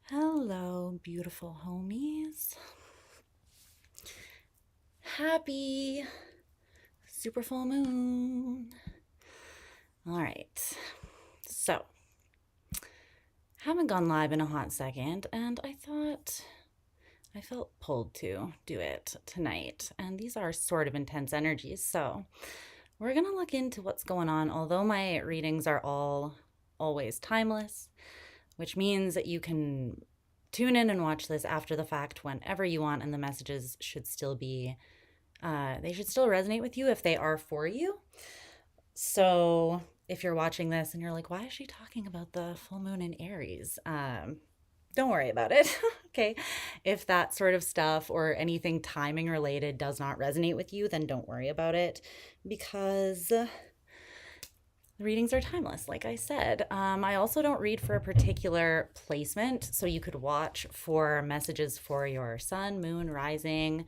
Hello, beautiful homies. Happy super full moon. All right, so haven't gone live in a hot second, and I thought I felt pulled to do it tonight. And these are sort of intense energies, so we're gonna look into what's going on. Although my readings are always timeless, which means that you can tune in and watch this after the fact whenever you want, and the messages should still be, they should still resonate with you if they are for you. So if you're watching this and you're like, why is she talking about the full moon in Aries? Don't worry about it. Okay. If that sort of stuff or anything timing related does not resonate with you, then don't worry about it, because the readings are timeless, like I said. I also don't read for a particular placement, so you could watch for messages for your sun, moon, rising,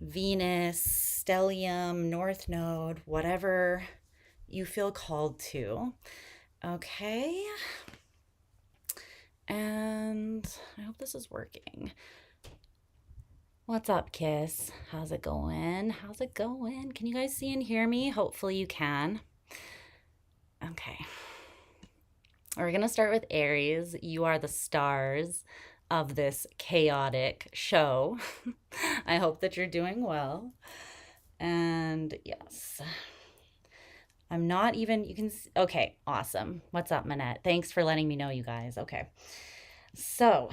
Venus, stellium, north node, whatever you feel called to. Okay. And I hope this is working. What's up, Kiss? How's it going? How's it going? Can you guys see and hear me? Hopefully you can. Okay. We're going to start with Aries. You are the stars of this chaotic show. I hope that you're doing well. And yes, I'm not even, you can see, okay, awesome. What's up, Manette? Thanks for letting me know, you guys. Okay. So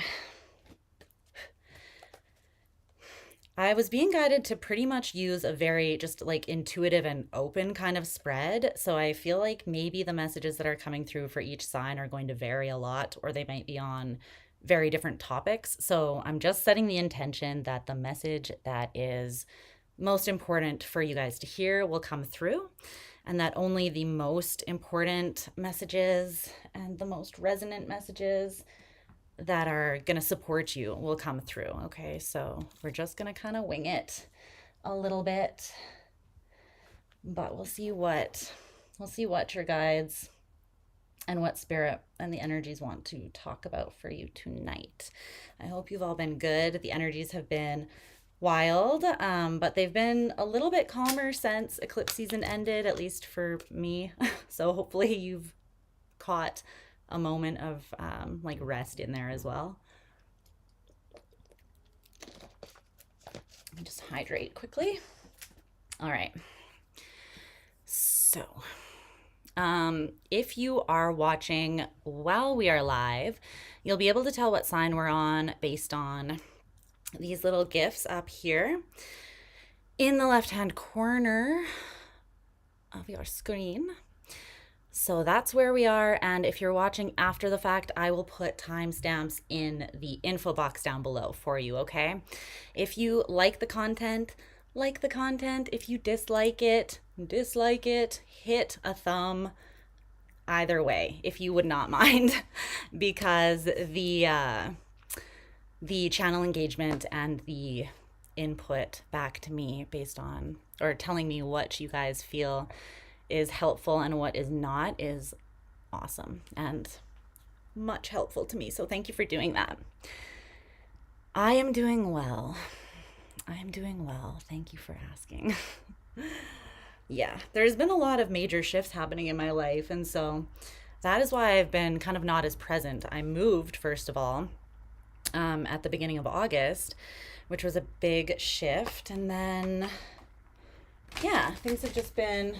I was being guided to pretty much use a very just like intuitive and open kind of spread. So I feel like maybe the messages that are coming through for each sign are going to vary a lot, or they might be on very different topics. So I'm just setting the intention that the message that is most important for you guys to hear will come through, and that only the most important messages and the most resonant messages that are going to support you will come through. Okay, so we're just going to kind of wing it a little bit, but we'll see what your guides and what spirit and the energies want to talk about for you tonight. I hope you've all been good. The energies have been wild, but they've been a little bit calmer since eclipse season ended, at least for me. So hopefully you've caught a moment of like rest in there as well. Let me just hydrate quickly. All right. So if you are watching while we are live, you'll be able to tell what sign we're on based on these little gifs up here in the left-hand corner of your screen. So that's where we are. And if you're watching after the fact, I will put timestamps in the info box down below for you, okay? If you like the content, like the content. If you dislike it, hit a thumb either way, if you would not mind, because the channel engagement and the input back to me based on, or telling me what you guys feel is helpful and what is not, is awesome and much helpful to me. So thank you for doing that. I am doing well. Thank you for asking. Yeah, there's been a lot of major shifts happening in my life, and so that is why I've been kind of not as present. I moved, first of all, at the beginning of August, which was a big shift, and then yeah, things have just been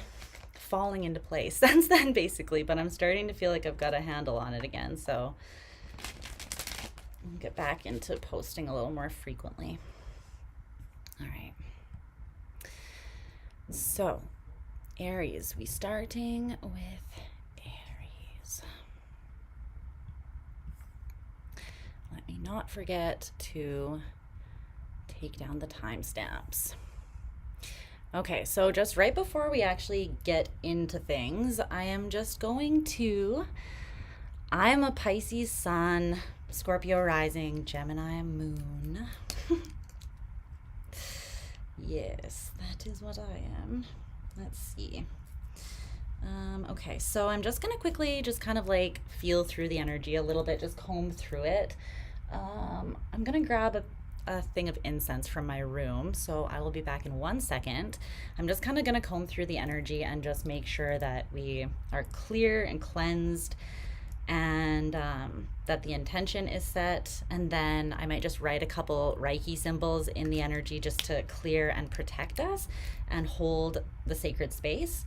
falling into place since then, basically, but I'm starting to feel like I've got a handle on it again, so I'll get back into posting a little more frequently. All right, so Aries, we starting with Aries. Let me not forget to take down the timestamps. Okay, so just right before we actually get into things, I am just going to, I'm a Pisces sun, Scorpio rising, Gemini moon. Yes, that is what I am. Let's see. Okay, so I'm just gonna quickly just kind of like feel through the energy a little bit, just comb through it. I'm gonna grab a thing of incense from my room, so I will be back in 1 second. I'm just kind of gonna comb through the energy and just make sure that we are clear and cleansed, and that the intention is set. And then I might just write a couple Reiki symbols in the energy just to clear and protect us and hold the sacred space.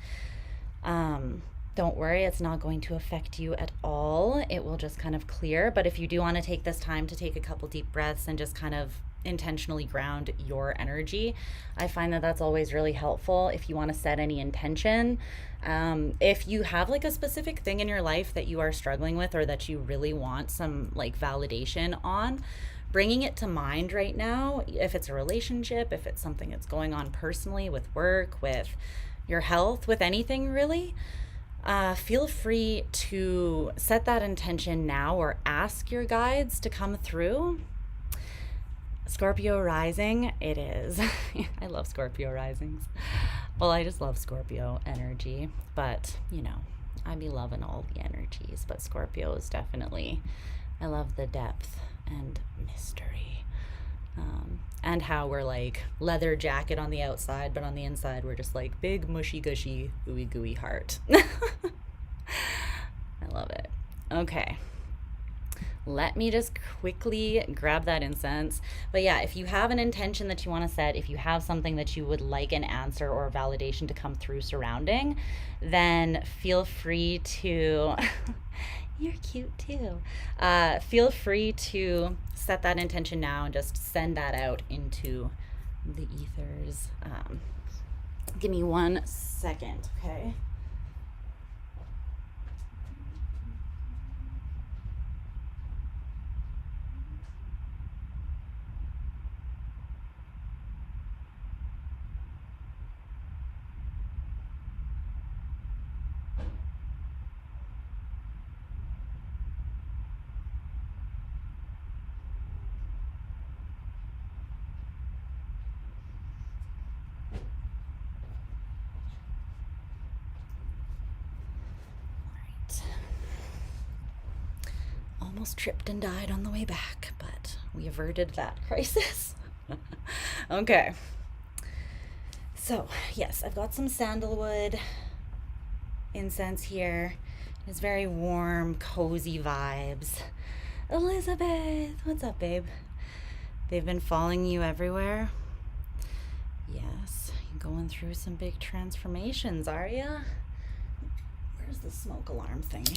Don't worry, it's not going to affect you at all. It will just kind of clear. But if you do want to take this time to take a couple deep breaths and just kind of intentionally ground your energy, I find that that's always really helpful if you want to set any intention. If you have like a specific thing in your life that you are struggling with, or that you really want some like validation on, bringing it to mind right now, if it's a relationship, if it's something that's going on personally with work, with your health, with anything really, feel free to set that intention now or ask your guides to come through. Scorpio rising, it is. I love Scorpio risings. Well, I just love Scorpio energy, but you know, I be loving all the energies, but Scorpio is definitely, I love the depth and mystery. And how we're like leather jacket on the outside, but on the inside we're just like big mushy gushy ooey gooey heart. I love it. Okay, let me just quickly grab that incense. But yeah, if you have an intention that you want to set, if you have something that you would like an answer or validation to come through surrounding, then feel free to you're cute too. Feel free to set that intention now and just send that out into the ethers. Give me 1 second, okay? Almost tripped and died on the way back, but we averted that crisis. Okay. So, yes, I've got some sandalwood incense here. It's very warm, cozy vibes. Elizabeth, what's up, babe? They've been following you everywhere? Yes, you're going through some big transformations, are ya? Where's the smoke alarm thing?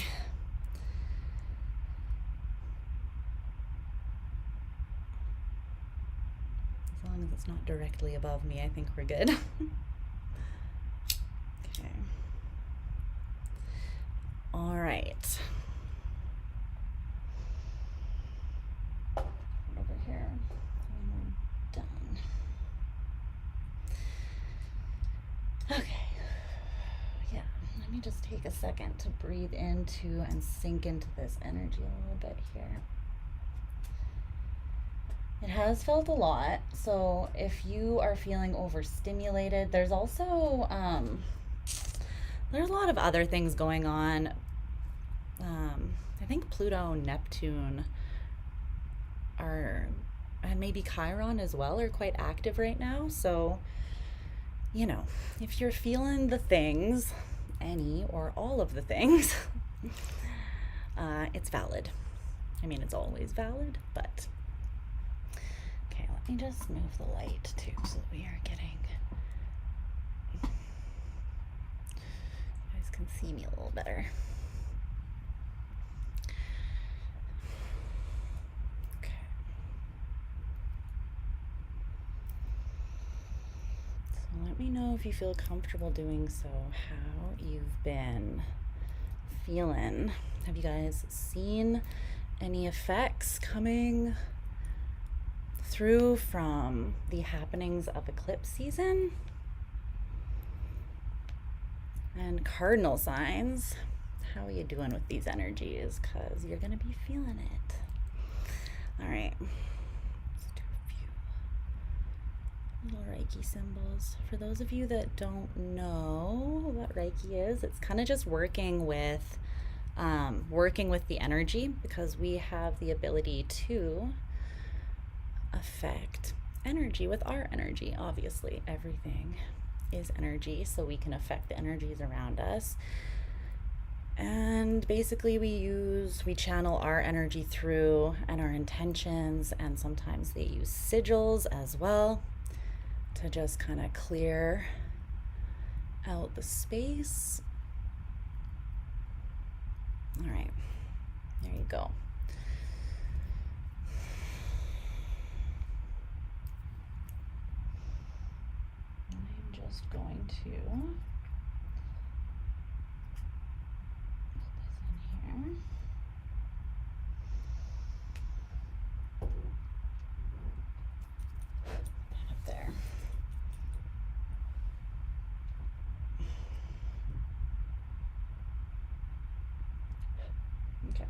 As long as it's not directly above me, I think we're good. Okay. All right. Over here. And we're done. Okay. Yeah, let me just take a second to breathe into and sink into this energy a little bit here. It has felt a lot, so if you are feeling overstimulated, there's also, there's a lot of other things going on. I think Pluto and Neptune are, and maybe Chiron as well, are quite active right now. So, you know, if you're feeling the things, any or all of the things, it's valid. I mean, it's always valid, but... Let me just move the light too so that we are getting, you guys can see me a little better. Okay. So let me know if you feel comfortable doing so, how you've been feeling. Have you guys seen any effects coming through from the happenings of eclipse season? And cardinal signs, how are you doing with these energies? Because you're going to be feeling it. All right, let's do a few little Reiki symbols. For those of you that don't know what Reiki is, it's kind of just working with the energy, because we have the ability to affect energy with our energy. Obviously, everything is energy, so we can affect the energies around us. And basically we channel our energy through, and our intentions, and sometimes they use sigils as well to just kind of clear out the space. All right, there you go. I'm just going to there. Okay.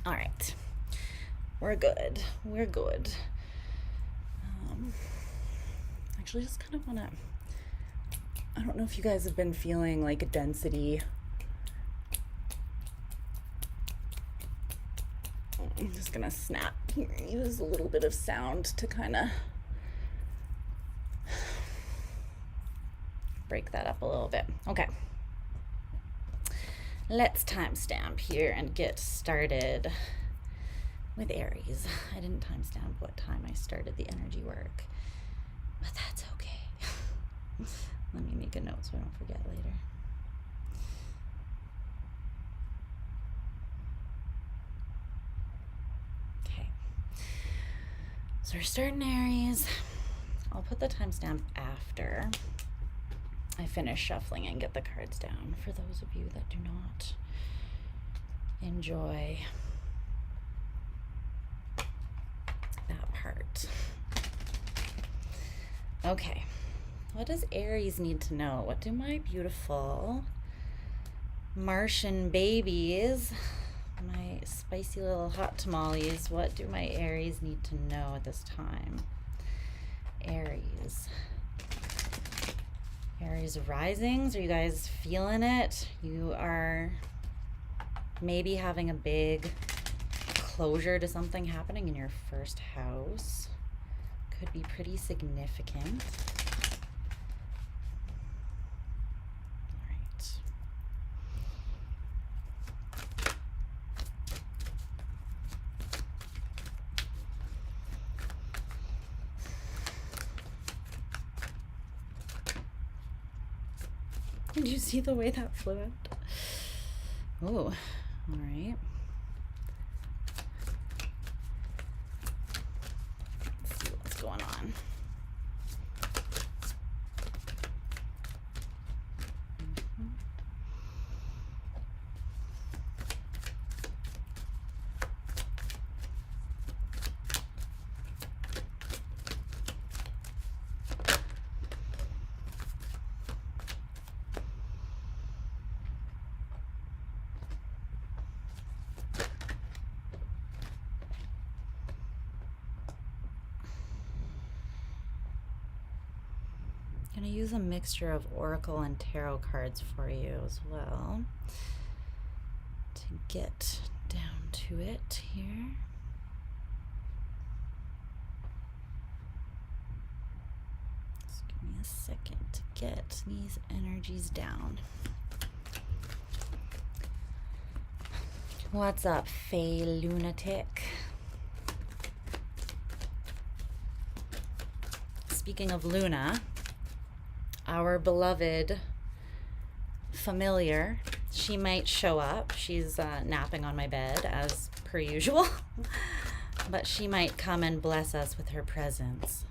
All right. We're good. We're good. Actually, just kind of want to, I don't know if you guys have been feeling like a density. I'm just gonna snap here, use a little bit of sound to kind of break that up a little bit. Okay, let's timestamp here and get started with Aries. I didn't timestamp what time I started the energy work, but that's okay. Let me make a note so I don't forget later. So we're starting Aries. I'll put the timestamp after I finish shuffling and get the cards down for those of you that do not enjoy that part. Okay, what does Aries need to know? What do my beautiful Martian babies, my spicy little hot tamales, what do my Aries need to know at this time? Aries risings, are you guys feeling it? You are maybe having a big closure to something happening in your first house. Could be pretty significant. Did you see the way that flew out? Oh, all right. Let's see what's going on. I'm going to use a mixture of oracle and tarot cards for you as well to get down to it here. Just give me a second to get these energies down. What's up, Faye Lunatic? Speaking of Luna, our beloved familiar, she might show up. She's napping on my bed as per usual, but she might come and bless us with her presence.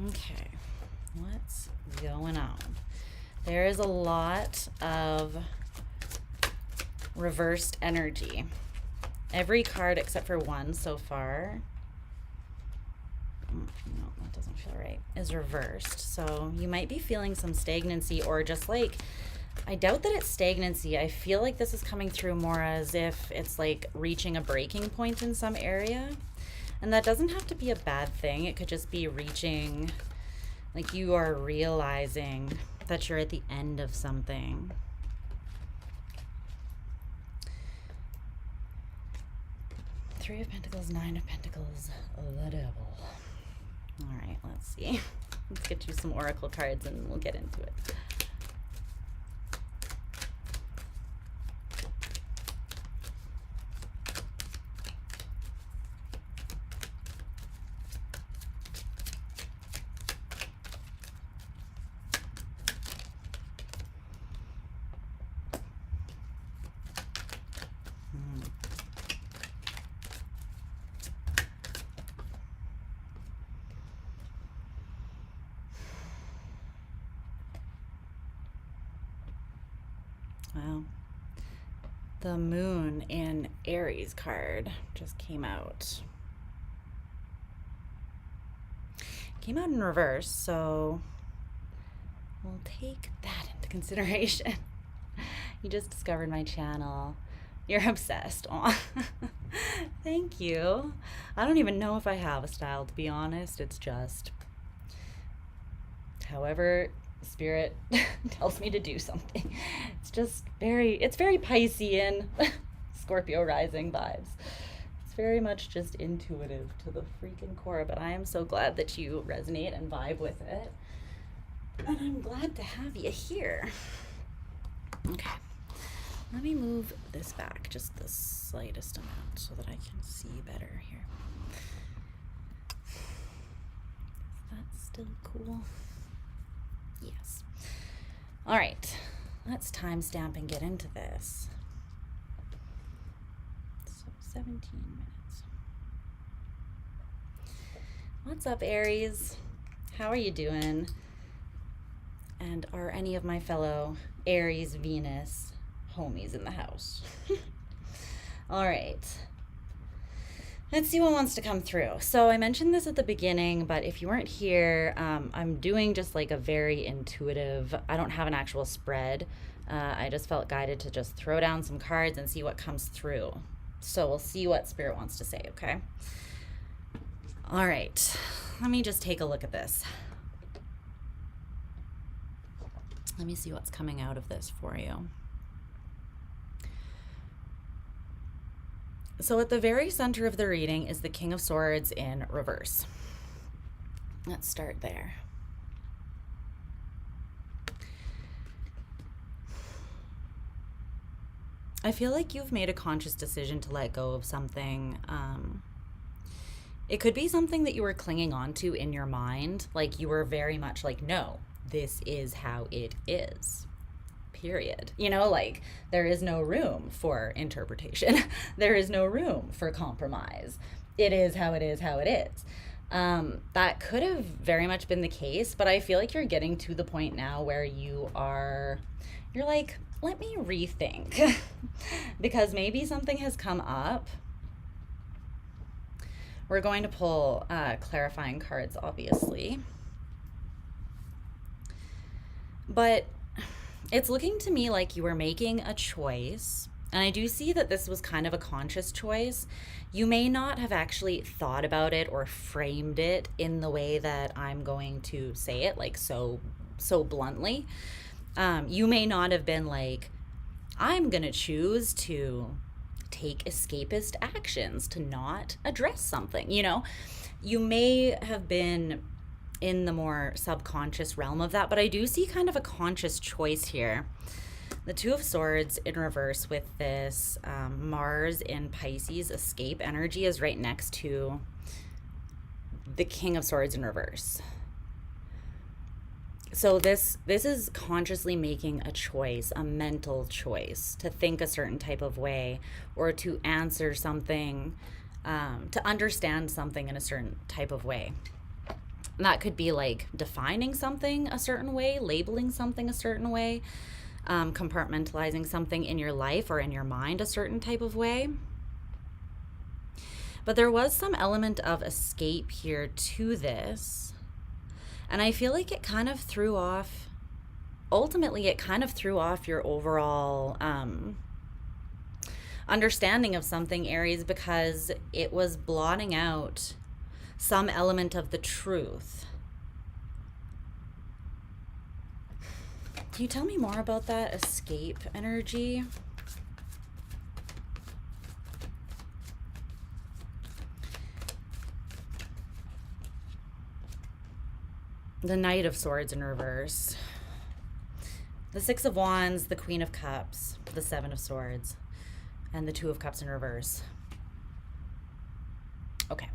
Okay, what's going on? There is a lot of reversed energy. Every card except for one so far, no, that doesn't feel right, is reversed. So you might be feeling some stagnancy or just like I doubt that it's stagnancy. I feel like this is coming through more as if it's like reaching a breaking point in some area. And that doesn't have to be a bad thing. It could just be reaching, like you are realizing that you're at the end of something. Three of Pentacles, Nine of Pentacles, the Devil. All right, let's see. Let's get you some oracle cards and we'll get into it. Wow. The Moon in Aries card just came out. Came out in reverse, so we'll take that into consideration. You just discovered my channel. You're obsessed. Aw. Thank you. I don't even know if I have a style, to be honest. It's just however Spirit tells me to do something. It's just it's very Piscean, Scorpio rising vibes. It's very much just intuitive to the freaking core, but I am so glad that you resonate and vibe with it. And I'm glad to have you here. Okay. Let me move this back just the slightest amount so that I can see better here. That's still cool. Yes. All right, let's timestamp and get into this. So 17 minutes. What's up, Aries? How are you doing? And are any of my fellow Aries, Venus homies in the house? All right. Let's see what wants to come through. So I mentioned this at the beginning, but if you weren't here, I'm doing just like a very intuitive, I don't have an actual spread. I just felt guided to just throw down some cards and see what comes through. So we'll see what Spirit wants to say, okay? All right, let me just take a look at this. Let me see what's coming out of this for you. So at the very center of the reading is the King of Swords in reverse. Let's start there. I feel like you've made a conscious decision to let go of something. It could be something that you were clinging on to in your mind. Like you were very much like, no, this is how it is. Period. You know, like there is no room for interpretation. There is no room for compromise. It is how it is, how it is. That could have very much been the case, but I feel like you're getting to the point now where you're like, let me rethink because maybe something has come up. We're going to pull clarifying cards, obviously. But it's looking to me like you were making a choice, and I do see that this was kind of a conscious choice. You may not have actually thought about it or framed it in the way that I'm going to say it, like so bluntly. You may not have been like, I'm gonna choose to take escapist actions to not address something, you know? You may have been in the more subconscious realm of that, but I do see kind of a conscious choice here. The Two of Swords in reverse with this Mars in Pisces escape energy is right next to the King of Swords in reverse. So this is consciously making a choice, a mental choice to think a certain type of way or to answer something, to understand something in a certain type of way. And that could be like defining something a certain way, labeling something a certain way, compartmentalizing something in your life or in your mind a certain type of way. But there was some element of escape here to this. And I feel like it kind of threw off ultimately it kind of threw off your overall understanding of something, Aries, because it was blotting out some element of the truth. Can you tell me more about that escape energy? The Knight of Swords in reverse. The Six of Wands, the Queen of Cups, the Seven of Swords, and the Two of Cups in reverse. Okay.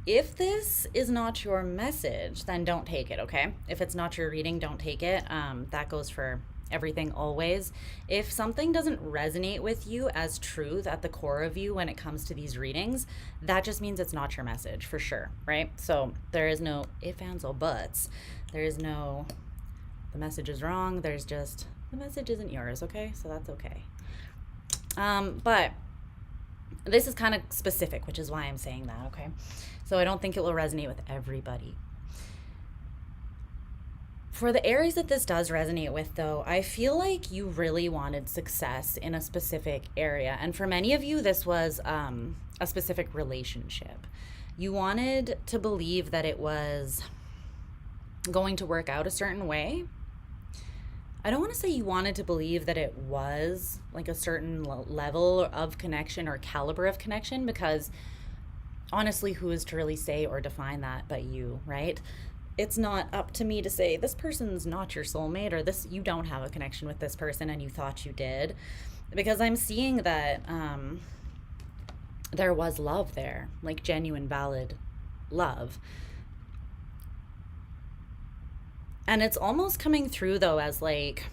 If this is not your message, then don't take it, okay? If it's not your reading, don't take it. That goes for everything always. If something doesn't resonate with you as truth at the core of you when it comes to these readings, that just means it's not your message for sure, right? So there is no ifs, ands, or buts. There is no, the message is wrong. There's just, the message isn't yours, okay? So that's okay. But this is kind of specific, which is why I'm saying that, okay? So I don't think it will resonate with everybody. For the Aries that this does resonate with, though, I feel like you really wanted success in a specific area. And for many of you, this was a specific relationship. You wanted to believe that it was going to work out a certain way. I don't want to say you wanted to believe that it was like a certain level of connection or caliber of connection, because honestly, who is to really say or define that but you, right? It's not up to me to say this person's not your soulmate, or this, you don't have a connection with this person and you thought you did, because I'm seeing that there was love there, like genuine, valid love. And it's almost coming through, though, as like,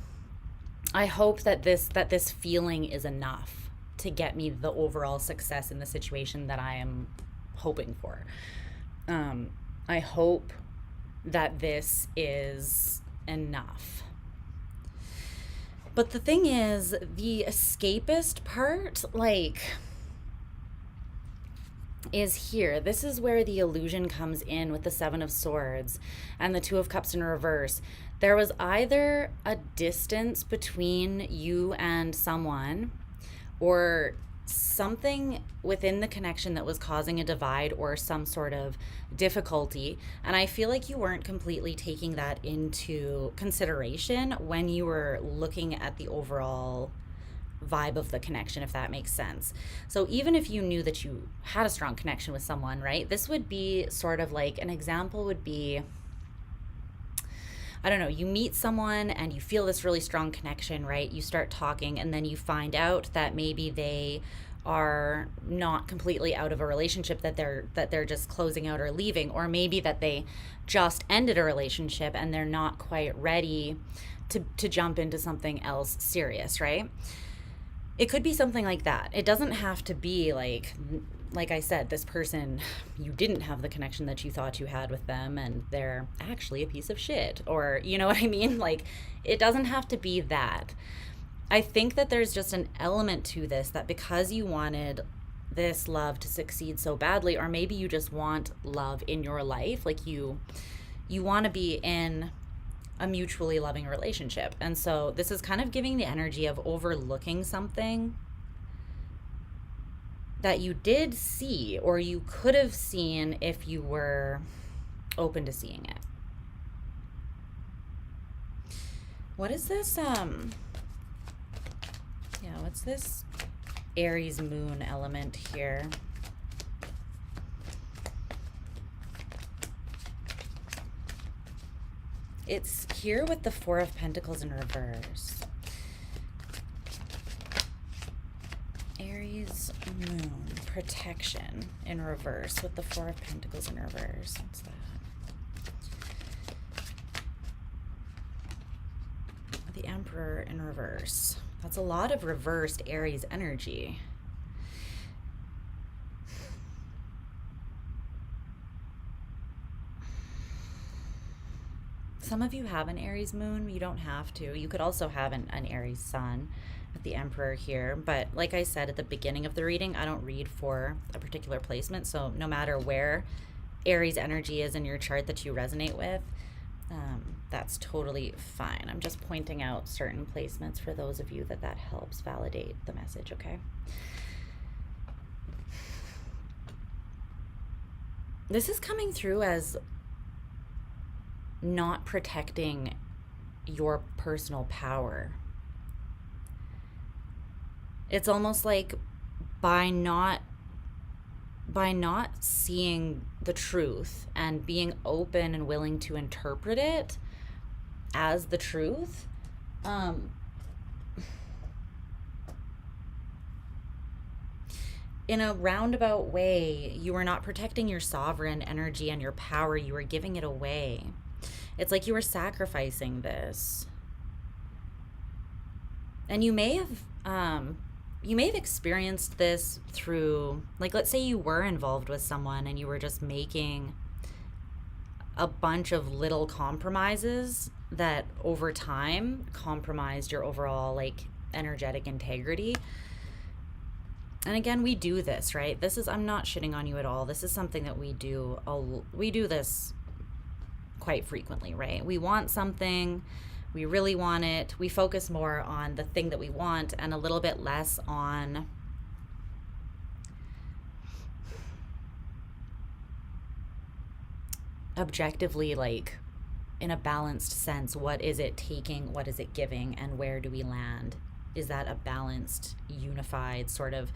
I hope that this feeling is enough to get me the overall success in the situation that I am hoping for. I hope that this is enough. But the thing is, the escapist part, like, is here. This is where the illusion comes in with the Seven of Swords and the Two of Cups in reverse. There was either a distance between you and someone, or something within the connection that was causing a divide or some sort of difficulty. And I feel like you weren't completely taking that into consideration when you were looking at the overall vibe of the connection, if that makes sense. So even if you knew that you had a strong connection with someone, right, this would be sort of like, an example would be, I don't know, you meet someone and you feel this really strong connection, right? You start talking and then you find out that maybe they are not completely out of a relationship, that they're just closing out or leaving, or maybe that they just ended a relationship and they're not quite ready to jump into something else serious, right? It could be something like that. It doesn't have to be like I said, this person, you didn't have the connection that you thought you had with them and they're actually a piece of shit, or you know what I mean? Like, it doesn't have to be that. I think that there's just an element to this, that because you wanted this love to succeed so badly, or maybe you just want love in your life, like you want to be in a mutually loving relationship. And so this is kind of giving the energy of overlooking something that you did see, or you could have seen if you were open to seeing it. What is this? What's this Aries moon element here? It's here with the Four of Pentacles in reverse. Aries moon, protection in reverse with the Four of Pentacles in reverse. What's that? The Emperor in reverse. That's a lot of reversed Aries energy. Some of you have an Aries moon. You don't have to. You could also have an Aries sun with the Emperor here. But like I said at the beginning of the reading, I don't read for a particular placement. So no matter where Aries energy is in your chart that you resonate with, that's totally fine. I'm just pointing out certain placements for those of you that helps validate the message, okay? This is coming through as not protecting your personal power. It's almost like by not seeing the truth and being open and willing to interpret it as the truth, in a roundabout way, you are not protecting your sovereign energy and your power. You are giving it away. It's like you were sacrificing this. And you may have experienced this through, like, let's say you were involved with someone and you were just making a bunch of little compromises that over time compromised your overall, like, energetic integrity. And again, we do this, right? I'm not shitting on you at all. This is something that we do. We do this quite frequently, right? We want something, we really want it. We focus more on the thing that we want and a little bit less on objectively, like, in a balanced sense, what is it taking, what is it giving, and where do we land? Is that a balanced, unified, sort of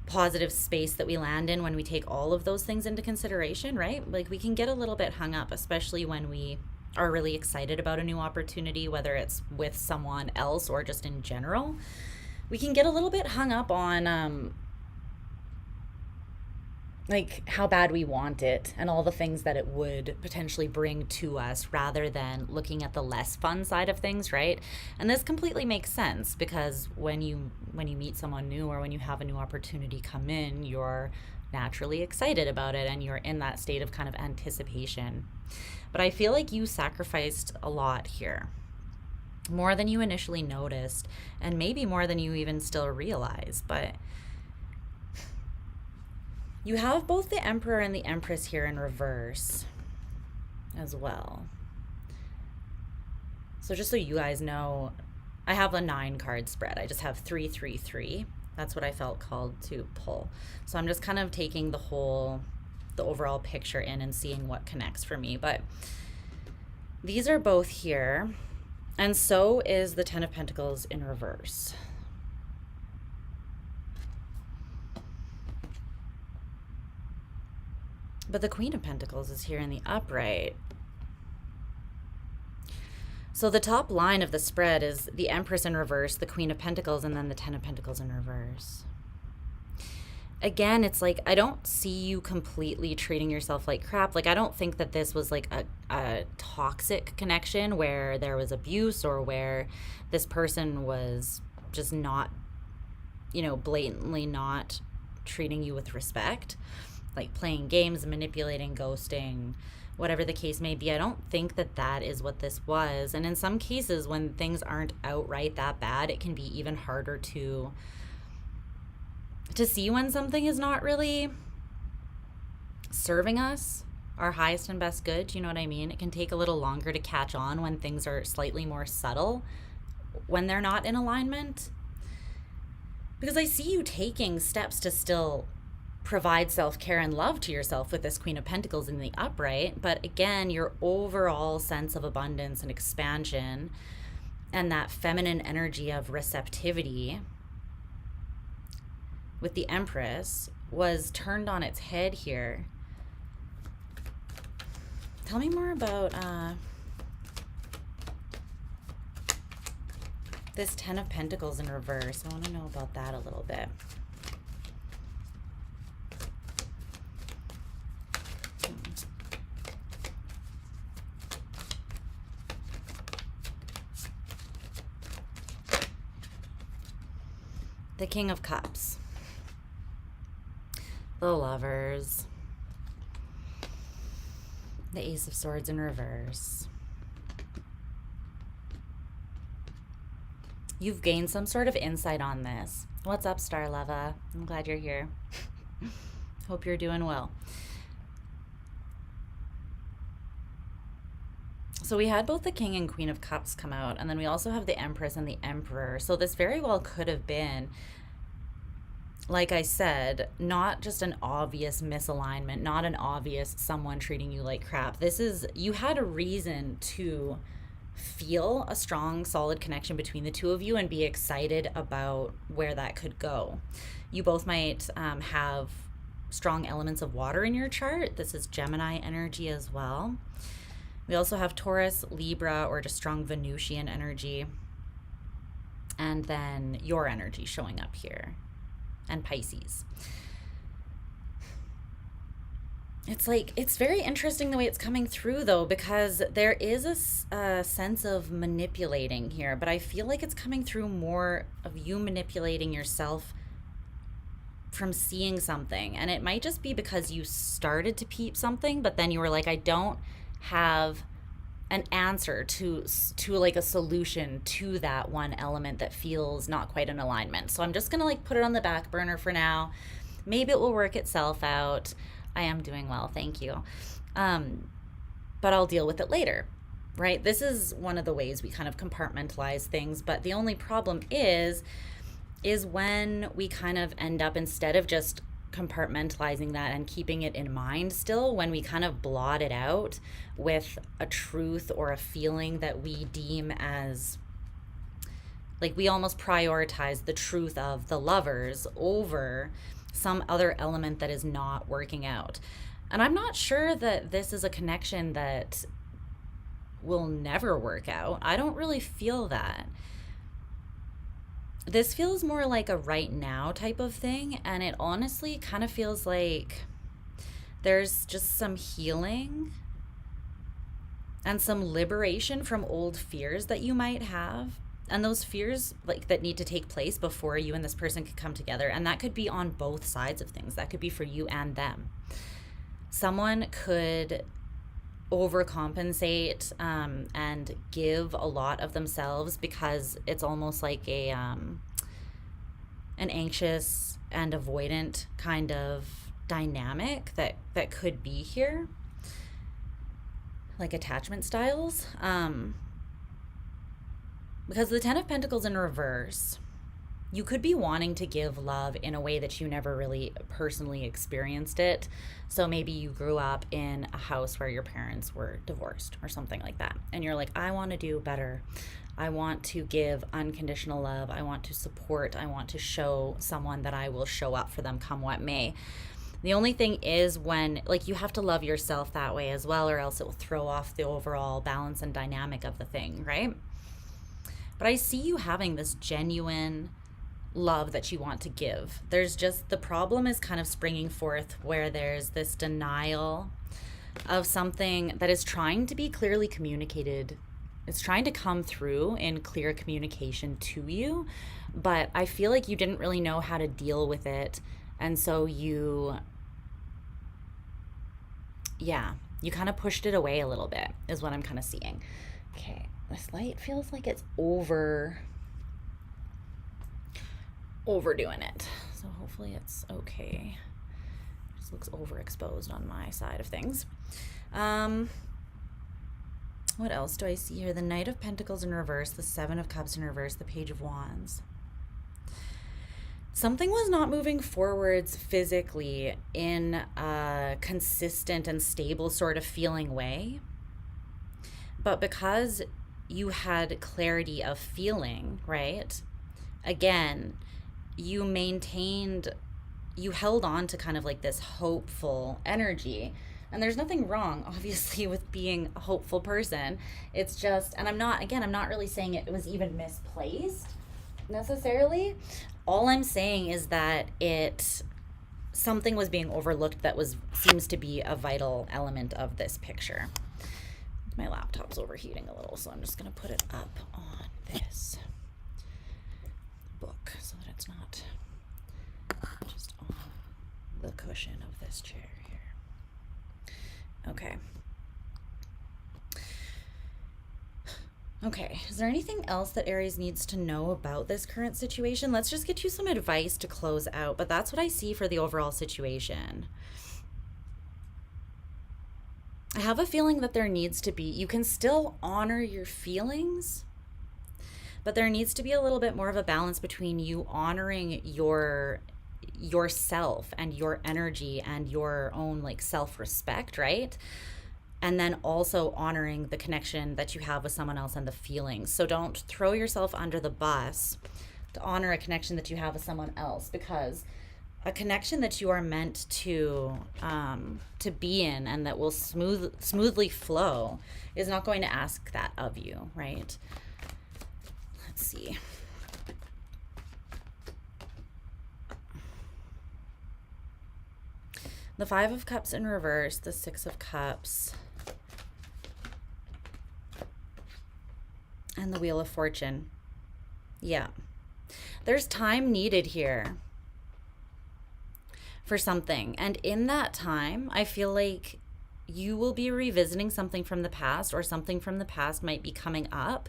positive space that we land in when we take all of those things into consideration, right? Like, we can get a little bit hung up, especially when we are really excited about a new opportunity, whether it's with someone else or just in general. We can get a little bit hung up on like how bad we want it and all the things that it would potentially bring to us, rather than looking at the less fun side of things, right? And this completely makes sense, because when you meet someone new or when you have a new opportunity come in, you're naturally excited about it and you're in that state of kind of anticipation. But I feel like you sacrificed a lot here, more than you initially noticed, and maybe more than you even still realize. But you have both the Emperor and the Empress here in reverse as well. So just so you guys know, I have a 9-card spread. I just have 3, 3, 3. That's what I felt called to pull. So I'm just kind of taking the overall picture in and seeing what connects for me. But these are both here, and so is the 10 of Pentacles in reverse. But the Queen of Pentacles is here in the upright. So the top line of the spread is the Empress in reverse, the Queen of Pentacles, and then the 10 of Pentacles in reverse. Again, it's like, I don't see you completely treating yourself like crap. Like, I don't think that this was like a toxic connection where there was abuse, or where this person was just not, blatantly not treating you with respect, like playing games, manipulating, ghosting, whatever the case may be. I don't think that is what this was. And in some cases, when things aren't outright that bad, it can be even harder to see when something is not really serving us, our highest and best good. You know what I mean? It can take a little longer to catch on when things are slightly more subtle, when they're not in alignment. Because I see you taking steps to still provide self-care and love to yourself with this Queen of Pentacles in the upright. But again, your overall sense of abundance and expansion and that feminine energy of receptivity with the Empress was turned on its head here. Tell me more about this 10 of Pentacles in reverse. I want to know about that a little bit. The King of Cups. The Lovers. The Ace of Swords in reverse. You've gained some sort of insight on this. What's up, Star Lava? I'm glad you're here. Hope you're doing well. So we had both the King and Queen of Cups come out, and then we also have the Empress and the Emperor. So this very well could have been, like I said, not just an obvious misalignment, not an obvious someone treating you like crap. This is, you had a reason to feel a strong, solid connection between the two of you and be excited about where that could go. You both might have strong elements of water in your chart. This is Gemini energy as well. We also have Taurus, Libra, or just strong Venusian energy. And then your energy showing up here. And Pisces. It's like, it's very interesting the way it's coming through though, because there is a sense of manipulating here, but I feel like it's coming through more of you manipulating yourself from seeing something. And it might just be because you started to peep something, but then you were like, I don't have an answer to like a solution to that one element that feels not quite in alignment. So I'm just gonna like put it on the back burner for now. Maybe it will work itself out. I am doing well, thank you. But I'll deal with it later, right? This is one of the ways we kind of compartmentalize things, but the only problem is when we kind of end up, instead of just compartmentalizing that and keeping it in mind still, when we kind of blot it out with a truth or a feeling that we deem as, like, we almost prioritize the truth of the lovers over some other element that is not working out. And I'm not sure that this is a connection that will never work out. I don't really feel that. This feels more like a right now type of thing, and it honestly kind of feels like there's just some healing and some liberation from old fears that you might have, and those fears like that need to take place before you and this person could come together. And that could be on both sides of things. That could be for you and them. Someone could overcompensate and give a lot of themselves because it's almost like a an anxious and avoidant kind of dynamic that could be here, like attachment styles, because the Ten of Pentacles in reverse, you could be wanting to give love in a way that you never really personally experienced it. So maybe you grew up in a house where your parents were divorced or something like that. And you're like, I want to do better. I want to give unconditional love. I want to support. I want to show someone that I will show up for them come what may. The only thing is when, like, you have to love yourself that way as well, or else it will throw off the overall balance and dynamic of the thing, right? But I see you having this genuine love that you want to give. There's just, the problem is kind of springing forth where there's this denial of something that is trying to be clearly communicated. It's trying to come through in clear communication to you, but I feel like you didn't really know how to deal with it. And so you kind of pushed it away a little bit is what I'm kind of seeing. Okay, this light feels like it's overdoing it, so hopefully it's okay. It just looks overexposed on my side of things. What else do I see here? The Knight of Pentacles in reverse, the Seven of Cups in reverse, the Page of Wands. Something was not moving forwards physically in a consistent and stable sort of feeling way, but because you had clarity of feeling, right? Again, you held on to kind of like this hopeful energy. And there's nothing wrong, obviously, with being a hopeful person. It's just, and I'm not really saying it was even misplaced necessarily. All I'm saying is that something was being overlooked that seems to be a vital element of this picture. My laptop's overheating a little, so I'm just going to put it up on this book so that it's not just on the cushion of this chair here. Okay. Okay, is there anything else that Aries needs to know about this current situation? Let's just get you some advice to close out, but that's what I see for the overall situation. I have a feeling that there needs to be, you can still honor your feelings, but there needs to be a little bit more of a balance between you honoring yourself and your energy and your own like self-respect, right? And then also honoring the connection that you have with someone else and the feelings. So don't throw yourself under the bus to honor a connection that you have with someone else, because a connection that you are meant to be in and that will smoothly flow is not going to ask that of you, right? Let's see. The Five of Cups in reverse, the Six of Cups, and the Wheel of Fortune. Yeah. There's time needed here for something. And in that time, I feel like you will be revisiting something from the past, or something from the past might be coming up.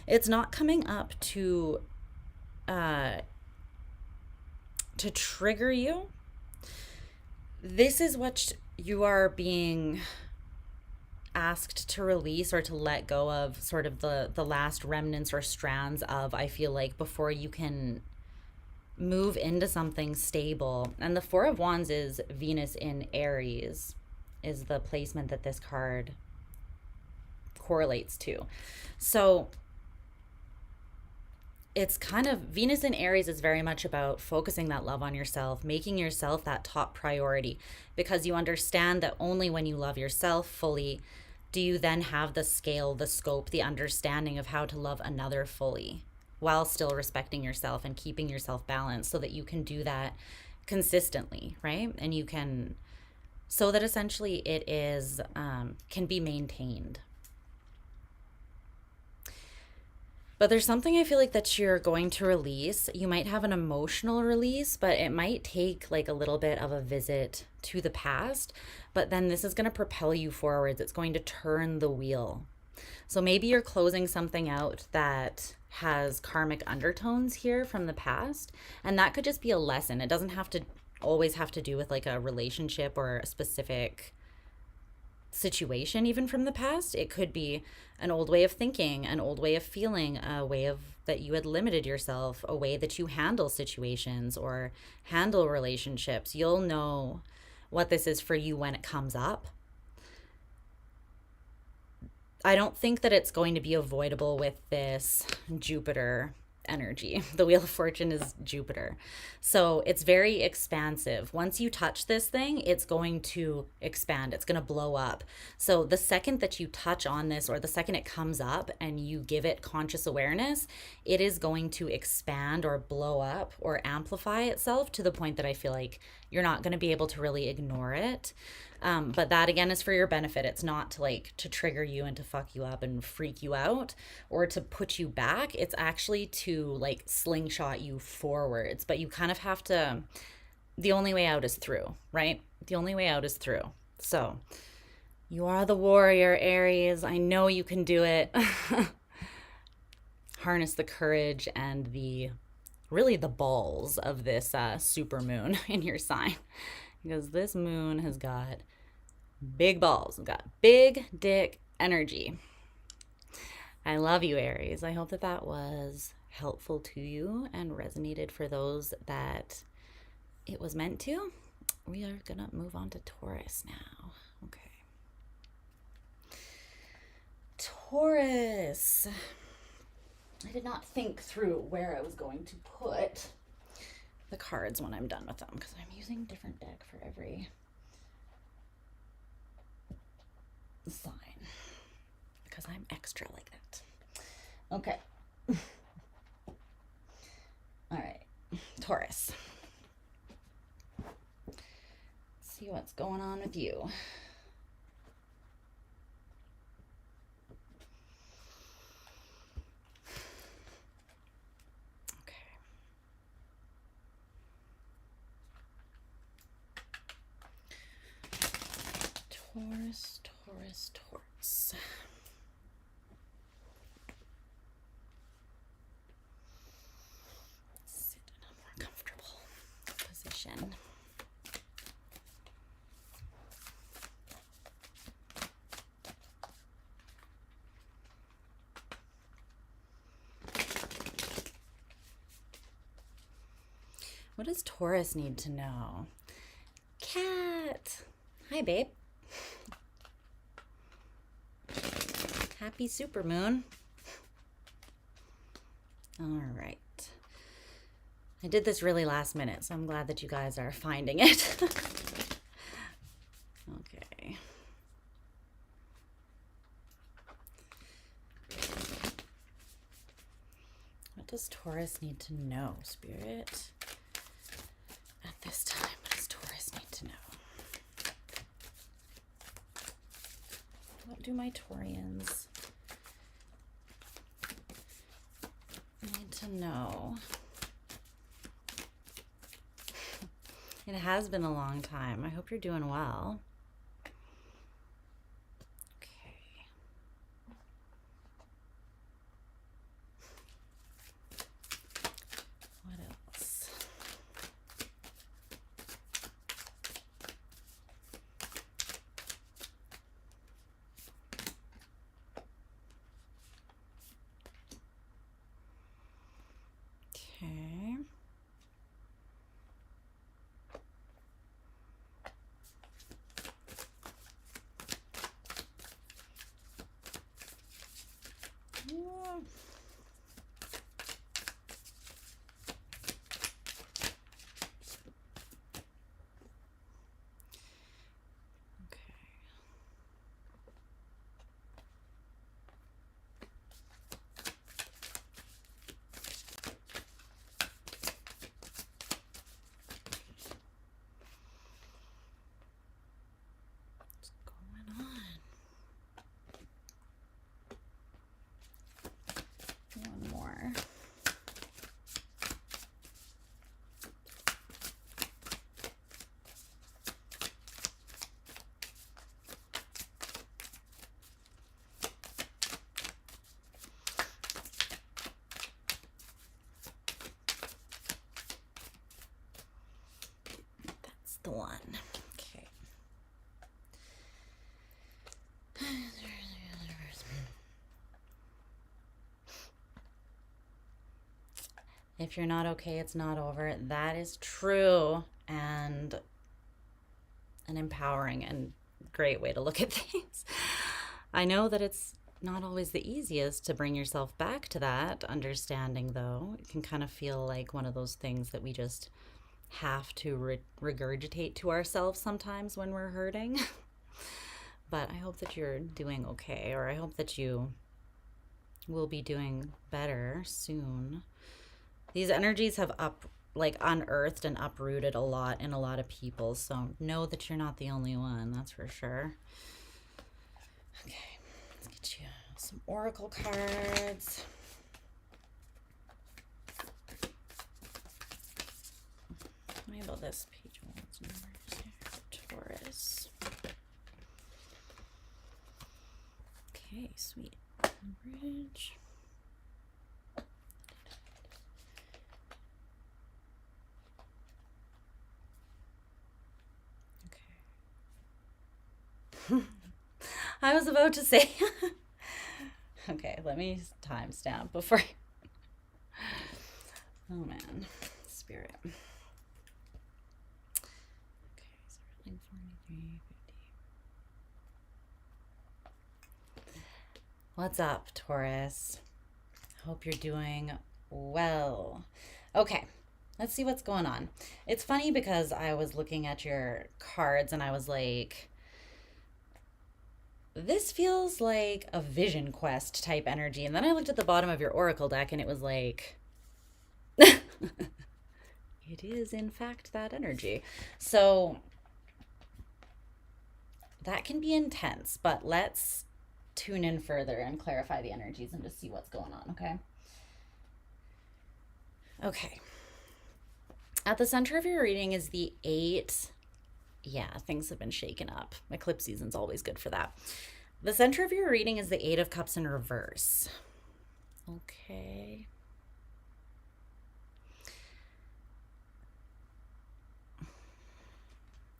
It's not coming up to trigger you. This is what you are being asked to release or to let go of, sort of the last remnants or strands of, I feel like, before you can move into something stable. And the Four of Wands is Venus in Aries, is the placement that this card correlates to. So it's kind of, Venus in Aries is very much about focusing that love on yourself, making yourself that top priority, because you understand that only when you love yourself fully do you then have the scale, the scope, the understanding of how to love another fully, while still respecting yourself and keeping yourself balanced, so that you can do that consistently, right? And you can, so that essentially it is, can be maintained. But there's something I feel like that you're going to release. You might have an emotional release, but it might take like a little bit of a visit to the past. But then this is going to propel you forwards. It's going to turn the wheel. So maybe you're closing something out that has karmic undertones here from the past. And that could just be a lesson. It doesn't have to always have to do with like a relationship or a specific situation even from the past. It could be an old way of thinking, an old way of feeling, a way of that you had limited yourself, a way that you handle situations or handle relationships. You'll know what this is for you when it comes up. I don't think that it's going to be avoidable with this Jupiter energy. The Wheel of Fortune is Jupiter. So it's very expansive. Once you touch this thing, it's going to expand. It's going to blow up. So the second that you touch on this, or the second it comes up and you give it conscious awareness, it is going to expand or blow up or amplify itself to the point that I feel like you're not going to be able to really ignore it. But that again is for your benefit. It's not to like to trigger you and to fuck you up and freak you out or to put you back. It's actually to like slingshot you forwards. But you kind of have to, the only way out is through, right? The only way out is through. So you are the warrior, Aries. I know you can do it. Harness the courage and the balls of this super moon in your sign. Because this moon has got big balls, it's got big dick energy. I love you, Aries. I hope that that was helpful to you and resonated for those that it was meant to. We are gonna move on to Taurus now. Okay. Taurus. I did not think through where I was going to put the cards when I'm done with them, because I'm using a different deck for every sign, because I'm extra like that. Okay. All right, Taurus. Let's see what's going on with you. Taurus, Taurus, Taurus. Sit in a more comfortable position. What does Taurus need to know? Cat. Hi, babe. Happy supermoon. All right. I did this really last minute, so I'm glad that you guys are finding it. Okay. What does Taurus need to know, Spirit? At this time, what does Taurus need to know? What do my Taurians need to know? It has been a long time. I hope you're doing well. Okay. What else? Okay. One more. That's the one. Okay. If you're not okay, it's not over. That is true, and an empowering and great way to look at things. I know that it's not always the easiest to bring yourself back to that understanding, though. It can kind of feel like one of those things that we just have to regurgitate to ourselves sometimes when we're hurting. But I hope that you're doing okay, or I hope that you will be doing better soon. These energies have unearthed and uprooted a lot in a lot of people, so know that you're not the only one, that's for sure. Okay, let's get you some oracle cards. Tell me about this page. What's numbers here? Taurus. Okay, sweet. Bridge. I was about to say, okay, let me timestamp before. Oh man, Spirit. Okay, so we're like 43, 50. What's up, Taurus? Hope you're doing well. Okay, let's see what's going on. It's funny because I was looking at your cards and I was like, this feels like a vision quest type energy. And then I looked at the bottom of your oracle deck and it was like, it is in fact that energy. So that can be intense, but let's tune in further and clarify the energies and just see what's going on, okay? Okay. At the center of your reading is the 8. Yeah, things have been shaken up. Eclipse season's always good for that. The center of your reading is the 8 of Cups in reverse. Okay.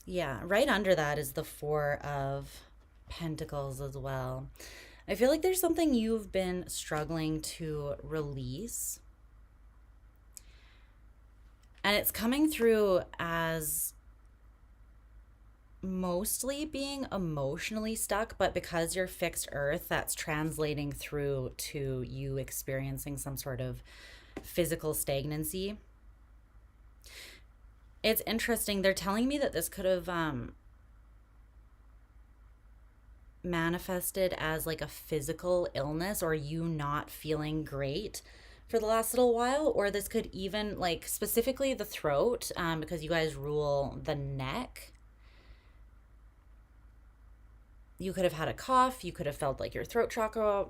Yeah, right under that is the 4 of Pentacles as well. I feel like there's something you've been struggling to release. And it's coming through as mostly being emotionally stuck, but because you're fixed earth, that's translating through to you experiencing some sort of physical stagnancy. It's interesting. They're telling me that this could have manifested as like a physical illness or you not feeling great for the last little while, or this could even like specifically the throat, because you guys rule the neck. You could have had a cough. You could have felt like your throat chakra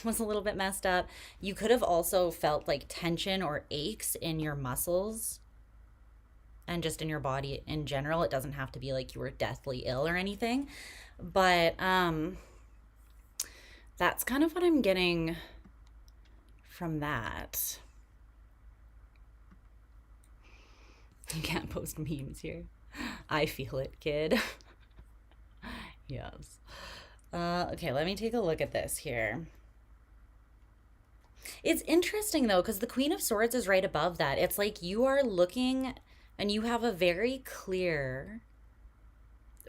was a little bit messed up. You could have also felt like tension or aches in your muscles and just in your body in general. It doesn't have to be like you were deathly ill or anything. But that's kind of what I'm getting from that. You can't post memes here. I feel it, kid. Yes. Okay, let me take a look at this here. It's interesting though, because the Queen of Swords is right above that. It's like you are looking and you have a very clear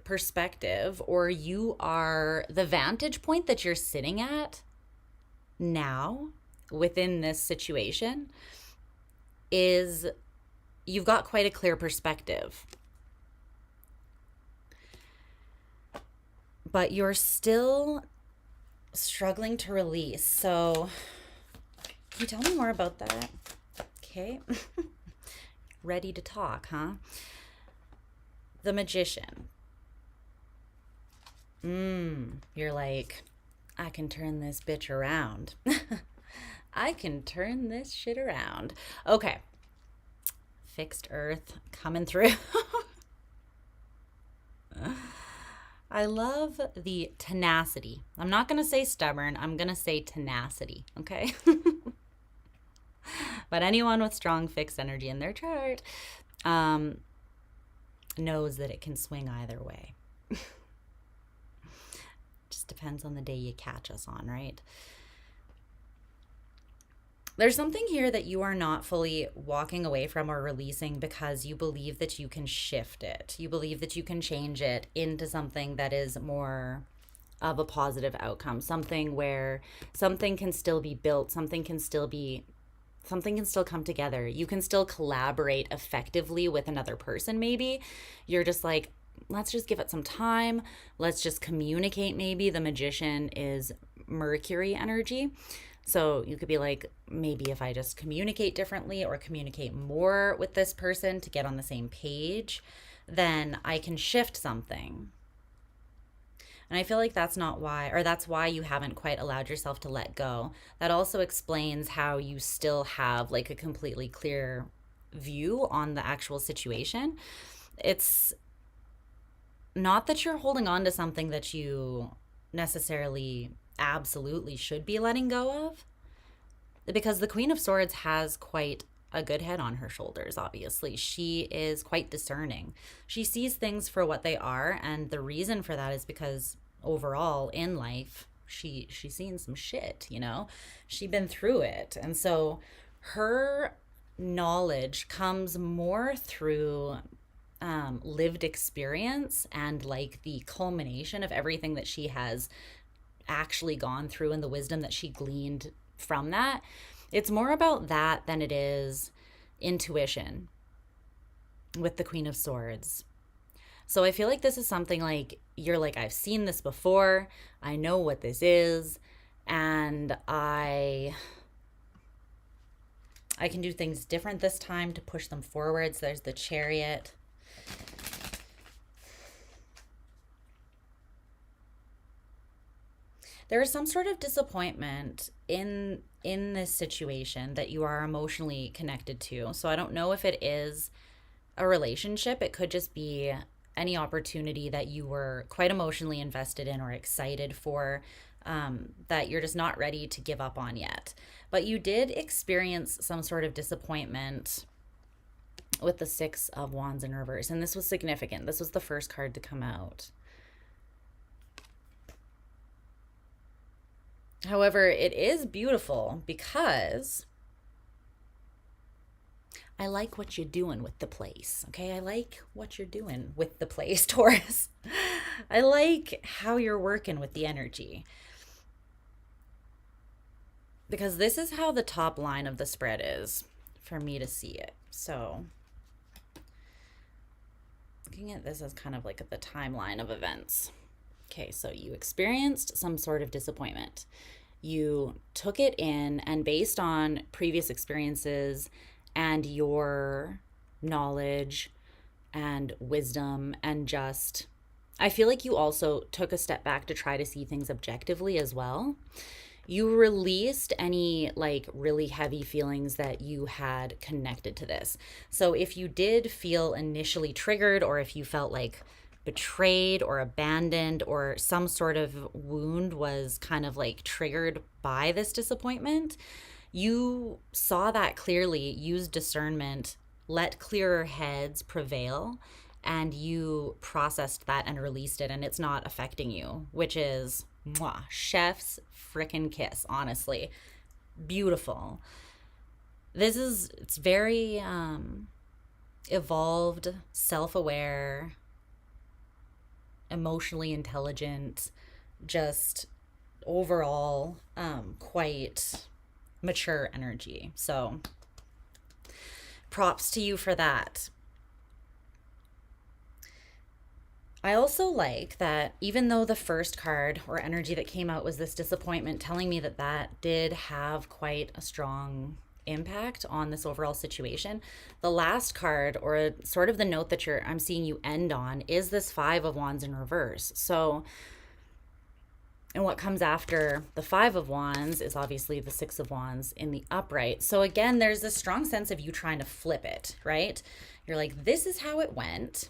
perspective, or you are the vantage point that you're sitting at now within this situation is you've got quite a clear perspective. But you're still struggling to release. So can you tell me more about that? Okay. Ready to talk, huh? The Magician. You're like, I can turn this bitch around. I can turn this shit around. Okay. Fixed earth coming through. I love the tenacity. I'm not going to say stubborn. I'm going to say tenacity, okay? But anyone with strong fixed energy in their chart knows that it can swing either way. Just depends on the day you catch us on, right? There's something here that you are not fully walking away from or releasing because you believe that you can shift it. You believe that you can change it into something that is more of a positive outcome, something where something can still be built, something can still come together. You can still collaborate effectively with another person maybe. You're just like, let's just give it some time. Let's just communicate maybe. The Magician is Mercury energy. So you could be like, maybe if I just communicate differently or communicate more with this person to get on the same page, then I can shift something. And I feel like that's not why, or that's why you haven't quite allowed yourself to let go. That also explains how you still have like a completely clear view on the actual situation. It's not that you're holding on to something that you necessarily absolutely should be letting go of, because the Queen of Swords has quite a good head on her shoulders. Obviously, she is quite discerning. She sees things for what they are, and the reason for that is because overall in life she's seen some shit, you know. She's been through it, and so her knowledge comes more through lived experience and like the culmination of everything that she has actually gone through and the wisdom that she gleaned from that. It's more about that than it is intuition with the Queen of Swords. So I feel like this is something like you're like, I've seen this before, I know what this is, and I can do things different this time to push them forward. So there's the Chariot. There is some sort of disappointment in this situation that you are emotionally connected to. So I don't know if it is a relationship. It could just be any opportunity that you were quite emotionally invested in or excited for, that you're just not ready to give up on yet. But you did experience some sort of disappointment with the Six of Wands in reverse. And this was significant. This was the first card to come out. However, it is beautiful because I like what you're doing with the place. Okay. I like what you're doing with the place, Taurus. I like how you're working with the energy. Because this is how the top line of the spread is for me to see it. So looking at this as kind of like the timeline of events. Okay, so you experienced some sort of disappointment. You took it in, and based on previous experiences and your knowledge and wisdom, and just, I feel like you also took a step back to try to see things objectively as well. You released any like really heavy feelings that you had connected to this. So if you did feel initially triggered, or if you felt like betrayed or abandoned, or some sort of wound was kind of like triggered by this disappointment, you saw that clearly, used discernment, let clearer heads prevail, and you processed that and released it, and it's not affecting you, which is mwah, chef's frickin' kiss, honestly. Beautiful. It's very evolved, self-aware, emotionally intelligent, just overall quite mature energy. So props to you for that. I also like that even though the first card or energy that came out was this disappointment, telling me that that did have quite a strong impact on this overall situation, the last card, or sort of the note that I'm seeing you end on, is this Five of Wands in reverse. So, and what comes after the Five of Wands is obviously the Six of Wands in the upright. So again, there's this strong sense of you trying to flip it, right? You're like, this is how it went.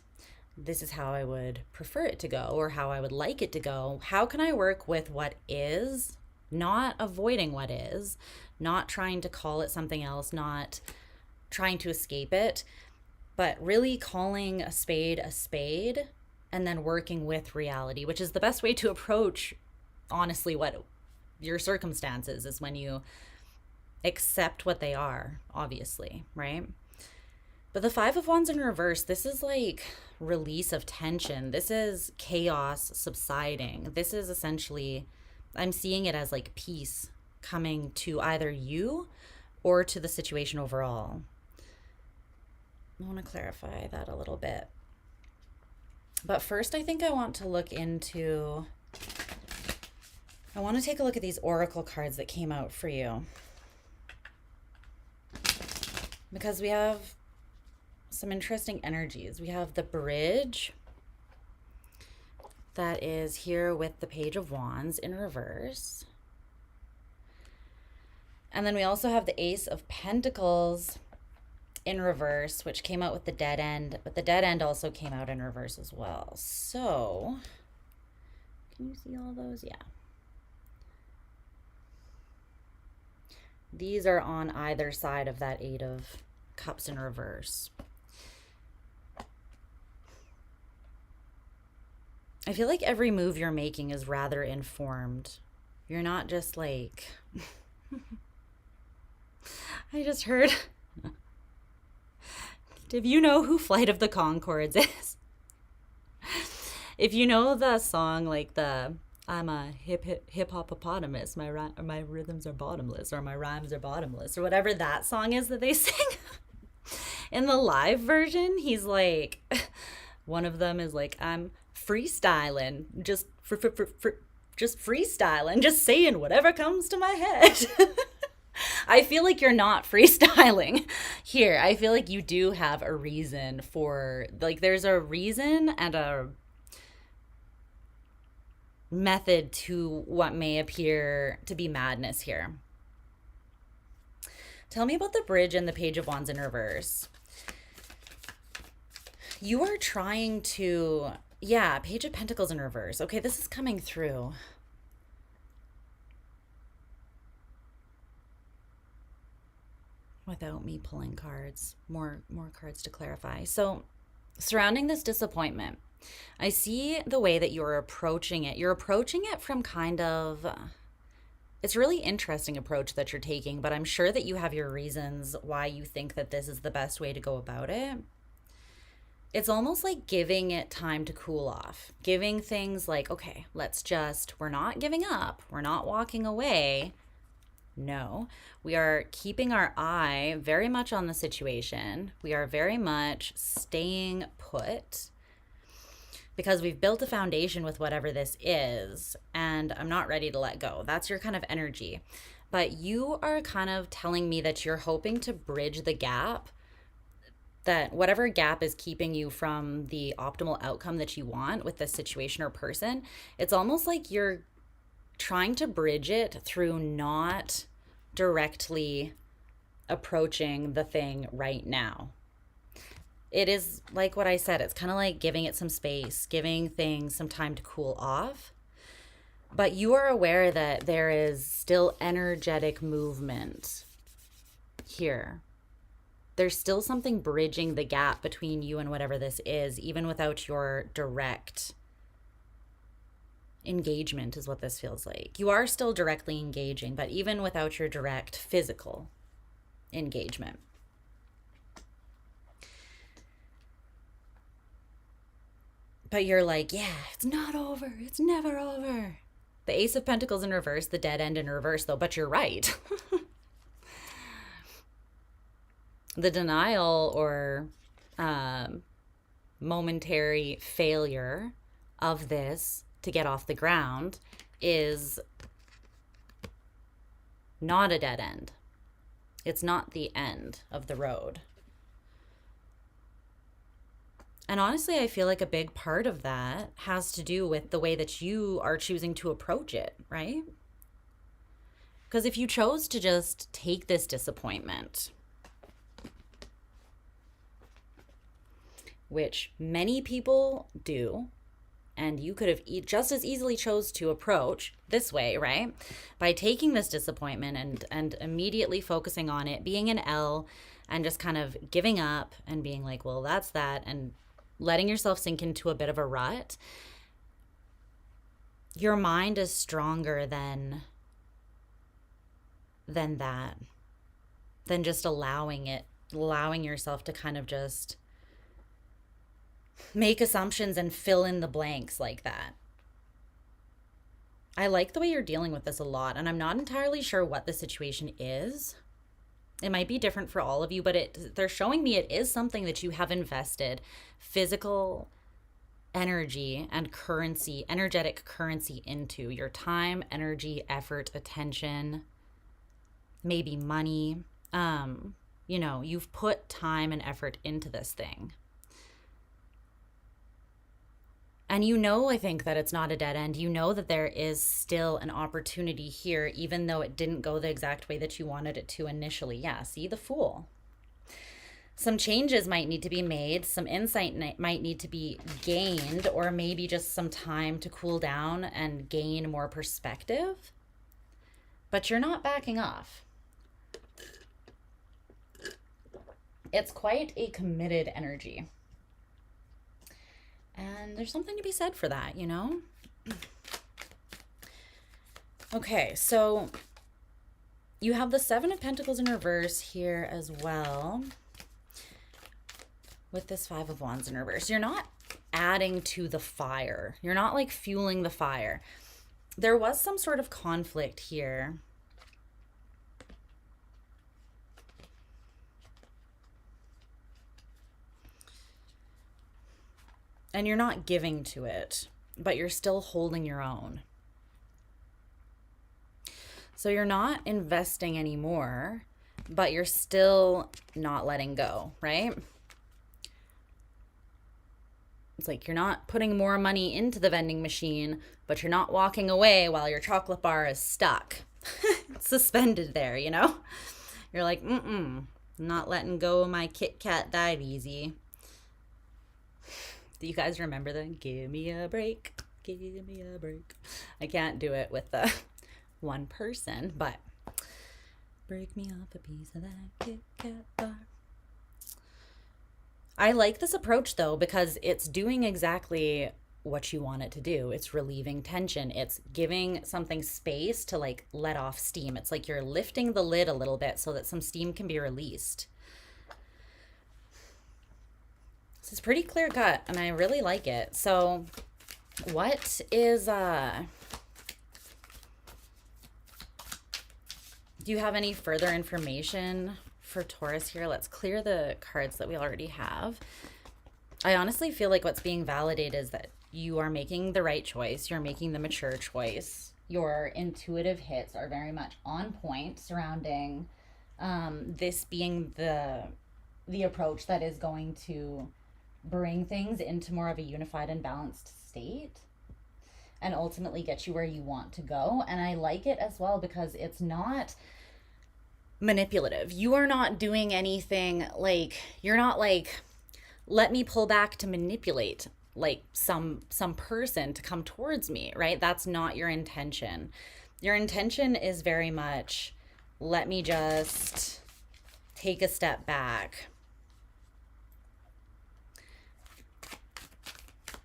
This is how I would prefer it to go, or how I would like it to go. How can I work with what is, not avoiding what is, not trying to call it something else, not trying to escape it, but really calling a spade, and then working with reality, which is the best way to approach, honestly, what your circumstances is, when you accept what they are, obviously, right? But the Five of Wands in reverse, this is like release of tension. This is chaos subsiding. This is essentially, I'm seeing it as like peace coming to either you or to the situation overall. I want to clarify that a little bit. But first, I think I want to take a look at these oracle cards that came out for you. Because we have some interesting energies. We have the Bridge that is here with the Page of Wands in reverse. And then we also have the Ace of Pentacles in reverse, which came out with the Dead End, but the Dead End also came out in reverse as well. So, can you see all those? Yeah. These are on either side of that Eight of Cups in reverse. I feel like every move you're making is rather informed. You're not just like, I just heard, if you know who Flight of the Conchords is, if you know the song, like I'm a hip hopopotamus, my rhythms are bottomless, or my rhymes are bottomless, or whatever that song is that they sing. In the live version, he's like, one of them is like, I'm freestyling, just freestyling, just saying whatever comes to my head. I feel like you're not freestyling here. I feel like you do have a reason for, like, there's a reason and a method to what may appear to be madness here. Tell me about the Bridge and the Page of Wands in reverse. You are trying to, yeah, Page of Pentacles in reverse. Okay, this is coming through. Without me pulling cards, more cards to clarify. So, surrounding this disappointment, I see the way that you're approaching it. You're approaching it from kind of it's a really interesting approach that you're taking, but I'm sure that you have your reasons why you think that this is the best way to go about it. It's almost like giving it time to cool off, giving things like, okay, we're not giving up, we're not walking away. No, we are keeping our eye very much on the situation. We are very much staying put because we've built a foundation with whatever this is, and I'm not ready to let go. That's your kind of energy. But you are kind of telling me that you're hoping to bridge the gap, that whatever gap is keeping you from the optimal outcome that you want with this situation or person, it's almost like you're trying to bridge it through not directly approaching the thing right now. It is like what I said, it's kind of like giving it some space, giving things some time to cool off. But you are aware that there is still energetic movement here. There's still something bridging the gap between you and whatever this is, even without your direct engagement is what this feels like. You are still directly engaging, but even without your direct physical engagement. But you're like, yeah, it's not over. It's never over. The Ace of Pentacles in reverse, the dead end in reverse, though, but you're right. The denial or momentary failure of this to get off the ground is not a dead end. It's not the end of the road. And honestly, I feel like a big part of that has to do with the way that you are choosing to approach it, right? Because if you chose to just take this disappointment, which many people do, and you could have just as easily chose to approach this way, right? By taking this disappointment and immediately focusing on it, being an L, and just kind of giving up and being like, well, that's that, and letting yourself sink into a bit of a rut. Your mind is stronger than that, than just allowing yourself to kind of just make assumptions and fill in the blanks like that. I like the way you're dealing with this a lot, and I'm not entirely sure what the situation is. It might be different for all of you, but they're showing me it is something that you have invested physical energy and currency, energetic currency into. Your time, energy, effort, attention, maybe money. You've put time and effort into this thing. And I think that it's not a dead end. You know that there is still an opportunity here, even though it didn't go the exact way that you wanted it to initially. Yeah, see the Fool. Some changes might need to be made. Some insight might need to be gained, or maybe just some time to cool down and gain more perspective. But you're not backing off. It's quite a committed energy. And there's something to be said for that, Okay, so you have the Seven of Pentacles in reverse here as well, with this Five of Wands in reverse. You're not adding to the fire. You're not like fueling the fire. There was some sort of conflict here. And you're not giving to it, but you're still holding your own. So you're not investing anymore, but you're still not letting go, right? It's like you're not putting more money into the vending machine, but you're not walking away while your chocolate bar is stuck. It's suspended there, You're like, I'm not letting go of my Kit Kat Dive Easy. Do you guys remember that? Give me a break. Give me a break. I can't do it with the one person, but break me off a piece of that Kit Kat bar. I like this approach though, because it's doing exactly what you want it to do. It's relieving tension. It's giving something space to like let off steam. It's like you're lifting the lid a little bit so that some steam can be released. This is pretty clear cut and I really like it. So what is, do you have any further information for Taurus here? Let's clear the cards that we already have. I honestly feel like what's being validated is that you are making the right choice. You're making the mature choice. Your intuitive hits are very much on point surrounding this being the approach that is going to bring things into more of a unified and balanced state and ultimately get you where you want to go. And I like it as well because it's not manipulative. You are not doing anything like, you're not like, let me pull back to manipulate like some person to come towards me, right? That's not your intention. Your intention is very much, let me just take a step back.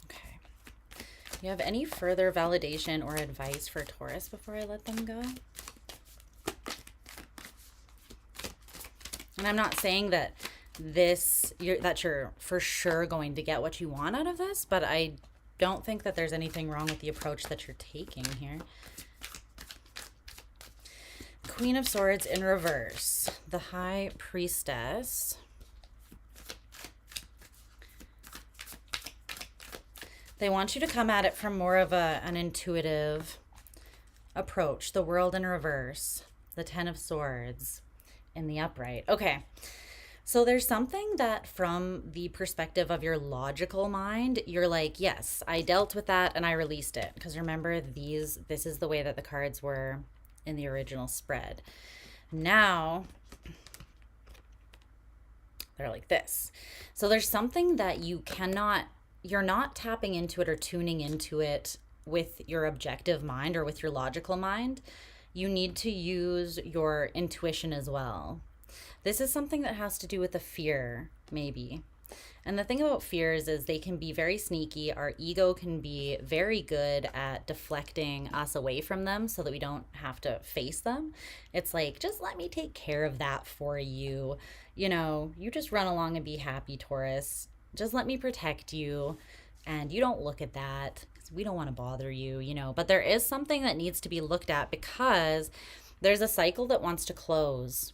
Okay. Do you have any further validation or advice for Taurus before I let them go? And I'm not saying that that you're for sure going to get what you want out of this, but I don't think that there's anything wrong with the approach that you're taking here. Queen of Swords in reverse, the High Priestess. They want you to come at it from more of an intuitive approach. The World in reverse, the Ten of Swords in the upright. Okay. So there's something that from the perspective of your logical mind, you're like, yes, I dealt with that and I released it. Because remember, this is the way that the cards were in the original spread. Now, they're like this. So there's something that you're not tapping into it or tuning into it with your objective mind or with your logical mind. You need to use your intuition as well. This is something that has to do with the fear, maybe. And the thing about fears is they can be very sneaky. Our ego can be very good at deflecting us away from them so that we don't have to face them. It's like, just let me take care of that for you. You know, you just run along and be happy, Taurus. Just let me protect you. And you don't look at that because we don't want to bother you, you know. But there is something that needs to be looked at because there's a cycle that wants to close.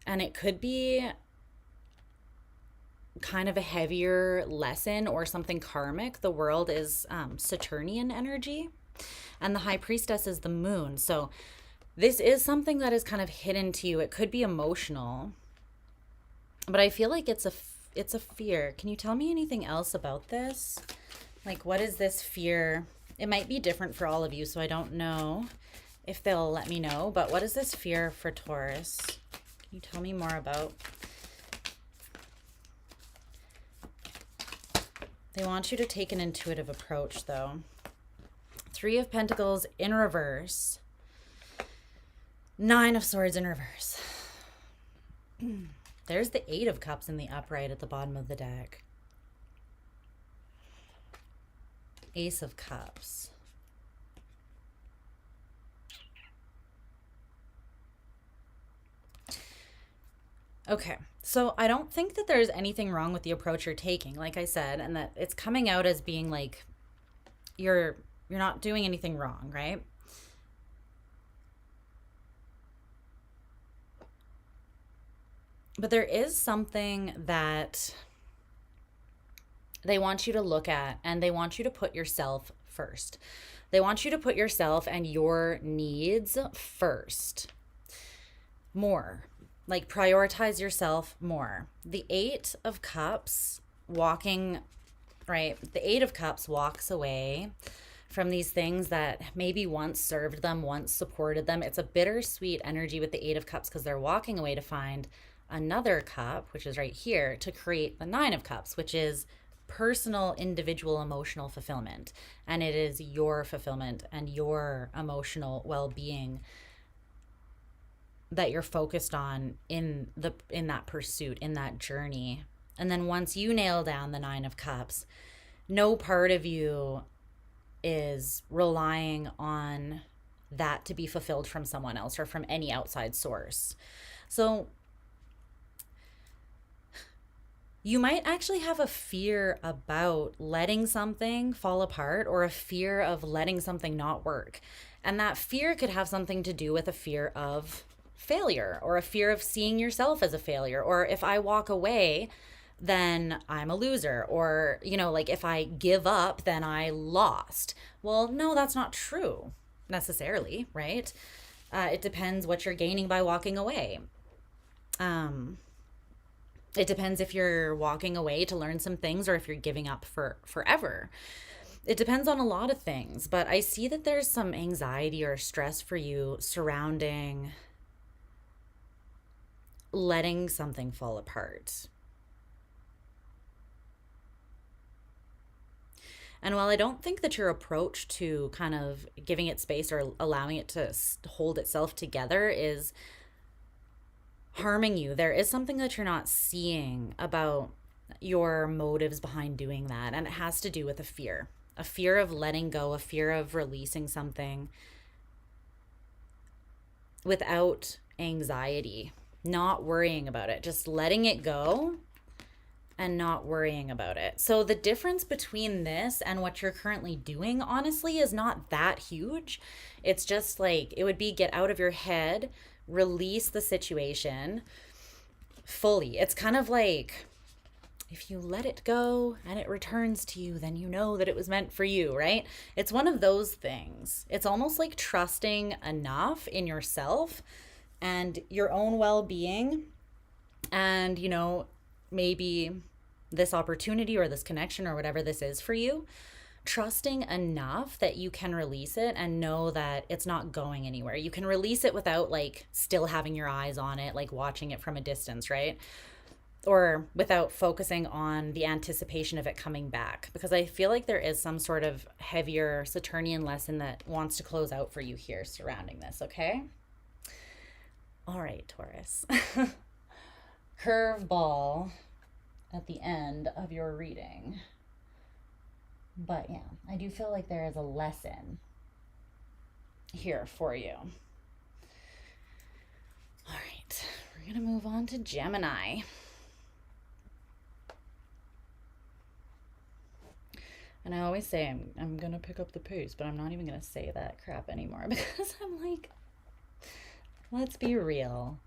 And it could be kind of a heavier lesson or something karmic. The World is Saturnian energy, and the High Priestess is the moon. So this is something that is kind of hidden to you. It could be emotional, but I feel like it's a fear. Can you tell me anything else about this? Like, what is this fear? It might be different for all of you, so I don't know if they'll let me know. But what is this fear for Taurus? Can you tell me more about? They want you to take an intuitive approach, though. Three of Pentacles in reverse. Nine of Swords in reverse. There's the Eight of Cups in the upright at the bottom of the deck. Ace of Cups. Okay, so I don't think that there's anything wrong with the approach you're taking, like I said, and that it's coming out as being like you're not doing anything wrong, right? But there is something that they want you to look at, and they want you to put yourself first. They want you to put yourself and your needs first. More. Like, prioritize yourself more. The Eight of Cups walking, right? The Eight of Cups walks away from these things that maybe once served them, once supported them. It's a bittersweet energy with the Eight of Cups because they're walking away to find another cup, which is right here, to create the Nine of Cups, which is personal, individual, emotional fulfillment. And it is your fulfillment and your emotional well-being that you're focused on in that pursuit, in that journey. And then once you nail down the Nine of Cups, no part of you is relying on that to be fulfilled from someone else or from any outside source. So you might actually have a fear about letting something fall apart or a fear of letting something not work. And that fear could have something to do with a fear of failure or a fear of seeing yourself as a failure. Or if I walk away, then I'm a loser. Or, you know, like if I give up, then I lost. Well, no, that's not true necessarily, right? It depends what you're gaining by walking away. It depends if you're walking away to learn some things or if you're giving up for forever. It depends on a lot of things, but I see that there's some anxiety or stress for you surrounding letting something fall apart. And while I don't think that your approach to kind of giving it space or allowing it to hold itself together is harming you, there is something that you're not seeing about your motives behind doing that. And it has to do with a fear of letting go, a fear of releasing something without anxiety, not worrying about it, just letting it go and not worrying about it. So the difference between this and what you're currently doing, honestly, is not that huge. It's just like, it would be get out of your head, release the situation fully. It's kind of like if you let it go and it returns to you, then you know that it was meant for you, right? It's one of those things. It's almost like trusting enough in yourself and your own well-being and, you know, maybe this opportunity or this connection or whatever this is for you, trusting enough that you can release it and know that it's not going anywhere. You can release it without like still having your eyes on it, like watching it from a distance, right? Or without focusing on the anticipation of it coming back. Because I feel like there is some sort of heavier Saturnian lesson that wants to close out for you here surrounding this, okay? All right, Taurus. Curveball at the end of your reading. But yeah, I do feel like there is a lesson here for you. All right, we're going to move on to Gemini. And I always say I'm going to pick up the pace, but I'm not even going to say that crap anymore because I'm like, let's be real.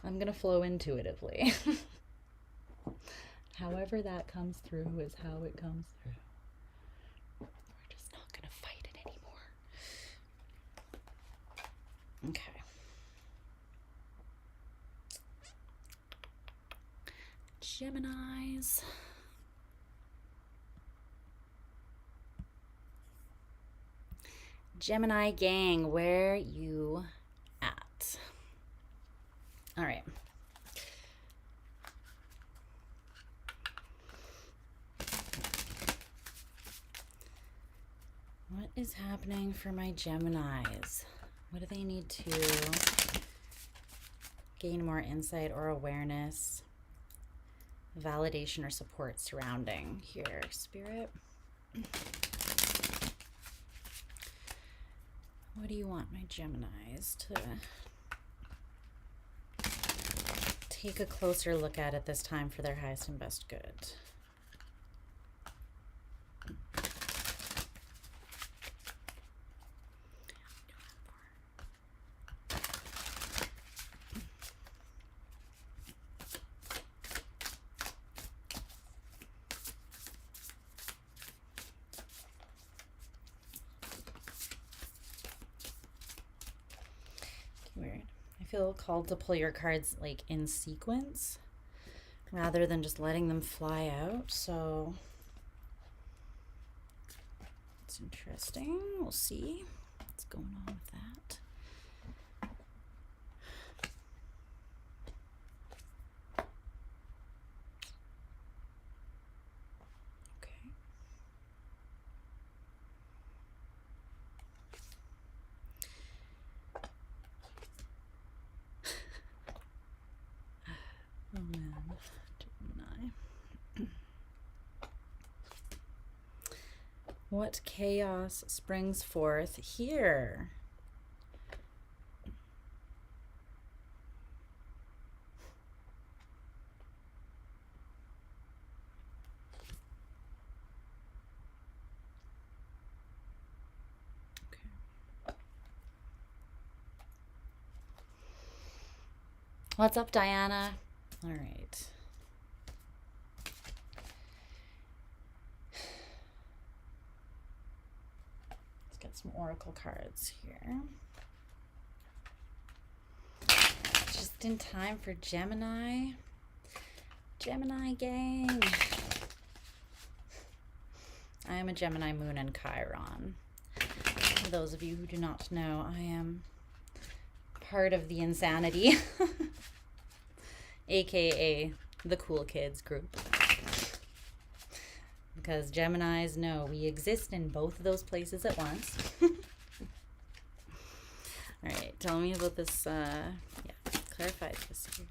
I'm going to flow intuitively. However that comes through is how it comes through. We're just not going to fight it anymore. Okay. Geminis. Gemini gang, where you at? All right. What is happening for my Geminis? What do they need to gain more insight or awareness, validation or support surrounding here, Spirit? What do you want my Geminis to take a closer look at this time for their highest and best good? Weird. I feel called to pull your cards like in sequence rather than just letting them fly out. So it's interesting. We'll see what's going on with that. Oh man, Gemini. What chaos springs forth here? What's up, Diana? All right. Let's get some oracle cards here. Just in time for Gemini. Gemini gang. I am a Gemini moon and Chiron. For those of you who do not know, I am part of the insanity. AKA the cool kids group. Because Geminis know we exist in both of those places at once. Alright, tell me about this, clarify this here.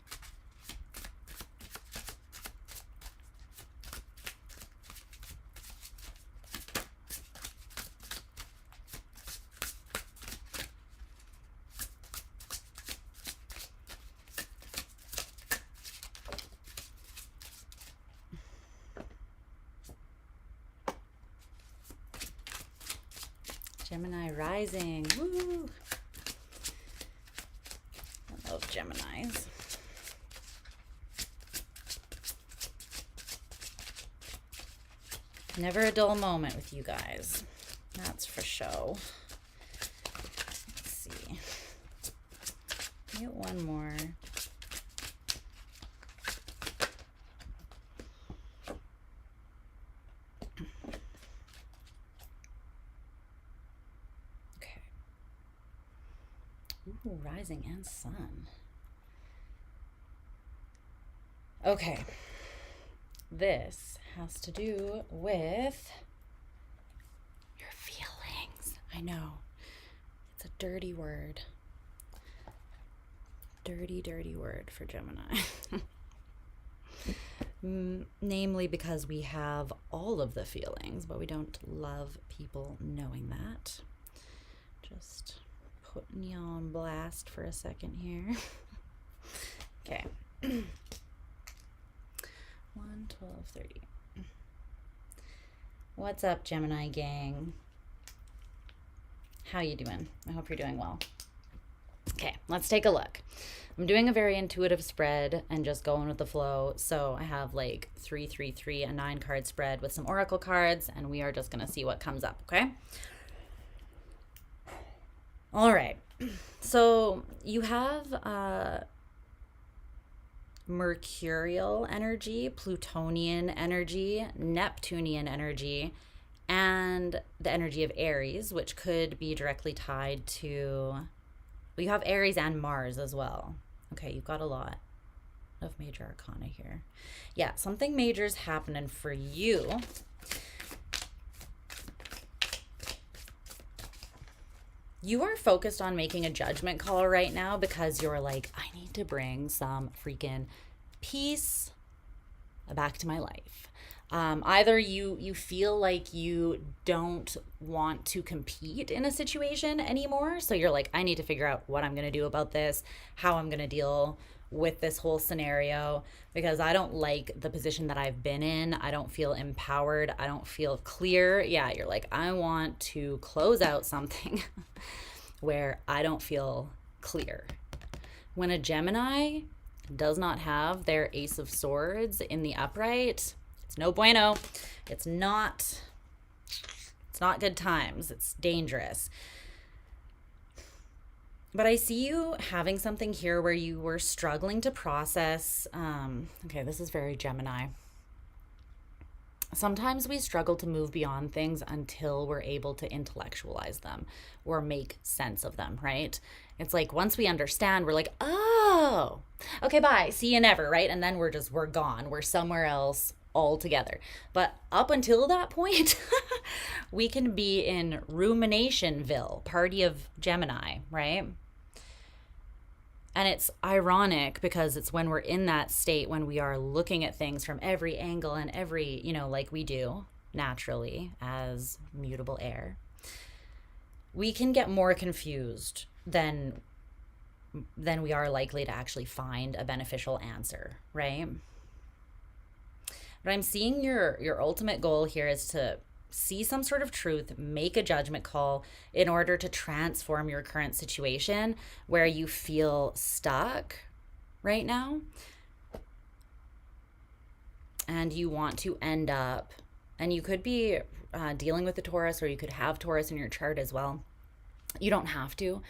Gemini rising. Woo! I love Geminis. Never a dull moment with you guys. That's for sure. Let's see. Get one more. Ooh, rising and sun. Okay. This has to do with your feelings. I know. It's a dirty word. Dirty, dirty word for Gemini. Namely because we have all of the feelings, but we don't love people knowing that. Just putting you on blast for a second here. Okay. 1/12/30. What's up, Gemini gang? How you doing? I hope you're doing well. Okay, let's take a look. I'm doing a very intuitive spread and just going with the flow. So I have like 3, 3, 3, a 9-card spread with some oracle cards, and we are just going to see what comes up, okay? All right, so you have Mercurial energy, Plutonian energy, Neptunian energy, and the energy of Aries, which could be directly tied to, well, you have Aries and Mars as well. Okay, you've got a lot of major arcana here. Yeah, something major is happening for you. You are focused on making a judgment call right now because you're like, I need to bring some freaking peace back to my life. Either you feel like you don't want to compete in a situation anymore. So you're like, I need to figure out what I'm going to do about this, how I'm going to deal with this whole scenario, because I don't like the position that I've been in. I don't feel empowered. I don't feel clear. Yeah, you're like, I want to close out something where I don't feel clear. When a Gemini does not have their Ace of Swords in the upright, it's no bueno. It's not good times. It's dangerous. But I see you having something here where you were struggling to process. Okay, this is very Gemini. Sometimes we struggle to move beyond things until we're able to intellectualize them or make sense of them, right? It's like once we understand, we're like, oh, okay, bye, see you never, right? And then we're gone. We're somewhere else altogether. But up until that point, we can be in ruminationville, party of Gemini, right? And it's ironic because it's when we're in that state, when we are looking at things from every angle and every, like we do, naturally as mutable air, we can get more confused than we are likely to actually find a beneficial answer, right? But I'm seeing your ultimate goal here is to see some sort of truth, make a judgment call in order to transform your current situation where you feel stuck right now. And you want to end up, and you could be dealing with the Taurus, or you could have Taurus in your chart as well. You don't have to,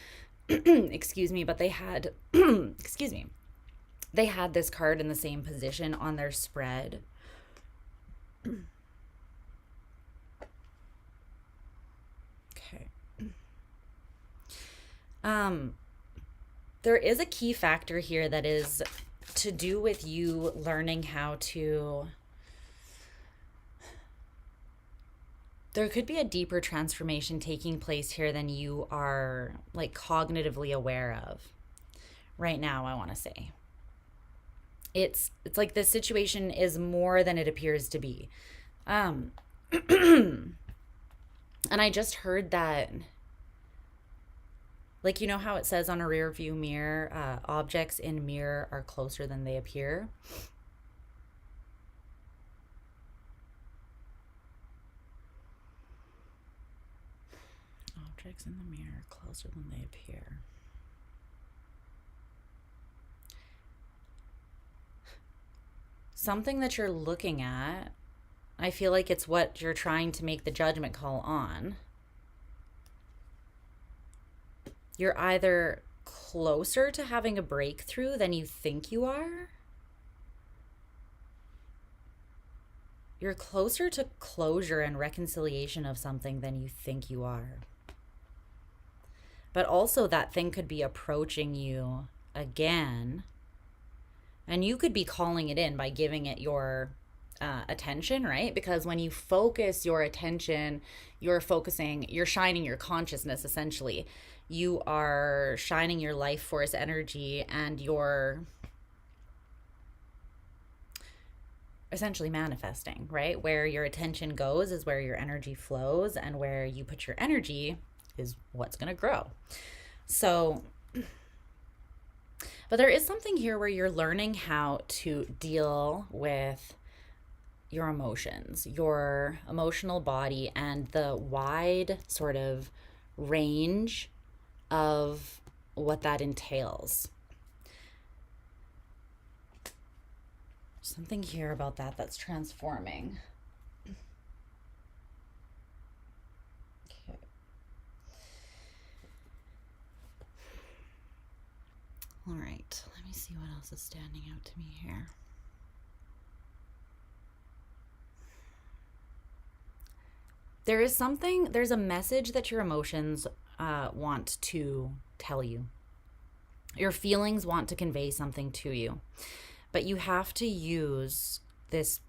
excuse me, but they had, excuse me, they had this card in the same position on their spread. Okay. There is a key factor here that is to do with you learning how to, there could be a deeper transformation taking place here than you are like cognitively aware of right now. I want to say it's like this situation is more than it appears to be. And I just heard that, like, you know how it says on a rear view mirror, objects in mirror are closer than they appear. Objects in the mirror closer than they appear. Something that you're looking at, I feel like it's what you're trying to make the judgment call on. You're either closer to having a breakthrough than you think you are. You're closer to closure and reconciliation of something than you think you are. But also that thing could be approaching you again, and you could be calling it in by giving it your attention, right? Because when you focus your attention, you're shining your consciousness essentially. You are shining your life force energy, and you're essentially manifesting, right? Where your attention goes is where your energy flows, and where you put your energy is what's going to grow. So, but there is something here where you're learning how to deal with your emotions, your emotional body, and the wide sort of range of what that entails. Something here about that that's transforming. Okay. All right, let me see what else is standing out to me here. There's a message that your emotions want to tell you. Your feelings want to convey something to you. But you have to use this,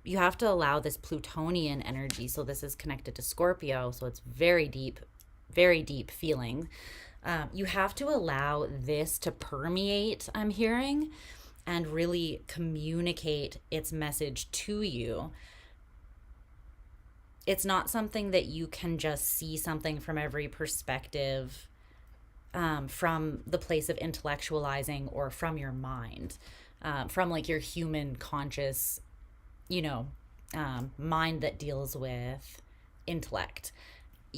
you have to allow this Plutonian energy. So this is connected to Scorpio. So it's very deep feeling. You have to allow this to permeate, I'm hearing, and really communicate its message to you. It's not something that you can just see something from every perspective, from the place of intellectualizing or from your mind, from like your human conscious, mind that deals with intellect.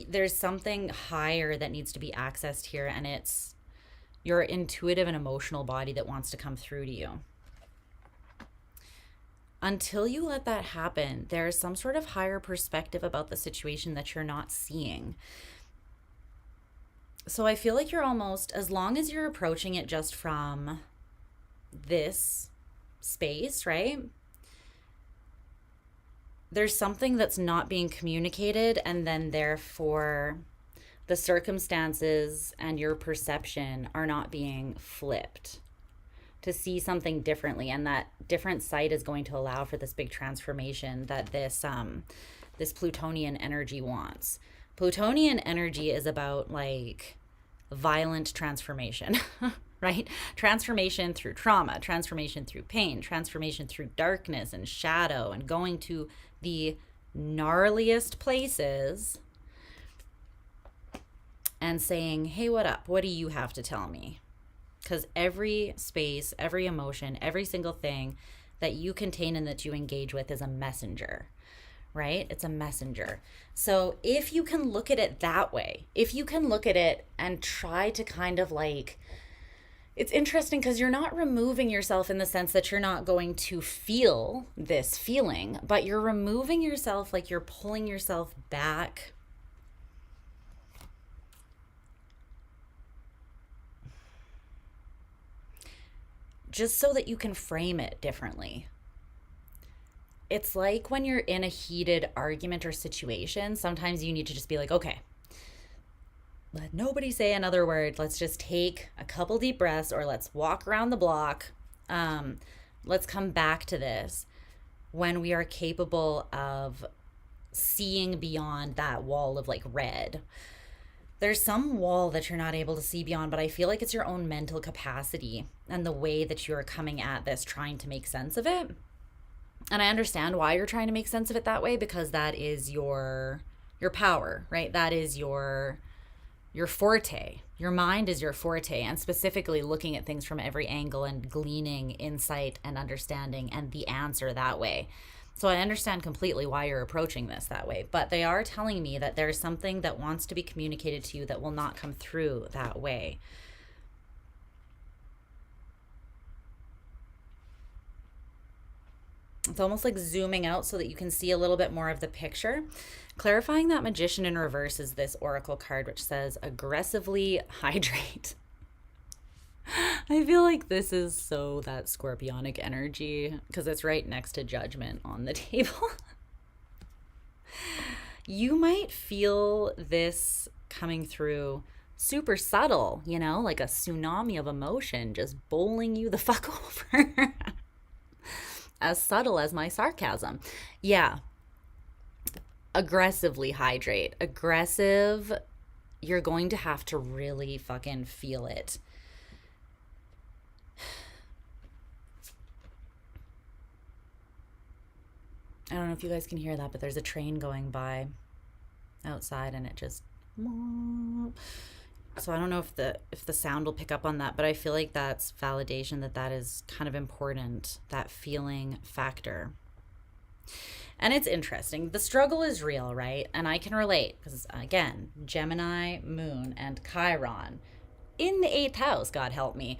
There's something higher that needs to be accessed here, and it's your intuitive and emotional body that wants to come through to you. Until you let that happen, there's some sort of higher perspective about the situation that you're not seeing. So I feel like you're almost, as long as you're approaching it just from this space, right? There's something that's not being communicated, and then therefore the circumstances and your perception are not being flipped to see something differently, and that different sight is going to allow for this big transformation that this Plutonian energy wants. Plutonian energy is about like violent transformation, right? Transformation through trauma, transformation through pain, transformation through darkness and shadow, and going to the gnarliest places and saying, hey, what up? What do you have to tell me? Because every space, every emotion, every single thing that you contain and that you engage with is a messenger, right? It's a messenger. So if you can look at it that way, if you can look at it and try to kind of like, it's interesting because you're not removing yourself in the sense that you're not going to feel this feeling, but you're removing yourself, like you're pulling yourself back. Just so that you can frame it differently. It's like when you're in a heated argument or situation, sometimes you need to just be like, okay, let nobody say another word. Let's just take a couple deep breaths, or let's walk around the block. Let's come back to this when we are capable of seeing beyond that wall of like red. There's some wall that you're not able to see beyond, but I feel like it's your own mental capacity and the way that you're coming at this, trying to make sense of it. And I understand why you're trying to make sense of it that way, because that is your power, right? That is your forte. Your mind is your forte, and specifically looking at things from every angle and gleaning insight and understanding and the answer that way. So I understand completely why you're approaching this that way, but they are telling me that there's something that wants to be communicated to you that will not come through that way. It's almost like zooming out so that you can see a little bit more of the picture. Clarifying that Magician in reverse is this oracle card, which says aggressively hydrate. I feel like this is so that scorpionic energy because it's right next to Judgment on the table. You might feel this coming through super subtle, you know, like a tsunami of emotion just bowling you the fuck over. As subtle as my sarcasm. Yeah. Aggressively hydrate. Aggressive, you're going to have to really fucking feel it. I don't know if you guys can hear that, but there's a train going by outside and it just... So I don't know if the sound will pick up on that, but I feel like that's validation that is kind of important, that feeling factor. And it's interesting. The struggle is real, right? And I can relate because, again, Gemini, Moon, and Chiron in the 8th house, God help me.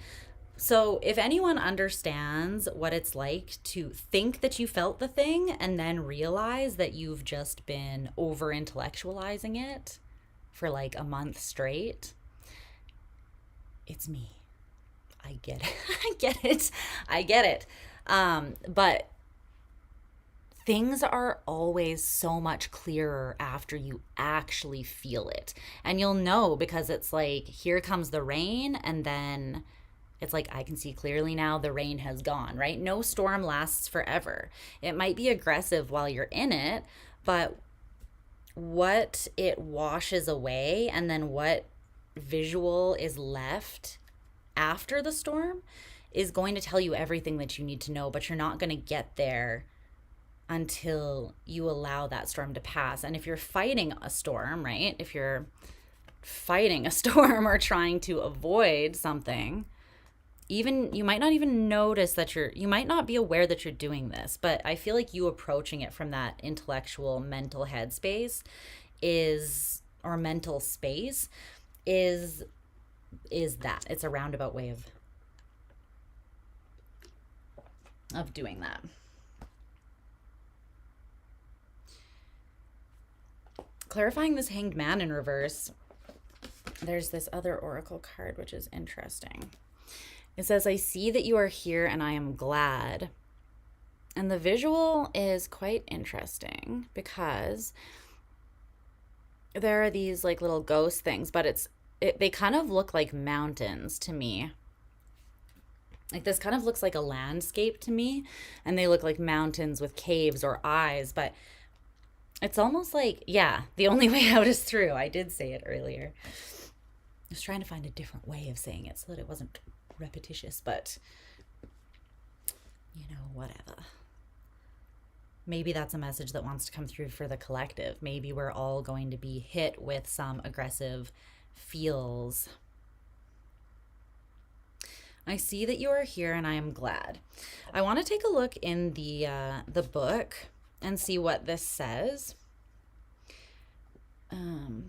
So if anyone understands what it's like to think that you felt the thing and then realize that you've just been over-intellectualizing it for like a month straight, it's me. I get it. I get it. But things are always so much clearer after you actually feel it. And you'll know because it's like, here comes the rain, and then it's like, I can see clearly now the rain has gone, right? No storm lasts forever. It might be aggressive while you're in it, but what it washes away and then what visual is left after the storm is going to tell you everything that you need to know, but you're not going to get there until you allow that storm to pass. And if you're fighting a storm, right? If you're fighting a storm or trying to avoid something, even you might not even notice that you might not be aware that you're doing this, but I feel like you approaching it from that intellectual mental headspace or mental space is that. It's a roundabout way of doing that. Clarifying this Hanged Man in reverse, there's this other oracle card which is interesting. It says, I see that you are here and I am glad. And the visual is quite interesting because there are these like little ghost things, but they kind of look like mountains to me. Like this kind of looks like a landscape to me, and they look like mountains with caves or eyes, but it's almost like, yeah, the only way out is through. I did say it earlier. I was trying to find a different way of saying it so that it wasn't repetitious, but you know, whatever. maybe that's a message that wants to come through for the collective. Maybe we're all going to be hit with some aggressive feels. I see that you are here and I am glad. I want to take a look in the book and see what this says.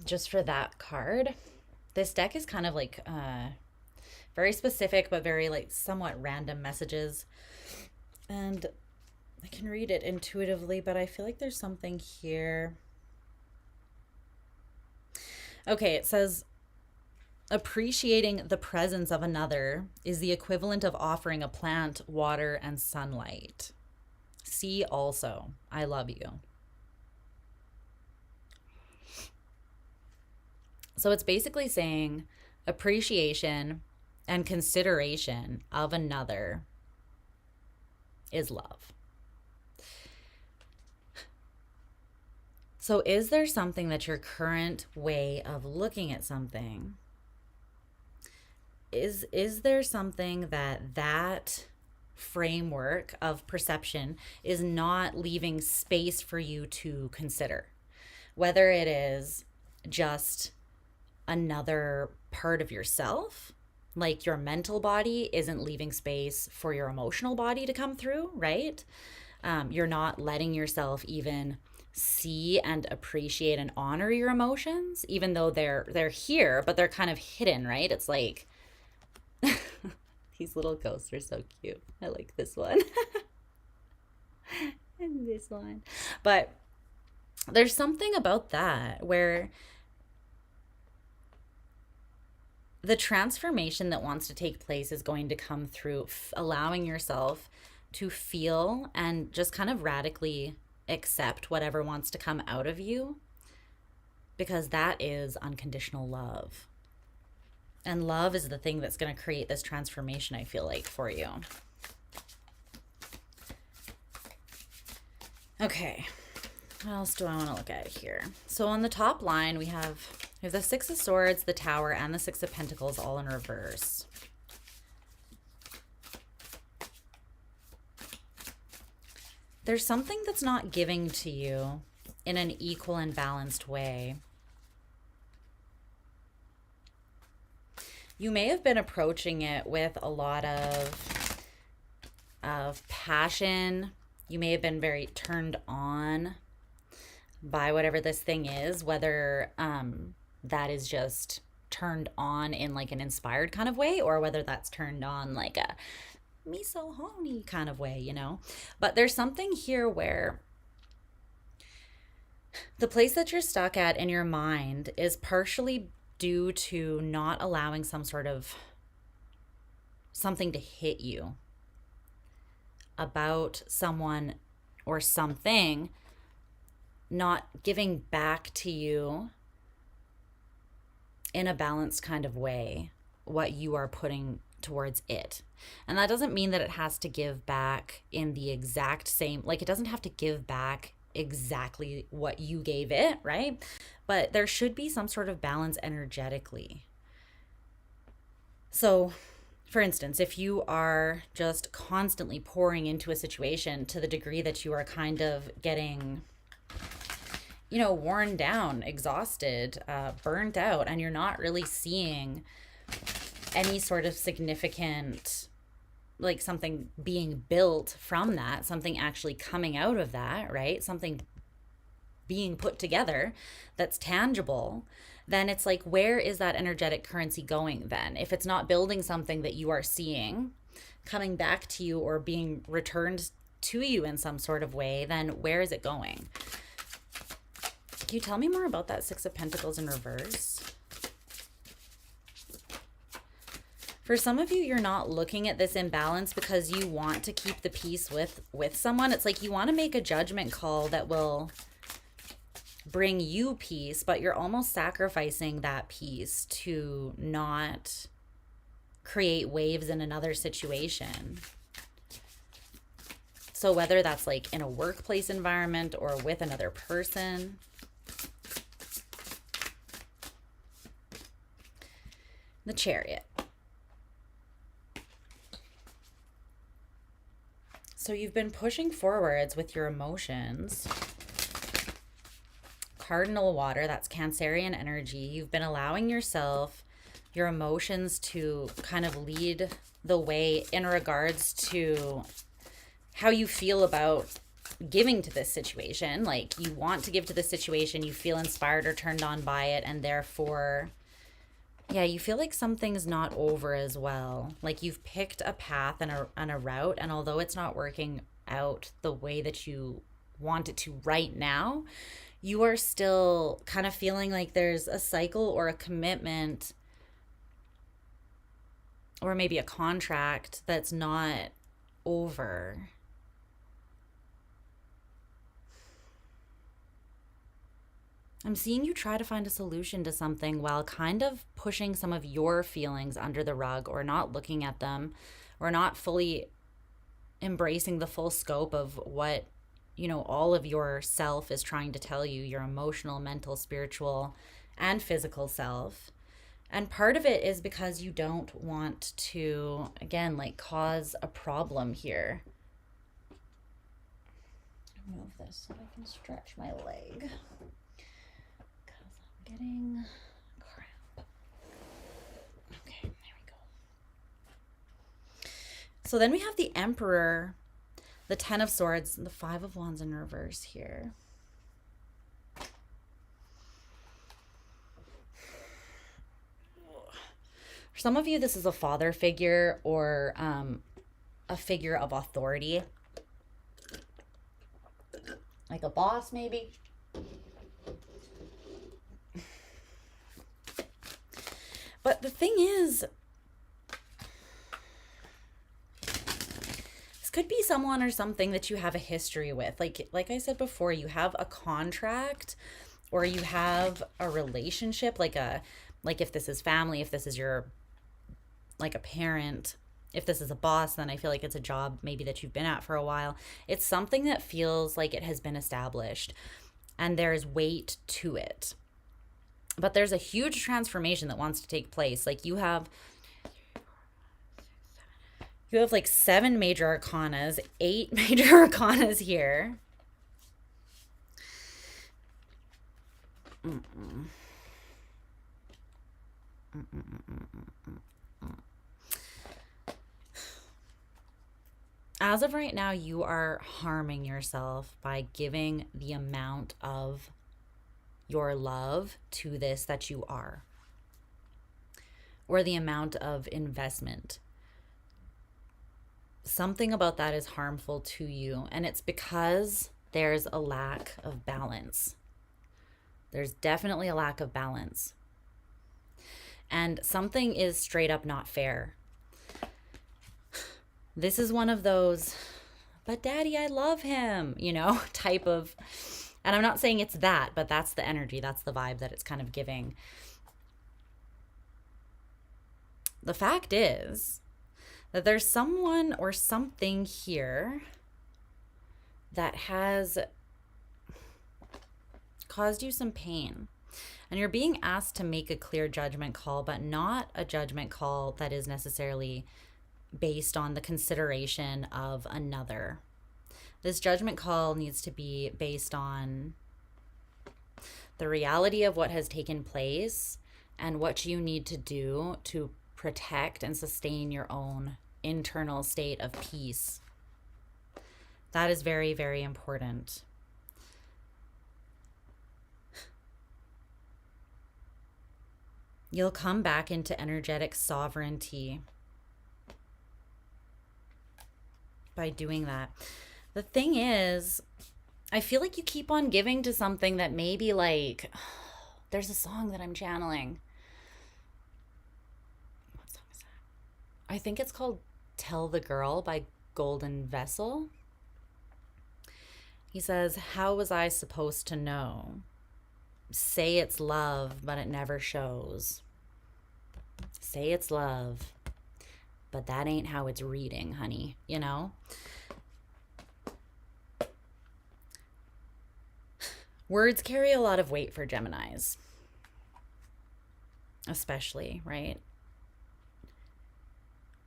Just for that card. This deck is kind of like very specific, but very like somewhat random messages. And I can read it intuitively, but I feel like there's something here. Okay, it says, appreciating the presence of another is the equivalent of offering a plant water and sunlight. See also, I love you. So it's basically saying appreciation and consideration of another is love. So is there something that your current way of looking at something, is there something that framework of perception is not leaving space for you to consider? Whether it is just another part of yourself, like your mental body isn't leaving space for your emotional body to come through, right? You're not letting yourself even see and appreciate and honor your emotions, even though they're here, but they're kind of hidden, right? It's like these little ghosts are so cute. I like this one. And this one. But there's something about that where the transformation that wants to take place is going to come through allowing yourself to feel and just kind of radically accept whatever wants to come out of you, because that is unconditional love. And love is the thing that's going to create this transformation, I feel like, for you. Okay. What else do I want to look at here? So on the top line, we have the Six of Swords, the Tower, and the Six of Pentacles all in reverse. There's something that's not giving to you in an equal and balanced way. You may have been approaching it with a lot of passion. You may have been very turned on by whatever this thing is, whether that is just turned on in like an inspired kind of way, or whether that's turned on like a me so horny kind of way, you know. But there's something here where the place that you're stuck at in your mind is partially due to not allowing something to hit you about someone or something not giving back to you in a balanced kind of way what you are putting towards it. And that doesn't mean that it has to give back in the exact same, like it doesn't have to give back exactly what you gave it, right? But there should be some sort of balance energetically. So, for instance, if you are just constantly pouring into a situation to the degree that you are kind of getting, you know, worn down, exhausted, burnt out, and you're not really seeing any sort of significant, like something being built from that, something actually coming out of that, right? Something being put together that's tangible, then it's like, where is that energetic currency going then? If it's not building something that you are seeing coming back to you or being returned to you in some sort of way, then where is it going? Can you tell me more about that Six of Pentacles in reverse? For some of you, you're not looking at this imbalance because you want to keep the peace with someone. It's like you want to make a judgment call that will bring you peace, but you're almost sacrificing that peace to not create waves in another situation. So whether that's like in a workplace environment or with another person. The Chariot. So you've been pushing forwards with your emotions. Cardinal water, that's Cancerian energy. You've been allowing yourself, your emotions to kind of lead the way in regards to how you feel about giving to this situation. Like, you want to give to this situation, you feel inspired or turned on by it, and therefore, yeah, you feel like something's not over as well. Like, you've picked a path and a route, and although it's not working out the way that you want it to right now, you are still kind of feeling like there's a cycle or a commitment or maybe a contract that's not over. I'm seeing you try to find a solution to something while kind of pushing some of your feelings under the rug, or not looking at them, or not fully embracing the full scope of what, you know, all of your self is trying to tell you, your emotional, mental, spiritual, and physical self. And part of it is because you don't want to, again, like, cause a problem here. Move this so I can stretch my leg. Getting cramp. Okay, there we go. So then we have the Emperor, the Ten of Swords, the Five of Wands in reverse here. For some of you, this is a father figure or a figure of authority. Like a boss, maybe. But the thing is, this could be someone or something that you have a history with. Like I said before, you have a contract or you have a relationship, like if this is family, if this is your, like, a parent, if this is a boss, then I feel like it's a job maybe that you've been at for a while. It's something that feels like it has been established and there's weight to it. But there's a huge transformation that wants to take place. Like, you have like 7 major arcanas, 8 major arcanas here. As of right now, you are harming yourself by giving the amount of your love to this that you are, or the amount of investment. Something about that is harmful to you, and it's because there's a lack of balance. There's definitely a lack of balance, and something is straight up not fair. This is one of those, but daddy, I love him, you know, type of. And I'm not saying it's that, but that's the energy, that's the vibe that it's kind of giving. The fact is that there's someone or something here that has caused you some pain. And you're being asked to make a clear judgment call, but not a judgment call that is necessarily based on the consideration of another. This judgment call needs to be based on the reality of what has taken place and what you need to do to protect and sustain your own internal state of peace. That is very, very important. You'll come back into energetic sovereignty by doing that. The thing is, I feel like you keep on giving to something that maybe, like, there's a song that I'm channeling. What song is that? I think it's called Tell the Girl by Golden Vessel. He says, how was I supposed to know? Say it's love, but it never shows. Say it's love, but that ain't how it's reading, honey, you know? Words carry a lot of weight for Geminis, especially, right?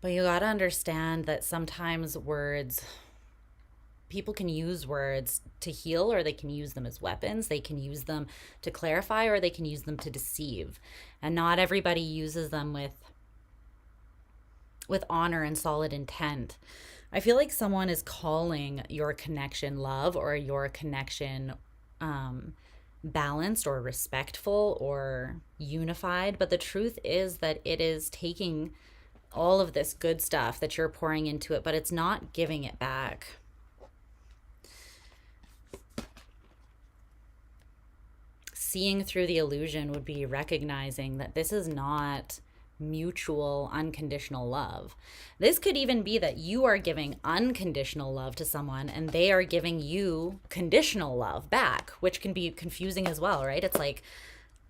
But you gotta understand that sometimes words people can use words to heal, or they can use them as weapons. They can use them to clarify, or they can use them to deceive. And not everybody uses them with honor and solid intent. I feel like someone is calling your connection love, or your connection balanced or respectful or unified. But the truth is that it is taking all of this good stuff that you're pouring into it, but it's not giving it back. Seeing through the illusion would be recognizing that this is not mutual, unconditional love. This could even be that you are giving unconditional love to someone and they are giving you conditional love back, which can be confusing as well, right? It's like,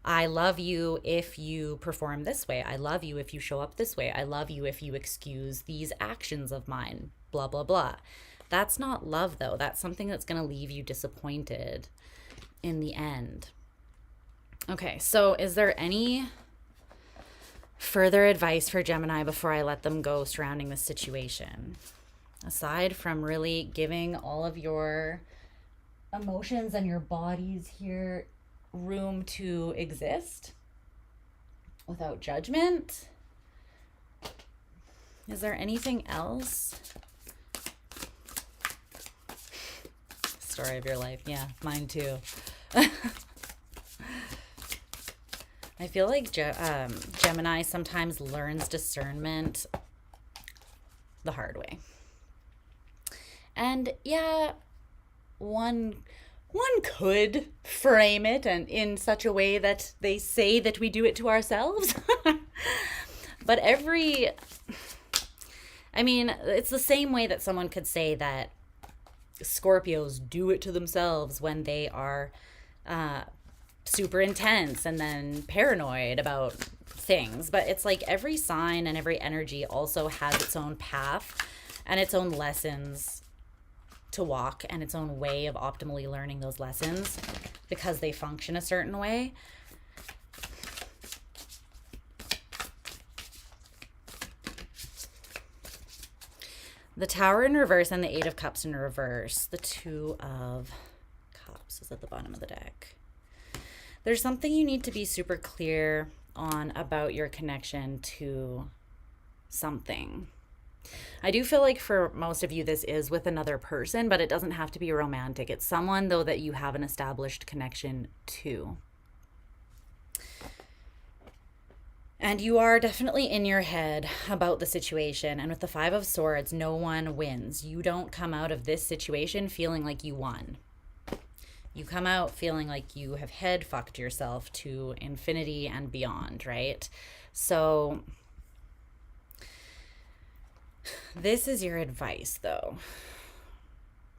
I love you if you perform this way. I love you if you show up this way. I love you if you excuse these actions of mine, blah, blah, blah. That's not love, though. That's something that's going to leave you disappointed in the end. Okay, so is there any further advice for Gemini before I let them go surrounding this situation? Aside from really giving all of your emotions and your bodies here room to exist without judgment, is there anything else? Story of your life. Yeah, mine too. I feel like Gemini sometimes learns discernment the hard way. And yeah, one could frame it and in such a way that they say that we do it to ourselves. But it's the same way that someone could say that Scorpios do it to themselves when they are super intense and then paranoid about things. But it's like every sign and every energy also has its own path and its own lessons to walk and its own way of optimally learning those lessons because they function a certain way. The Tower in reverse and the Eight of Cups in reverse. The Two of Cups is at the bottom of the deck. There's something you need to be super clear on about your connection to something. I do feel like for most of you this is with another person, but it doesn't have to be romantic. It's someone, though, that you have an established connection to. And you are definitely in your head about the situation. And with the Five of Swords, no one wins. You don't come out of this situation feeling like you won. You come out feeling like you have head fucked yourself to infinity and beyond, right? So this is your advice, though.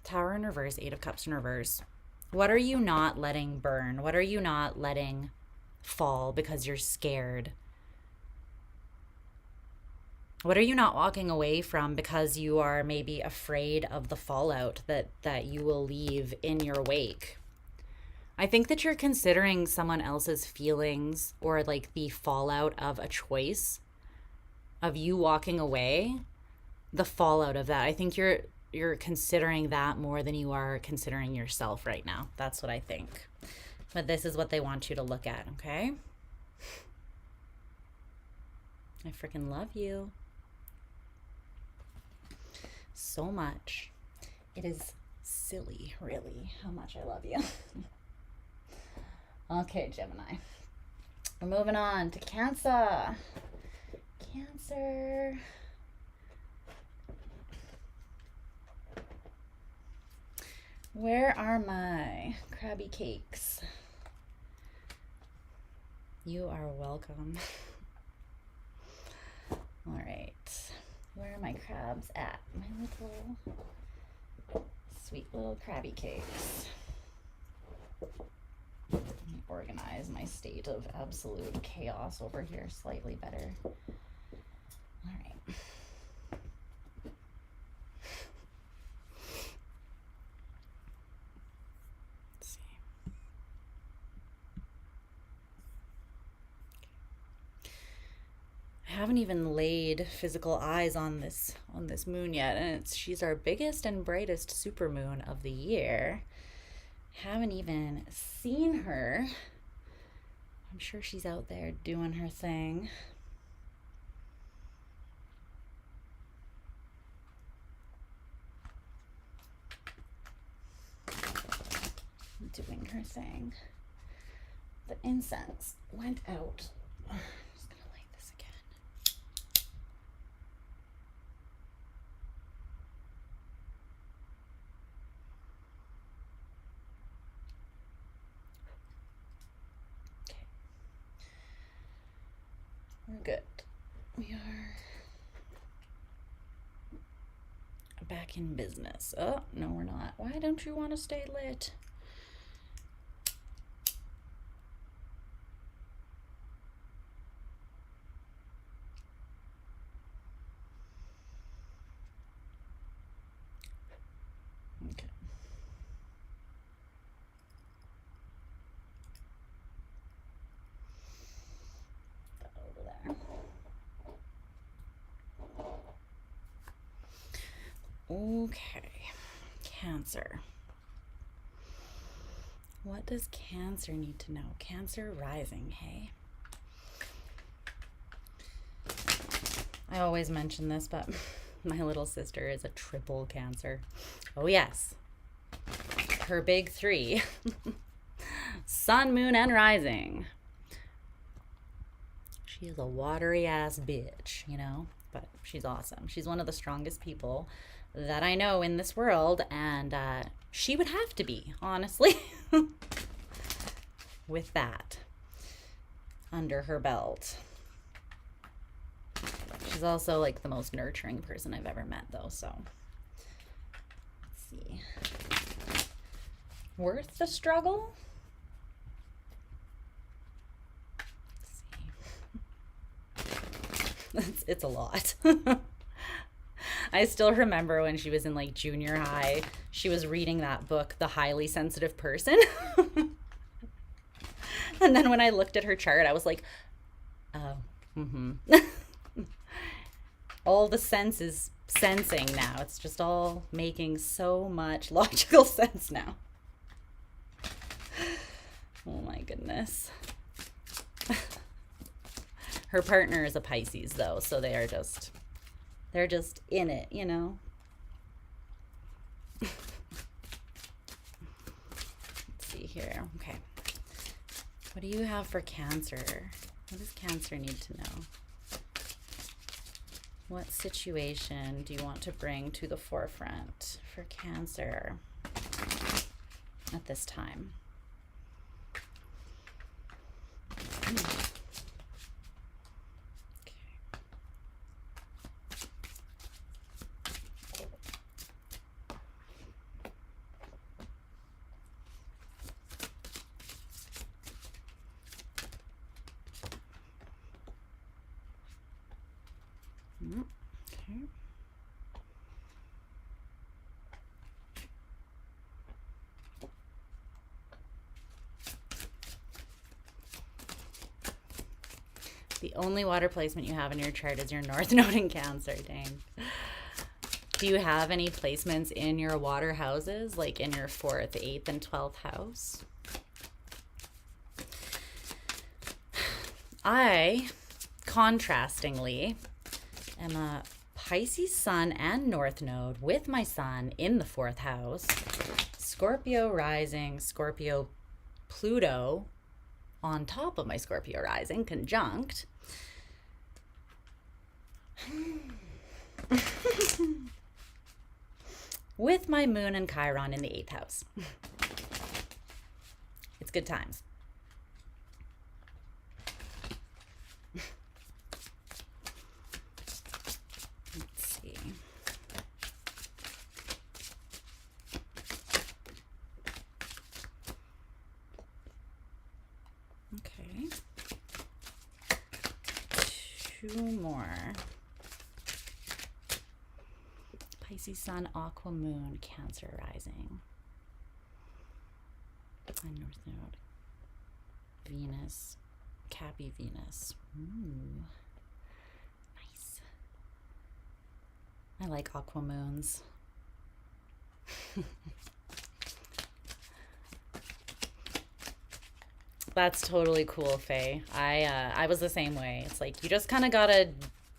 Tower in reverse, Eight of Cups in reverse. What are you not letting burn? What are you not letting fall because you're scared? What are you not walking away from because you are maybe afraid of the fallout that you will leave in your wake? I think that you're considering someone else's feelings or like the fallout of a choice of you walking away, the fallout of that. I think you're considering that more than you are considering yourself right now. That's what I think. But this is what they want you to look at, okay? I freaking love you so much. It is silly, really, how much I love you. Okay, Gemini. We're moving on to Cancer. Cancer. Where are my crabby cakes? You are welcome. All right. Where are my crabs at? My little sweet little crabby cakes. Let me organize my state of absolute chaos over here slightly better. All right. Let's see. I haven't even laid physical eyes on this moon yet, and she's our biggest and brightest supermoon of the year. Haven't even seen her. I'm sure she's out there doing her thing. Doing her thing. The incense went out. I'm just gonna light this again. Okay. We're good. We are back in business. Oh, no, we're not. Why don't you want to stay lit? Okay. Over there. Okay. Cancer. What does Cancer need to know? Cancer rising, hey? I always mention this, but my little sister is a triple Cancer. Oh yes. Her big three. Sun, moon, and rising. She is a watery ass bitch, you know? But she's awesome. She's one of the strongest people that I know in this world, and she would have to be, honestly, with that under her belt. She's also like the most nurturing person I've ever met, though, so let's see. Worth the struggle? Let's see. It's a lot. I still remember when she was in like junior high, she was reading that book, The Highly Sensitive Person. And then when I looked at her chart, I was like, oh, all the sense is sensing now. It's just all making so much logical sense now. Oh my goodness. Her partner is a Pisces though, so they're just in it, you know. Let's see here. Okay. What do you have for Cancer? What does Cancer need to know? What situation do you want to bring to the forefront for Cancer at this time? Okay. The only water placement you have in your chart is your North Node in Cancer, dang. Do you have any placements in your water houses, like in your 4th, 8th, and 12th house? I, contrastingly, am a Pisces Sun and North Node with my Sun in the 4th house, Scorpio rising, Scorpio Pluto on top of my Scorpio rising, conjunct. With my Moon and Chiron in the 8th house. It's good times. Let's see. Okay. 2 more. Pisces Sun, Aqua Moon, Cancer rising. And North Node. Venus, Cappy Venus. Ooh. I like aqua moons. That's totally cool, Faye. I was the same way. It's like you just kind of gotta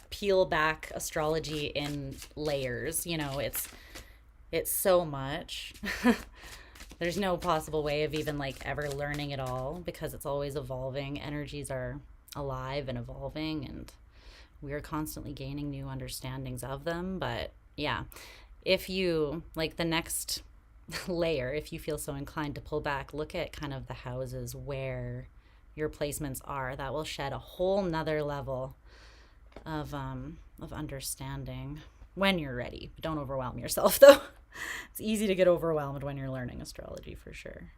peel back astrology in layers. You know, it's so much. There's no possible way of even like ever learning it all because it's always evolving. Energies are alive and evolving, and we are constantly gaining new understandings of them. But yeah, if you like the next layer, if you feel so inclined to pull back, look at kind of the houses where your placements are. That will shed a whole nother level of understanding when you're ready. Don't overwhelm yourself though. It's easy to get overwhelmed when you're learning astrology for sure.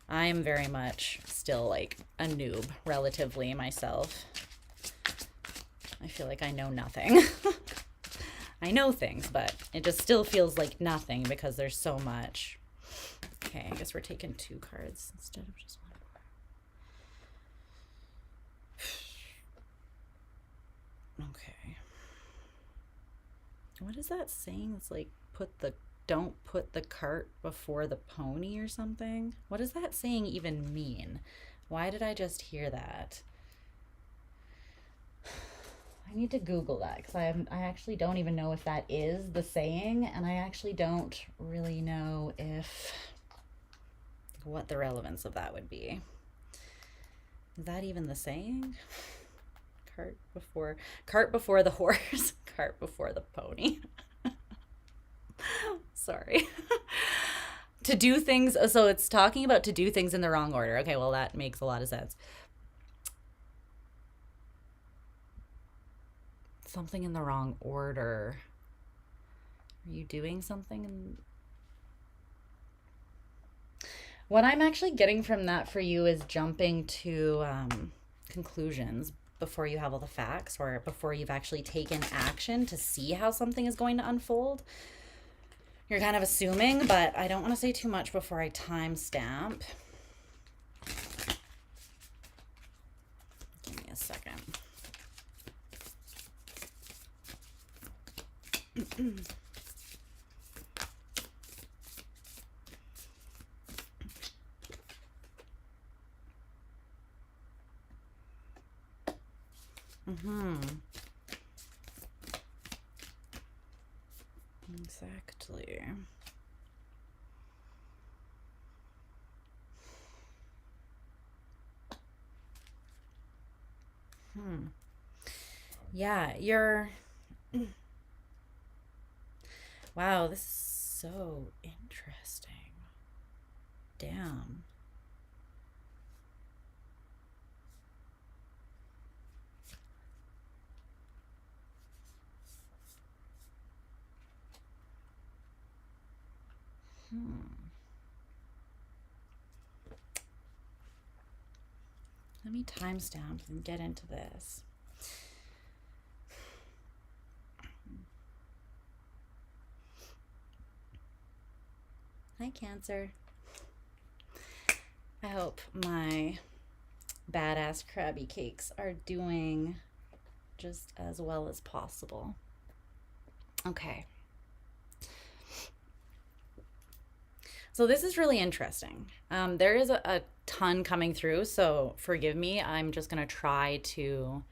I am very much still like a noob relatively myself. I feel like I know nothing. I know things, but it just still feels like nothing because there's so much. Okay, I guess we're taking 2 cards instead of just 1 more. Okay. What is that saying? It's like don't put the cart before the pony or something. What does that saying even mean? Why did I just hear that? I need to Google that because I actually don't even know if that is the saying, and I actually don't really know what the relevance of that would be. Is that even the saying? Cart before the horse, cart before the pony. Sorry. To do things, so it's talking about to do things in the wrong order. Okay, well that makes a lot of sense. Something in the wrong order. Are you doing something? What I'm actually getting from that for you is jumping to conclusions before you have all the facts or before you've actually taken action to see how something is going to unfold. You're kind of assuming, but I don't want to say too much before I timestamp. Give me a second. Exactly. Yeah, you're... Wow, this is so interesting. Damn. Let me timestamp and get into this. Hi, Cancer. I hope my badass Krabby Cakes are doing just as well as possible. Okay. So this is really interesting. There is a ton coming through, so forgive me. I'm just going to try to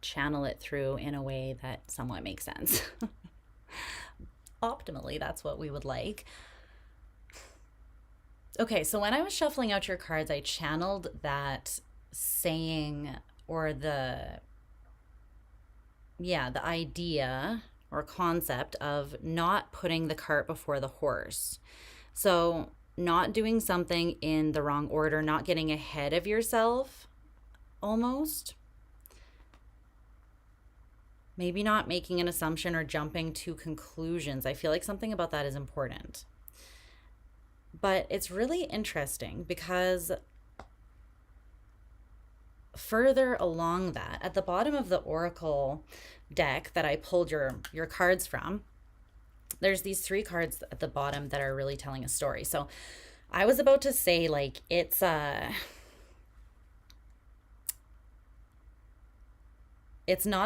channel it through in a way that somewhat makes sense. Optimally, that's what we would like. Okay, so when I was shuffling out your cards, I channeled that saying or the idea or concept of not putting the cart before the horse. So not doing something in the wrong order, not getting ahead of yourself, almost. Maybe not making an assumption or jumping to conclusions. I feel like something about that is important. But it's really interesting because further along that, at the bottom of the Oracle deck that I pulled your cards from, there's these 3 cards at the bottom that are really telling a story. So I was about to say, like, it's not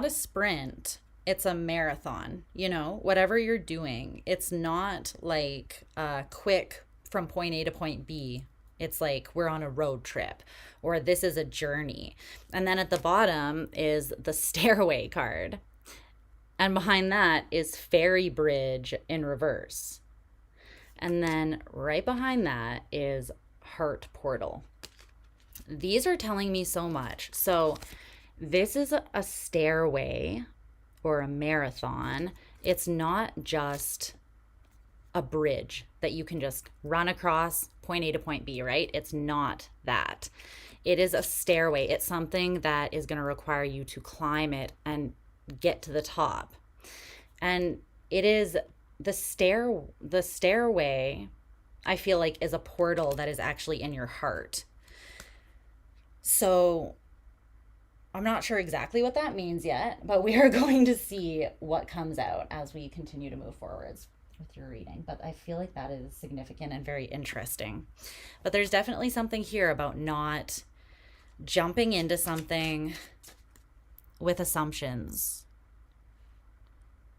a sprint, it's a marathon, you know, whatever you're doing. It's not like quick from point A to point B. It's like we're on a road trip or this is a journey. And then at the bottom is the stairway card. And behind that is fairy bridge in reverse. And then right behind that is heart portal. These are telling me so much. So this is a stairway or a marathon. It's not just a bridge that you can just run across point A to point B, right? It's not that. It is a stairway. It's something that is going to require you to climb it and get to the top. And it is the stairway, I feel like, is a portal that is actually in your heart. So I'm not sure exactly what that means yet, but we are going to see what comes out as we continue to move forwards with your reading. But I feel like that is significant and very interesting. But there's definitely something here about not jumping into something with assumptions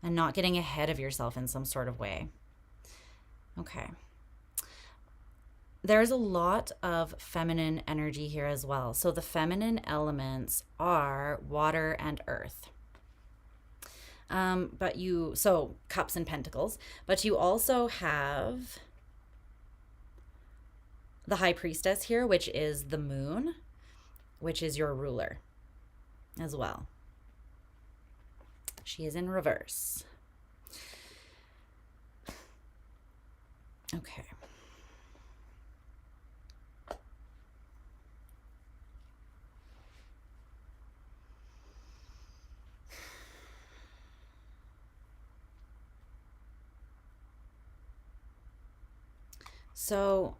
and not getting ahead of yourself in some sort of way. Okay. There's a lot of feminine energy here as well. So the feminine elements are water and earth. So cups and pentacles, but you also have the high priestess here, which is the moon, which is your ruler as well. She is in reverse. Okay. So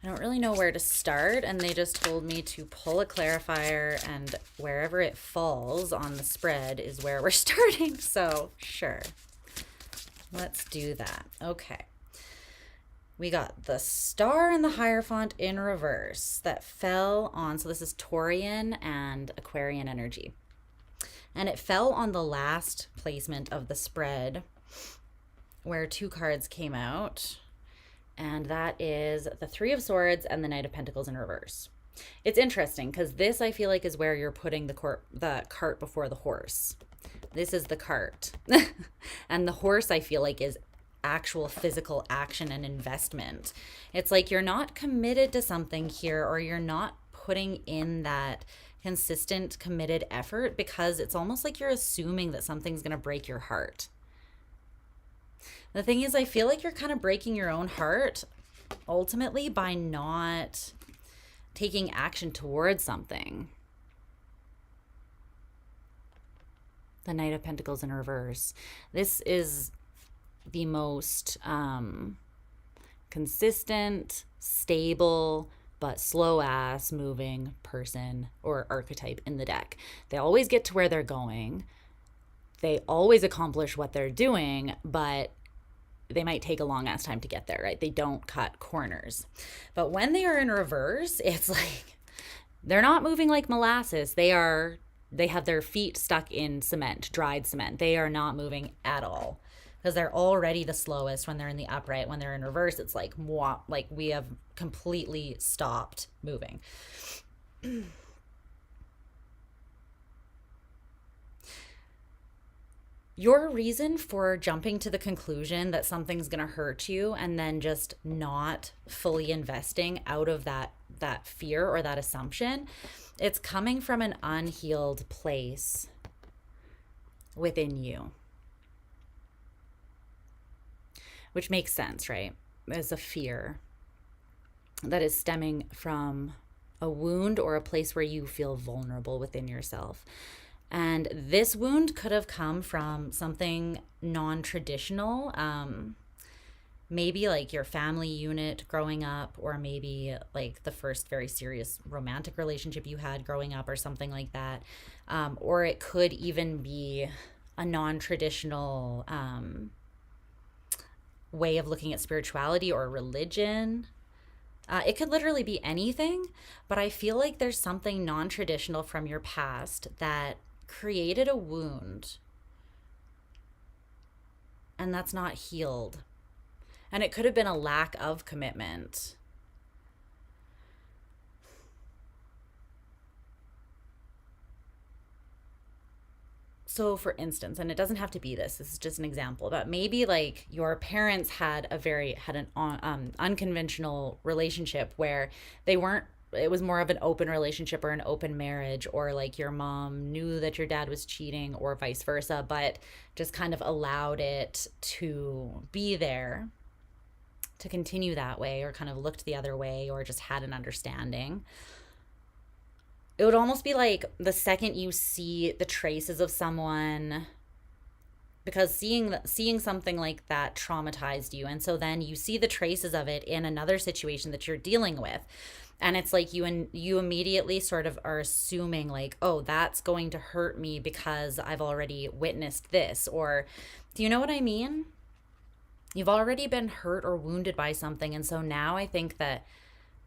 I don't really know where to start, and they just told me to pull a clarifier, and wherever it falls on the spread is where we're starting. So sure, let's do that. Okay. We got the star and the Hierophant in reverse that fell on, so this is Taurian and Aquarian energy. And it fell on the last placement of the spread where two cards came out. And that is the Three of Swords and the Knight of Pentacles in reverse. It's interesting because this, I feel like, is where you're putting the cart before the horse. This is the cart. And the horse, I feel like, is actual physical action and investment. It's like you're not committed to something here, or you're not putting in that consistent, committed effort because it's almost like you're assuming that something's going to break your heart. The thing is, I feel like you're kind of breaking your own heart ultimately by not taking action towards something. The Knight of Pentacles in reverse. This is the most consistent, stable, but slow ass moving person or archetype in the deck. They always get to where they're going. They always accomplish what they're doing, but they might take a long ass time to get there, right? They don't cut corners. But when they are in reverse, it's like they're not moving like molasses. They have their feet stuck in cement, dried cement. They are not moving at all because they're already the slowest when they're in the upright. When they're in reverse, it's like, mwah, like we have completely stopped moving. Your reason for jumping to the conclusion that something's going to hurt you and then just not fully investing out of that fear or that assumption, it's coming from an unhealed place within you. Which makes sense, right? There's a fear that is stemming from a wound or a place where you feel vulnerable within yourself. And this wound could have come from something non-traditional, maybe like your family unit growing up, or maybe like the first very serious romantic relationship you had growing up or something like that. Or it could even be a non-traditional way of looking at spirituality or religion. It could literally be anything, but I feel like there's something non-traditional from your past that created a wound and that's not healed. And it could have been a lack of commitment. So for instance, and it doesn't have to be this is just an example, but maybe like your parents had an unconventional relationship where they weren't, it was more of an open relationship or an open marriage, or like your mom knew that your dad was cheating or vice versa, but just kind of allowed it to be there to continue that way, or kind of looked the other way, or just had an understanding. It would almost be like the second you see the traces of someone, because seeing something like that traumatized you, and so then you see the traces of it in another situation that you're dealing with, and it's like you immediately sort of are assuming like, oh, that's going to hurt me because I've already witnessed this. Or do you know what I mean? You've already been hurt or wounded by something, and so now I think that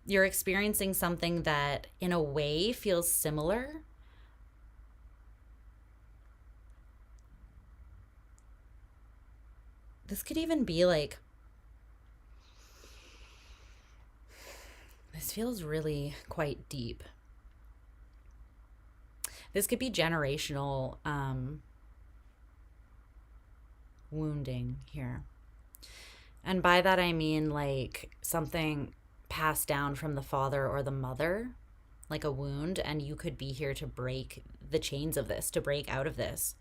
you're experiencing something that in a way feels similar. This could even be like, this feels really quite deep. This could be generational wounding here. And by that I mean like something passed down from the father or the mother, like a wound, and you could be here to break the chains of this, to break out of this,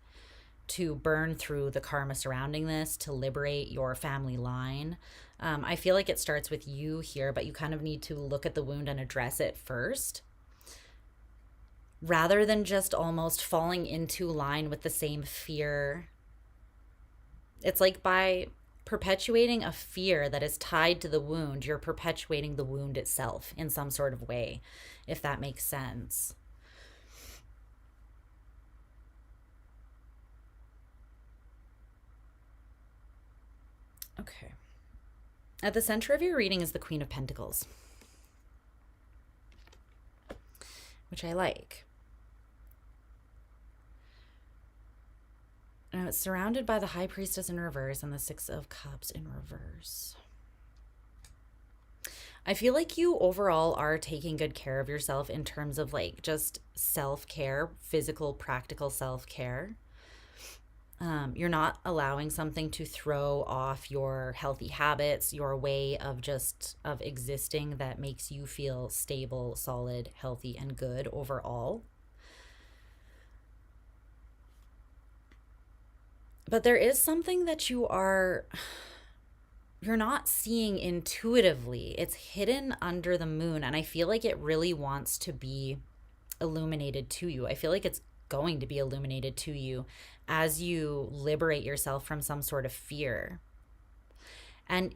to burn through the karma surrounding this, to liberate your family line. I feel like it starts with you here, but you kind of need to look at the wound and address it first, rather than just almost falling into line with the same fear. It's like by perpetuating a fear that is tied to the wound, you're perpetuating the wound itself in some sort of way, if that makes sense. Okay. At the center of your reading is the Queen of Pentacles, which I like. Now it's surrounded by the High Priestess in reverse and the Six of Cups in reverse. I feel like you overall are taking good care of yourself in terms of like just self-care, physical, practical self-care. You're not allowing something to throw off your healthy habits, your way of existing that makes you feel stable, solid, healthy, and good overall. But there is something that you're not seeing intuitively. It's hidden under the moon, and I feel like it really wants to be illuminated to you. I feel like it's going to be illuminated to you as you liberate yourself from some sort of fear. And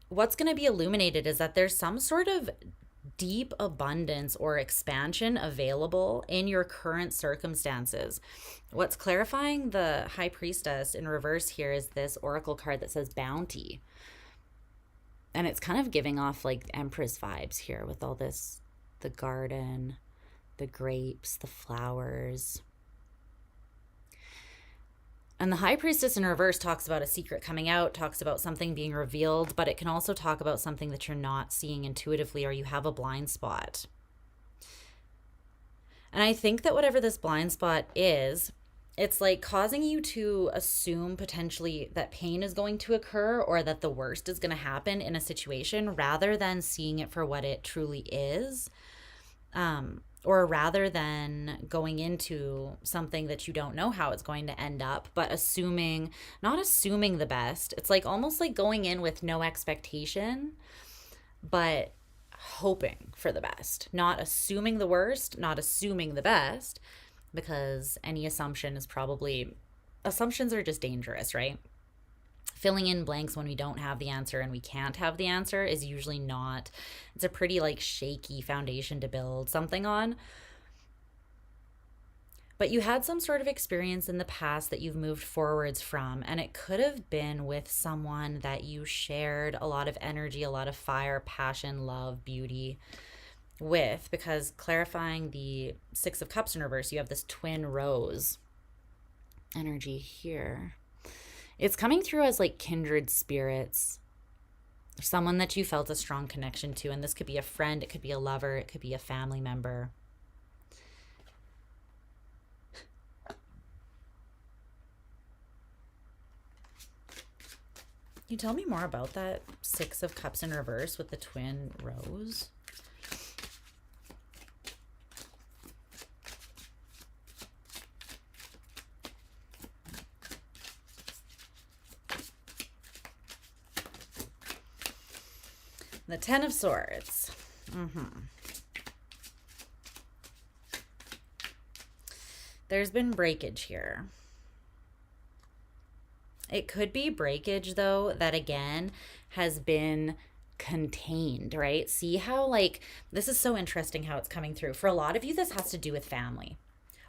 what's going to be illuminated is that there's some sort of deep abundance or expansion available in your current circumstances. What's clarifying the High Priestess in reverse here is this oracle card that says bounty. And it's kind of giving off like Empress vibes here with all this, the garden, the grapes, the flowers. And the High Priestess in reverse talks about a secret coming out, talks about something being revealed, but it can also talk about something that you're not seeing intuitively, or you have a blind spot. And I think that whatever this blind spot is, it's like causing you to assume potentially that pain is going to occur or that the worst is going to happen in a situation, rather than seeing it for what it truly is. Or rather than going into something that you don't know how it's going to end up, but not assuming the best. It's like almost like going in with no expectation, but hoping for the best. Not assuming the worst, not assuming the best, because any assumption is assumptions are just dangerous, right? Filling in blanks when we don't have the answer and we can't have the answer is usually not, it's a pretty like shaky foundation to build something on. But you had some sort of experience in the past that you've moved forwards from, and it could have been with someone that you shared a lot of energy, a lot of fire, passion, love, beauty with, because clarifying the Six of Cups in reverse, you have this twin rose energy here. It's coming through as like kindred spirits, someone that you felt a strong connection to, and this could be a friend, it could be a lover, it could be a family member. Can you tell me more about that Six of Cups in reverse with the twin rose? The Ten of Swords. There's been breakage here. It could be breakage, though, that again has been contained, right? See how, like, this is so interesting how it's coming through. For a lot of you, this has to do with family.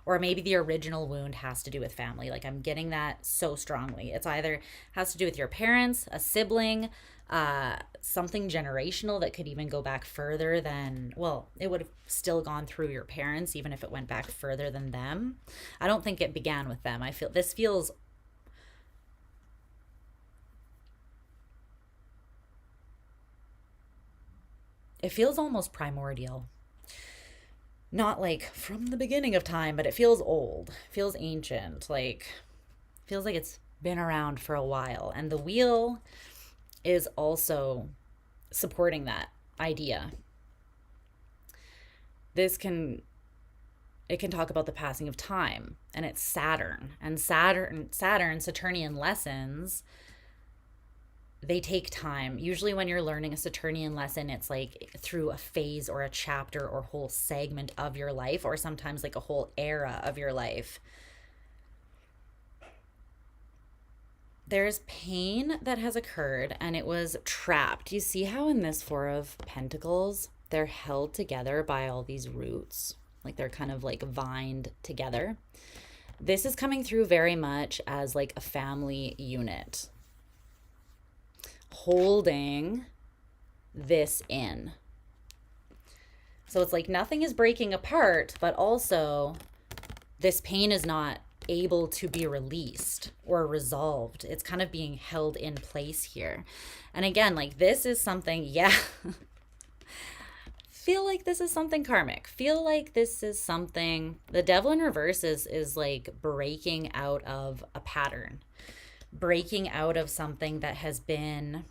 Or maybe the original wound has to do with family. Like, I'm getting that so strongly. It's either has to do with your parents, a sibling, something generational that could even go back further than, well, it would have still gone through your parents, even if it went back further than them. I don't think it began with them. I feel this feels almost primordial. Not like from the beginning of time, but it feels old. It feels ancient. Like, feels like it's been around for a while. And the wheel is also supporting that idea. It can talk about the passing of time, and it's Saturn. And Saturnian lessons, they take time. Usually when you're learning a Saturnian lesson, it's like through a phase or a chapter or whole segment of your life, or sometimes like a whole era of your life. There's pain that has occurred and it was trapped. You see how in this Four of Pentacles, they're held together by all these roots, like they're kind of like vined together. This is coming through very much as like a family unit, holding this in. So it's like nothing is breaking apart, but also this pain is not able to be released or resolved. It's kind of being held in place here. And again, like this is something, yeah. Feel like this is something karmic. Feel like this is something, the Devil in reverse is like breaking out of a pattern, breaking out of something that has been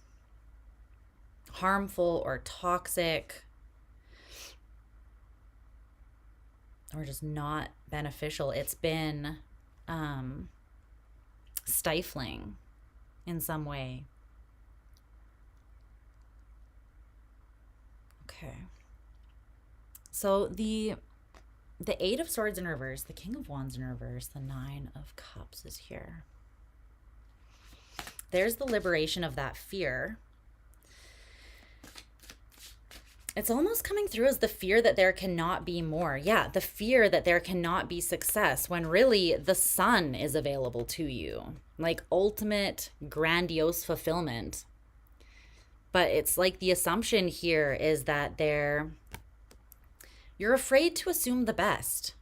harmful or toxic or just not beneficial. It's been stifling in some way. Okay. So the Eight of Swords in reverse, the King of Wands in reverse, the Nine of Cups is here. There's the liberation of that fear. It's almost coming through as the fear that there cannot be more. Yeah, the fear that there cannot be success when really the sun is available to you. Like ultimate grandiose fulfillment. But it's like the assumption here is that you're afraid to assume the best.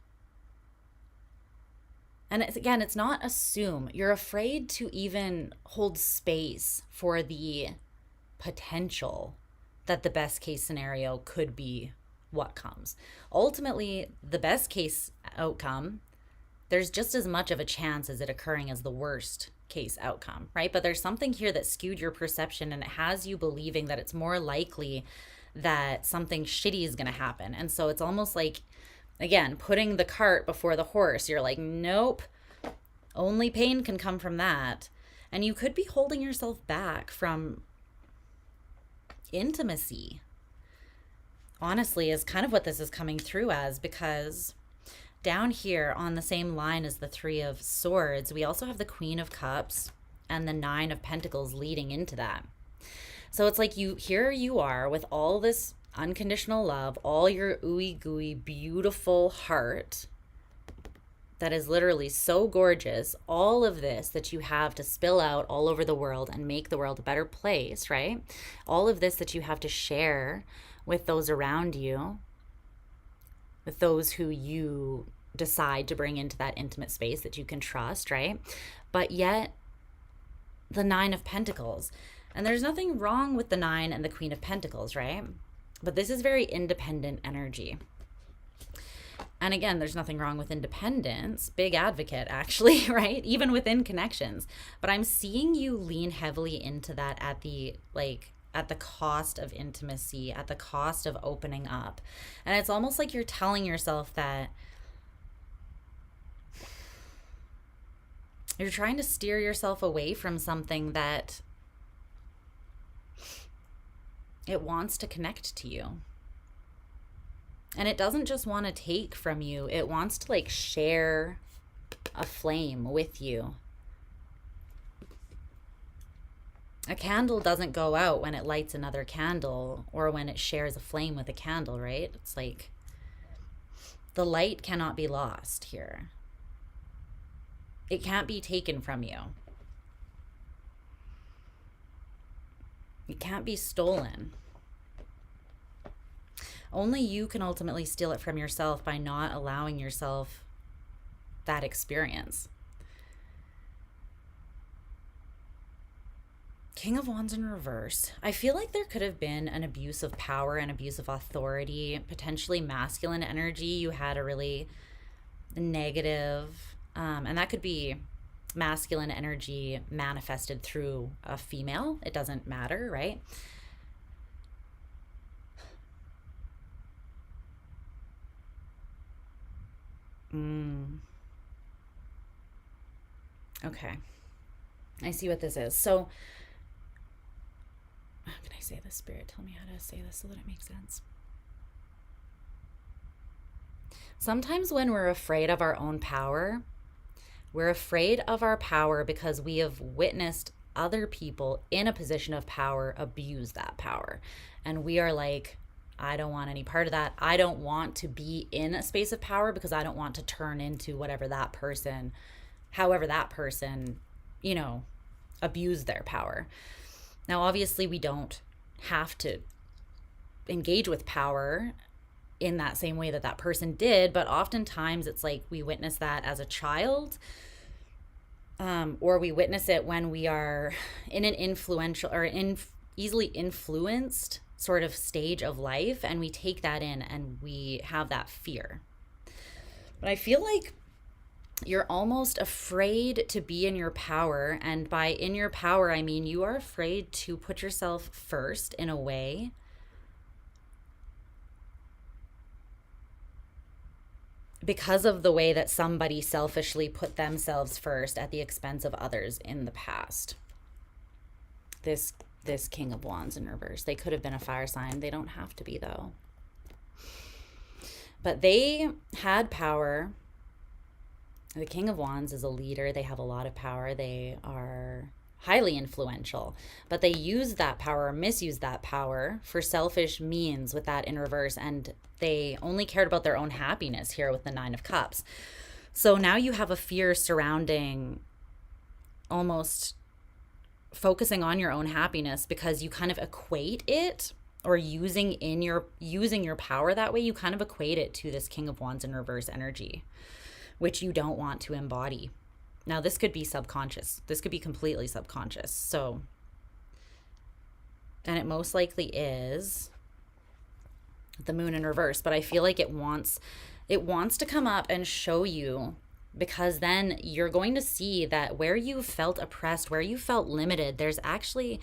And again, it's not assume. You're afraid to even hold space for the potential that the best case scenario could be what comes. Ultimately, the best case outcome, there's just as much of a chance as it occurring as the worst case outcome, right? But there's something here that skewed your perception and it has you believing that it's more likely that something shitty is going to happen. And so it's almost like, again, putting the cart before the horse. You're like, nope, only pain can come from that. And you could be holding yourself back from intimacy, honestly, is kind of what this is coming through as, because down here on the same line as the Three of Swords, we also have the Queen of Cups and the Nine of Pentacles leading into that. So it's like here you are with all this unconditional love, all your ooey gooey beautiful heart, that is literally so gorgeous, all of this that you have to spill out all over the world and make the world a better place, right? All of this that you have to share with those around you, with those who you decide to bring into that intimate space that you can trust, right? But yet, the Nine of Pentacles. And there's nothing wrong with the Nine and the Queen of Pentacles, right? But this is very independent energy. And again, there's nothing wrong with independence. Big advocate, actually, right? Even within connections. But I'm seeing you lean heavily into that at the cost of intimacy, at the cost of opening up. And it's almost like you're telling yourself that you're trying to steer yourself away from something that it wants to connect to you. And it doesn't just want to take from you. It wants to like share a flame with you. A candle doesn't go out when it lights another candle or when it shares a flame with a candle, right? It's like the light cannot be lost here. It can't be taken from you. It can't be stolen. Only you can ultimately steal it from yourself by not allowing yourself that experience. King of Wands in reverse. I feel like there could have been an abuse of power and abuse of authority, potentially masculine energy. You had a really negative, and that could be masculine energy manifested through a female. It doesn't matter, right? Okay. I see what this is. So, how can I say this, Spirit? Tell me how to say this so that it makes sense. Sometimes when we're afraid of our own power, we're afraid of our power because we have witnessed other people in a position of power abuse that power. And we are like, I don't want any part of that. I don't want to be in a space of power because I don't want to turn into whatever that person, however that person, you know, abused their power. Now, obviously, we don't have to engage with power in that same way that that person did, but oftentimes it's like we witness that as a child, or we witness it when we are in an influential or easily influenced sort of stage of life, and we take that in and we have that fear. But I feel like you're almost afraid to be in your power, and by in your power, I mean you are afraid to put yourself first in a way because of the way that somebody selfishly put themselves first at the expense of others in the past. This King of Wands in reverse. They could have been a fire sign. They don't have to be, though. But they had power. The King of Wands is a leader. They have a lot of power. They are highly influential. But they use that power or misuse that power for selfish means with that in reverse. And they only cared about their own happiness here with the Nine of Cups. So now you have a fear surrounding almost focusing on your own happiness because you kind of equate it, or using your power that way, you kind of equate it to this King of Wands in reverse energy, which you don't want to embody. Now, this could be subconscious. This could be completely subconscious. So, and it most likely is the Moon in reverse, but I feel like it wants to come up and show you, because then you're going to see that where you felt oppressed, where you felt limited, there's actually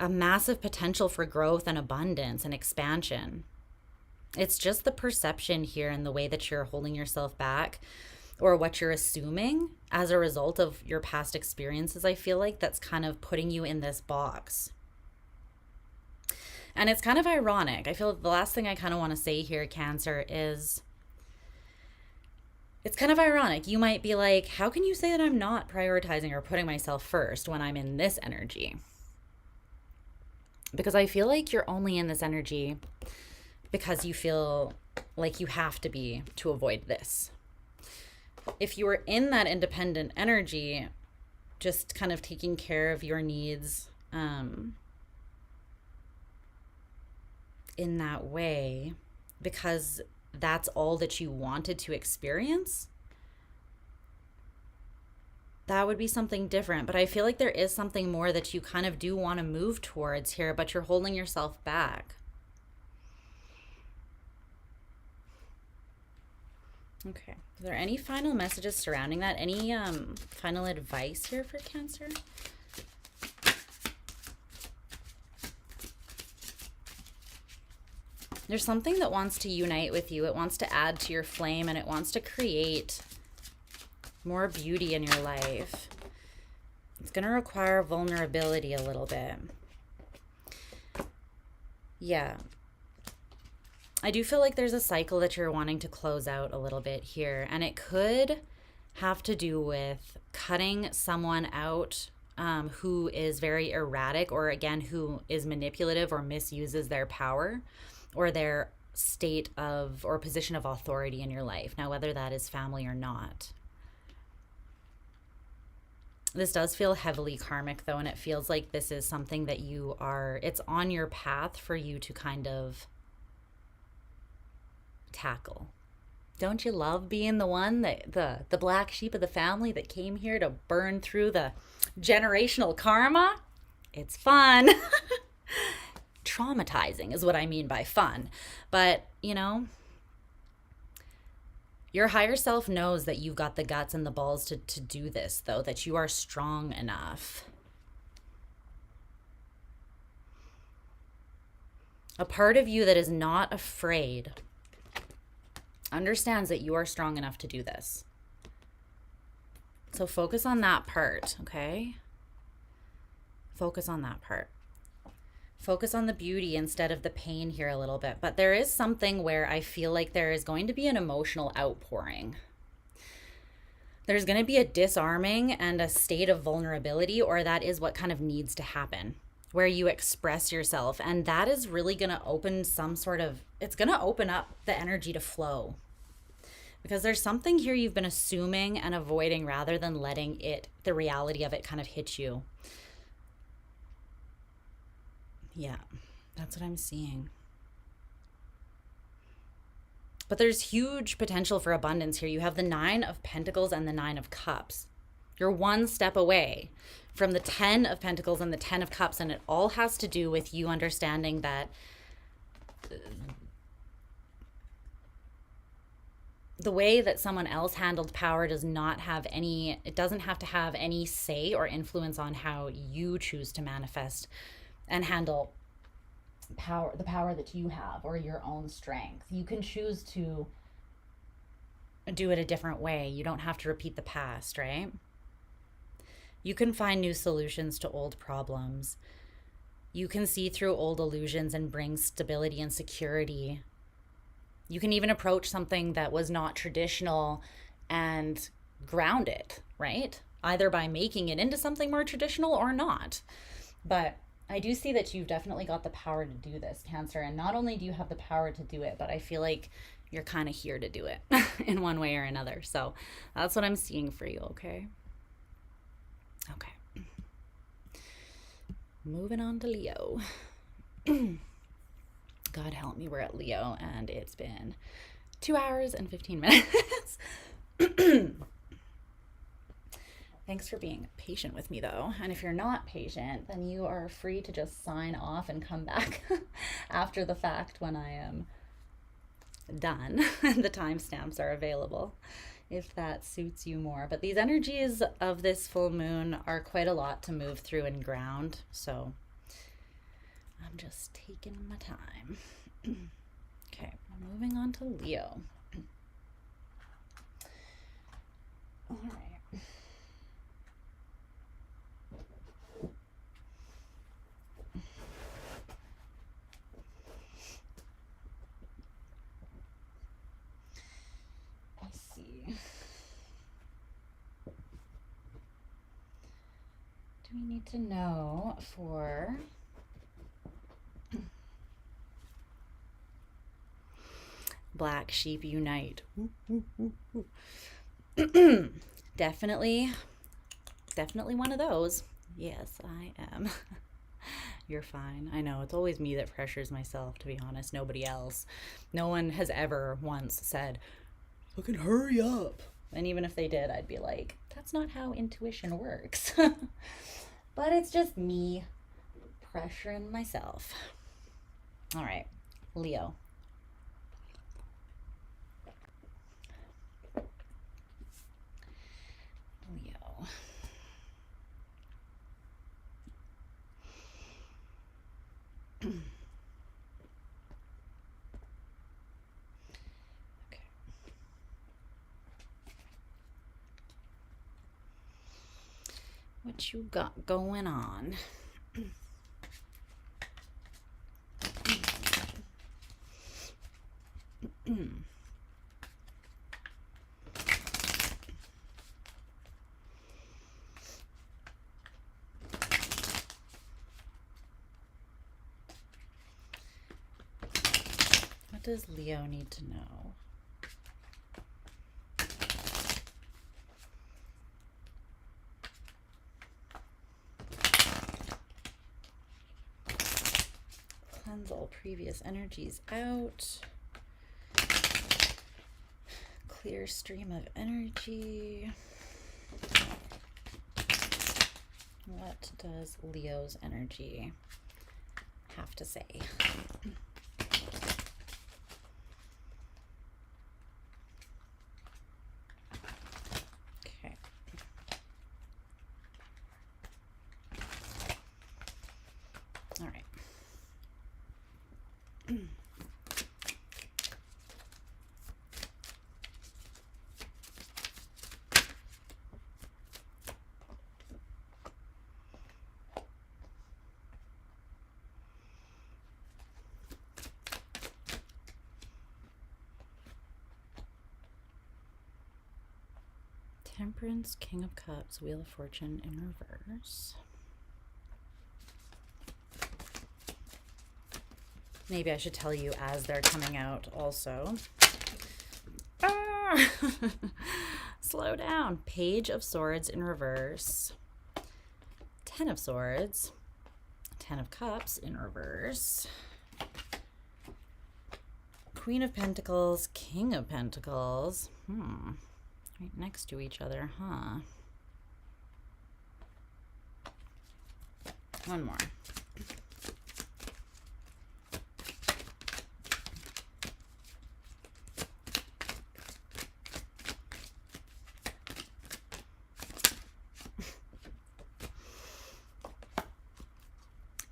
a massive potential for growth and abundance and expansion. It's just the perception here and the way that you're holding yourself back, or what you're assuming as a result of your past experiences, I feel like that's kind of putting you in this box. And it's kind of ironic. I feel the last thing I kind of want to say here, Cancer, is it's kind of ironic. You might be like, how can you say that I'm not prioritizing or putting myself first when I'm in this energy? Because I feel like you're only in this energy because you feel like you have to be to avoid this. if you were in that independent energy, just kind of taking care of your needs in that way, because that's all that you wanted to experience, that would be something different. But I feel like there is something more that you kind of do want to move towards here, but you're holding yourself back. Okay. Are there any final messages surrounding that? Any final advice here for Cancer? There's something that wants to unite with you. It wants to add to your flame, and it wants to create more beauty in your life. It's going to require vulnerability a little bit. Yeah. I do feel like there's a cycle that you're wanting to close out a little bit here, and it could have to do with cutting someone out who is very erratic, or again, who is manipulative or misuses their power or their state of or position of authority in your life. Now, whether that is family or not. This does feel heavily karmic though, and it feels like this is something that it's on your path for you to kind of tackle. Don't you love being the one that the black sheep of the family that came here to burn through the generational karma? It's fun. Traumatizing is what I mean by fun. But, you know, your higher self knows that you've got the guts and the balls to do this, though, that you are strong enough. A part of you that is not afraid understands that you are strong enough to do this. So focus on that part, okay? Focus on that part. Focus on the beauty instead of the pain here a little bit. But there is something where I feel like there is going to be an emotional outpouring. There's going to be a disarming and a state of vulnerability, or that is what kind of needs to happen, where you express yourself. And that is really going to open it's going to open up the energy to flow. Because there's something here you've been assuming and avoiding rather than letting the reality of it kind of hit you. Yeah, that's what I'm seeing. But there's huge potential for abundance here. You have the 9 of Pentacles and the 9 of Cups. You're one step away from the 10 of Pentacles and the 10 of Cups, and it all has to do with you understanding that the way that someone else handled power doesn't have to have any say or influence on how you choose to manifest and handle the power that you have, or your own strength. You can choose to do it a different way. You don't have to repeat the past, right? You can find new solutions to old problems. You can see through old illusions and bring stability and security. You can even approach something that was not traditional and ground it, right? Either by making it into something more traditional or not. But I do see that you've definitely got the power to do this, Cancer. And not only do you have the power to do it, but I feel like you're kind of here to do it in one way or another. So that's what I'm seeing for you, okay? Okay. Moving on to Leo. God help me, we're at Leo, and it's been 2 hours and 15 minutes. Thanks for being patient with me, though. And if you're not patient, then you are free to just sign off and come back after the fact when I am done. The timestamps are available if that suits you more. But these energies of this full moon are quite a lot to move through and ground. So I'm just taking my time. Okay, moving on to Leo. All right. Do we need to know for Black Sheep Unite? Definitely one of those. Yes, I am. You're fine. I know, it's always me that pressures myself, to be honest, nobody else. No one has ever once said, fucking hurry up. And even if they did, I'd be like, that's not how intuition works. But it's just me pressuring myself. All right, Leo. Leo. Okay. What you got going on? What does Leo need to know? Cleanse all previous energies out. Clear stream of energy. What does Leo's energy have to say? Okay. All right. Temperance, King of Cups, Wheel of Fortune in reverse. Maybe I should tell you as they're coming out also. Ah! Slow down. Page of Swords in reverse. 10 of Swords. 10 of Cups in reverse. Queen of Pentacles, King of Pentacles. Right next to each other, huh? One more.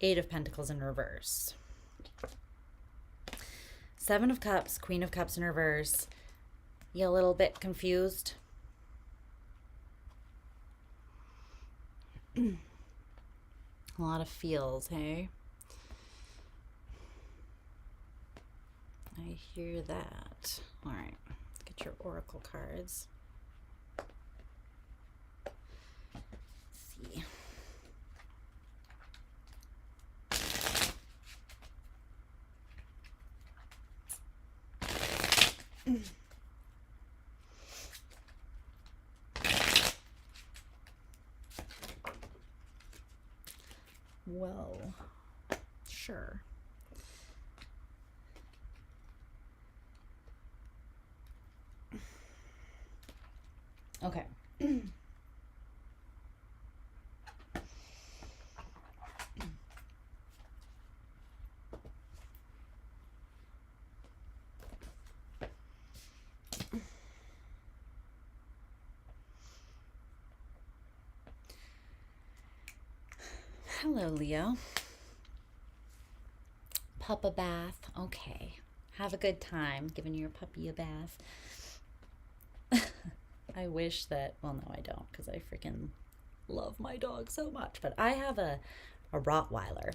Eight of Pentacles in reverse. 7 of Cups, Queen of Cups in reverse. You a little bit confused? A lot of feels, hey? I hear that. All right, get your oracle cards. Let's see. Well, sure. Okay. Hello, Leo. Puppa bath. Okay. Have a good time giving your puppy a bath. I wish that, well, no, I don't, because I freaking love my dog so much. But I have a Rottweiler.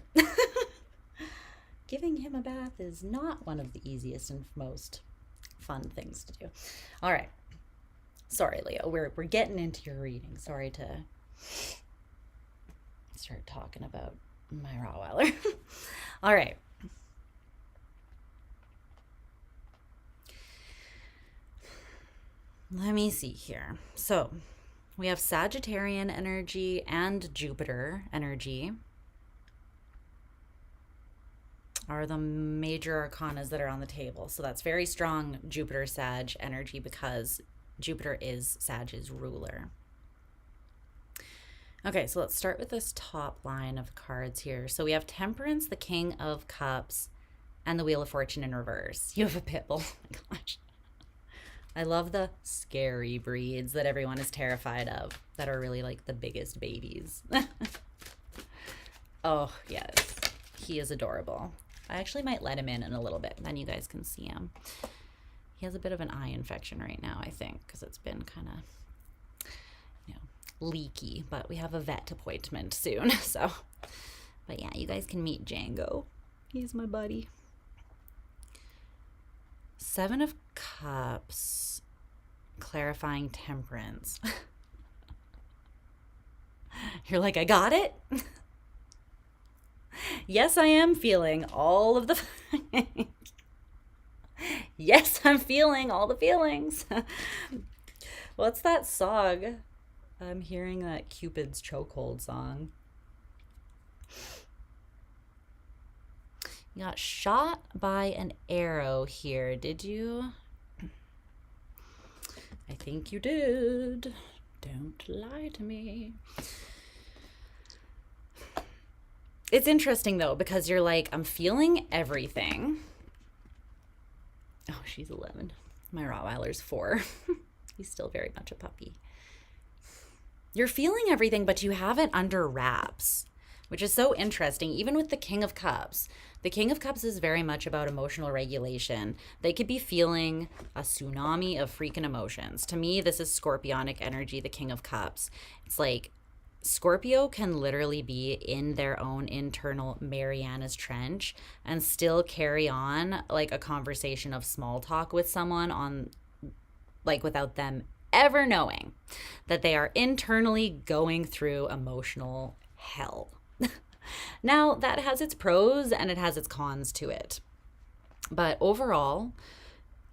Giving him a bath is not one of the easiest and most fun things to do. All right. Sorry, Leo. We're getting into your reading. Sorry to start talking about my Rottweiler. All right. Let me see here. So we have Sagittarian energy and Jupiter energy are the major arcanas that are on the table. So that's very strong Jupiter Sag energy because Jupiter is Sag's ruler. Okay, so let's start with this top line of cards here. So we have Temperance, the King of Cups, and the Wheel of Fortune in reverse. You have a pit bull. Oh my gosh. I love the scary breeds that everyone is terrified of, that are really like the biggest babies. Oh, yes. He is adorable. I actually might let him in a little bit, then you guys can see him. He has a bit of an eye infection right now, I think, because it's been kind of, you know, leaky, but we have a vet appointment soon. So, but yeah, you guys can meet Django. He's my buddy. Seven of Cups, clarifying temperance. You're like, I got it. Yes, I am feeling all of the yes, I'm feeling all the feelings. What's that song? I'm hearing that Cupid's Chokehold song. You got shot by an arrow here, did you? I think you did. Don't lie to me. It's interesting though, because you're like, I'm feeling everything. Oh, she's 11. My Rottweiler's 4. He's still very much a puppy. You're feeling everything, but you have it under wraps, which is so interesting. Even with the King of Cups, the King of Cups is very much about emotional regulation. They could be feeling a tsunami of freaking emotions. To me, this is Scorpionic energy, the King of Cups. It's like Scorpio can literally be in their own internal Mariana's Trench and still carry on like a conversation of small talk with someone on, like, without them ever knowing that they are internally going through emotional hell. Now, that has its pros and it has its cons to it. But overall,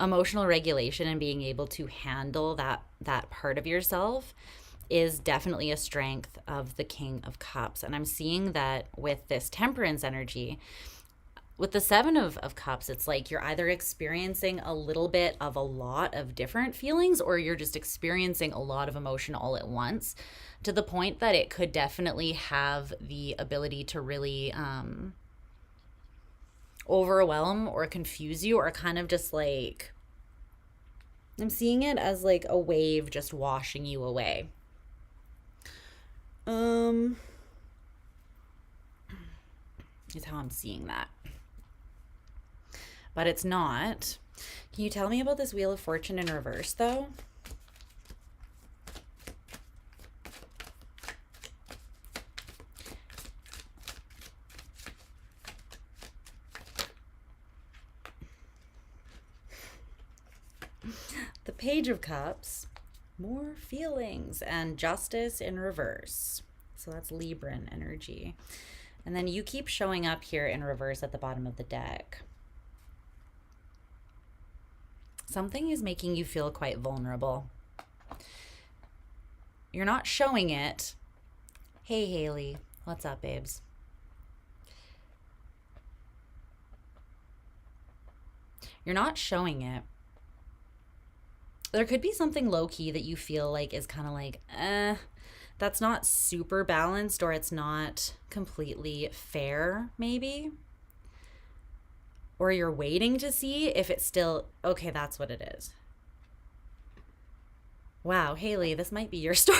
emotional regulation and being able to handle that part of yourself is definitely a strength of the King of Cups. And I'm seeing that with this temperance energy. With the Seven of Cups, it's like you're either experiencing a little bit of a lot of different feelings, or you're just experiencing a lot of emotion all at once, to the point that it could definitely have the ability to really overwhelm or confuse you, or kind of just like, I'm seeing it as like a wave just washing you away. Is how I'm seeing that. But it's not. Can you tell me about this Wheel of Fortune in reverse, though? The Page of Cups, more feelings, and Justice in reverse. So that's Libran energy. And then you keep showing up here in reverse at the bottom of the deck. Something is making you feel quite vulnerable. You're not showing it. Hey, Haley. What's up, babes? You're not showing it. There could be something low-key that you feel like is kind of like, that's not super balanced, or it's not completely fair, maybe. Or you're waiting to see if it's still, okay, that's what it is. Wow, Haley, this might be your story.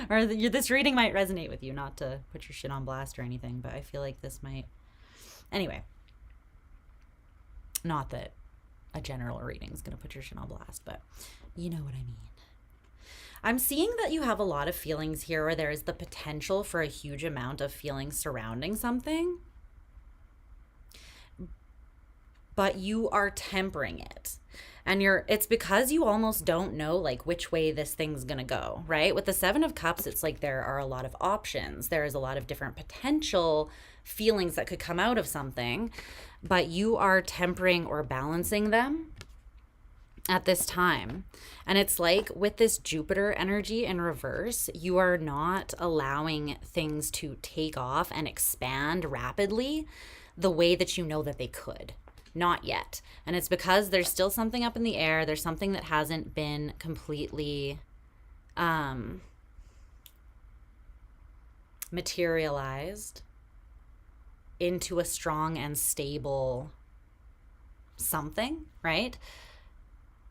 Or this reading might resonate with you, not to put your shit on blast or anything, but I feel like this might. Anyway, not that a general reading is going to put your shit on blast, but you know what I mean. I'm seeing that you have a lot of feelings here, where there is the potential for a huge amount of feelings surrounding something, but you are tempering it. And it's because you almost don't know like which way this thing's gonna go, right? With the Seven of Cups, it's like there are a lot of options. There is a lot of different potential feelings that could come out of something, but you are tempering or balancing them at this time. And it's like with this Jupiter energy in reverse, you are not allowing things to take off and expand rapidly the way that you know that they could. Not yet. And it's because there's still something up in the air. There's something that hasn't been completely materialized into a strong and stable something, right?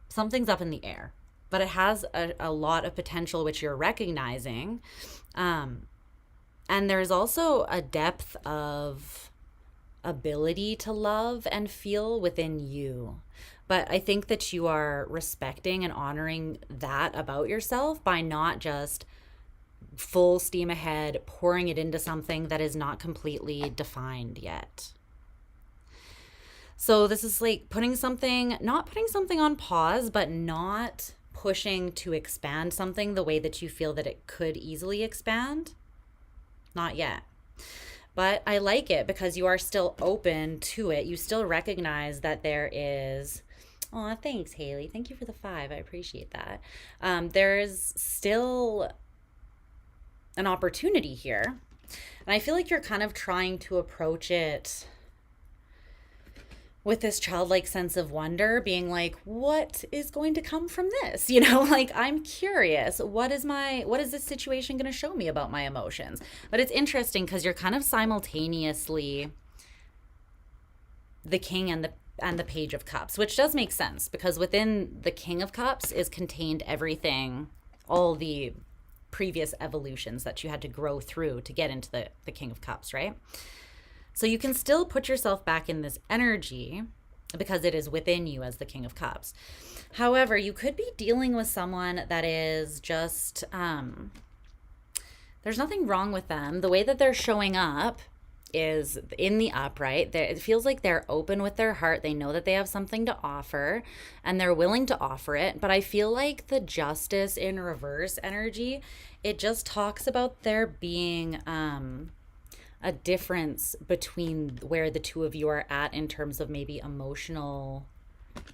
Something's up in the air, but it has a lot of potential, which you're recognizing. And there's also a depth of ability to love and feel within you. But I think that you are respecting and honoring that about yourself by not just full steam ahead, pouring it into something that is not completely defined yet. So this is like not putting something on pause, but not pushing to expand something the way that you feel that it could easily expand. Not yet. But I like it because you are still open to it. You still recognize that there is... Oh, thanks, Haley. Thank you for the 5. I appreciate that. There is still an opportunity here. And I feel like you're kind of trying to approach it with this childlike sense of wonder, being like, what is going to come from this? You know, like, I'm curious. What is this situation going to show me about my emotions? But it's interesting because you're kind of simultaneously the King and the Page of Cups, which does make sense because within the King of Cups is contained everything, all the previous evolutions that you had to grow through to get into the King of Cups, right? So you can still put yourself back in this energy because it is within you as the King of Cups. However, you could be dealing with someone that is just, there's nothing wrong with them. The way that they're showing up is in the upright. It feels like they're open with their heart. They know that they have something to offer and they're willing to offer it. But I feel like the Justice in reverse energy, it just talks about there being a difference between where the two of you are at in terms of maybe emotional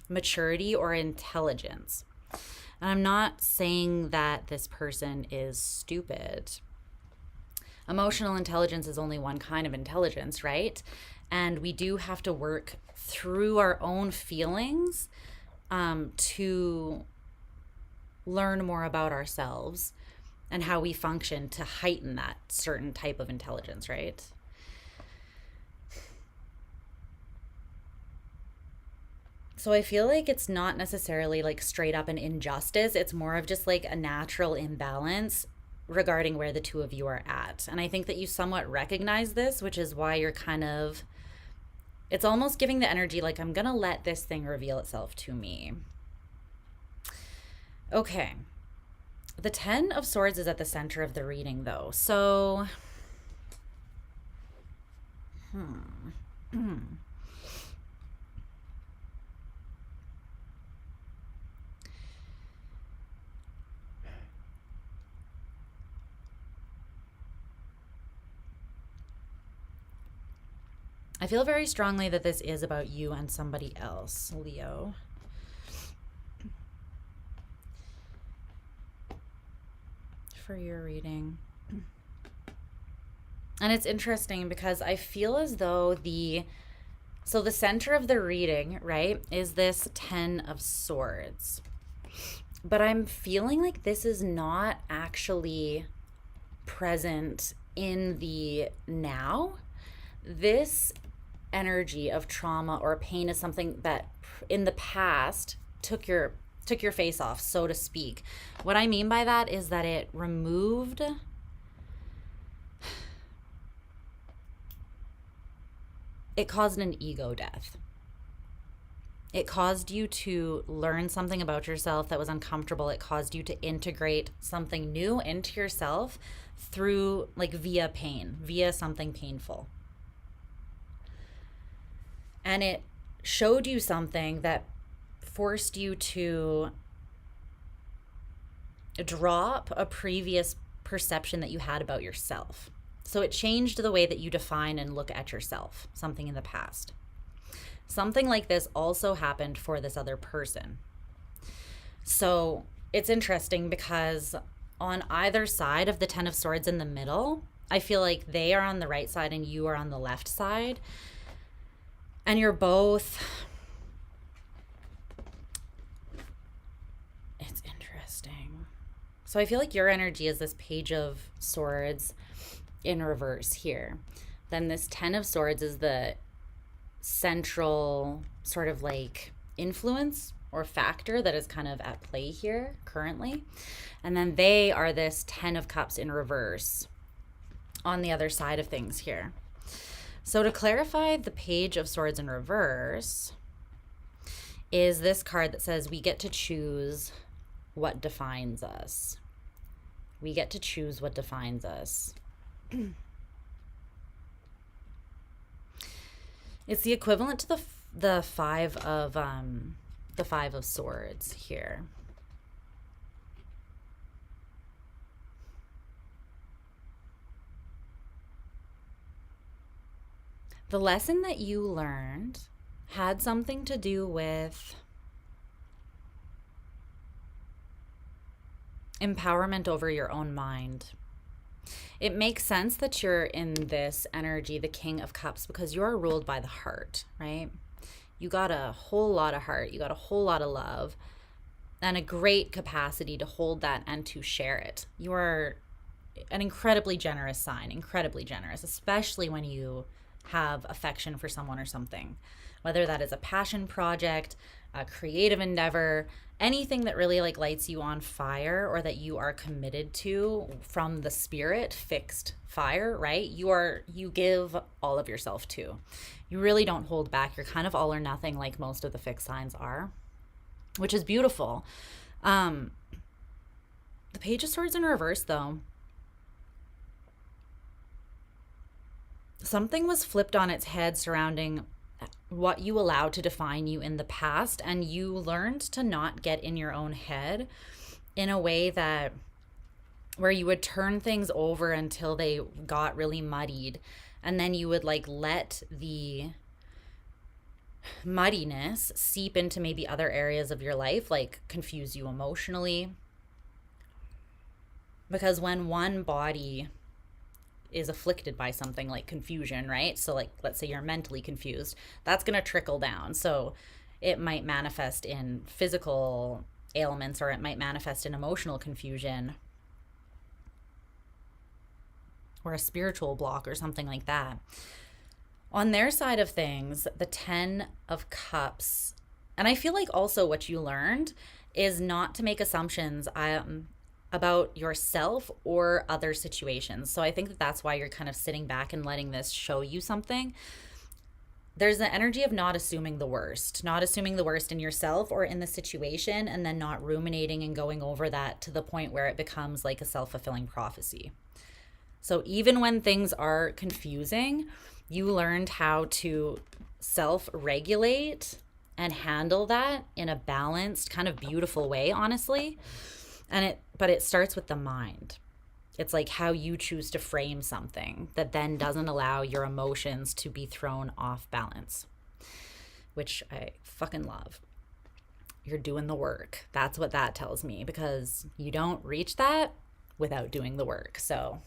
maturity or intelligence. And I'm not saying that this person is stupid. Emotional intelligence is only one kind of intelligence, right? And we do have to work through our own feelings to learn more about ourselves and how we function to heighten that certain type of intelligence, right? So I feel like it's not necessarily like straight up an injustice. It's more of just like a natural imbalance regarding where the two of you are at. And I think that you somewhat recognize this, which is why you're kind of, it's almost giving the energy like, I'm gonna let this thing reveal itself to me. Okay. The 10 of Swords is at the center of the reading, though. So, I feel very strongly that this is about you and somebody else, Leo. For your reading. And it's interesting because I feel as though the center of the reading, right, is this 10 of Swords. But I'm feeling like this is not actually present in the now. This energy of trauma or pain is something that in the past took your face off, so to speak. What I mean by that is that it removed, it caused an ego death. It caused you to learn something about yourself that was uncomfortable. It caused you to integrate something new into yourself through, like, via pain, via something painful. And it showed you something that forced you to drop a previous perception that you had about yourself. So it changed the way that you define and look at yourself, something in the past. Something like this also happened for this other person. So it's interesting because on either side of the Ten of Swords in the middle, I feel like they are on the right side and you are on the left side. And you're both... It's interesting. So I feel like your energy is this Page of Swords in reverse here. Then this Ten of Swords is the central sort of like influence or factor that is kind of at play here currently. And then they are this Ten of Cups in reverse on the other side of things here. So to clarify, the Page of Swords in reverse is this card that says we get to choose what defines us. We get to choose what defines us. It's the equivalent to the Five of Swords here. The lesson that you learned had something to do with empowerment over your own mind. It makes sense that you're in this energy, the King of Cups, because you're ruled by the heart, right? You got a whole lot of heart. You got a whole lot of love and a great capacity to hold that and to share it. You are an incredibly generous sign, incredibly generous, especially when you have affection for someone or something, whether that is a passion project, a creative endeavor, anything that really like lights you on fire or that you are committed to from the spirit, fixed fire, right? You give all of yourself to. You really don't hold back. You're kind of all or nothing like most of the fixed signs are, which is beautiful. The Page of Swords in reverse though, something was flipped on its head surrounding what you allowed to define you in the past, and you learned to not get in your own head in a way that where you would turn things over until they got really muddied, and then you would like let the muddiness seep into maybe other areas of your life, like confuse you emotionally. Because when one body is afflicted by something like confusion, right? So like, let's say you're mentally confused, that's going to trickle down. So it might manifest in physical ailments, or it might manifest in emotional confusion or a spiritual block or something like that. On their side of things, the Ten of Cups, and I feel like also what you learned is not to make assumptions about yourself or other situations. So I think that that's why you're kind of sitting back and letting this show you something. There's the energy of not assuming the worst in yourself or in the situation, and then not ruminating and going over that to the point where it becomes like a self-fulfilling prophecy. So even when things are confusing, you learned how to self-regulate and handle that in a balanced, kind of beautiful way, honestly. But it starts with the mind. It's like how you choose to frame something that then doesn't allow your emotions to be thrown off balance, which I fucking love. You're doing the work. That's what that tells me, because you don't reach that without doing the work. So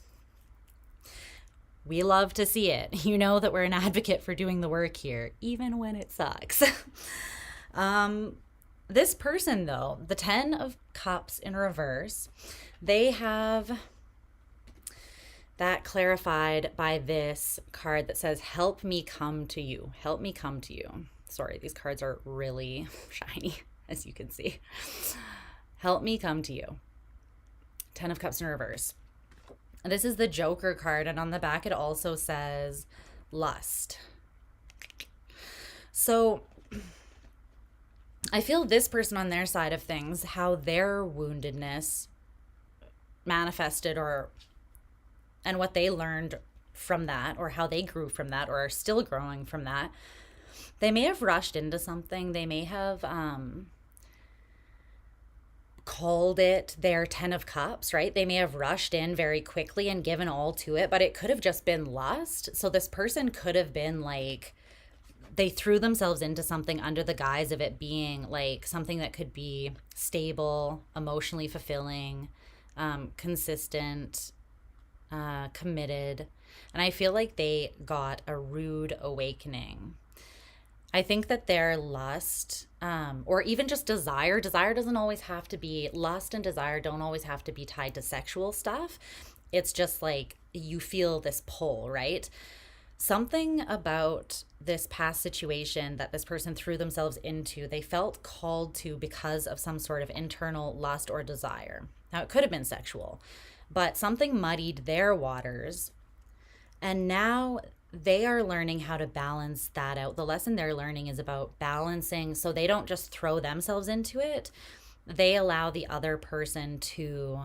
we love to see it. You know that we're an advocate for doing the work here, even when it sucks. This person, though, the Ten of Cups in reverse, they have that clarified by this card that says, help me come to you. Help me come to you. Sorry, these cards are really shiny, as you can see. Help me come to you. Ten of Cups in reverse. This is the Joker card, and on the back it also says lust. So I feel this person on their side of things, how their woundedness manifested and what they learned from that, or how they grew from that, or are still growing from that. They may have rushed into something. They may have called it their Ten of Cups, right? They may have rushed in very quickly and given all to it, but it could have just been lust. So this person could have been like, they threw themselves into something under the guise of it being like something that could be stable, emotionally fulfilling, consistent, committed. And I feel like they got a rude awakening. I think that their lust, or even just desire doesn't always have to be, lust and desire don't always have to be tied to sexual stuff. It's just like you feel this pull, right? Something about this past situation that this person threw themselves into, they felt called to because of some sort of internal lust or desire. Now, it could have been sexual, but something muddied their waters. And now they are learning how to balance that out. The lesson they're learning is about balancing, so they don't just throw themselves into it. They allow the other person to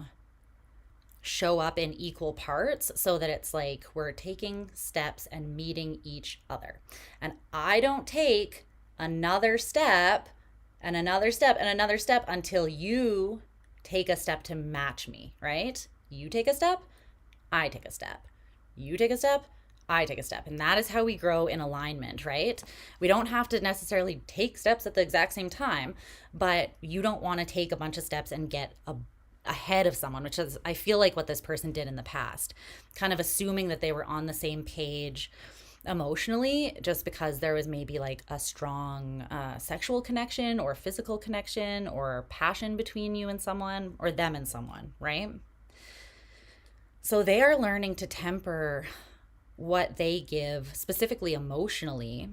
show up in equal parts so that it's like we're taking steps and meeting each other. And I don't take another step and another step and another step until you take a step to match me, right? You take a step, I take a step. You take a step, I take a step. And that is how we grow in alignment, right? We don't have to necessarily take steps at the exact same time, but you don't want to take a bunch of steps and get ahead of someone, which is, I feel like what this person did in the past, kind of assuming that they were on the same page emotionally, just because there was maybe like a strong sexual connection or physical connection or passion between you and someone, or them and someone, right? So they are learning to temper what they give, specifically emotionally.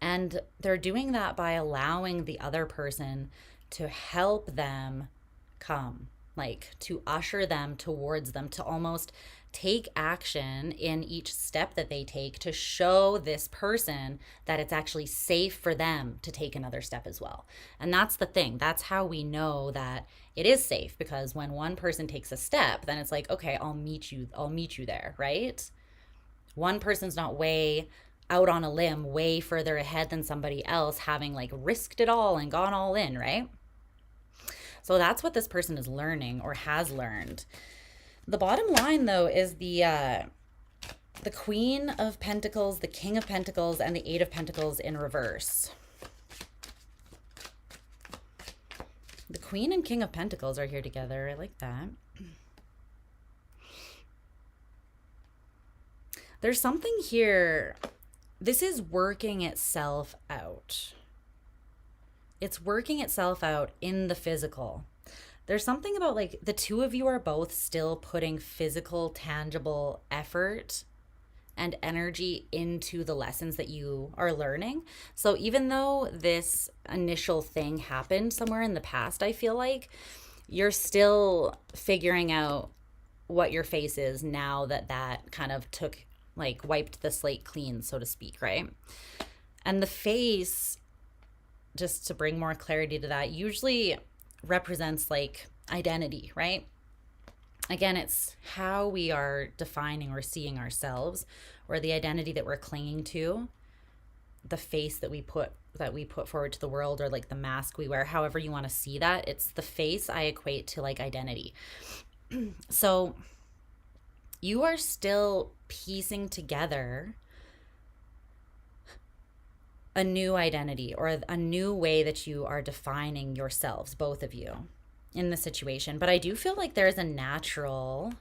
And they're doing that by allowing the other person to help them come, like to usher them towards them, to almost take action in each step that they take to show this person that it's actually safe for them to take another step as well. And that's the thing. That's how we know that it is safe, because when one person takes a step, then it's like, okay, I'll meet you there, right? One person's not way out on a limb, way further ahead than somebody else, having like risked it all and gone all in, right? So that's what this person is learning or has learned. The bottom line, though, is the Queen of Pentacles, the King of Pentacles, and the Eight of Pentacles in reverse. The Queen and King of Pentacles are here together. I like that. There's something here. This is working itself out. It's working itself out in the physical. There's something about like the two of you are both still putting physical, tangible effort and energy into the lessons that you are learning. So even though this initial thing happened somewhere in the past, I feel like you're still figuring out what your face is now that that kind of took, like, wiped the slate clean, so to speak, right? And the face, just to bring more clarity to that, usually represents like identity, right? Again, it's how we are defining or seeing ourselves, or the identity that we're clinging to, the face that we put forward to the world, or like the mask we wear, however you want to see that. It's the face I equate to like identity. So you are still piecing together a new identity or a new way that you are defining yourselves, both of you, in the situation. But I do feel like there is a natural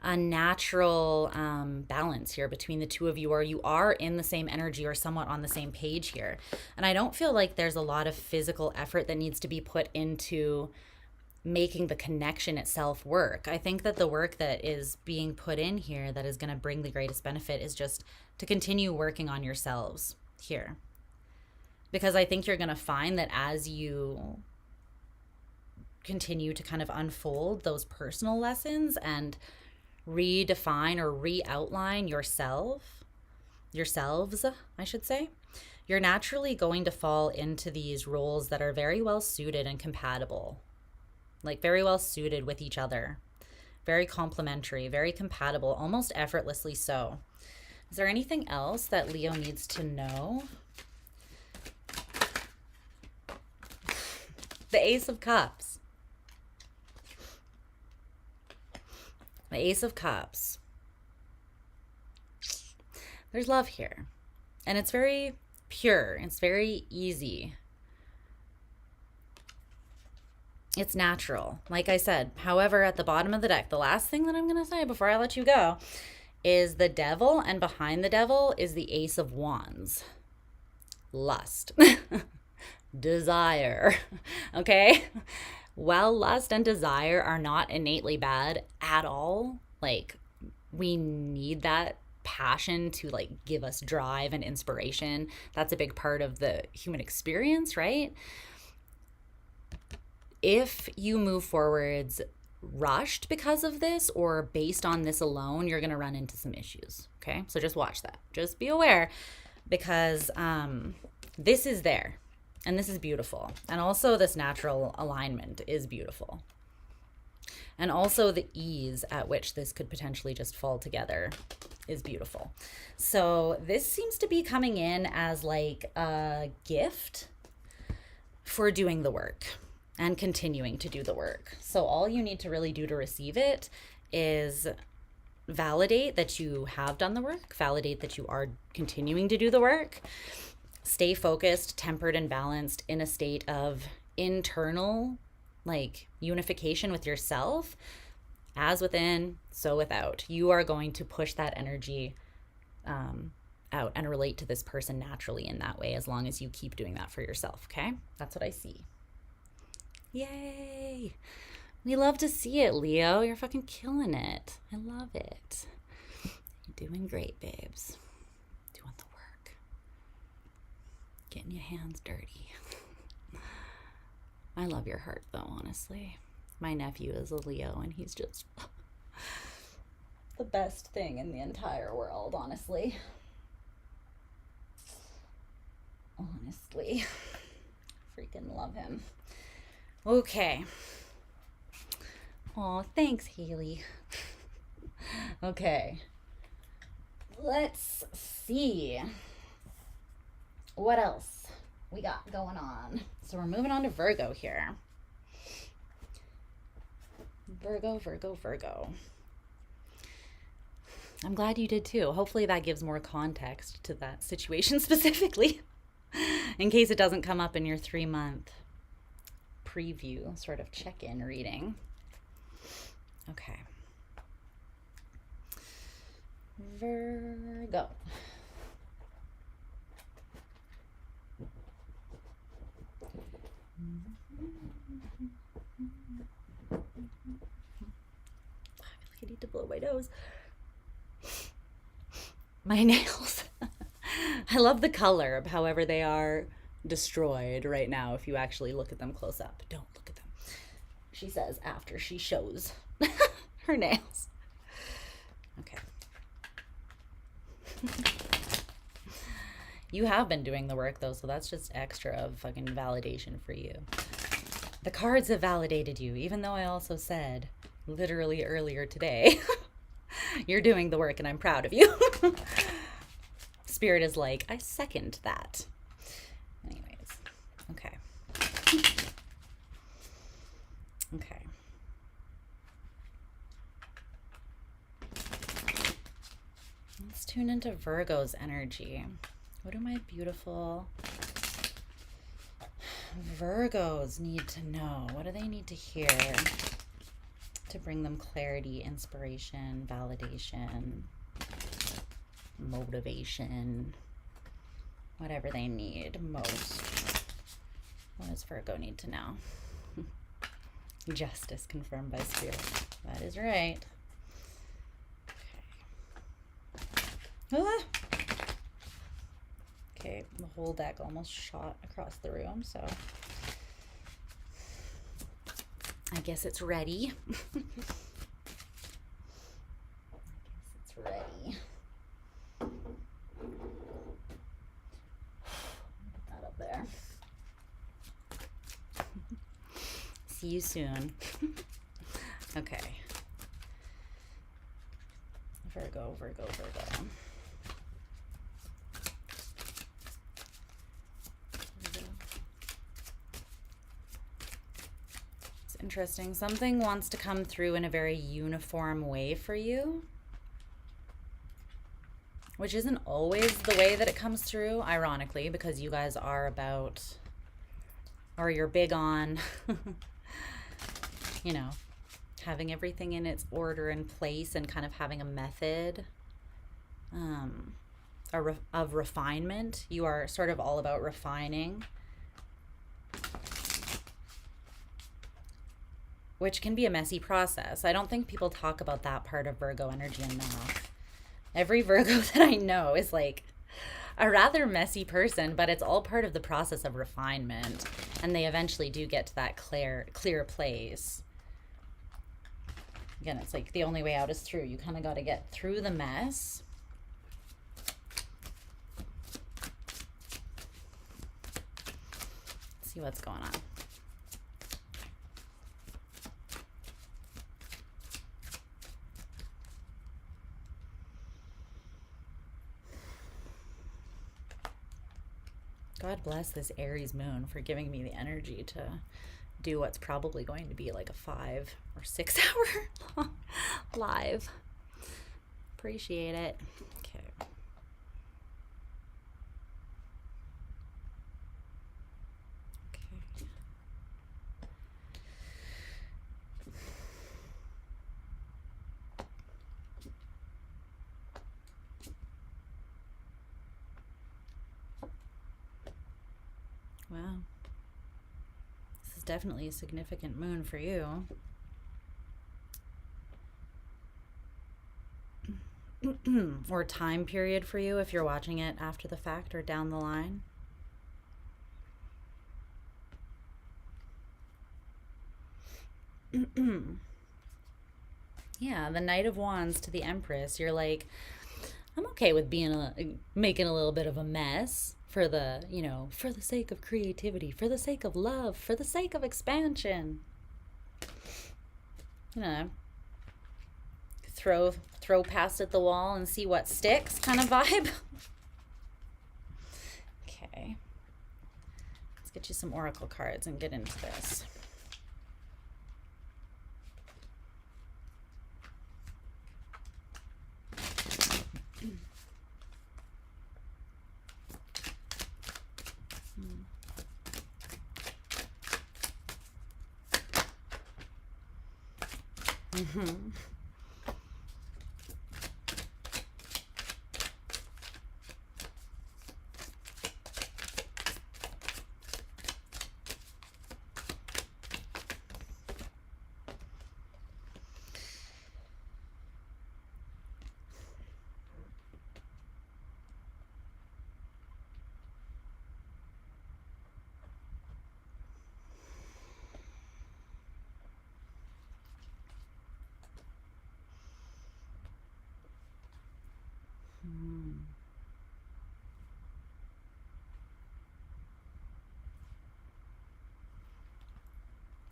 balance here between the two of you, or you are in the same energy or somewhat on the same page here. And I don't feel like there's a lot of physical effort that needs to be put into making the connection itself work. I think that the work that is being put in here that is going to bring the greatest benefit is just to continue working on yourselves here. Because I think you're going to find that as you continue to kind of unfold those personal lessons and redefine or re-outline yourselves, I should say, you're naturally going to fall into these roles that are very well suited and compatible, like very well suited with each other, very complementary, very compatible, almost effortlessly so. Is there anything else that Leo needs to know? The Ace of Cups. The Ace of Cups. There's love here. And it's very pure. It's very easy. It's natural. Like I said, however, at the bottom of the deck, the last thing that I'm going to say before I let you go is the devil, and behind the devil is the Ace of Wands. Lust. Desire. Okay? While lust and desire are not innately bad at all, like, we need that passion to like give us drive and inspiration. That's a big part of the human experience, right? If you move forwards rushed because of this or based on this alone, you're going to run into some issues. Okay, so just watch that. Just be aware, because this is there and this is beautiful. And also this natural alignment is beautiful. And also the ease at which this could potentially just fall together is beautiful. So this seems to be coming in as like a gift for doing the work and continuing to do the work. So all you need to really do to receive it is validate that you have done the work, validate that you are continuing to do the work, stay focused, tempered, and balanced in a state of internal like unification with yourself. As within, so without. You are going to push that energy out and relate to this person naturally in that way, as long as you keep doing that for yourself. Okay, that's what I see. Yay! We love to see it, Leo. You're fucking killing it. I love it. You're doing great, babes. Doing the work. Getting your hands dirty. I love your heart, though, honestly. My nephew is a Leo, and he's just the best thing in the entire world, honestly. Honestly. Freaking love him. Okay. Aw, thanks, Haley. Okay. Let's see. What else we got going on? So we're moving on to Virgo here. Virgo, Virgo, Virgo. I'm glad you did too. Hopefully that gives more context to that situation specifically, in case it doesn't come up in your 3-month preview sort of check-in reading. Okay. Virgo. I need to blow my nose. My nails. I love the color, however they are destroyed right now if you actually look at them close up. Don't look at them, she says after she shows her nails. Okay. You have been doing the work though, so that's just extra of fucking validation for you. The cards have validated you, even though I also said literally earlier today, you're doing the work and I'm proud of you. Spirit is like, I second that. Anyways, okay. Okay. Let's tune into Virgo's energy. What do my beautiful Virgos need to know? What do they need to hear to bring them clarity, inspiration, validation, motivation, whatever they need most? What does Virgo need to know? Justice confirmed by Spirit. That is right. Okay. Ah! Okay, the whole deck almost shot across the room, so I guess it's ready. I guess it's ready. Put that up there. See you soon. Okay. Virgo, Virgo, Virgo. Interesting. Something wants to come through in a very uniform way for you. which isn't always the way that it comes through, ironically, because you guys are about, or you're big on, you know, having everything in its order and place and kind of having a method of refinement. You are sort of all about refining, which can be a messy process. I don't think people talk about that part of Virgo energy enough. Every Virgo that I know is like a rather messy person, but it's all part of the process of refinement, and they eventually do get to that clear place. Again, it's like the only way out is through. You kind of got to get through the mess. See what's going on. God bless this Aries moon for giving me the energy to do what's probably going to be like a 5 or 6 hour live. Appreciate it. Okay. Okay. Wow. This is definitely a significant moon for you. Or time period for you if you're watching it after the fact or down the line. Yeah, the Knight of Wands to the Empress. You're like, I'm okay with making a little bit of a mess for the, you know, for the sake of creativity, for the sake of love, for the sake of expansion. You know, throw past at the wall and see what sticks kind of vibe. Okay. Let's get you some oracle cards and get into this. Mm-hmm.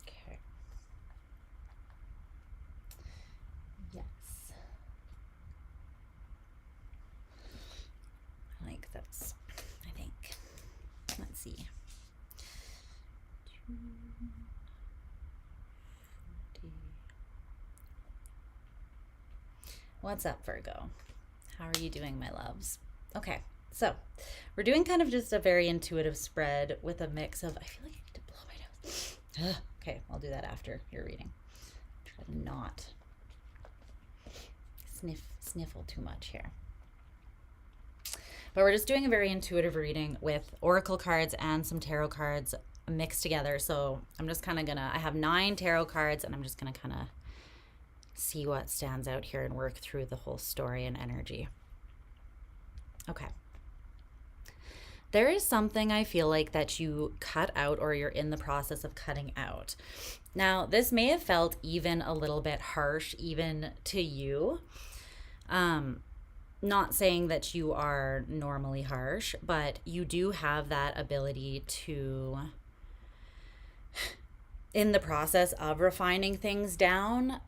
Okay. Yes. I like this, I think. Let's see. What's up, Virgo? How are you doing, my loves? Okay, so we're doing kind of just a very intuitive spread with a mix of, I feel like I need to blow my nose. Okay, I'll do that after your reading. Try to not sniffle too much here. But we're just doing a very intuitive reading with oracle cards and some tarot cards mixed together. So I'm just kind of I have 9 tarot cards, and I'm just gonna kind of see what stands out here and work through the whole story and energy. Okay. There is something I feel like that you cut out, or you're in the process of cutting out. Now, this may have felt even a little bit harsh, even to you. Not saying that you are normally harsh, but you do have that ability to, in the process of refining things down,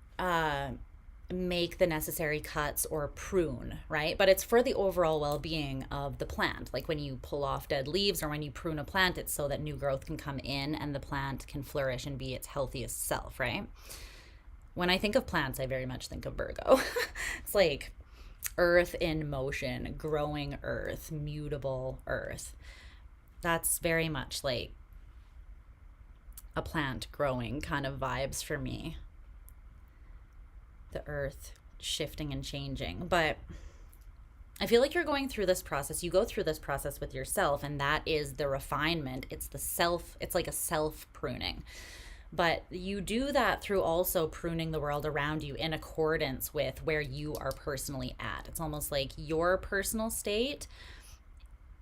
make the necessary cuts or prune, right? But it's for the overall well-being of the plant. Like when you pull off dead leaves or when you prune a plant, it's so that new growth can come in and the plant can flourish and be its healthiest self, right? When I think of plants, I very much think of Virgo. It's like earth in motion, growing earth, mutable earth. That's very much like a plant growing kind of vibes for me. The earth shifting and changing. But I feel like you're going through this process. You go through this process with yourself, and that is the refinement. It's the self, it's like a self pruning. But you do that through also pruning the world around you in accordance with where you are personally at. It's almost like your personal state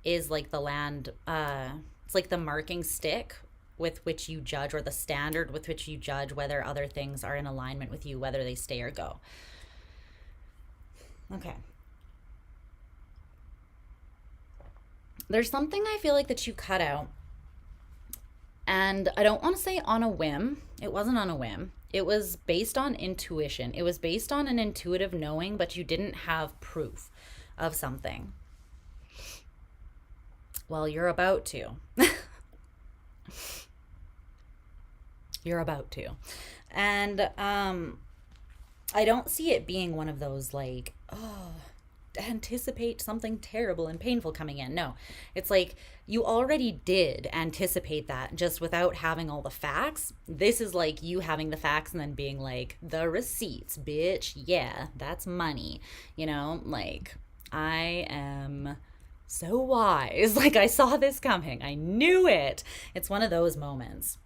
is like the land, it's like the marking stick with which you judge, or the standard with which you judge whether other things are in alignment with you, whether they stay or go. Okay. There's something I feel like that you cut out, and I don't want to say on a whim. It wasn't on a whim. It was based on intuition. It was based on an intuitive knowing, but you didn't have proof of something. Well, you're about to. You're about to. And I don't see it being one of those like, oh, anticipate something terrible and painful coming in. No, it's like you already did anticipate that, just without having all the facts. This is like you having the facts and then being like, the receipts, bitch. Yeah, that's money. You know, like, I am so wise. Like, I saw this coming. I knew it. It's one of those moments.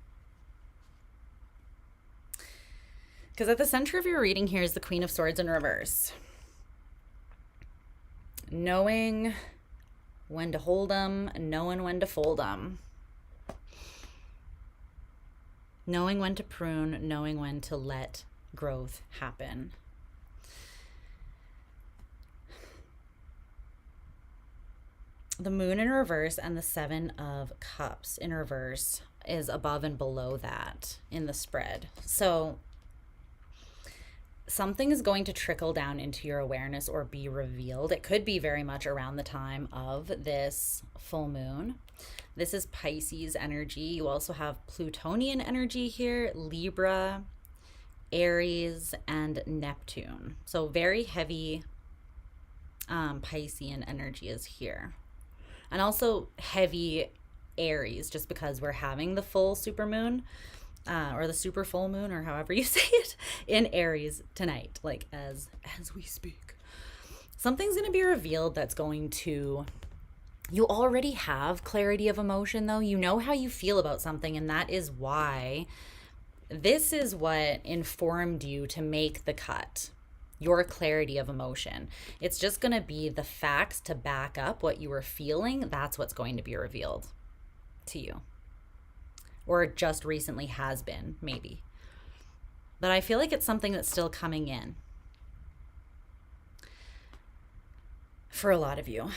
Because at the center of your reading here is the Queen of Swords in reverse. Knowing when to hold them, knowing when to fold them. Knowing when to prune, knowing when to let growth happen. The Moon in reverse and the Seven of Cups in reverse is above and below that in the spread. So something is going to trickle down into your awareness or be revealed. It could be very much around the time of this full moon. This is Pisces energy. You also have Plutonian energy here, Libra, Aries, and Neptune. So very heavy Piscean energy is here. And also heavy Aries, just because we're having the full supermoon. Or the super full moon, or however you say it, in Aries tonight, like as we speak. Something's going to be revealed that's going to, you already have clarity of emotion though. You know how you feel about something, and that is why this is what informed you to make the cut. Your clarity of emotion. It's just going to be the facts to back up what you were feeling. That's what's going to be revealed to you. Or just recently has been, maybe. But I feel like it's something that's still coming in for a lot of you.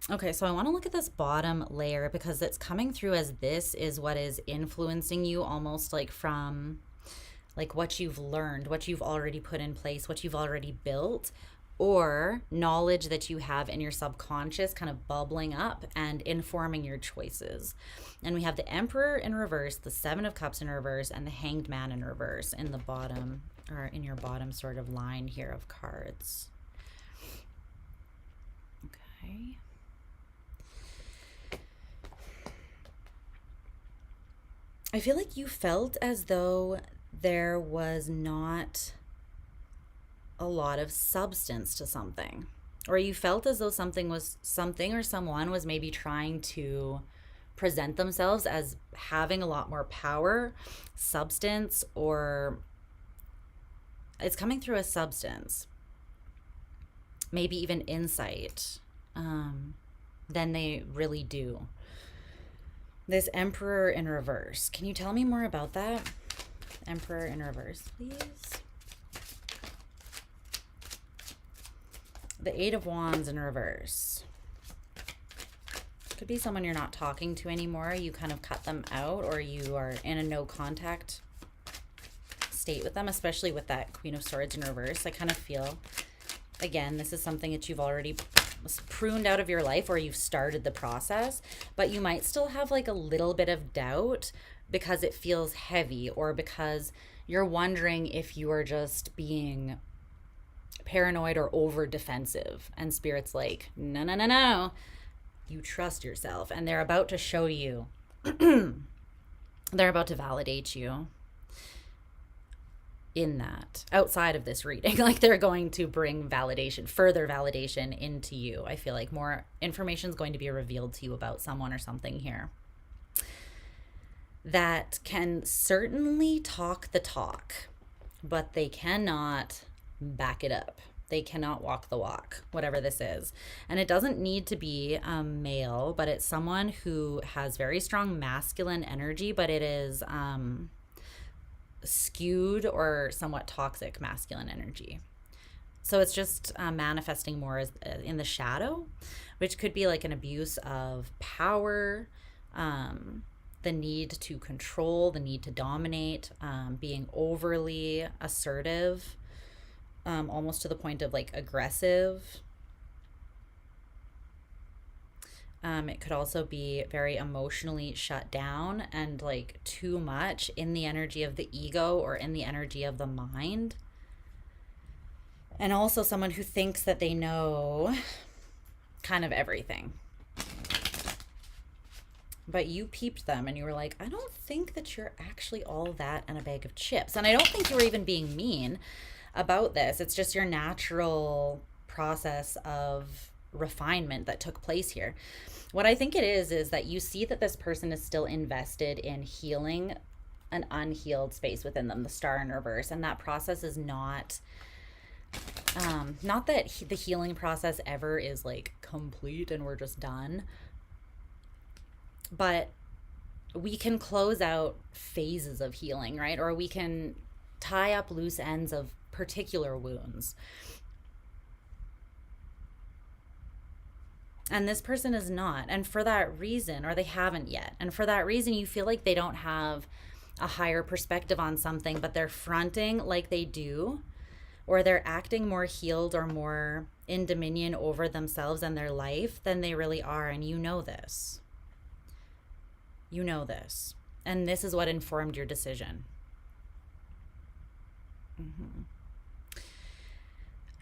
Okay, so I want to look at this bottom layer, because it's coming through as this is what is influencing you, almost like from like what you've learned, what you've already put in place, what you've already built, or knowledge that you have in your subconscious kind of bubbling up and informing your choices. And we have the Emperor in reverse, the Seven of Cups in reverse, and the Hanged Man in reverse in the bottom, or in your bottom sort of line here of cards. Okay. I feel like you felt as though there was not a lot of substance to something, or you felt as though something or someone was maybe trying to present themselves as having a lot more power, substance, or it's coming through as substance, maybe even insight, than they really do. This Emperor in reverse. Can you tell me more about that? Emperor in reverse, please. The Eight of Wands in reverse. Could be someone you're not talking to anymore. You kind of cut them out, or you are in a no contact state with them, especially with that Queen of Swords in reverse. I kind of feel, again, this is something that you've already pruned out of your life, or you've started the process, but you might still have like a little bit of doubt because it feels heavy, or because you're wondering if you are just being paranoid or over defensive. And Spirit's like, no, no, no, no. You trust yourself. And they're about to show you, they're about to validate you in that, outside of this reading. Like, they're going to bring validation, further validation into you. I feel like more information is going to be revealed to you about someone or something here that can certainly talk the talk, but they cannot back it up. They cannot walk the walk, whatever this is. And it doesn't need to be a male, but it's someone who has very strong masculine energy, but it is skewed or somewhat toxic masculine energy. So it's just manifesting more as, in the shadow, which could be like an abuse of power, the need to control, the need to dominate, being overly assertive, almost to the point of like aggressive. It could also be very emotionally shut down and like too much in the energy of the ego or in the energy of the mind. And also someone who thinks that they know kind of everything. But you peeped them and you were like, I don't think that you're actually all that and a bag of chips. And I don't think you were even being mean about this. It's just your natural process of refinement that took place here. What I think it is that you see that this person is still invested in healing an unhealed space within them, the star in reverse. And that process is not that the healing process ever is like complete and we're just done. But we can close out phases of healing, right? Or we can tie up loose ends of particular wounds. And this person is not. And for that reason, or they haven't yet. And for that reason, you feel like they don't have a higher perspective on something, but they're fronting like they do, or they're acting more healed or more in dominion over themselves and their life than they really are. And you know this. You know this. And this is what informed your decision. Mm-hmm.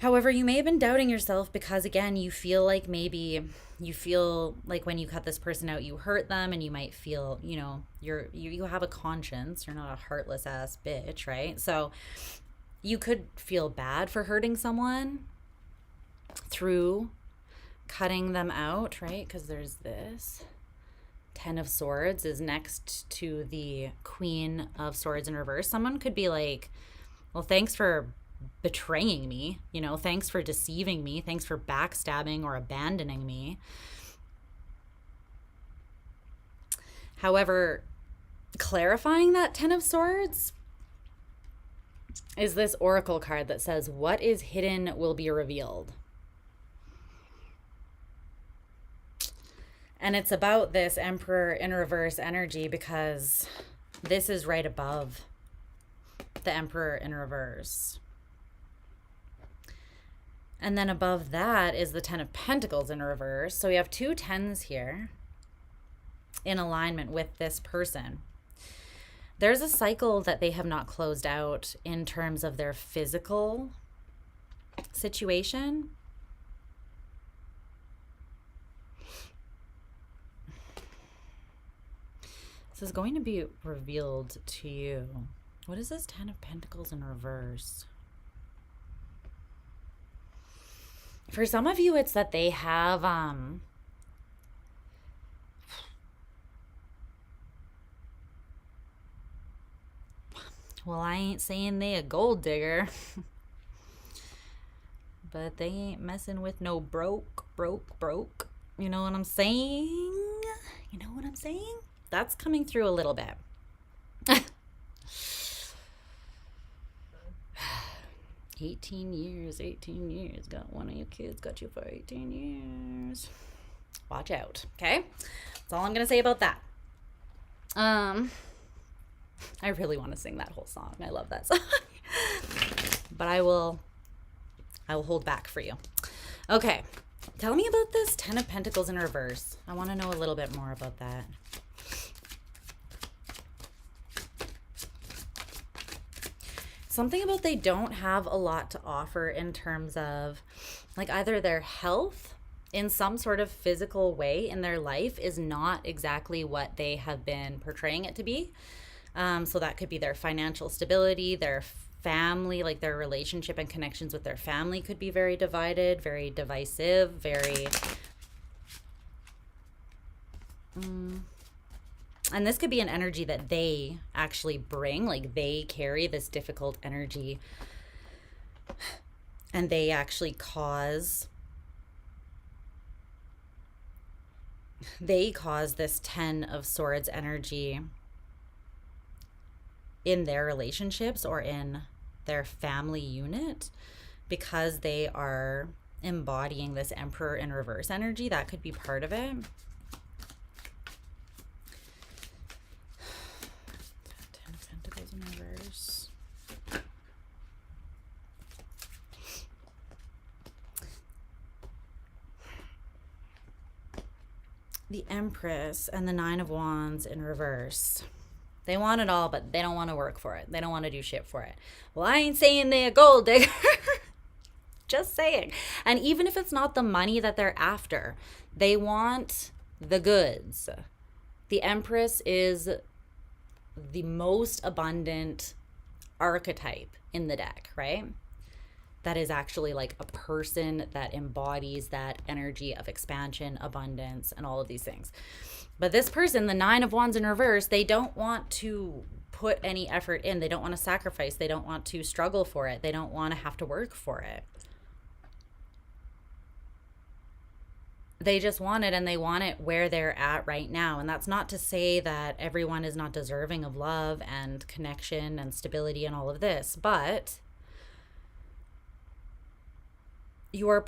However, you may have been doubting yourself because, again, you feel like maybe you feel like when you cut this person out, you hurt them, and you might feel, you know, you have a conscience. You're not a heartless ass bitch, right? So you could feel bad for hurting someone through cutting them out, right? Because there's this. 10 of Swords is next to the Queen of Swords in reverse. Someone could be like, well, thanks for betraying me, you know, thanks for deceiving me, thanks for backstabbing or abandoning me. However, clarifying that 10 of Swords is this oracle card that says, what is hidden will be revealed. And it's about this Emperor in reverse energy because this is right above the Emperor in reverse. And then above that is the 10 of Pentacles in reverse. So we have two 10s here in alignment with this person. There's a cycle that they have not closed out in terms of their physical situation. This is going to be revealed to you. What is this 10 of Pentacles in reverse? For some of you, it's that they have, well, I ain't saying they a gold digger, but they ain't messing with no broke. You know what I'm saying? You know what I'm saying? That's coming through a little bit. 18 years. Got one of your kids, got you for 18 years. Watch out, okay? That's all I'm going to say about that. I really want to sing that whole song. I love that song. But I will hold back for you. Okay. Tell me about this 10 of Pentacles in reverse. I want to know a little bit more about that. something about they don't have a lot to offer in terms of like either their health in some sort of physical way in their life is not exactly what they have been portraying it to be. So that could be their financial stability, their family, like their relationship and connections with their family could be very divided, very divisive, very... And this could be an energy that they actually bring, like they carry this difficult energy and they actually cause this 10 of Swords energy in their relationships or in their family unit because they are embodying this Emperor in reverse energy. That could be part of it. Reverse. The Empress and the Nine of Wands in reverse. They want it all, but they don't want to work for it. They don't want to do shit for it. Well, I ain't saying they're a gold digger. Just saying. And even if it's not the money that they're after, they want the goods. The Empress is the most abundant archetype in the deck, right? That is actually like a person that embodies that energy of expansion, abundance, and all of these things. But this person, the Nine of Wands in reverse, they don't want to put any effort in. They don't want to sacrifice. They don't want to struggle for it. They don't want to have to work for it. They just want it, and they want it where they're at right now. And that's not to say that everyone is not deserving of love and connection and stability and all of this, but you are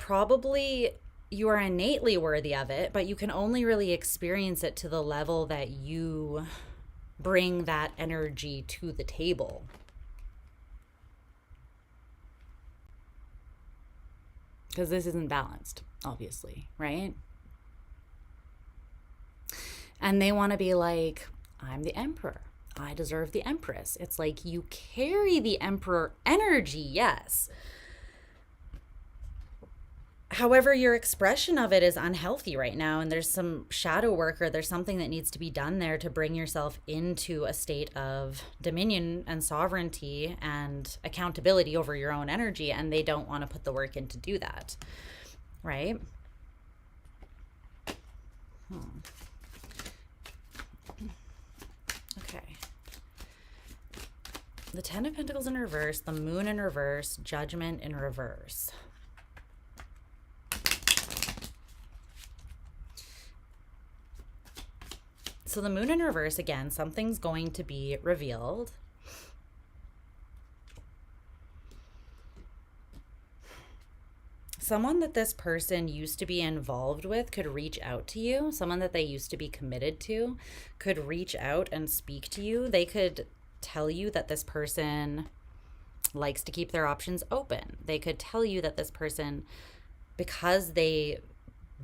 innately worthy of it, but you can only really experience it to the level that you bring that energy to the table. Because this isn't balanced, obviously, right? And they want to be like, I'm the Emperor. I deserve the Empress. It's like you carry the Emperor energy, yes. However, your expression of it is unhealthy right now, and there's some shadow work or there's something that needs to be done there to bring yourself into a state of dominion and sovereignty and accountability over your own energy, and they don't want to put the work in to do that, right? Okay. The Ten of Pentacles in reverse, the Moon in reverse, Judgment in reverse. So the Moon in reverse, again, something's going to be revealed. Someone that this person used to be involved with could reach out to you. Someone that they used to be committed to could reach out and speak to you. They could tell you that this person likes to keep their options open. They could tell you that this person, because they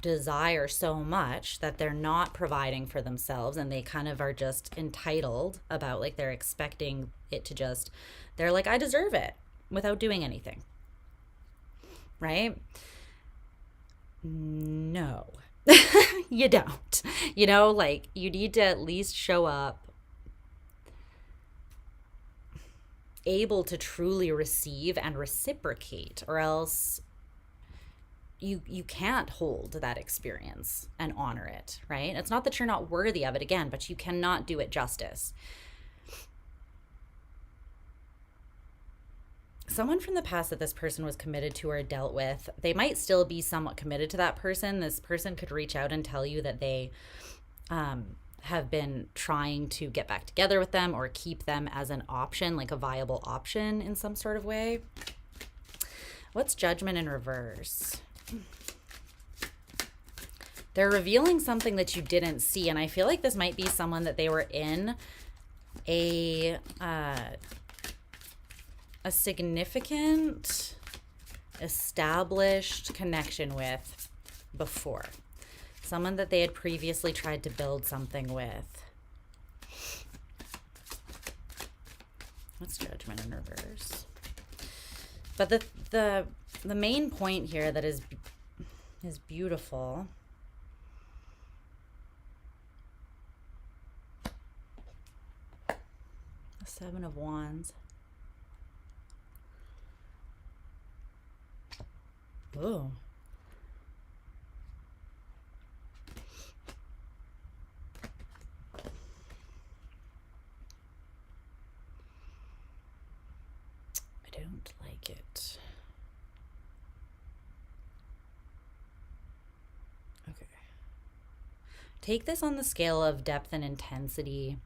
desire so much that they're not providing for themselves and they kind of are just entitled about, like, they're expecting it to just, they're like, I deserve it without doing anything, right? No, you don't. You know, like, you need to at least show up able to truly receive and reciprocate, or else you can't hold that experience and honor it, right? It's not that you're not worthy of it, again, but you cannot do it justice. Someone from the past that this person was committed to or dealt with, they might still be somewhat committed to that person. This person could reach out and tell you that they have been trying to get back together with them or keep them as an option, like a viable option in some sort of way. What's Judgment in reverse? They're revealing something that you didn't see, and I feel like this might be someone that they were in a significant, established connection with before. Someone that they had previously tried to build something with. What's Judgment in reverse? But the main point here that is beautiful. The Seven of Wands. Oh. I don't like it. Okay. Take this on the scale of depth and intensity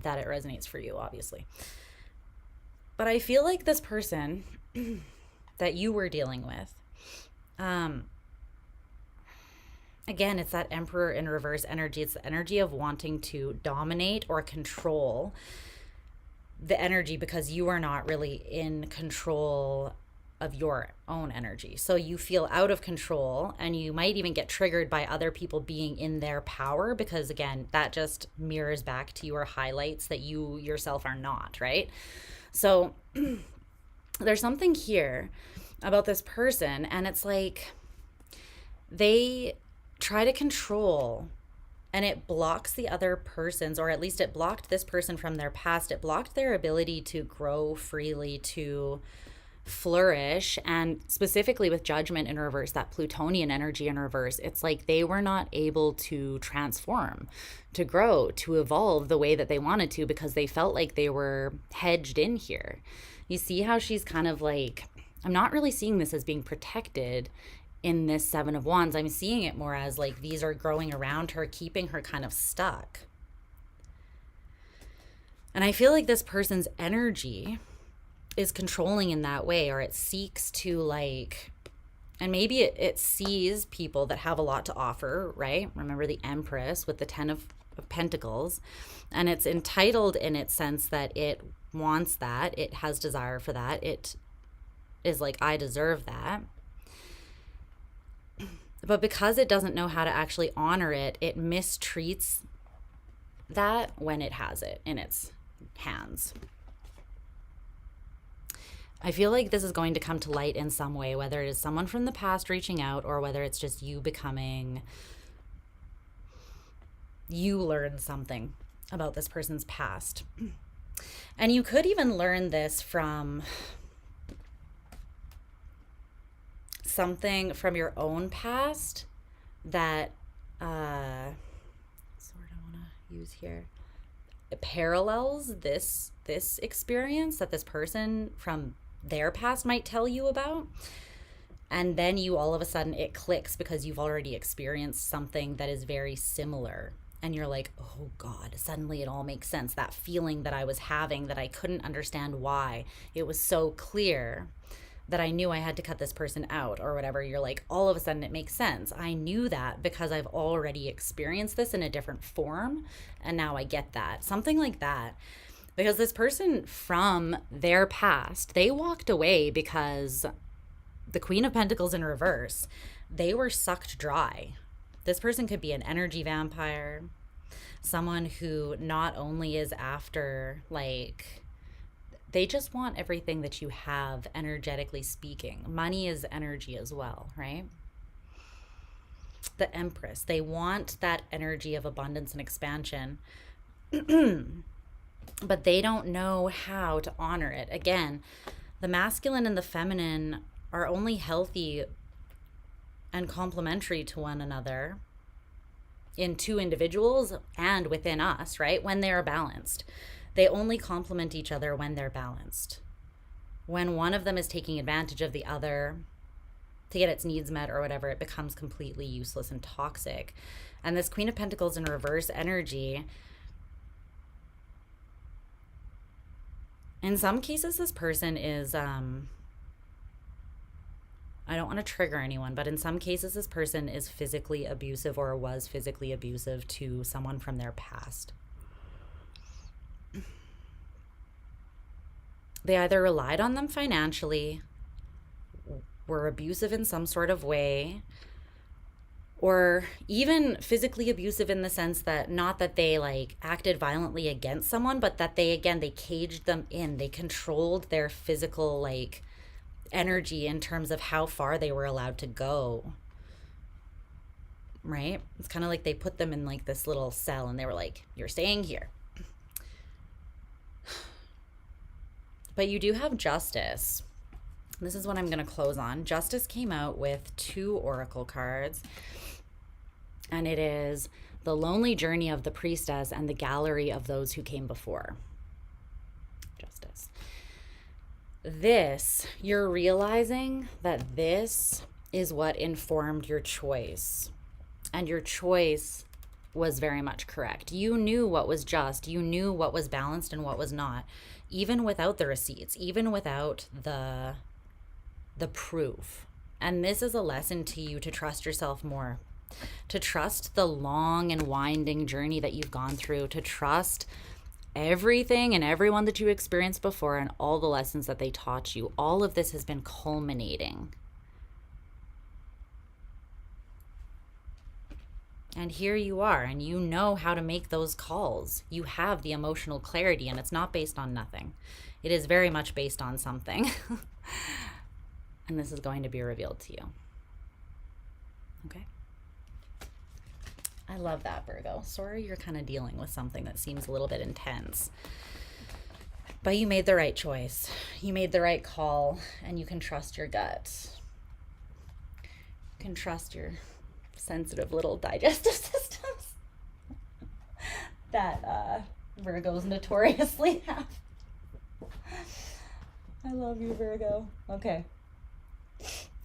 that it resonates for you, obviously. But I feel like this person that you were dealing with, again, it's that Emperor in reverse energy. It's the energy of wanting to dominate or control the energy because you are not really in control of your own energy. So you feel out of control, and you might even get triggered by other people being in their power because, again, that just mirrors back to your highlights that you yourself are not, right? So there's something here about this person, and it's like they try to control, and it blocks the other person's, or at least it blocked this person from their past. It blocked their ability to grow freely, to flourish. And specifically with Judgment in reverse, that Plutonian energy in reverse, it's like they were not able to transform, to grow, to evolve the way that they wanted to because they felt like they were hedged in here. You see how she's kind of like, I'm not really seeing this as being protected in this Seven of Wands. I'm seeing it more as like these are growing around her, keeping her kind of stuck. And I feel like this person's energy is controlling in that way, or it seeks to like, and maybe it sees people that have a lot to offer, right? Remember the Empress with the Ten of Pentacles, and it's entitled in its sense that it wants that, it has desire for that, it is like, I deserve that. But because it doesn't know how to actually honor it, it mistreats that when it has it in its hands. I feel like this is going to come to light in some way, whether it is someone from the past reaching out or whether it's just you becoming, you learn something about this person's past. And you could even learn this from something from your own past that, what's the word I want to use here? It parallels this experience that this person from their past might tell you about. And then you all of a sudden it clicks because you've already experienced something that is very similar. And you're like, oh God, suddenly it all makes sense. That feeling that I was having that I couldn't understand why. It was so clear that I knew I had to cut this person out or whatever. You're like, all of a sudden it makes sense. I knew that because I've already experienced this in a different form. And now I get that. Something like that. Because this person from their past, they walked away because the Queen of Pentacles in reverse, they were sucked dry. This person could be an energy vampire, someone who not only is after, like, they just want everything that you have, energetically speaking. Money is energy as well, right? The Empress, they want that energy of abundance and expansion. But they don't know how to honor it. Again, the masculine and the feminine are only healthy and complementary to one another in two individuals and within us, right? When they are balanced. They only complement each other when they're balanced. When one of them is taking advantage of the other to get its needs met or whatever, it becomes completely useless and toxic. And this Queen of Pentacles in reverse energy, in some cases, this person is, I don't want to trigger anyone, but in some cases, this person is physically abusive or was physically abusive to someone from their past. They either relied on them financially, were abusive in some sort of way, or even physically abusive in the sense that not that they like acted violently against someone, but that they caged them in. They controlled their physical like energy in terms of how far they were allowed to go. Right? It's kind of like they put them in like this little cell and they were like, you're staying here. But you do have Justice. This is what I'm going to close on. Justice came out with 2 oracle cards. And it is the lonely journey of the priestess and the gallery of those who came before. Justice. This, you're realizing that this is what informed your choice. And your choice was very much correct. You knew what was just. You knew what was balanced and what was not. Even without the receipts. Even without the proof. And this is a lesson to you to trust yourself more. To trust the long and winding journey that you've gone through. To trust everything and everyone that you experienced before and all the lessons that they taught you. All of this has been culminating. And here you are, and you know how to make those calls. You have the emotional clarity, and it's not based on nothing. It is very much based on something. And this is going to be revealed to you. Okay? I love that, Virgo. Sorry you're kind of dealing with something that seems a little bit intense. But you made the right choice. You made the right call, and you can trust your gut. You can trust your sensitive little digestive systems that Virgos notoriously have. I love you, Virgo. Okay.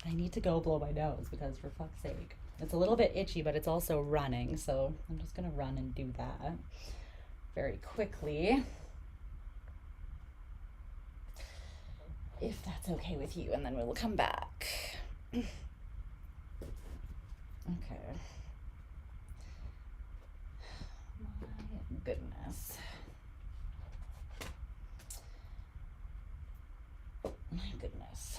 I need to go blow my nose because, for fuck's sake, it's a little bit itchy, but it's also running. So I'm just going to run and do that very quickly. If that's okay with you, and then we'll come back. Okay. My goodness. My goodness.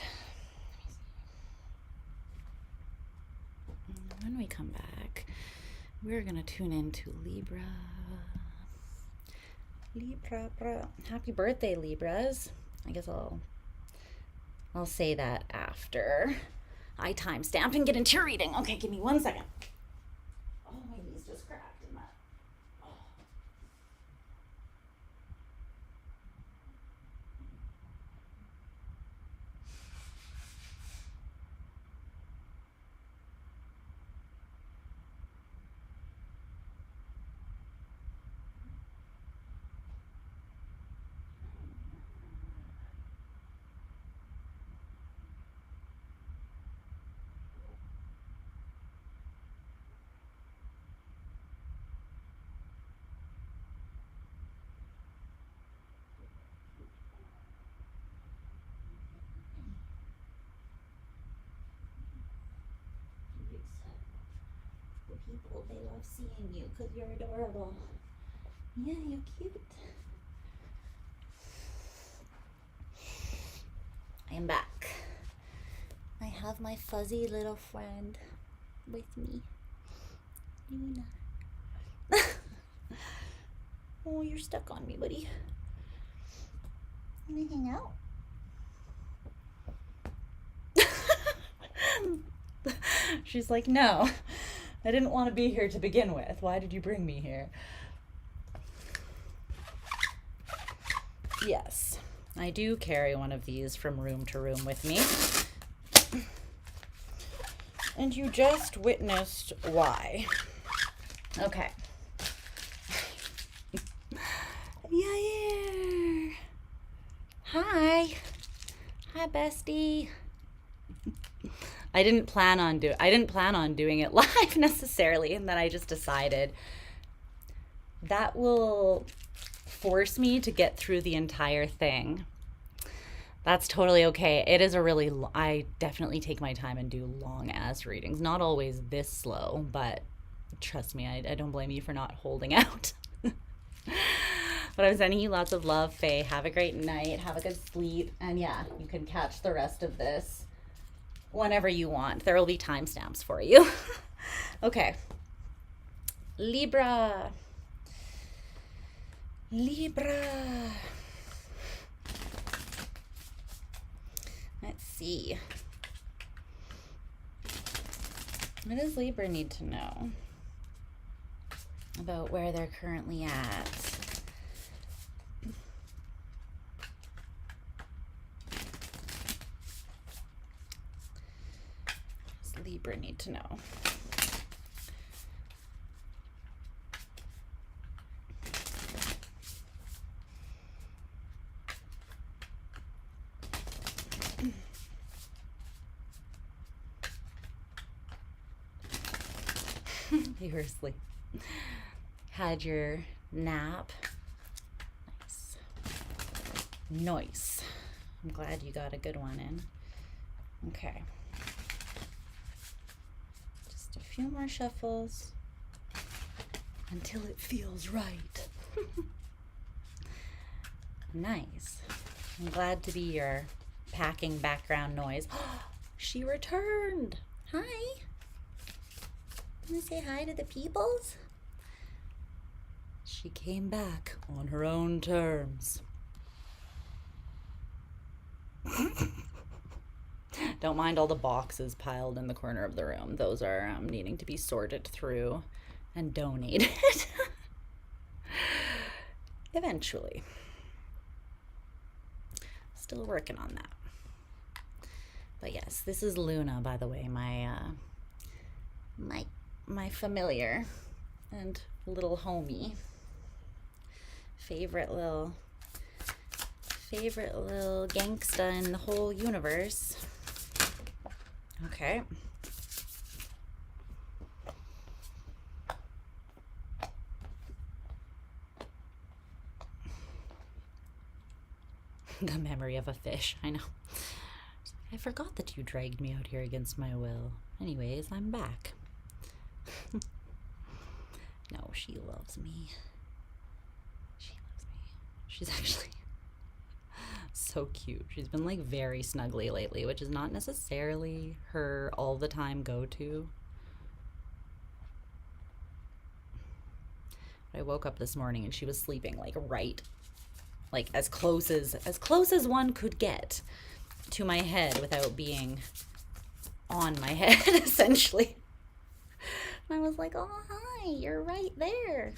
When we come back, we're going to tune into Libra. Libra. Happy birthday, Libras. I guess I'll say that after I timestamp and get into your reading. Okay, give me 1 second. Oh, my knees just cracked in that. Oh. People, they love seeing you because you're adorable. Yeah, you're cute. I am back. I have my fuzzy little friend with me, Luna. Oh, you're stuck on me, buddy. You wanna hang out? She's like, no. I didn't want to be here to begin with. Why did you bring me here? Yes, I do carry one of these from room to room with me. And you just witnessed why. Okay. Yeah. Hi. Hi, bestie. I didn't plan on doing it live necessarily, and then I just decided that will force me to get through the entire thing. That's totally okay. It is I definitely take my time and do long ass readings. Not always this slow, but trust me, I don't blame you for not holding out. But I'm sending you lots of love, Faye. Have a great night. Have a good sleep. And yeah, you can catch the rest of this whenever you want. There will be timestamps for you. Okay. Libra. Let's see. What does Libra need to know about where they're currently at? What does Libra need to know? You were asleep. Had your nap. Nice. Nice. I'm glad you got a good one in. Okay. Just a few more shuffles until it feels right. Nice. I'm glad to be your packing background noise. She returned. Hi. Want to say hi to the peoples? She came back on her own terms. Don't mind all the boxes piled in the corner of the room. Those are needing to be sorted through and donated. Eventually. Still working on that. But yes, this is Luna, by the way, my familiar and little homie. Favorite little gangsta in the whole universe. Okay. The memory of a fish, I know. I forgot that you dragged me out here against my will. Anyways, I'm back. No, she loves me. She loves me. She's actually so cute. She's been like very snuggly lately, which is not necessarily her all the time go-to. I woke up this morning and she was sleeping like right, like as close as one could get to my head without being on my head, essentially. And I was like, oh, hi, you're right there.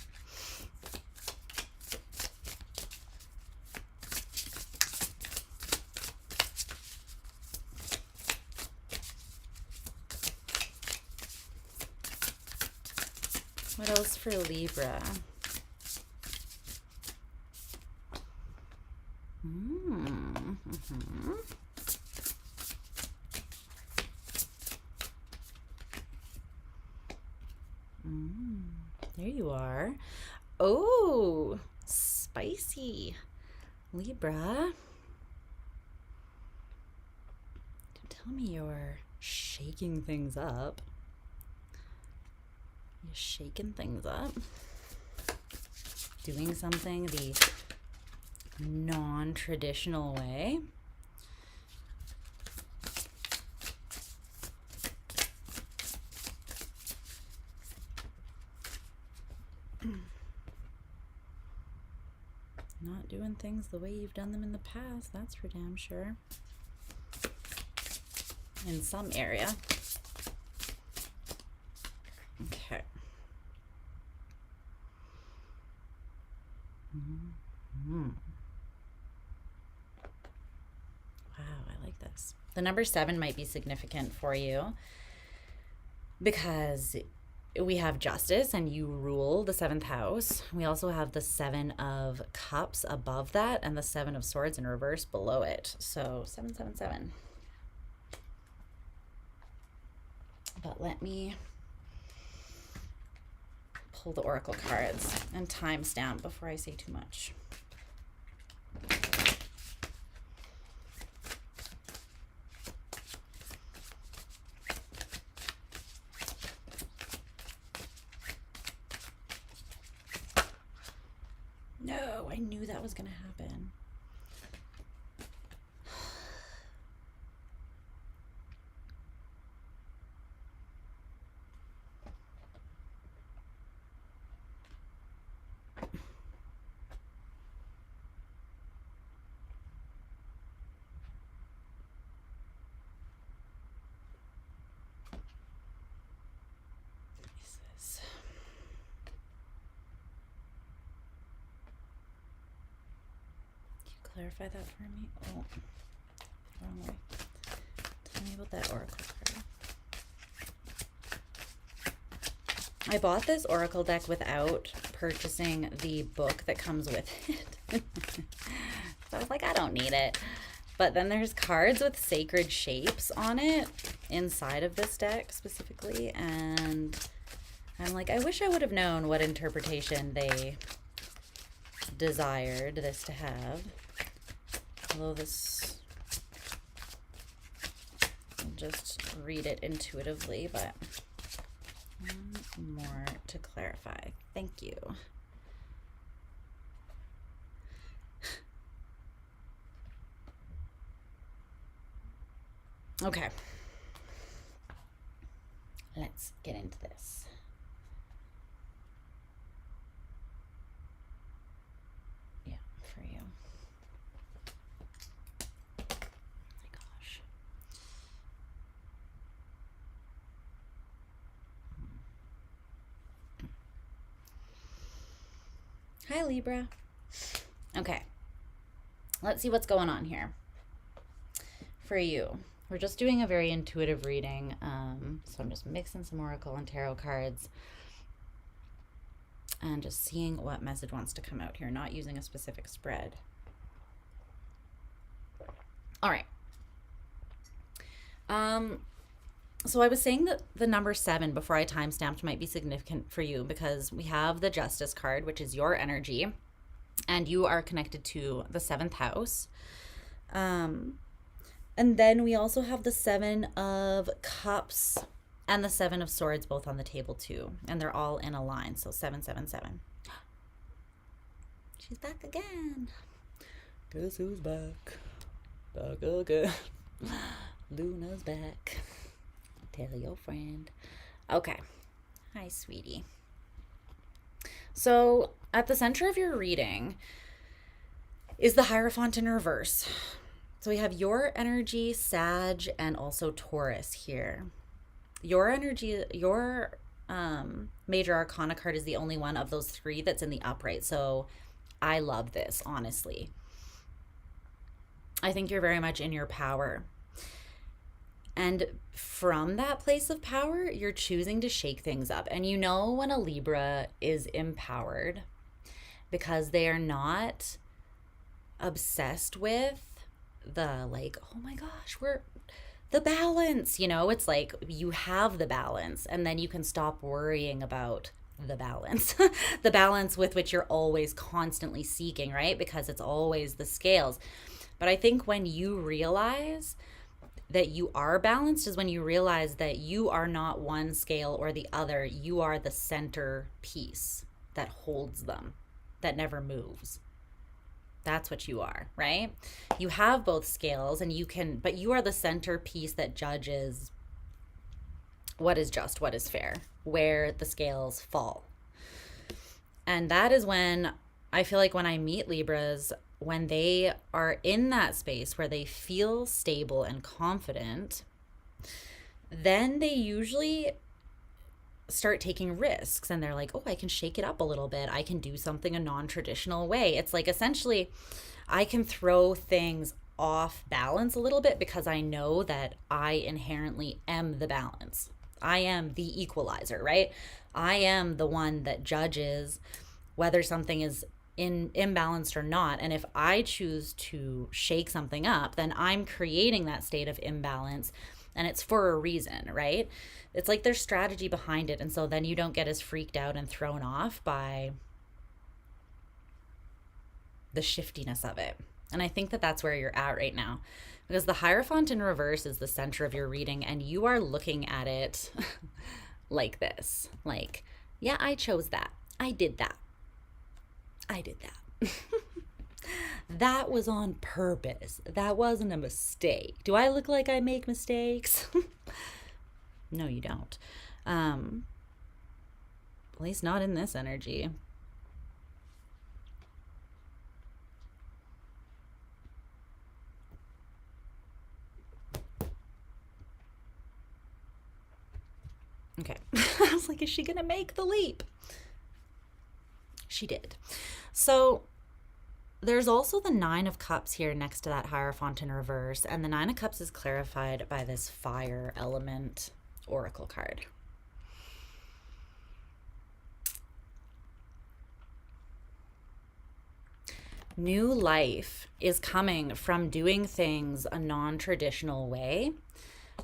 What else for Libra? There you are. Oh, spicy. Libra. Tell me you're shaking things up. You're shaking things up. Doing something the non-traditional way. Not doing things the way you've done them in the past, that's for damn sure. In some area. Okay. Wow, I like this. The number 7 might be significant for you because we have justice and you rule the 7th house. We also have the 7 of cups above that and the 7 of swords in reverse below it. So 777. But let me pull the oracle cards and timestamp before I say too much. No, I knew that was going to happen. clarify that for me? Oh, wrong way. Tell me about that oracle card. I bought this oracle deck without purchasing the book that comes with it. So I was like, I don't need it. But then there's cards with sacred shapes on it inside of this deck specifically. And I'm like, I wish I would have known what interpretation they desired this to have. Although this, I'll just read it intuitively, but one more to clarify. Thank you. Okay. Let's get into this. Yeah, for you. Oh my gosh. Hi, Libra. Okay. Let's see what's going on here for you. We're just doing a very intuitive reading. So I'm just mixing some oracle and tarot cards and just seeing what message wants to come out here, not using a specific spread. All right. So I was saying that the number 7 before I timestamped might be significant for you because we have the Justice card, which is your energy, and you are connected to the 7th house. And then we also have the 7 of Cups and the 7 of Swords both on the table too. And they're all in a line. So 777. She's back again. Guess who's back? Back again. Luna's back. Tell your friend. Okay. Hi, sweetie. So at the center of your reading is the Hierophant in reverse. So we have your energy, Sag, and also Taurus here. Your energy, your major arcana card is the only one of those 3 that's in the upright. So I love this, honestly. I think you're very much in your power. And from that place of power, you're choosing to shake things up. And you know when a Libra is empowered because they are not obsessed with the like, oh my gosh, we're the balance, you know, it's like you have the balance and then you can stop worrying about the balance, the balance with which you're always constantly seeking, right? Because it's always the scales. But I think when you realize that you are balanced is when you realize that you are not one scale or the other. You are the center piece that holds them, that never moves. That's what you are, right? You have both scales and you can, but you are the center piece that judges what is just, what is fair, where the scales fall. And that is when I feel like when I meet Libras, when they are in that space where they feel stable and confident, then they usually start taking risks and they're like, oh, I can shake it up a little bit. I can do something a non-traditional way. It's like essentially I can throw things off balance a little bit because I know that I inherently am the balance. I am the equalizer, right? I am the one that judges whether something is imbalanced or not. And if I choose to shake something up, then I'm creating that state of imbalance. And it's for a reason, right? It's like there's strategy behind it. And so then you don't get as freaked out and thrown off by the shiftiness of it. And I think that that's where you're at right now. Because the Hierophant in reverse is the center of your reading. And you are looking at it like this. Like, yeah, I chose that. I did that. I did that. That was on purpose. That wasn't a mistake. Do I look like I make mistakes? No, you don't. At least not in this energy. Okay. I was like, is she going to make the leap? She did. So there's also the Nine of Cups here next to that Hierophant in reverse. And the Nine of Cups is clarified by this fire element oracle card. New life is coming from doing things a non-traditional way.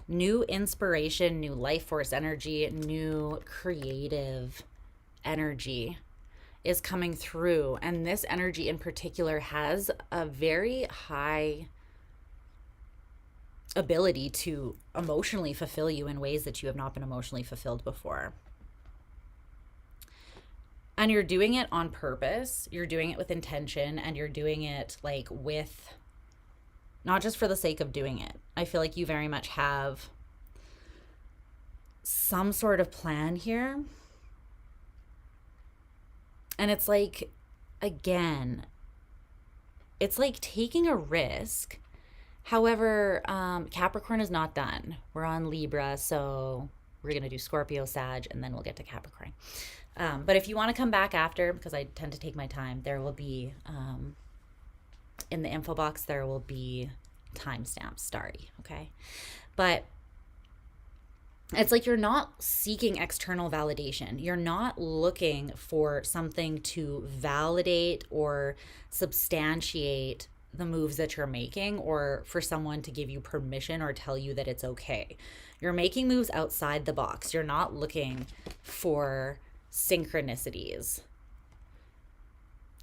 New inspiration, new life force energy, new creative energy is coming through. And this energy in particular has a very high ability to emotionally fulfill you in ways that you have not been emotionally fulfilled before. And you're doing it on purpose. You're doing it with intention, and you're doing it like with, not just for the sake of doing it. I feel like you very much have some sort of plan here. And it's like, again, it's like taking a risk. However, Capricorn is not done. We're on Libra, so we're going to do Scorpio, Sag, and then we'll get to Capricorn. But if you want to come back after, because I tend to take my time, there will be, in the info box, there will be timestamps, starry, okay? But it's like you're not seeking external validation. You're not looking for something to validate or substantiate the moves that you're making, or for someone to give you permission or tell you that it's okay. You're making moves outside the box. You're not looking for synchronicities.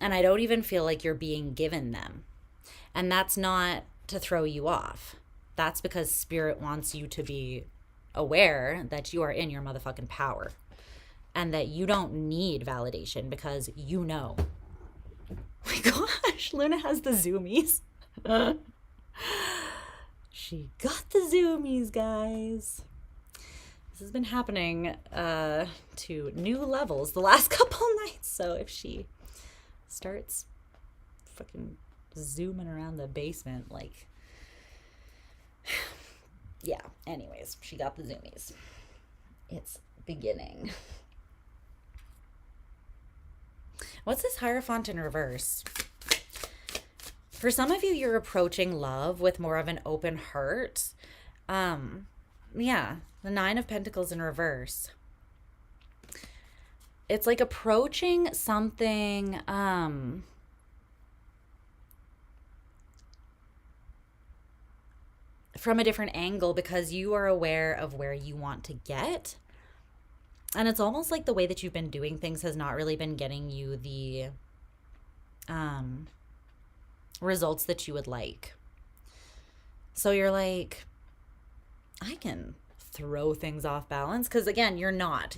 And I don't even feel like you're being given them. And that's not to throw you off. That's because Spirit wants you to be aware that you are in your motherfucking power and that you don't need validation, because you know. Oh my gosh, Luna has the zoomies. She got the zoomies, guys. This has been happening to new levels the last couple nights. So if she starts fucking zooming around the basement, like, yeah, anyways, she got the zoomies. It's beginning. What's this Hierophant in reverse? For some of you, you're approaching love with more of an open heart. Yeah, the Nine of Pentacles in reverse. It's like approaching something from a different angle, because you are aware of where you want to get. And it's almost like the way that you've been doing things has not really been getting you the results that you would like. So you're like, I can throw things off balance. Because again, you're not.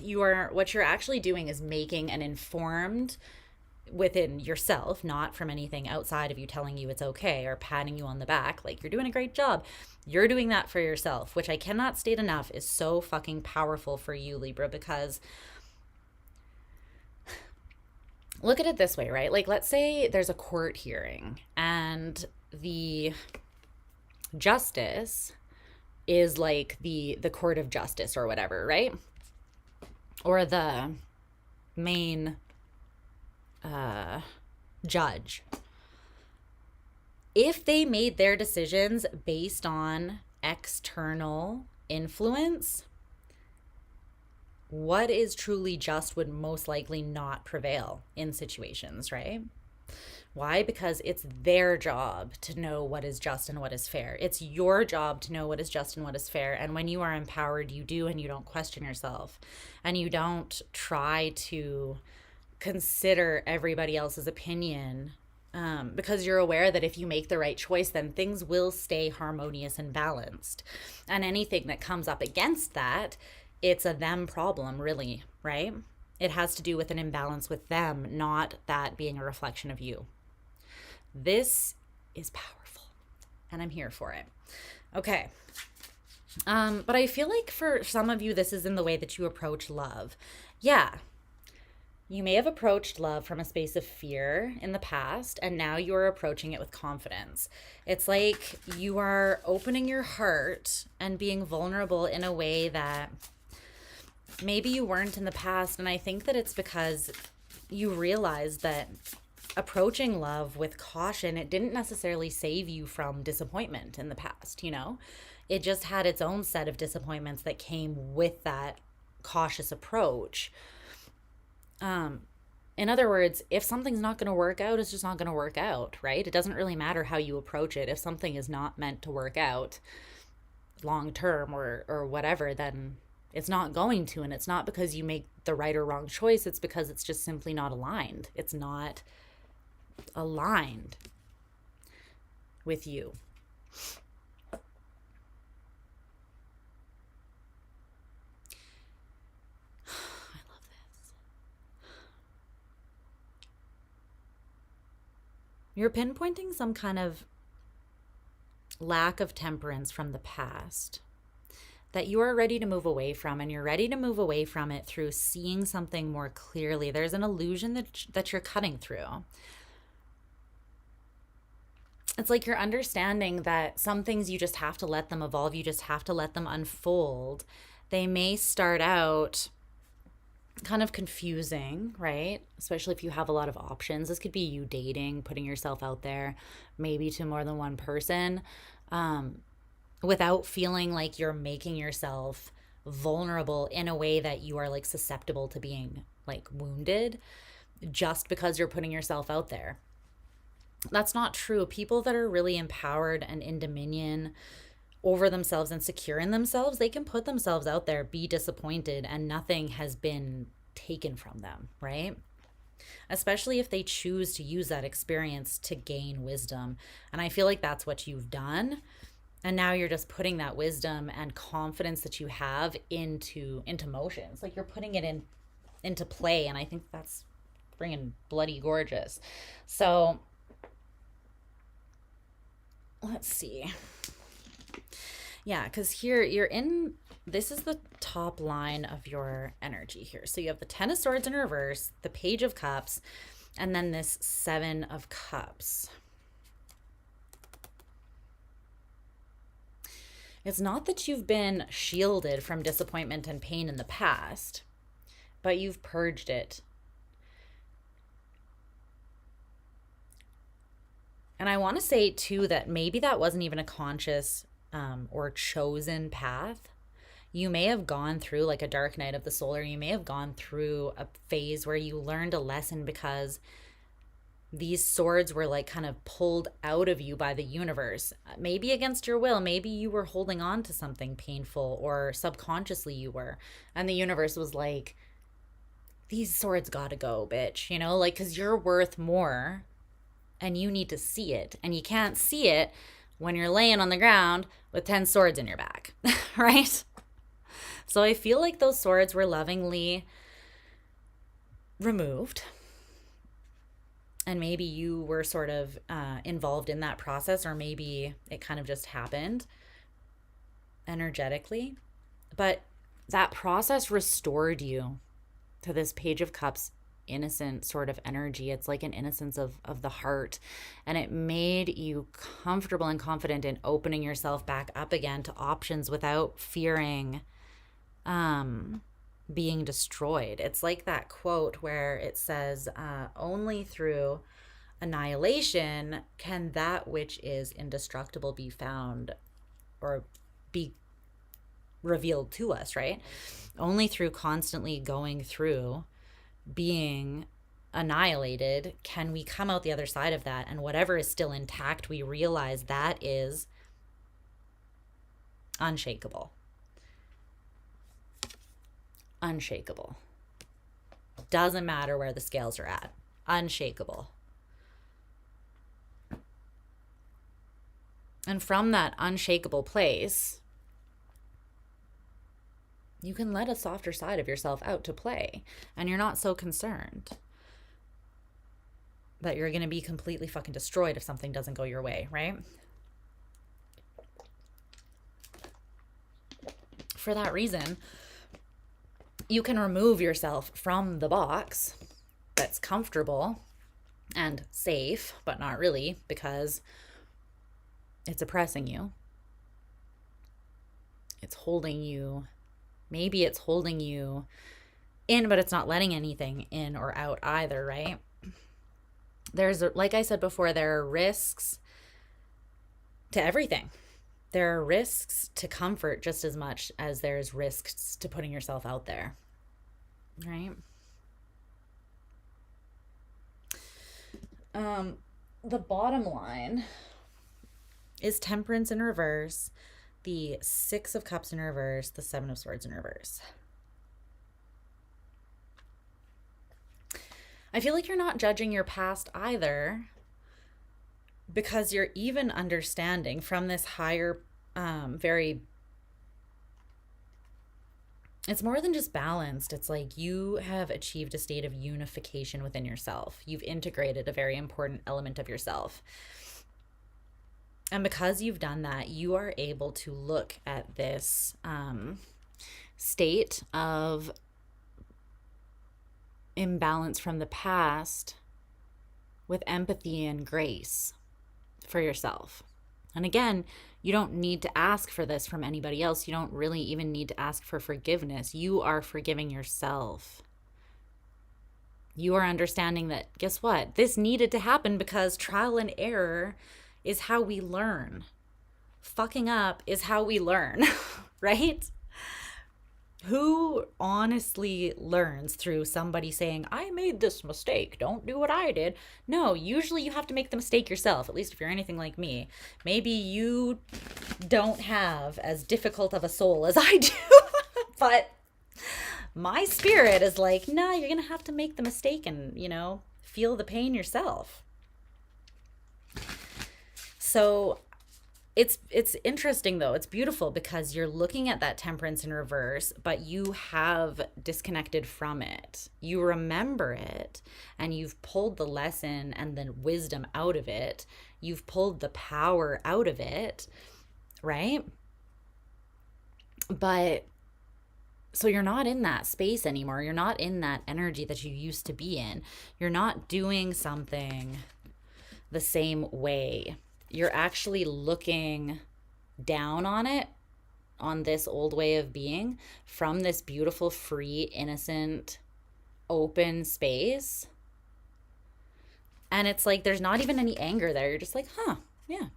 What you're actually doing is making an informed within yourself, not from anything outside of you telling you it's okay or patting you on the back like you're doing a great job. You're doing that for yourself, which I cannot state enough is so fucking powerful for you, Libra, because look at it this way, right? Like, let's say there's a court hearing and the justice is like the court of justice or whatever, right? Or the main judge. If they made their decisions based on external influence, what is truly just would most likely not prevail in situations, right? Why? Because it's their job to know what is just and what is fair. It's your job to know what is just and what is fair. And when you are empowered, you do, and you don't question yourself. And you don't try to consider everybody else's opinion, because you're aware that if you make the right choice, then things will stay harmonious and balanced. And anything that comes up against that, it's a them problem, really, right? It has to do with an imbalance with them, not that being a reflection of you. This is powerful, and I'm here for it. Okay. But I feel like for some of you, this is in the way that you approach love. Yeah. You may have approached love from a space of fear in the past, and now you're approaching it with confidence. It's like you are opening your heart and being vulnerable in a way that maybe you weren't in the past. And I think that it's because you realize that approaching love with caution, it didn't necessarily save you from disappointment in the past, you know? It just had its own set of disappointments that came with that cautious approach. In other words, if something's not going to work out, it's just not going to work out, right? It doesn't really matter how you approach it. If something is not meant to work out long term or whatever, then it's not going to. And it's not because you make the right or wrong choice. It's because it's just simply not aligned. It's not aligned with you. You're pinpointing some kind of lack of temperance from the past that you are ready to move away from, and you're ready to move away from it through seeing something more clearly. There's an illusion that you're cutting through. It's like you're understanding that some things you just have to let them evolve. You just have to let them unfold. They may start out kind of confusing, right? Especially if you have a lot of options. This could be you dating, putting yourself out there, maybe to more than one person, without feeling like you're making yourself vulnerable in a way that you are like susceptible to being like wounded just because you're putting yourself out there. That's not true. People that are really empowered and in dominion over themselves and secure in themselves, they can put themselves out there, be disappointed, and nothing has been taken from them, right? Especially if they choose to use that experience to gain wisdom. And I feel like that's what you've done. And now you're just putting that wisdom and confidence that you have into motion. It's like you're putting it into play. And I think that's freaking bloody gorgeous. So let's see. Yeah, because here you're in, this is the top line of your energy here. So you have the 10 of Swords in reverse, the Page of Cups, and then this 7 of Cups. It's not that you've been shielded from disappointment and pain in the past, but you've purged it. And I want to say, too, that maybe that wasn't even a conscious or chosen path. You may have gone through like a dark night of the soul, or you may have gone through a phase where you learned a lesson because these swords were like kind of pulled out of you by the universe, maybe against your will. Maybe you were holding on to something painful, or subconsciously you were, and the universe was like, these swords gotta go, bitch, you know, like, because you're worth more and you need to see it, and you can't see it when you're laying on the ground with 10 swords in your back, right? So I feel like those swords were lovingly removed. And maybe you were sort of involved in that process, or maybe it kind of just happened energetically. But that process restored you to this Page of Cups innocent sort of energy. It's like an innocence of the heart. And it made you comfortable and confident in opening yourself back up again to options without fearing being destroyed. It's like that quote where it says, only through annihilation can that which is indestructible be found or be revealed to us, right? Only through constantly going through being annihilated can we come out the other side of that, and whatever is still intact, we realize that is unshakable. Unshakable. Doesn't matter where the scales are at. Unshakable. And from that unshakable place, you can let a softer side of yourself out to play. And you're not so concerned that you're going to be completely fucking destroyed if something doesn't go your way, right? For that reason, you can remove yourself from the box that's comfortable and safe, but not really, because it's oppressing you. It's holding you. Maybe it's holding you in, but it's not letting anything in or out either, right? like I said before, there are risks to everything. There are risks to comfort just as much as there's risks to putting yourself out there, right? The bottom line is Temperance in reverse, the Six of Cups in reverse, the Seven of Swords in reverse. I feel like you're not judging your past either, because you're even understanding from this higher, it's more than just balanced. It's like you have achieved a state of unification within yourself. You've integrated a very important element of yourself. And because you've done that, you are able to look at this state of imbalance from the past with empathy and grace for yourself. And again, you don't need to ask for this from anybody else. You don't really even need to ask for forgiveness. You are forgiving yourself. You are understanding that, guess what? This needed to happen because trial and error is how we learn. Fucking up is how we learn, right? Who honestly learns through somebody saying, I made this mistake, don't do what I did? No, usually you have to make the mistake yourself, at least if you're anything like me. Maybe you don't have as difficult of a soul as I do, but my spirit is like, nah, you're going to have to make the mistake and, feel the pain yourself. So it's interesting though. It's beautiful because you're looking at that Temperance in reverse, but you have disconnected from it. You remember it and you've pulled the lesson and the wisdom out of it. You've pulled the power out of it, right? But so you're not in that space anymore. You're not in that energy that you used to be in. You're not doing something the same way. You're actually looking down on it, on this old way of being, from this beautiful, free, innocent, open space. And it's like there's not even any anger there. You're just like, yeah,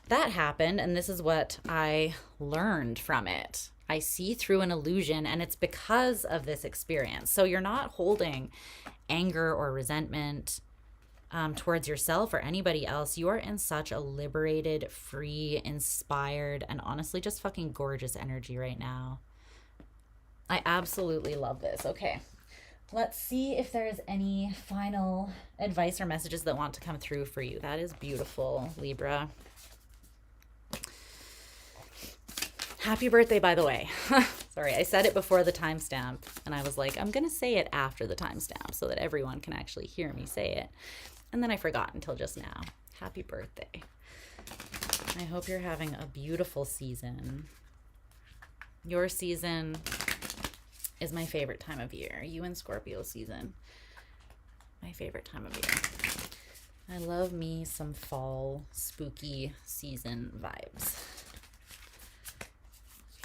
that happened. And this is what I learned from it. I see through an illusion, and it's because of this experience. So you're not holding anger or resentment towards yourself or anybody else. You are in such a liberated, free, inspired, and honestly just fucking gorgeous energy right now. I absolutely love this. Okay, let's see if there's any final advice or messages that want to come through for you. That is beautiful, Libra. Happy birthday, by the way. Sorry, I said it before the timestamp, and I was like, I'm going to say it after the timestamp so that everyone can actually hear me say it. And then I forgot until just now. Happy birthday. I hope you're having a beautiful season. Your season is my favorite time of year. You and Scorpio season. My favorite time of year. I love me some fall spooky season vibes.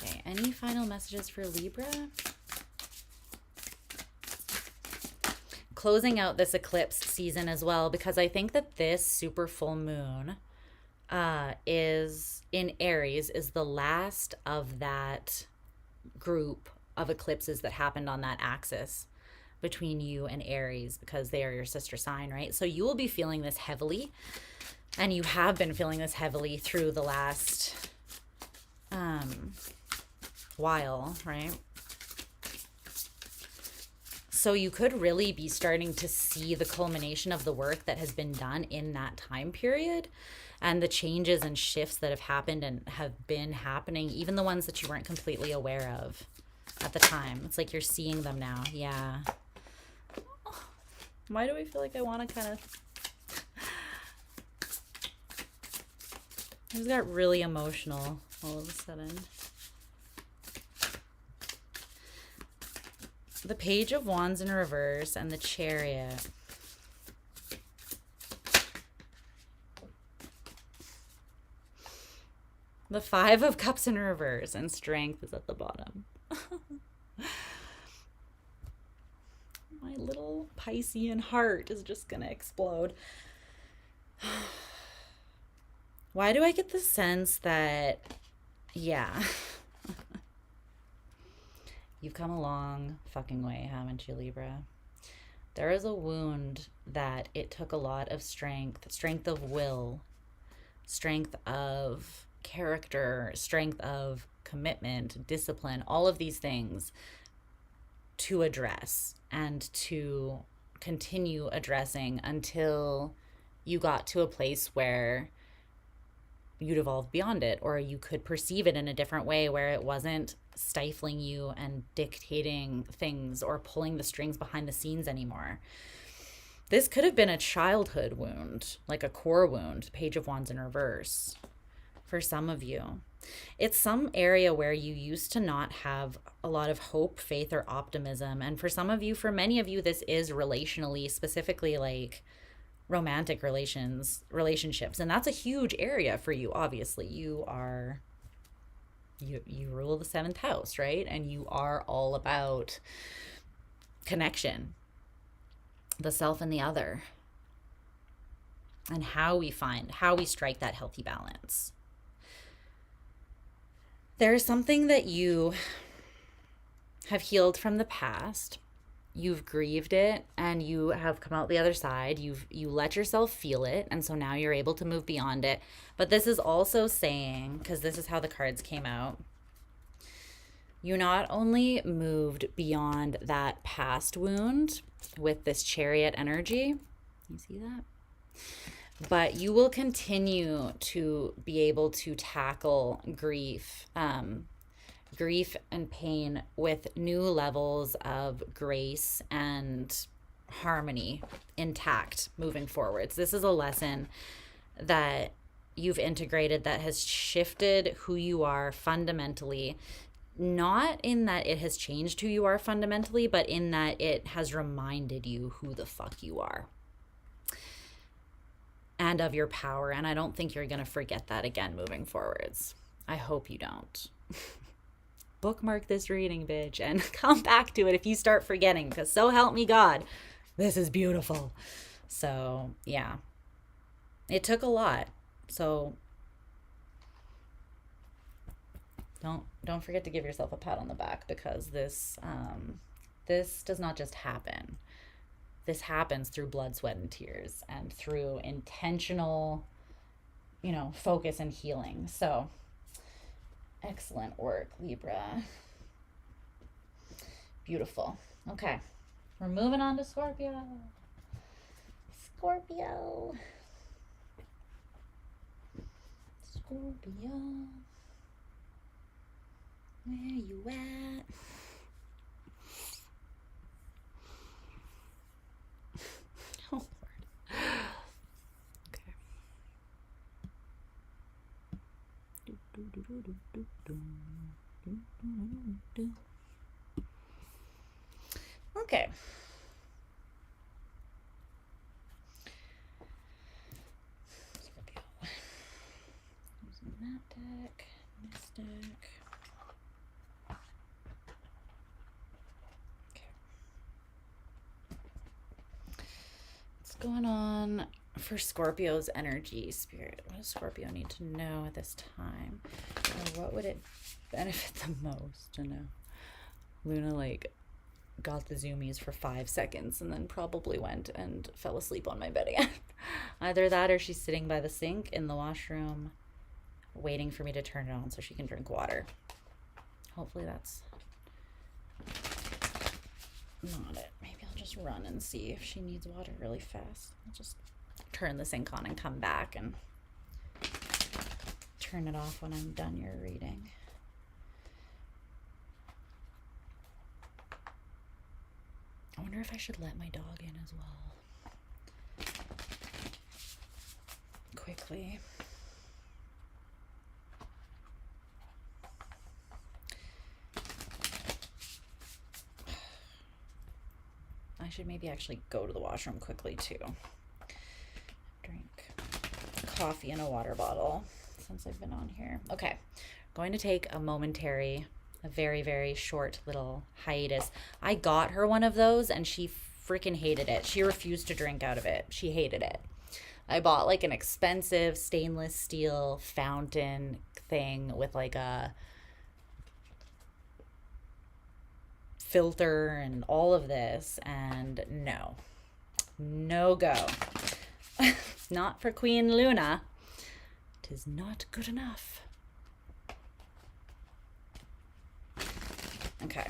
Okay, any final messages for Libra? Closing out this eclipse season as well, because I think that this super full moon is in Aries, is the last of that group of eclipses that happened on that axis between you and Aries, because they are your sister sign, right? So you will be feeling this heavily, and you have been feeling this heavily through the last while, right? So you could really be starting to see the culmination of the work that has been done in that time period, and the changes and shifts that have happened and have been happening, even the ones that you weren't completely aware of at the time. It's like you're seeing them now. Yeah. Why do I feel like I want to kind of... I just got really emotional all of a sudden. The Page of Wands in reverse and the Chariot. The Five of Cups in reverse and Strength is at the bottom. My little Piscean heart is just gonna explode. Why do I get the sense that, yeah, you've come a long fucking way, haven't you, Libra? There is a wound that it took a lot of strength of will, strength of character, strength of commitment, discipline, all of these things to address and to continue addressing until you got to a place where you'd evolved beyond it, or you could perceive it in a different way where it wasn't stifling you and dictating things or pulling the strings behind the scenes anymore. This could have been a childhood wound, like a core wound, Page of Wands in reverse. For some of you, it's some area where you used to not have a lot of hope, faith, or optimism. And for some of you, for many of you, this is relationally, specifically like romantic relationships. And that's a huge area for you. Obviously, you rule the 7th house, right? And you are all about connection, the self and the other, and how we strike that healthy balance. There's something that you have healed from the past. You've grieved it and you have come out the other side. You let yourself feel it. And so now you're able to move beyond it. But this is also saying, because this is how the cards came out, you not only moved beyond that past wound with this Chariot energy, you see that? But you will continue to be able to tackle grief and pain with new levels of grace and harmony intact moving forwards. This is a lesson that you've integrated that has shifted who you are fundamentally, not in that it has changed who you are fundamentally, but in that it has reminded you who the fuck you are and of your power. And I don't think you're going to forget that again moving forwards. I hope you don't. Bookmark this reading, bitch, and come back to it if you start forgetting, because so help me God, this is beautiful. So yeah, it took a lot. So don't forget to give yourself a pat on the back, because this does not just happen. This happens through blood, sweat, and tears, and through intentional, focus and healing. So excellent work, Libra. Beautiful. Okay. We're moving on to Scorpio. Scorpio. Where you at? Oh, Lord. Okay. Scorpio. Using that deck, this deck. Okay. What's going on for Scorpio's energy, Spirit? What does Scorpio need to know at this time? Or what would it benefit the most to know? Luna, got the zoomies for 5 seconds and then probably went and fell asleep on my bed again. Either that or she's sitting by the sink in the washroom waiting for me to turn it on so she can drink water. Hopefully that's not it. Maybe I'll just run and see if she needs water really fast. I'll just turn the sink on and come back and turn it off when I'm done your reading. I wonder if I should let my dog in as well. Quickly. I should maybe actually go to the washroom quickly too. Drink coffee in a water bottle since I've been on here. Okay, going to take a very, very short little hiatus. I got her one of those and she freaking hated it. She refused to drink out of it. She hated it. I bought like an expensive stainless steel fountain thing with like a filter and all of this, and no go. Not for Queen Luna. It is not good enough. Okay.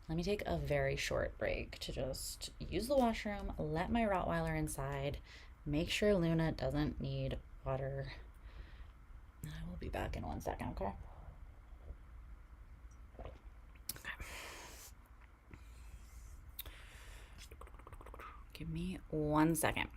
Let me take a very short break to just use the washroom, let my Rottweiler inside, make sure Luna doesn't need water. I will be back in 1 second, okay? Give me 1 second.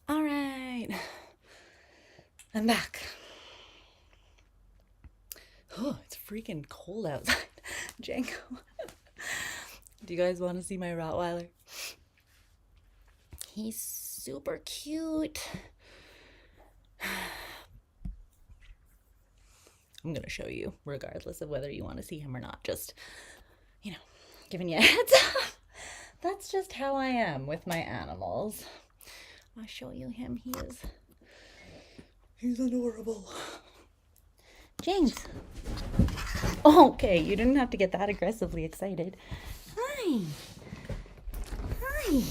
All right, I'm back. Oh, it's freaking cold outside. Django. Do you guys want to see my Rottweiler? He's super cute. I'm gonna show you regardless of whether you want to see him or not. Just, you know, giving you a heads up. That's just how I am with my animals. I'll show you him. He is He's adorable. James. Oh, okay, you didn't have to get that aggressively excited. Hi. Hi.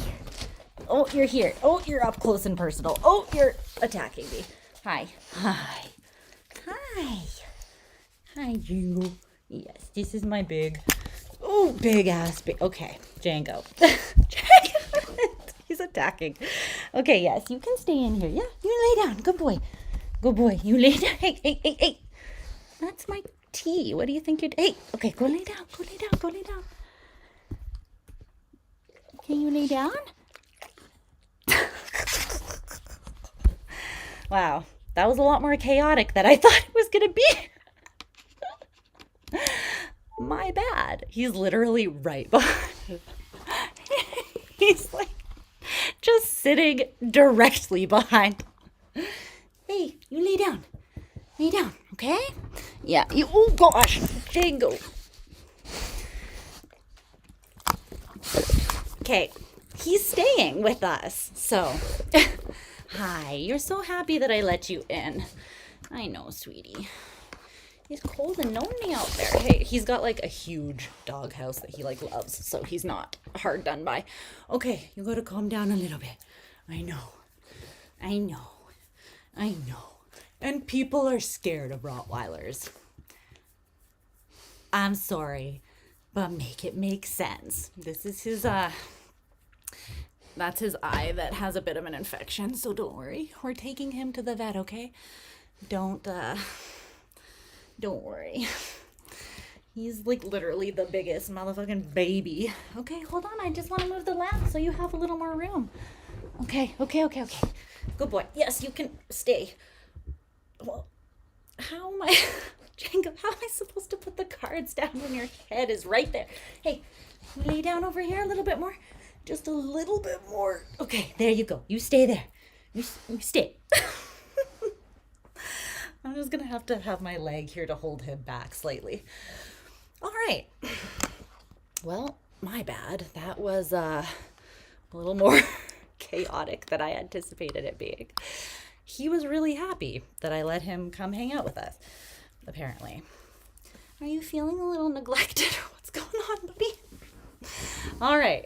Oh, you're here. Oh, you're up close and personal. Oh, you're attacking me. Hi. Hi. Hi. Hi, Django. Yes, this is my big, big ass. Okay, Django. He's attacking. Okay, yes, you can stay in here. Yeah, you lay down. Good boy. Good boy. You lay down. Hey, hey, hey, hey. That's my tea. What do you think you're doing? Hey, okay, go lay down. Go lay down. Go lay down. Can you lay down? Wow, that was a lot more chaotic than I thought it was going to be. My bad. He's literally right behind. He's like just sitting directly behind. Hey, you lay down. Lay down, okay? Yeah, you, oh gosh, Django. Okay, he's staying with us, so. Hi, you're so happy that I let you in. I know, sweetie. It's cold and lonely out there. Hey, he's got like a huge doghouse that he like loves, so he's not hard done by. Okay, you gotta calm down a little bit. I know. I know. I know. And people are scared of Rottweilers. I'm sorry, but make it make sense. This is his, that's his eye that has a bit of an infection, so don't worry. We're taking him to the vet, okay? Don't worry. He's like literally the biggest motherfucking baby. Okay, hold on. I just want to move the lamp so you have a little more room. Okay. Good boy. Yes, you can stay. Well, how am I, Django, how am I supposed to put the cards down when your head is right there? Hey, lay down over here a little bit more. Just a little bit more. Okay, there you go. You stay there. You stay. I'm just going to have my leg here to hold him back slightly. All right. Well, my bad. That was a little more chaotic than I anticipated it being. He was really happy that I let him come hang out with us, apparently. Are you feeling a little neglected? What's going on, buddy? All right.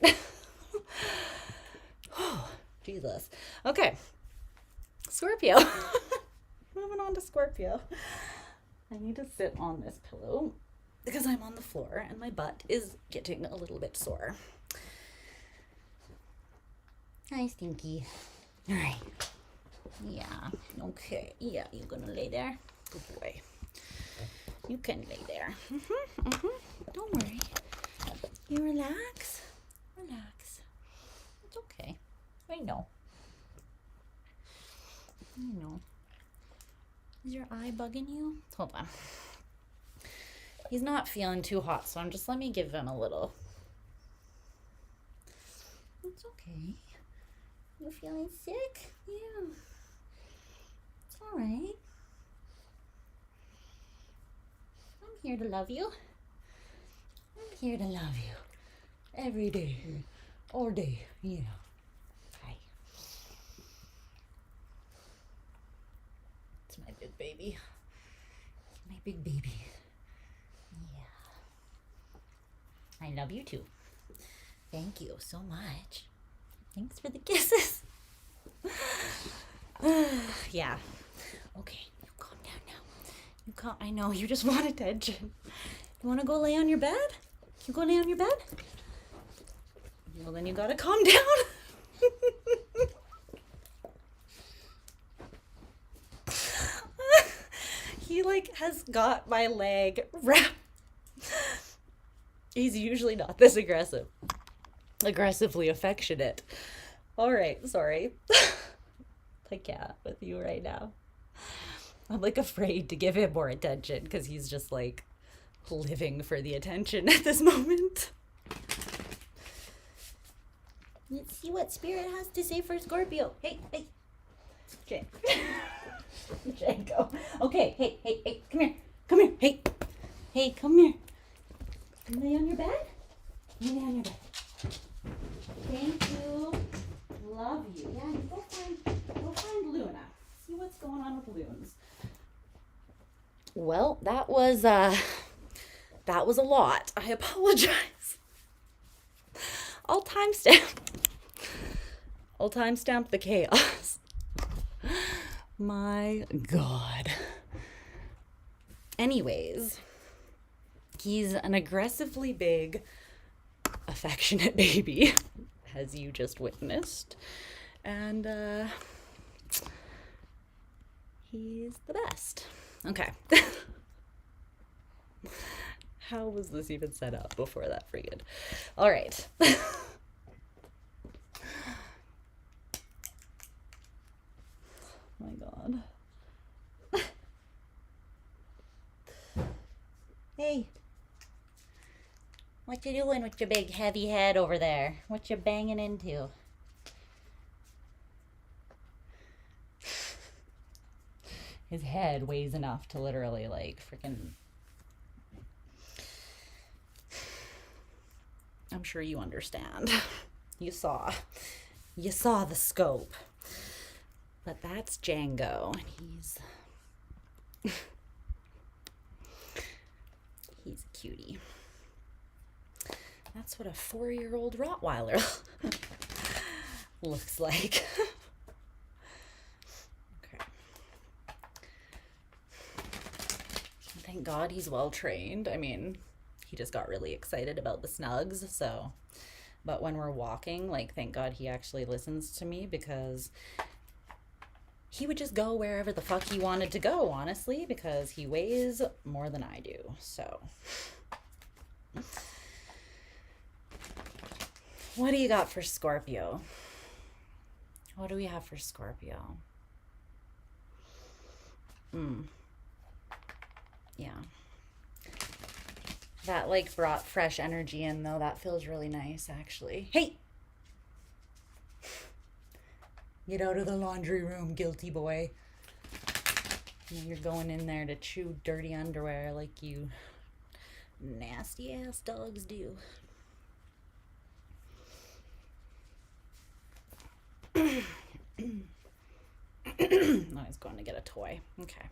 Oh, Jesus. Okay. Scorpio. Moving on to Scorpio. I need to sit on this pillow because I'm on the floor and my butt is getting a little bit sore. Hi, Stinky. All right. Yeah. Okay. Yeah, you're gonna lay there. Good boy. You can lay there. Don't worry. You relax. Relax. It's okay. I know. Is your eye bugging you? Hold on. He's not feeling too hot, so let me give him a little. It's okay. You feeling sick? Yeah. It's all right. I'm here to love you. I'm here to love you. Every day. All day. Yeah. Hi. It's my big baby. It's my big baby. Yeah. I love you too. Thank you so much. Thanks for the kisses. Yeah. Okay, you calm down now. I know, you just want attention. You want to go lay on your bed? You go lay on your bed? Well, then you gotta calm down. He like has got my leg wrapped. He's usually not this aggressively affectionate. All right, sorry. I can't with you right now. I'm like afraid to give him more attention because he's just like living for the attention at this moment. Let's see what Spirit has to say for Scorpio. Hey. Okay. Django. Okay, hey, come here. Hey, come here. You lay on your bed? You lay on your bed. Thank you. Love you. Yeah, go find Luna. See what's going on on with loons. Well, that was a lot. I apologize. I'll timestamp the chaos. My God. Anyways, he's an aggressively big, affectionate baby, as you just witnessed. And he's the best. Okay. How was this even set up before that friggin'? All right. My God. Hey. What you doing with your big heavy head over there? What you banging into? His head weighs enough to literally like freaking... I'm sure you understand. You saw the scope. But that's Django, and he's a cutie. That's what a 4-year-old Rottweiler looks like. Okay. Thank God he's well trained. I mean, he just got really excited about the snugs, so. But when we're walking, like, thank God he actually listens to me, because he would just go wherever the fuck he wanted to go, honestly, because he weighs more than I do, so. What do you got for Scorpio? What do we have for Scorpio? Yeah. That, like, brought fresh energy in, though. That feels really nice, actually. Hey! Get out of the laundry room, guilty boy. You're going in there to chew dirty underwear like you nasty ass dogs do. Oh, he's going to get a toy. Okay.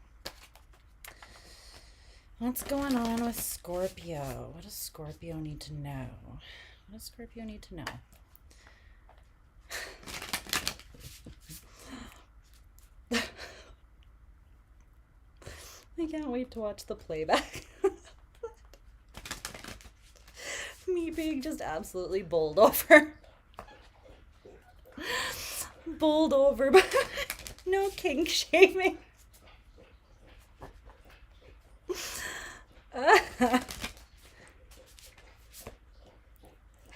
What's going on with Scorpio? What does Scorpio need to know? What does Scorpio need to know? I can't wait to watch the playback. Me being just absolutely bowled over. Bowled over, but no kink shaming.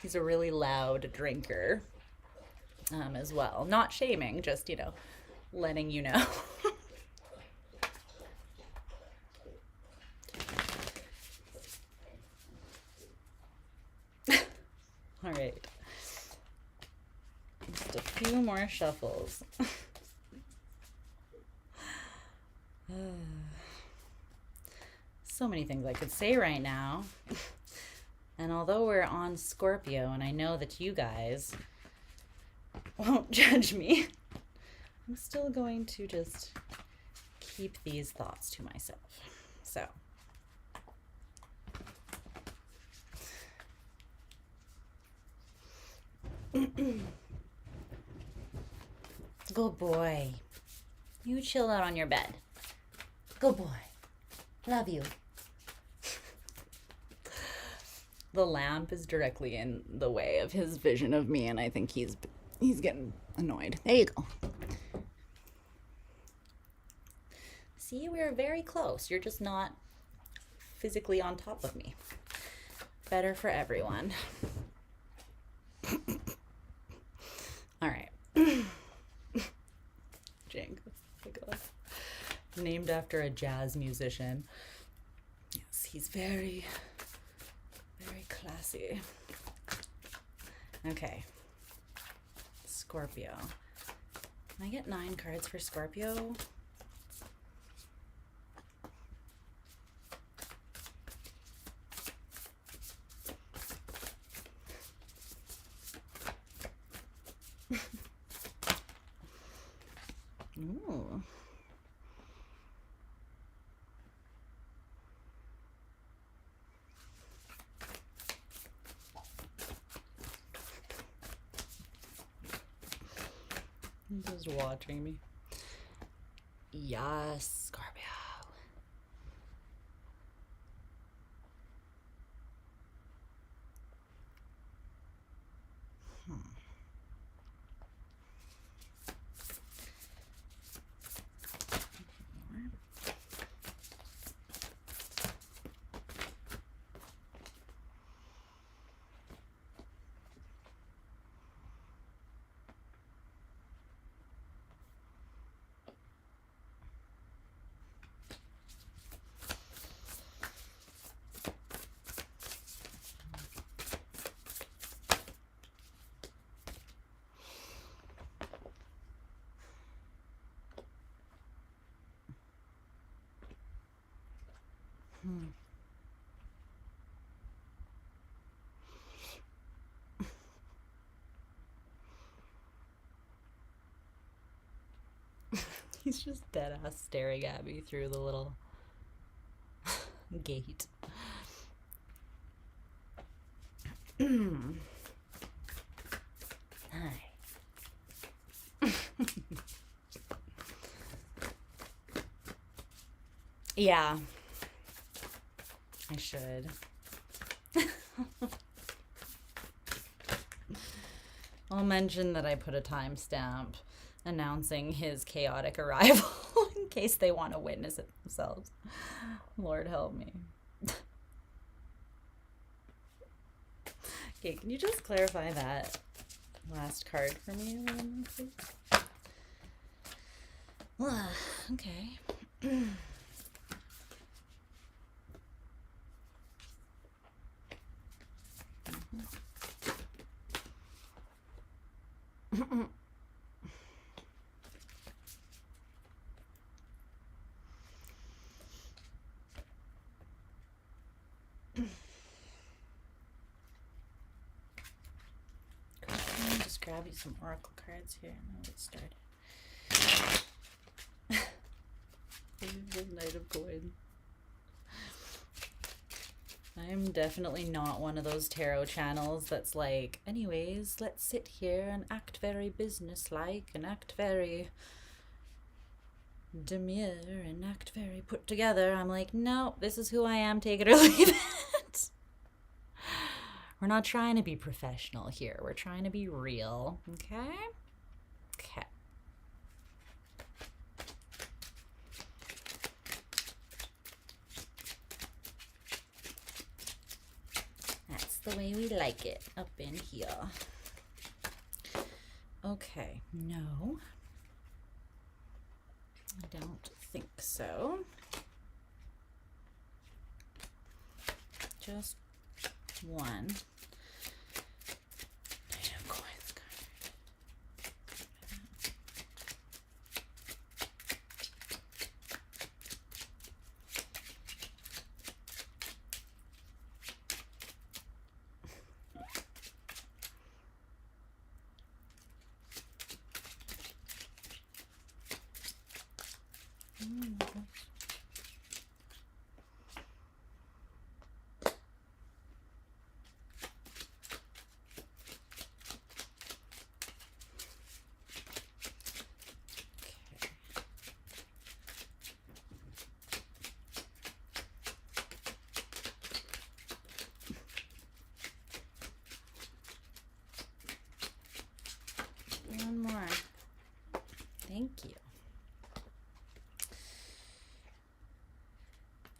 He's a really loud drinker as well. Not shaming, just, you know, letting you know. All right. Just a few more shuffles. So many things I could say right now. And although we're on Scorpio, and I know that you guys won't judge me, I'm still going to just keep these thoughts to myself. So. Good boy. You chill out on your bed. Good boy. Love you. The lamp is directly in the way of his vision of me, and I think he's getting annoyed. There you go. See, we're very close. You're just not physically on top of me. Better for everyone. All right. Django. Oh my God. Named after a jazz musician. Yes, he's very, very classy. Okay. Scorpio. Can I get 9 cards for Scorpio? Ooh. Just watching me. Yes, Scorpio. He's just dead ass staring at me through the little gate. Hi. Yeah. I should. I'll mention that I put a timestamp announcing his chaotic arrival in case they want to witness it themselves. Lord help me. Okay, can you just clarify that last card for me a little more, please? Okay. Just grab you some oracle cards here and we'll get started. The Knight of Coins. I'm definitely not one of those tarot channels that's like, anyways, let's sit here and act very businesslike and act very demure and act very put together. I'm like, no, this is who I am, take it or leave it. We're not trying to be professional here. We're trying to be real, okay? Okay. That's the way we like it up in here. Okay, no. I don't think so. Just one. Knight of Coins card. One more. Thank you.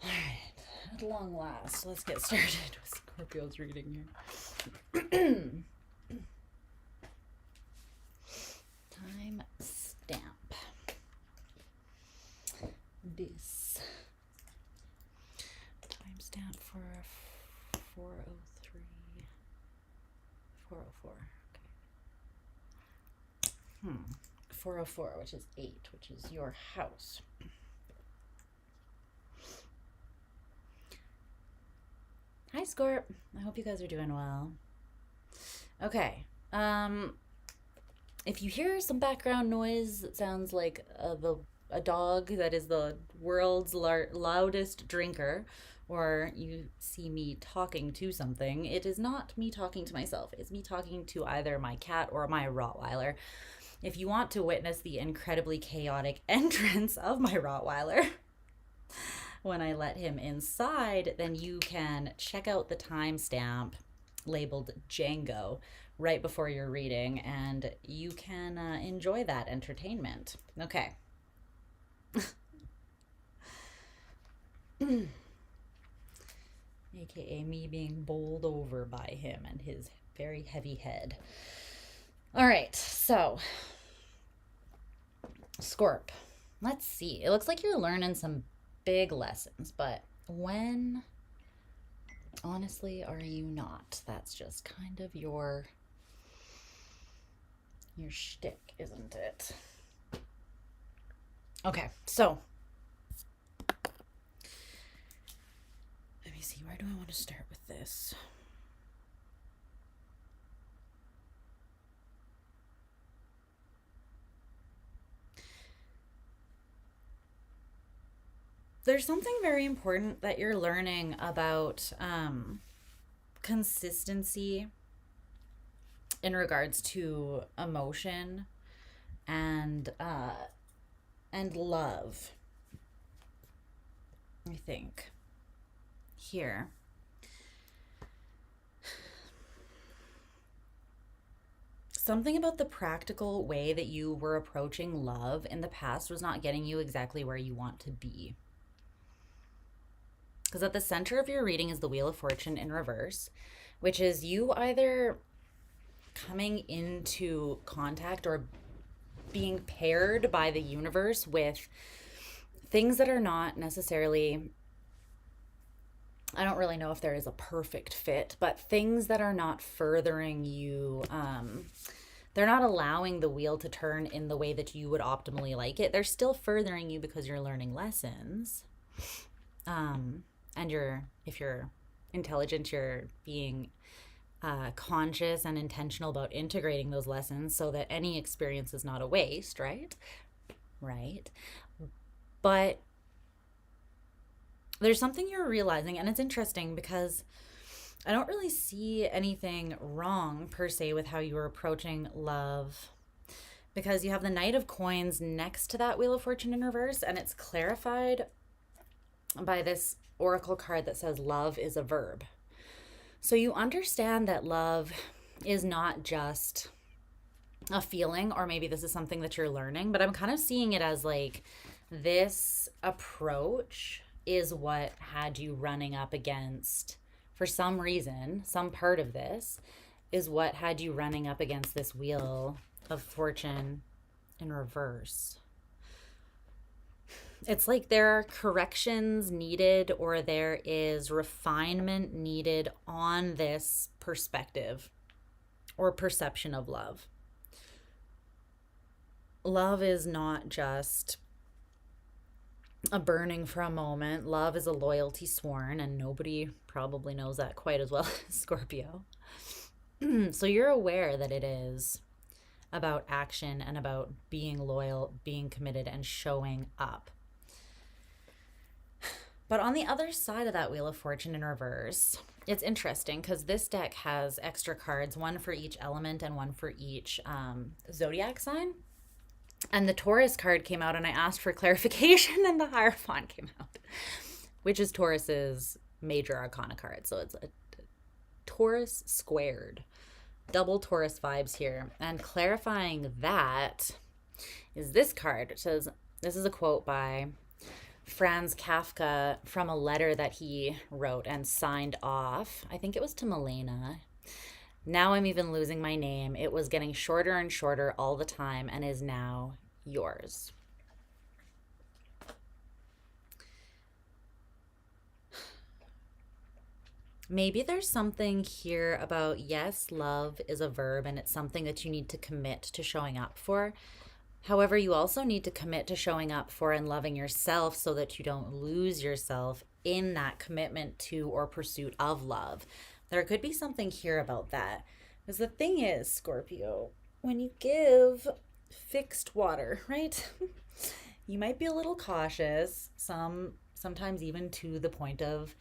All right. At long last, let's get started with Scorpio's reading here. Time stamp. This. Time stamp for 403. 404. 404, which is 8, which is your house. Hi, Scorp. I hope you guys are doing well. Okay. If you hear some background noise that sounds like a dog that is the world's loudest drinker, or you see me talking to something, it is not me talking to myself. It's me talking to either my cat or my Rottweiler. if you want to witness the incredibly chaotic entrance of my Rottweiler when I let him inside, then you can check out the timestamp labeled Django right before your reading, and you can enjoy that entertainment. Okay. AKA me being bowled over by him and his very heavy head. All right, so Scorp, let's see. It looks like you're learning some big lessons, but when honestly are you not? That's just kind of your shtick, isn't it? Okay, so let me see, where do I want to start with this? There's something very important that you're learning about consistency in regards to emotion and love, I think, here. Something about the practical way that you were approaching love in the past was not getting you exactly where you want to be. Because at the center of your reading is the Wheel of Fortune in reverse, which is you either coming into contact or being paired by the universe with things that are not necessarily, I don't really know if there is a perfect fit, but things that are not furthering you. They're not allowing the wheel to turn in the way that you would optimally like it. They're still furthering you because you're learning lessons. And if you're intelligent, you're being conscious and intentional about integrating those lessons so that any experience is not a waste, right? Right. But there's something you're realizing, and it's interesting because I don't really see anything wrong per se with how you were approaching love, because you have the Knight of Coins next to that Wheel of Fortune in reverse, and it's clarified by this oracle card that says love is a verb. So you understand that love is not just a feeling, or maybe this is something that you're learning, but I'm kind of seeing it as like this approach is what had you running up against, for some reason, some part of this is what had you running up against this Wheel of Fortune in reverse. It's like there are corrections needed, or there is refinement needed on this perspective or perception of love. Love is not just a burning for a moment. Love is a loyalty sworn, and nobody probably knows that quite as well as Scorpio. So you're aware that it is about action and about being loyal, being committed, and showing up. But on the other side of that Wheel of Fortune in reverse, it's interesting because this deck has extra cards, one for each element and one for each zodiac sign. And the Taurus card came out, and I asked for clarification, and the Hierophant came out, which is Taurus's major arcana card. So it's a Taurus squared, double Taurus vibes here. And clarifying that is this card. It says, this is a quote by Franz Kafka from a letter that he wrote and signed off. I think it was to Milena. Now I'm even losing my name. It was getting shorter and shorter all the time and is now yours. Maybe there's something here about, yes, love is a verb and it's something that you need to commit to showing up for. However, you also need to commit to showing up for and loving yourself so that you don't lose yourself in that commitment to or pursuit of love. There could be something here about that. Because the thing is, Scorpio, when you give fixed water, right? You might be a little cautious, sometimes even to the point of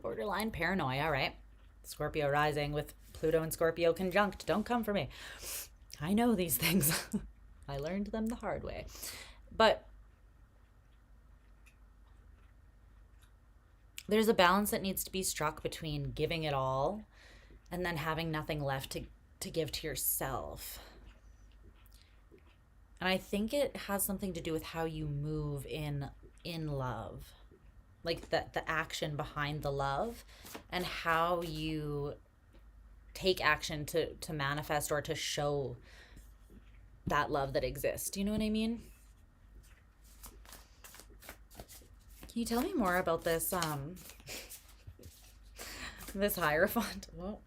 borderline paranoia, right? Scorpio rising with Pluto and Scorpio conjunct. Don't come for me. I know these things. I learned them the hard way. But there's a balance that needs to be struck between giving it all and then having nothing left to give to yourself. And I think it has something to do with how you move in love. Like the action behind the love and how you take action to manifest or to show that love that exists. Do you know what I mean? Can you tell me more about this this Hierophant? Well,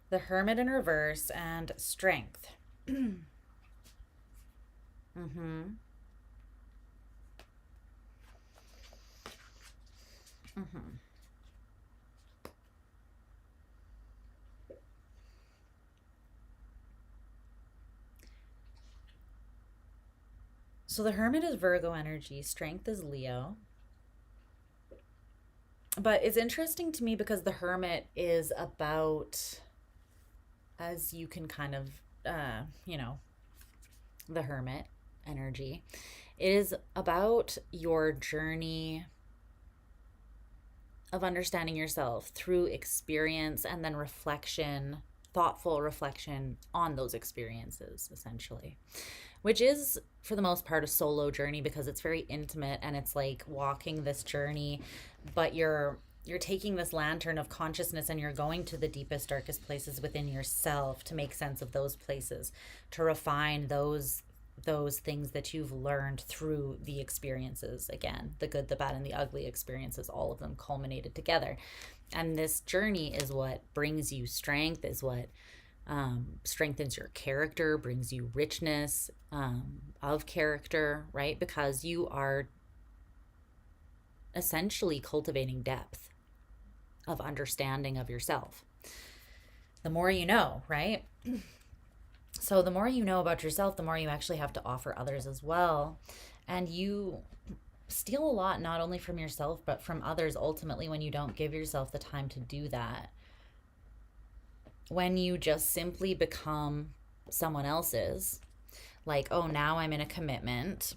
the Hermit in reverse and Strength. So the Hermit is Virgo energy, Strength is Leo. But it's interesting to me because the Hermit is about, as you can kind of, the Hermit energy, it is about your journey of understanding yourself through experience and then reflection, thoughtful reflection on those experiences, essentially, which is for the most part a solo journey because it's very intimate and it's like walking this journey, but you're taking this lantern of consciousness and you're going to the deepest, darkest places within yourself to make sense of those places, to refine those things that you've learned through the experiences. Again, the good, the bad, and the ugly experiences, all of them culminated together. And this journey is what brings you strength, is what strengthens your character, brings you richness of character, right? Because you are essentially cultivating depth of understanding of yourself. The more you know, right? So the more you know about yourself, the more you actually have to offer others as well. And you steal a lot, not only from yourself, but from others ultimately when you don't give yourself the time to do that. When you just simply become someone else's, like, oh, now I'm in a commitment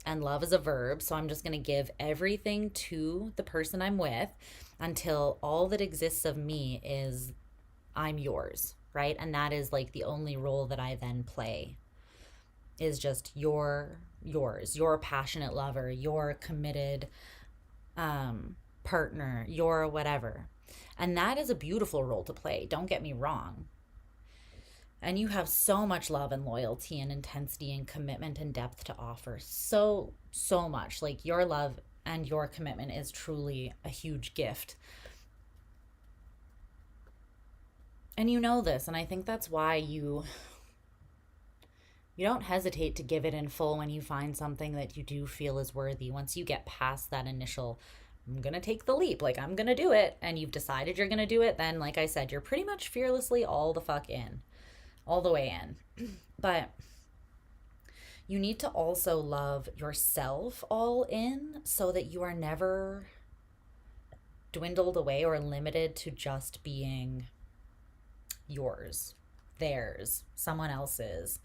and love is a verb, so I'm just going to give everything to the person I'm with until all that exists of me is I'm yours, right? And that is like the only role that I then play is just yours, your passionate lover, your committed partner, your whatever. And that is a beautiful role to play, don't get me wrong. And you have so much love and loyalty and intensity and commitment and depth to offer. So much. Like your love and your commitment is truly a huge gift. And you know this, and I think that's why you don't hesitate to give it in full when you find something that you do feel is worthy. Once you get past that initial, I'm going to take the leap, like I'm going to do it, and you've decided you're going to do it, then like I said, you're pretty much fearlessly all the fuck in. All the way in. But you need to also love yourself all in so that you are never dwindled away or limited to just being yours, theirs, someone else's.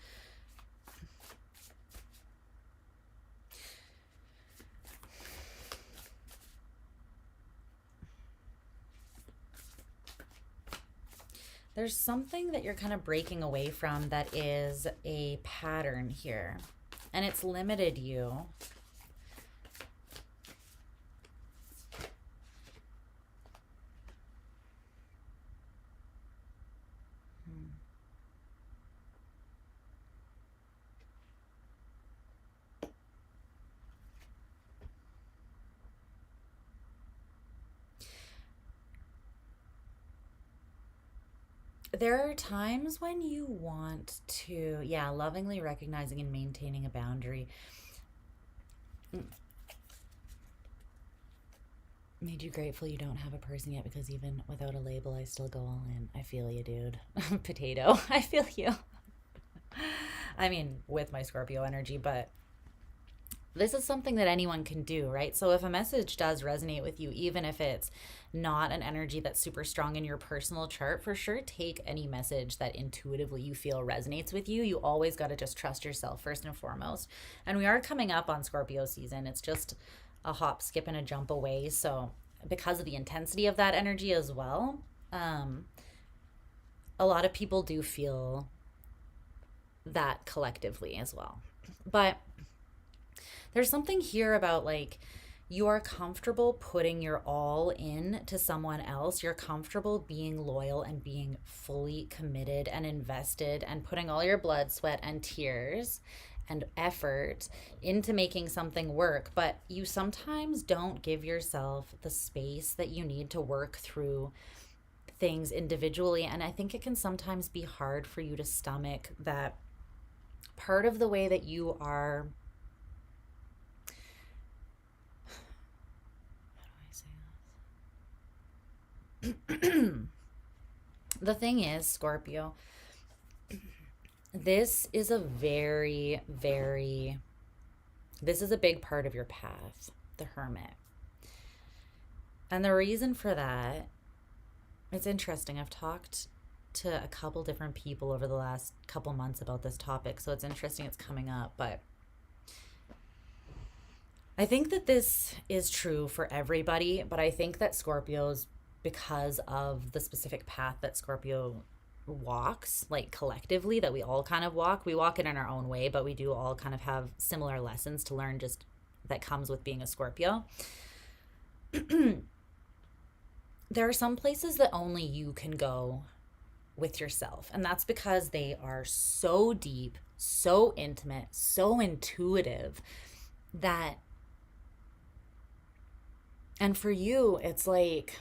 There's something that you're kind of breaking away from that is a pattern here, and it's limited you. There are times when you want to, lovingly recognizing and maintaining a boundary. Made you grateful you don't have a person yet, because even without a label, I still go all in. I feel you, dude. Potato. I feel you. I mean, with my Scorpio energy, but this is something that anyone can do, right? So if a message does resonate with you, even if it's not an energy that's super strong in your personal chart, for sure take any message that intuitively you feel resonates with you. You always got to just trust yourself first and foremost. And we are coming up on Scorpio season. It's just a hop, skip, and a jump away. So because of the intensity of that energy as well, a lot of people do feel that collectively as well. But there's something here about like you are comfortable putting your all in to someone else. You're comfortable being loyal and being fully committed and invested and putting all your blood, sweat, and tears and effort into making something work. But you sometimes don't give yourself the space that you need to work through things individually. And I think it can sometimes be hard for you to stomach that part of the way that you are, the thing is, Scorpio, this is a this is a big part of your path, the Hermit. And the reason for that, it's interesting. I've talked to a couple different people over the last couple months about this topic, so it's interesting it's coming up, but I think that this is true for everybody, but I think that Scorpios, because of the specific path that Scorpio walks, like collectively, that we all kind of walk, we walk it in our own way, but we do all kind of have similar lessons to learn just that comes with being a Scorpio. There are some places that only you can go with yourself, and that's because they are so deep, so intimate, so intuitive that, and for you, it's like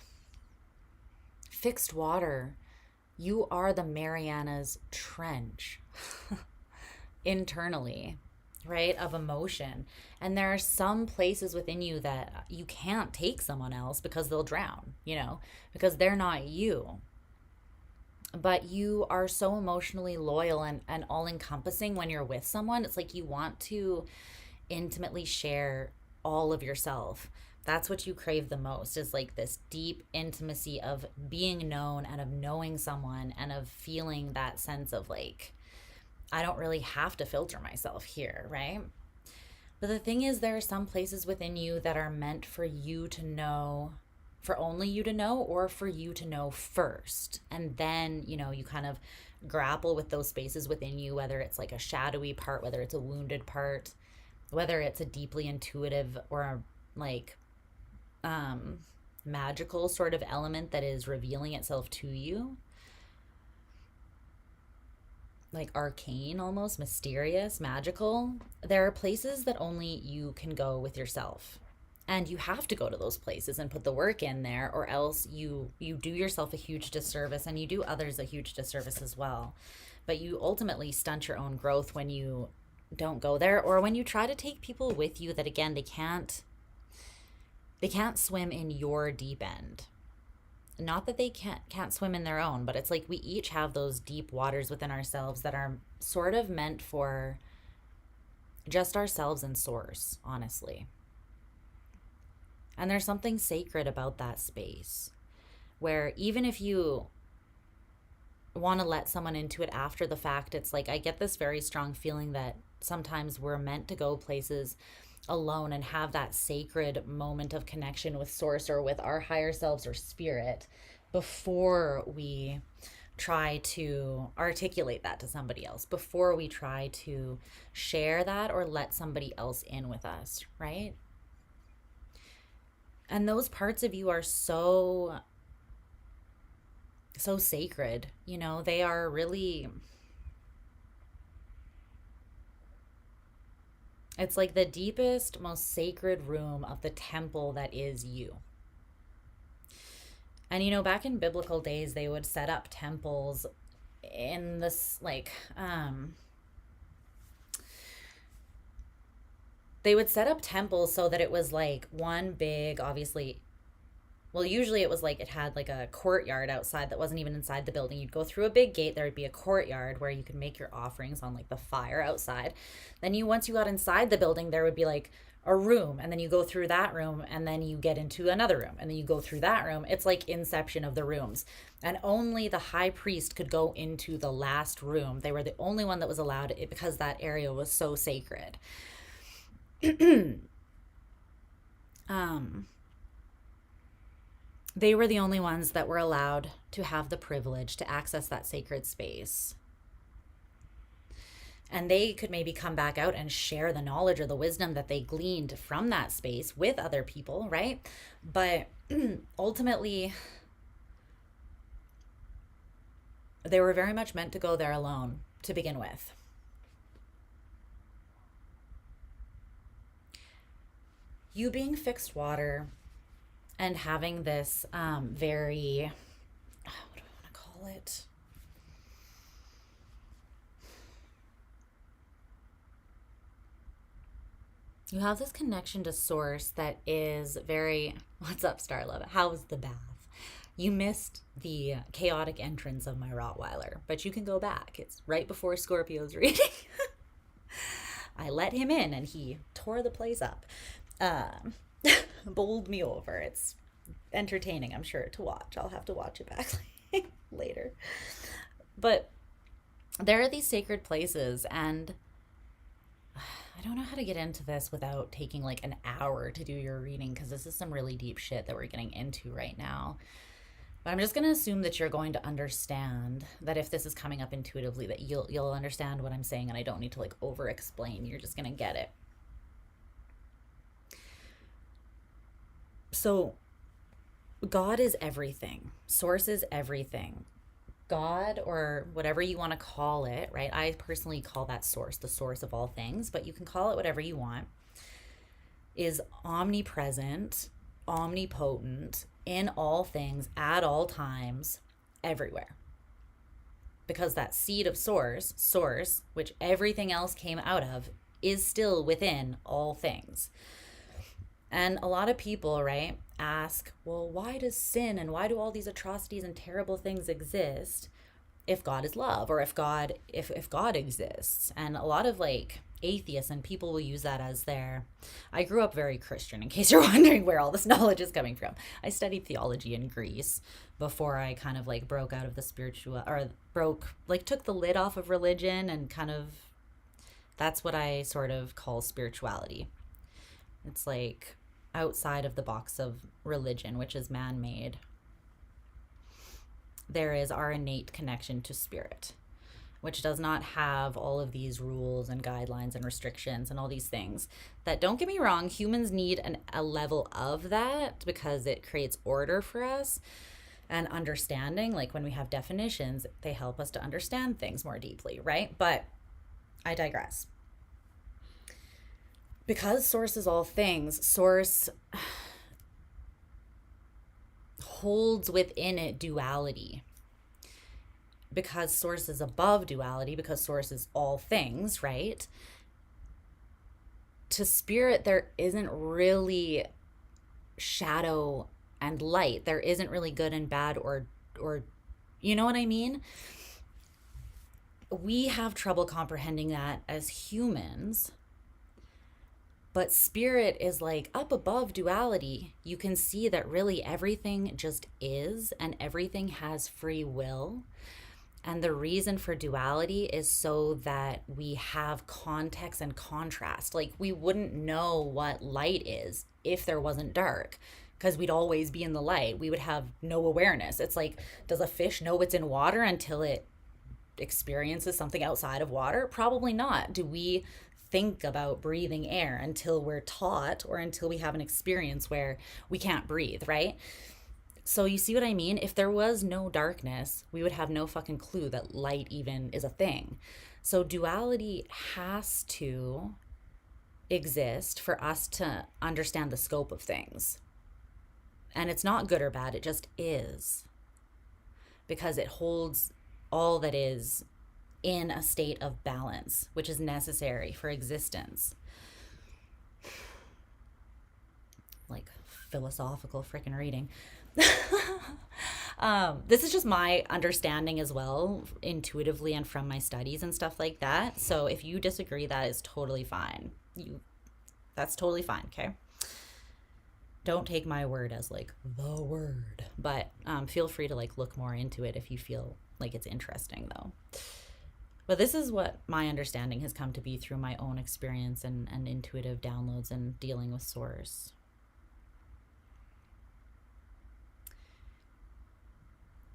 fixed water. You are the Mariana's Trench internally, right? Of emotion. And there are some places within you that you can't take someone else because they'll drown, because they're not you. But you are so emotionally loyal and all encompassing when you're with someone. It's like you want to intimately share all of yourself. That's what you crave the most, is like this deep intimacy of being known and of knowing someone and of feeling that sense of like, I don't really have to filter myself here, right? But the thing is, there are some places within you that are meant for you to know, for only you to know, or for you to know first. And then, you kind of grapple with those spaces within you, whether it's like a shadowy part, whether it's a wounded part, whether it's a deeply intuitive or like magical sort of element that is revealing itself to you, like arcane, almost mysterious, magical. There are places that only you can go with yourself, and you have to go to those places and put the work in there, or else you do yourself a huge disservice, and you do others a huge disservice as well. But you ultimately stunt your own growth when you don't go there, or when you try to take people with you that, again, they can't swim in your deep end. Not that they can't swim in their own, but it's like we each have those deep waters within ourselves that are sort of meant for just ourselves and source, honestly. And there's something sacred about that space where even if you want to let someone into it after the fact, it's like I get this very strong feeling that sometimes we're meant to go places alone and have that sacred moment of connection with source or with our higher selves or spirit before we try to articulate that to somebody else, before we try to share that or let somebody else in with us, right? And those parts of you are so sacred, they are really, it's like the deepest, most sacred room of the temple that is you. And back in biblical days, they would set up temples in this they would set up temples so that it was like one big, obviously Well, usually it was like it had like a courtyard outside that wasn't even inside the building. You'd go through a big gate, there would be a courtyard where you could make your offerings on like the fire outside. Then once you got inside the building, there would be like a room, and then you go through that room, and then you get into another room, and then you go through that room. It's like inception of the rooms. And only the high priest could go into the last room. They were the only one that was allowed because that area was so sacred. They were the only ones that were allowed to have the privilege to access that sacred space. And they could maybe come back out and share the knowledge or the wisdom that they gleaned from that space with other people, right? But ultimately, they were very much meant to go there alone to begin with. You being fixed water and having this very, what do I want to call it? You have this connection to source that is very, what's up, Starlove? How's the bath? You missed the chaotic entrance of my Rottweiler, but you can go back. It's right before Scorpio's reading. I let him in and he tore the place up. Bowled me over. It's entertaining, I'm sure, to watch. I'll have to watch it back later. But there are these sacred places, and I don't know how to get into this without taking like an hour to do your reading, because this is some really deep shit that we're getting into right now. But I'm just going to assume that you're going to understand that if this is coming up intuitively, that you'll understand what I'm saying, and I don't need to like over explain. You're just going to get it. So God is everything. Source is everything. God, or whatever you want to call it, right? I personally call that source, the source of all things, but you can call it whatever you want, is omnipresent, omnipotent, in all things, at all times, everywhere. Because that seed of source, which everything else came out of, is still within all things. And a lot of people, right, ask, well, why does sin and why do all these atrocities and terrible things exist if God is love, or if God exists? And a lot of like atheists and people will use that as their, I grew up very Christian, in case you're wondering where all this knowledge is coming from. I studied theology in Greece before I kind of like broke out of the took the lid off of religion, and kind of, that's what I sort of call spirituality. It's like outside of the box of religion, which is man-made. There is our innate connection to spirit, which does not have all of these rules and guidelines and restrictions and all these things that, don't get me wrong, humans need a level of that because it creates order for us and understanding. Like when we have definitions, they help us to understand things more deeply, right? But I digress. Because source is all things, source holds within it duality. Because source is above duality, because source is all things, right? To spirit, there isn't really shadow and light. There isn't really good and bad, or you know what I mean? We have trouble comprehending that as humans. But spirit is like up above duality. You can see that really everything just is, and everything has free will. And the reason for duality is so that we have context and contrast. Like we wouldn't know what light is if there wasn't dark, because we'd always be in the light. We would have no awareness. It's like, does a fish know it's in water until it experiences something outside of water? Probably not. Do we think about breathing air until we're taught, or until we have an experience where we can't breathe, right? So you see what I mean? If there was no darkness, we would have no fucking clue that light even is a thing. So duality has to exist for us to understand the scope of things. And it's not good or bad, it just is. Because it holds all that is in a state of balance, which is necessary for existence. Like philosophical freaking reading. This is just my understanding as well, intuitively and from my studies and stuff like that. So if you disagree, that is totally fine. That's totally fine, okay? Don't take my word as like the word, but feel free to like look more into it if you feel like it's interesting though. But this is what my understanding has come to be through my own experience and intuitive downloads and dealing with source.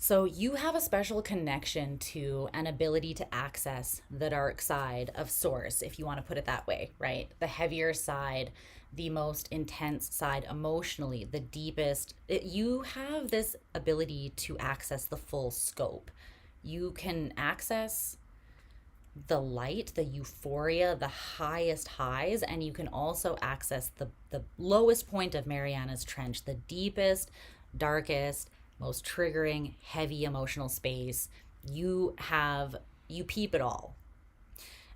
So you have a special connection to an ability to access the dark side of source, if you want to put it that way, right? The heavier side, the most intense side emotionally, the deepest. You have this ability to access the full scope. You can access the light, the euphoria, the highest highs, and you can also access the lowest point of Mariana's Trench, the deepest, darkest, most triggering, heavy emotional space. You peep it all.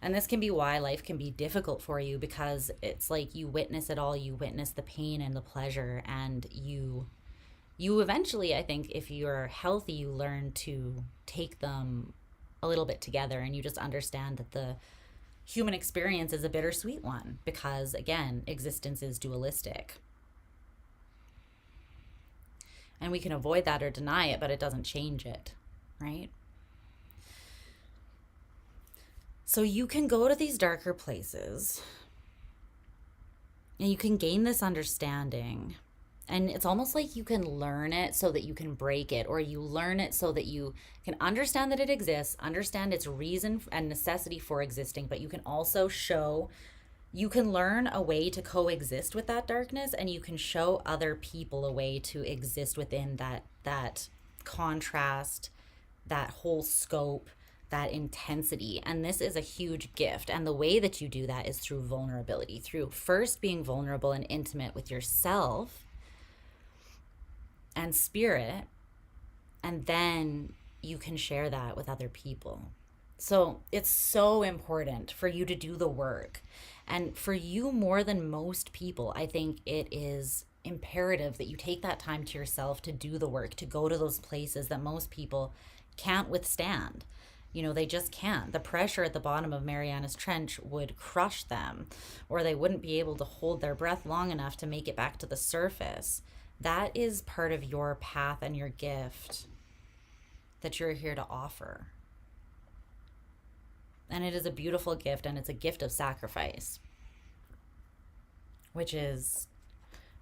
And this can be why life can be difficult for you, because it's like you witness it all. You witness the pain and the pleasure, and you eventually, I think, if you're healthy, you learn to take them a little bit together, and you just understand that the human experience is a bittersweet one, because again, existence is dualistic. And we can avoid that or deny it, but it doesn't change it, right? So you can go to these darker places and you can gain this understanding. And it's almost like you can learn it so that you can break it, or you learn it so that you can understand that it exists, understand its reason and necessity for existing, but you can also you can learn a way to coexist with that darkness, and you can show other people a way to exist within that contrast, that whole scope, that intensity. And this is a huge gift. And the way that you do that is through vulnerability, through first being vulnerable and intimate with yourself and spirit, and then you can share that with other people. So it's so important for you to do the work. And for you, more than most people, I think it is imperative that you take that time to yourself to do the work, to go to those places that most people can't withstand. They just can't. The pressure at the bottom of Mariana's Trench would crush them, or they wouldn't be able to hold their breath long enough to make it back to the surface. That is part of your path and your gift that you're here to offer. And it is a beautiful gift, and it's a gift of sacrifice, which is,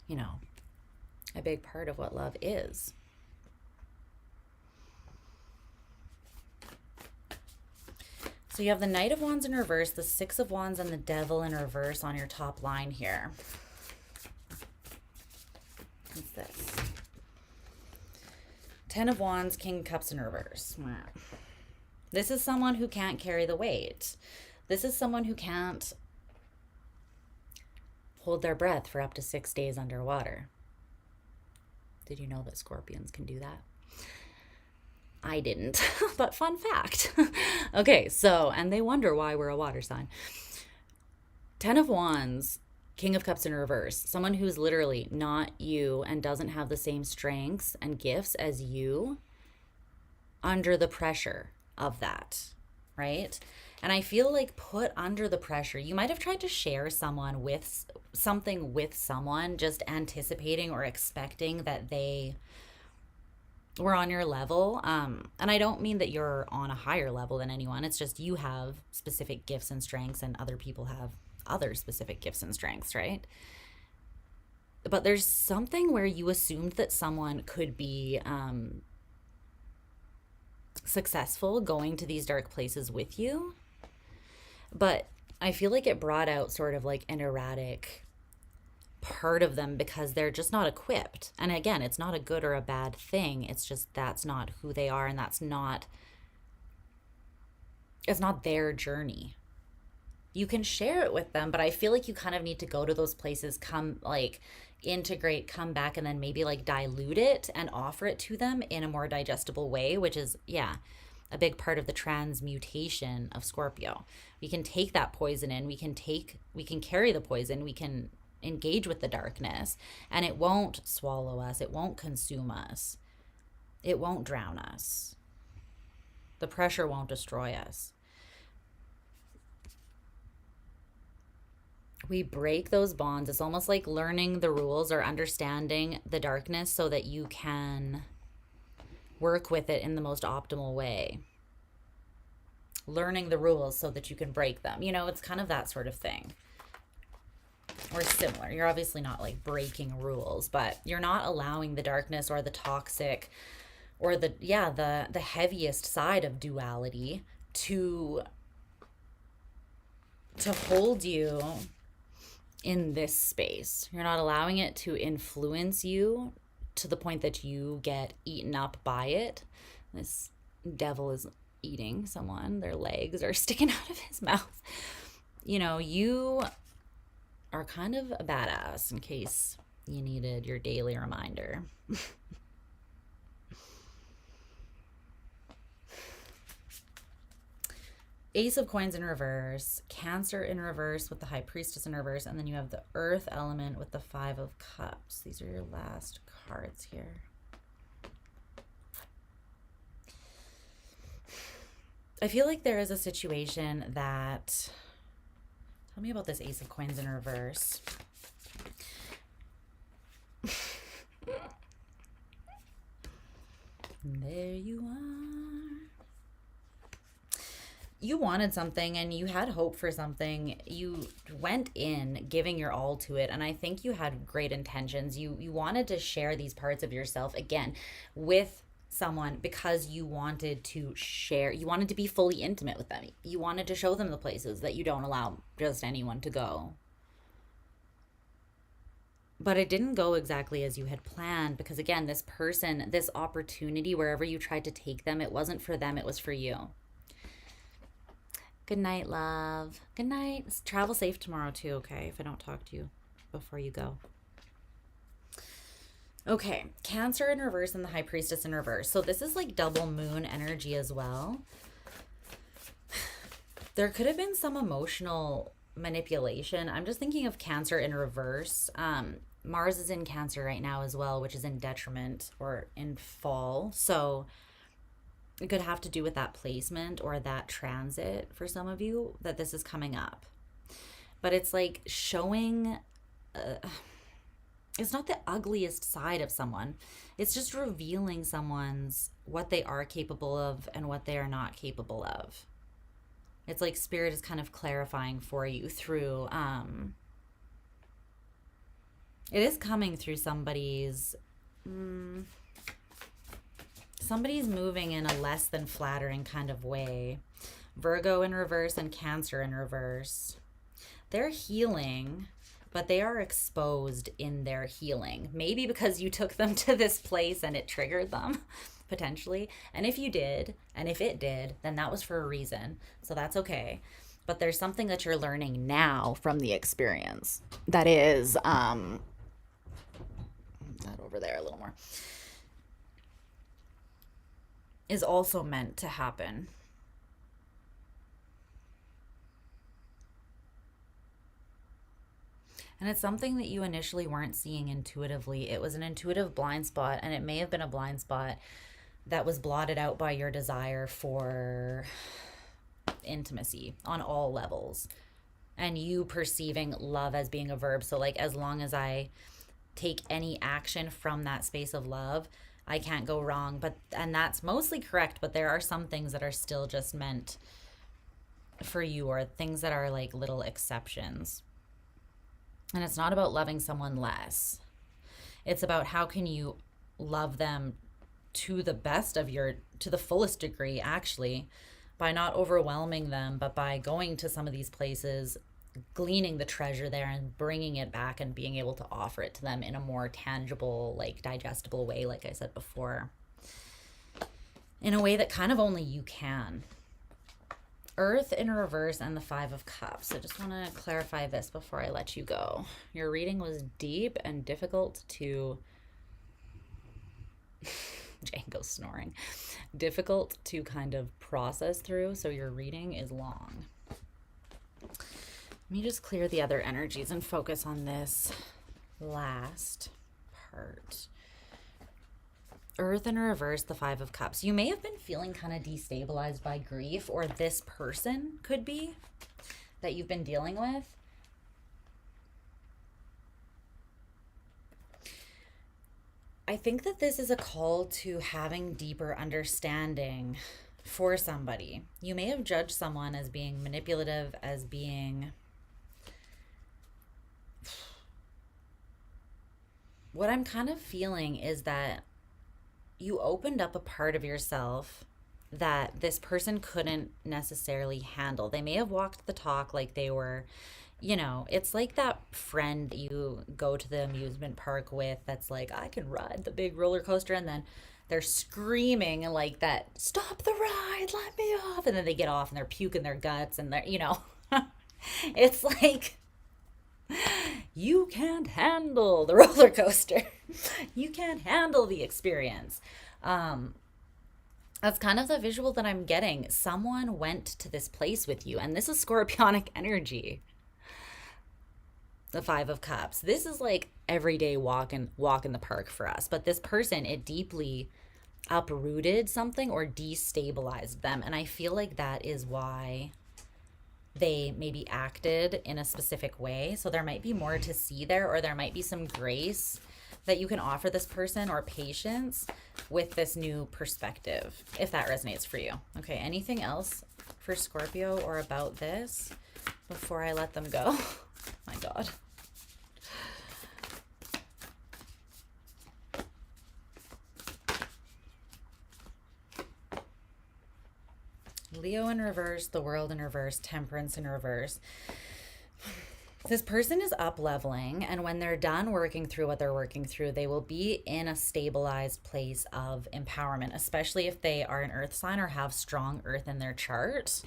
a big part of what love is. So you have the Knight of Wands in reverse, the Six of Wands, and the Devil in reverse on your top line here. What's this? Ten of Wands, King of Cups in reverse. This is someone who can't carry the weight. This is someone who can't hold their breath for up to 6 days underwater. Did you know that scorpions can do that? I didn't, but fun fact. Okay, so, and they wonder why we're a water sign. Ten of Wands, King of Cups in reverse. Someone who's literally not you and doesn't have the same strengths and gifts as you, under the pressure of that, right? And I feel like put under the pressure. You might have tried to share something with someone, just anticipating or expecting that they were on your level. And I don't mean that you're on a higher level than anyone. It's just you have specific gifts and strengths, and other people have other specific gifts and strengths, right? But there's something where you assumed that someone could be successful going to these dark places with you. But I feel like it brought out sort of like an erratic part of them, because they're just not equipped. And again, it's not a good or a bad thing. It's just that's not who they are, and it's not their journey. You can share it with them, but I feel like you kind of need to go to those places, integrate, come back, and then maybe like dilute it and offer it to them in a more digestible way, which is, a big part of the transmutation of Scorpio. We can take that poison in, we can carry the poison, we can engage with the darkness, and it won't swallow us. It won't consume us. It won't drown us. The pressure won't destroy us. We break those bonds. It's almost like learning the rules or understanding the darkness so that you can work with it in the most optimal way. Learning the rules so that you can break them. You know, it's kind of that sort of thing. Or similar. You're obviously not like breaking rules, but you're not allowing the darkness or the toxic or the heaviest side of duality to hold you in this space. You're not allowing it to influence you to the point that you get eaten up by it. This devil is eating someone. Their legs are sticking out of his mouth. You know, you are kind of a badass, in case you needed your daily reminder. Ace of Coins in reverse, Cancer in reverse with the High Priestess in reverse, and then you have the Earth element with the Five of Cups. These are your last cards here. I feel like there is a situation that... Tell me about this Ace of Coins in reverse. There you are. You wanted something and you had hope for something. You went in giving your all to it, and I think you had great intentions. You wanted to share these parts of yourself again with someone because you wanted to share. You wanted to be fully intimate with them. You wanted to show them the places that you don't allow just anyone to go. But it didn't go exactly as you had planned because, again, this person, this opportunity, wherever you tried to take them, it wasn't for them, it was for you. Good night, love. Good night. Travel safe tomorrow too, okay? If I don't talk to you before you go. Okay, Cancer in reverse and the High Priestess in reverse. So this is like double moon energy as well. There could have been some emotional manipulation. I'm just thinking of Cancer in reverse. Mars is in Cancer right now as well, which is in detriment or in fall. So it could have to do with that placement or that transit for some of you that this is coming up. But it's like showing... it's not the ugliest side of someone. It's just revealing someone's what they are capable of and what they are not capable of. It's like Spirit is kind of clarifying for you through... it is coming through somebody's... somebody's moving in a less than flattering kind of way. Virgo in reverse and Cancer in reverse. They're healing, but they are exposed in their healing. Maybe because you took them to this place and it triggered them, potentially. And if you did, and if it did, then that was for a reason. So that's okay. But there's something that you're learning now from the experience that is, that over there a little more, is also meant to happen. And it's something that you initially weren't seeing intuitively. It was an intuitive blind spot, and it may have been a blind spot that was blotted out by your desire for intimacy on all levels. And you perceiving love as being a verb. So like, as long as I take any action from that space of love, I can't go wrong. And that's mostly correct, but there are some things that are still just meant for you, or things that are like little exceptions. And it's not about loving someone less. It's about how can you love them to the best of to the fullest degree, actually, by not overwhelming them, but by going to some of these places, gleaning the treasure there and bringing it back and being able to offer it to them in a more tangible, like digestible way, like I said before, in a way that kind of only you can. Earth in reverse and the Five of Cups. I just want to clarify this before I let you go. Your reading was deep and difficult to... Django's snoring. Difficult to kind of process through, so your reading is long. Let me just clear the other energies and focus on this last part. Earth in reverse, the Five of Cups. You may have been feeling kind of destabilized by grief, or this person could be that you've been dealing with. I think that this is a call to having deeper understanding for somebody. You may have judged someone as being manipulative, as being... What I'm kind of feeling is that you opened up a part of yourself that this person couldn't necessarily handle. They may have walked the talk like they were, you know, it's like that friend that you go to the amusement park with that's like, I can ride the big roller coaster, and then they're screaming like that, stop the ride, let me off. And then they get off and they're puking their guts and they're, you know, it's like, you can't handle the roller coaster. You can't handle the experience. That's kind of the visual that I'm getting. Someone went to this place with you, and this is scorpionic energy. The Five of Cups. This is like everyday walk in the park for us. But this person, it deeply uprooted something or destabilized them. And I feel like that is why they maybe acted in a specific way. So there might be more to see there, or there might be some grace that you can offer this person, or patience with this new perspective, if that resonates for you. Okay, anything else for Scorpio or about this before I let them go? My God. Leo in reverse, the World in reverse, Temperance in reverse. This person is up leveling, and when they're done working through what they're working through, they will be in a stabilized place of empowerment, especially if they are an earth sign or have strong earth in their chart.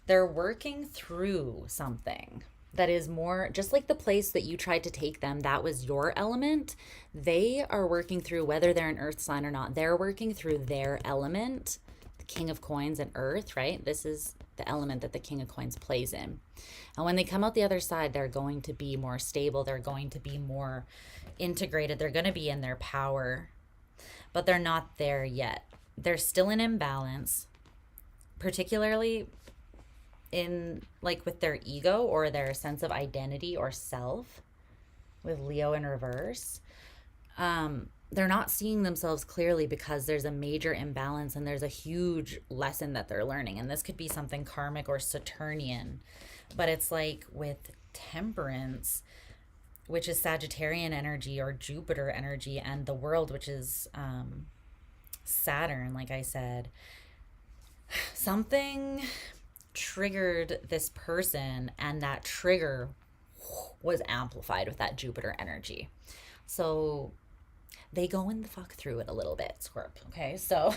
They're working through something that is more just like the place that you tried to take them. That was your element. They are working through, whether they're an earth sign or not, they're working through their element. The King of Coins and earth, right? This is the element that the King of Coins plays in. And when they come out the other side, they're going to be more stable. They're going to be more integrated. They're going to be in their power, but they're not there yet. They're still in imbalance, particularly in like with their ego or their sense of identity or self with Leo in reverse. They're not seeing themselves clearly because there's a major imbalance and there's a huge lesson that they're learning. And this could be something karmic or Saturnian, but it's like with Temperance, which is Sagittarian energy or Jupiter energy, and the World, which is Saturn, like I said, something triggered this person, and that trigger was amplified with that Jupiter energy. So they go in the fuck through it a little bit, Scorp. Okay, so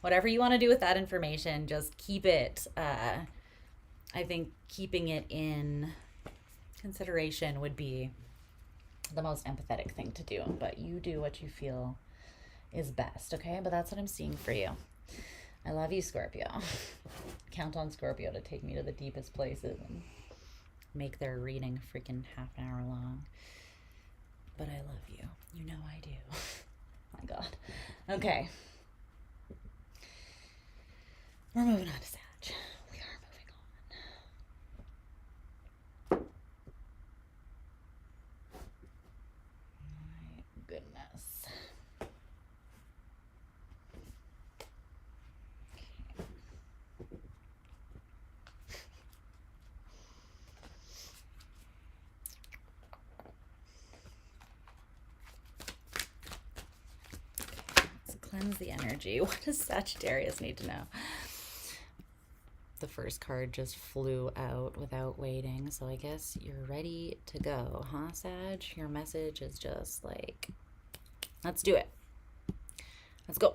whatever you want to do with that information, just keep it. I think keeping it in consideration would be the most empathetic thing to do. But you do what you feel is best, okay? But that's what I'm seeing for you. I love you, Scorpio. Count on Scorpio to take me to the deepest places and make their reading freaking half an hour long. But I love you. You know I do. My God. Okay. We're moving on to Sag. We are moving on. My goodness. Cleanse the energy. What does Sagittarius need to know? The first card just flew out without waiting, so I guess you're ready to go, huh, Sag? Your message is just like, let's do it. Let's go.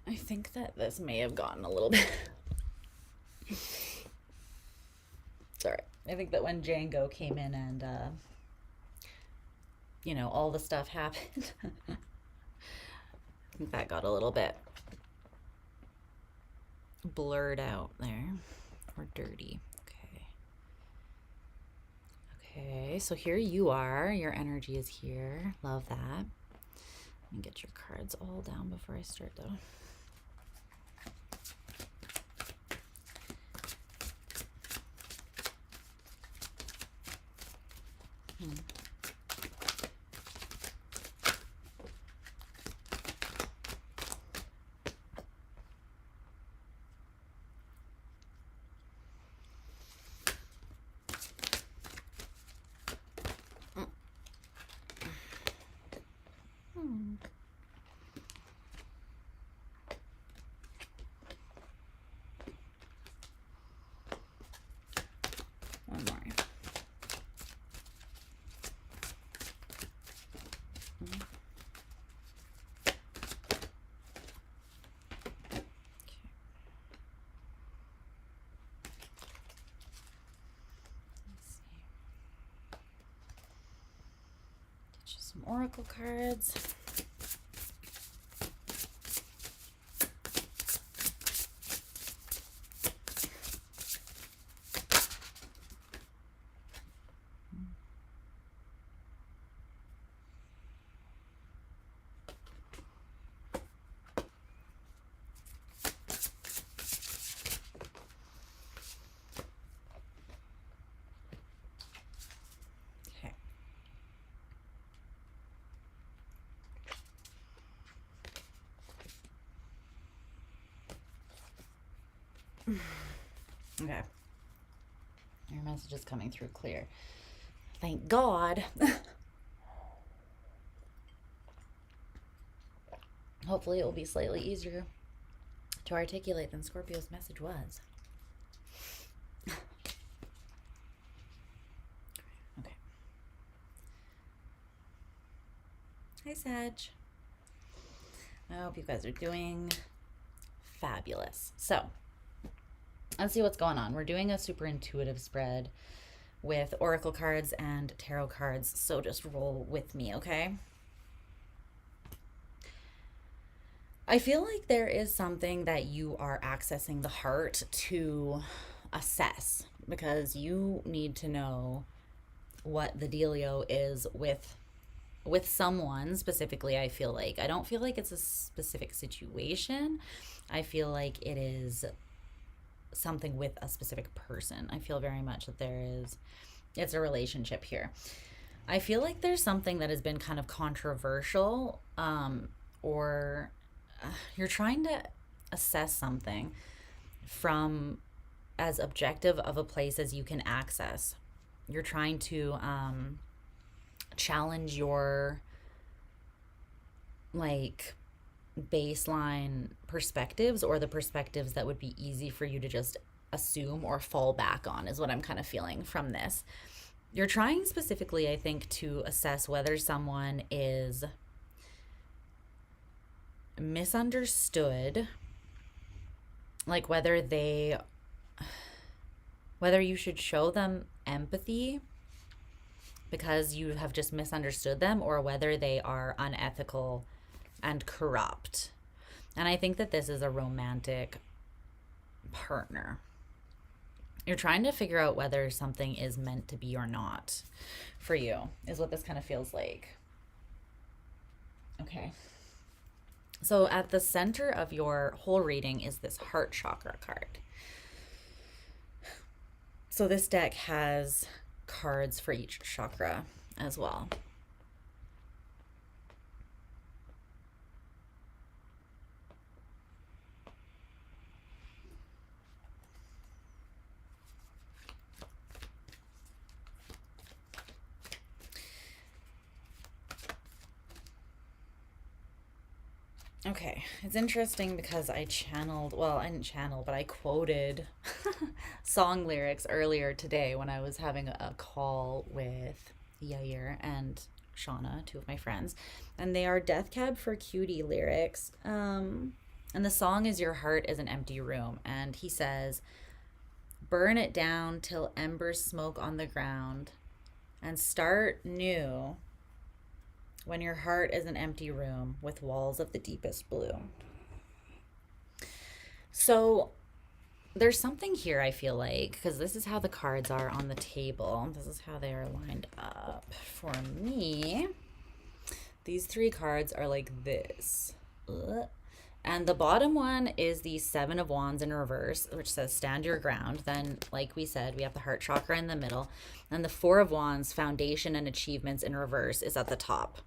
I think that this may have gotten a little bit... Sorry. I think that when Django came in and... you know, all the stuff happened. I think that got a little bit blurred out there, or dirty. Okay. Okay, so here you are. Your energy is here. Love that. Let me get your cards all down before I start, though. One more. Some oracle cards. Okay. Your message is coming through clear. Thank God. Hopefully it will be slightly easier to articulate than Scorpio's message was. Okay. Hi, Sag. I hope you guys are doing fabulous. So, let's see what's going on. We're doing a super intuitive spread with oracle cards and tarot cards, so just roll with me, okay? I feel like there is something that you are accessing the heart to assess, because you need to know what the dealio is with someone specifically. I feel like I don't feel like it's a specific situation. I feel like it is something with a specific person. I feel very much that it's a relationship here. I feel like there's something that has been kind of controversial, or you're trying to assess something from as objective of a place as you can access. You're trying to challenge your like baseline perspectives, or the perspectives that would be easy for you to just assume or fall back on, is what I'm kind of feeling from this. You're trying specifically, I think, to assess whether someone is misunderstood, like whether you should show them empathy because you have just misunderstood them, or whether they are unethical and corrupt. And I think that this is a romantic partner. You're trying to figure out whether something is meant to be or not for you, is what this kind of feels like. Okay. So at the center of your whole reading is this heart chakra card. So this deck has cards for each chakra as well. Okay, it's interesting because I quoted song lyrics earlier today when I was having a call with Yair and Shauna, two of my friends, and they are Death Cab for Cutie lyrics. And the song is Your Heart is an Empty Room, and he says, burn it down till embers smoke on the ground, and start new when your heart is an empty room with walls of the deepest blue. So there's something here I feel like, because this is how the cards are on the table. This is how they are lined up for me. These three cards are like this. And the bottom one is the Seven of Wands in reverse, which says stand your ground. Then, like we said, we have the heart chakra in the middle. And the Four of Wands, foundation and achievements in reverse, is at the top.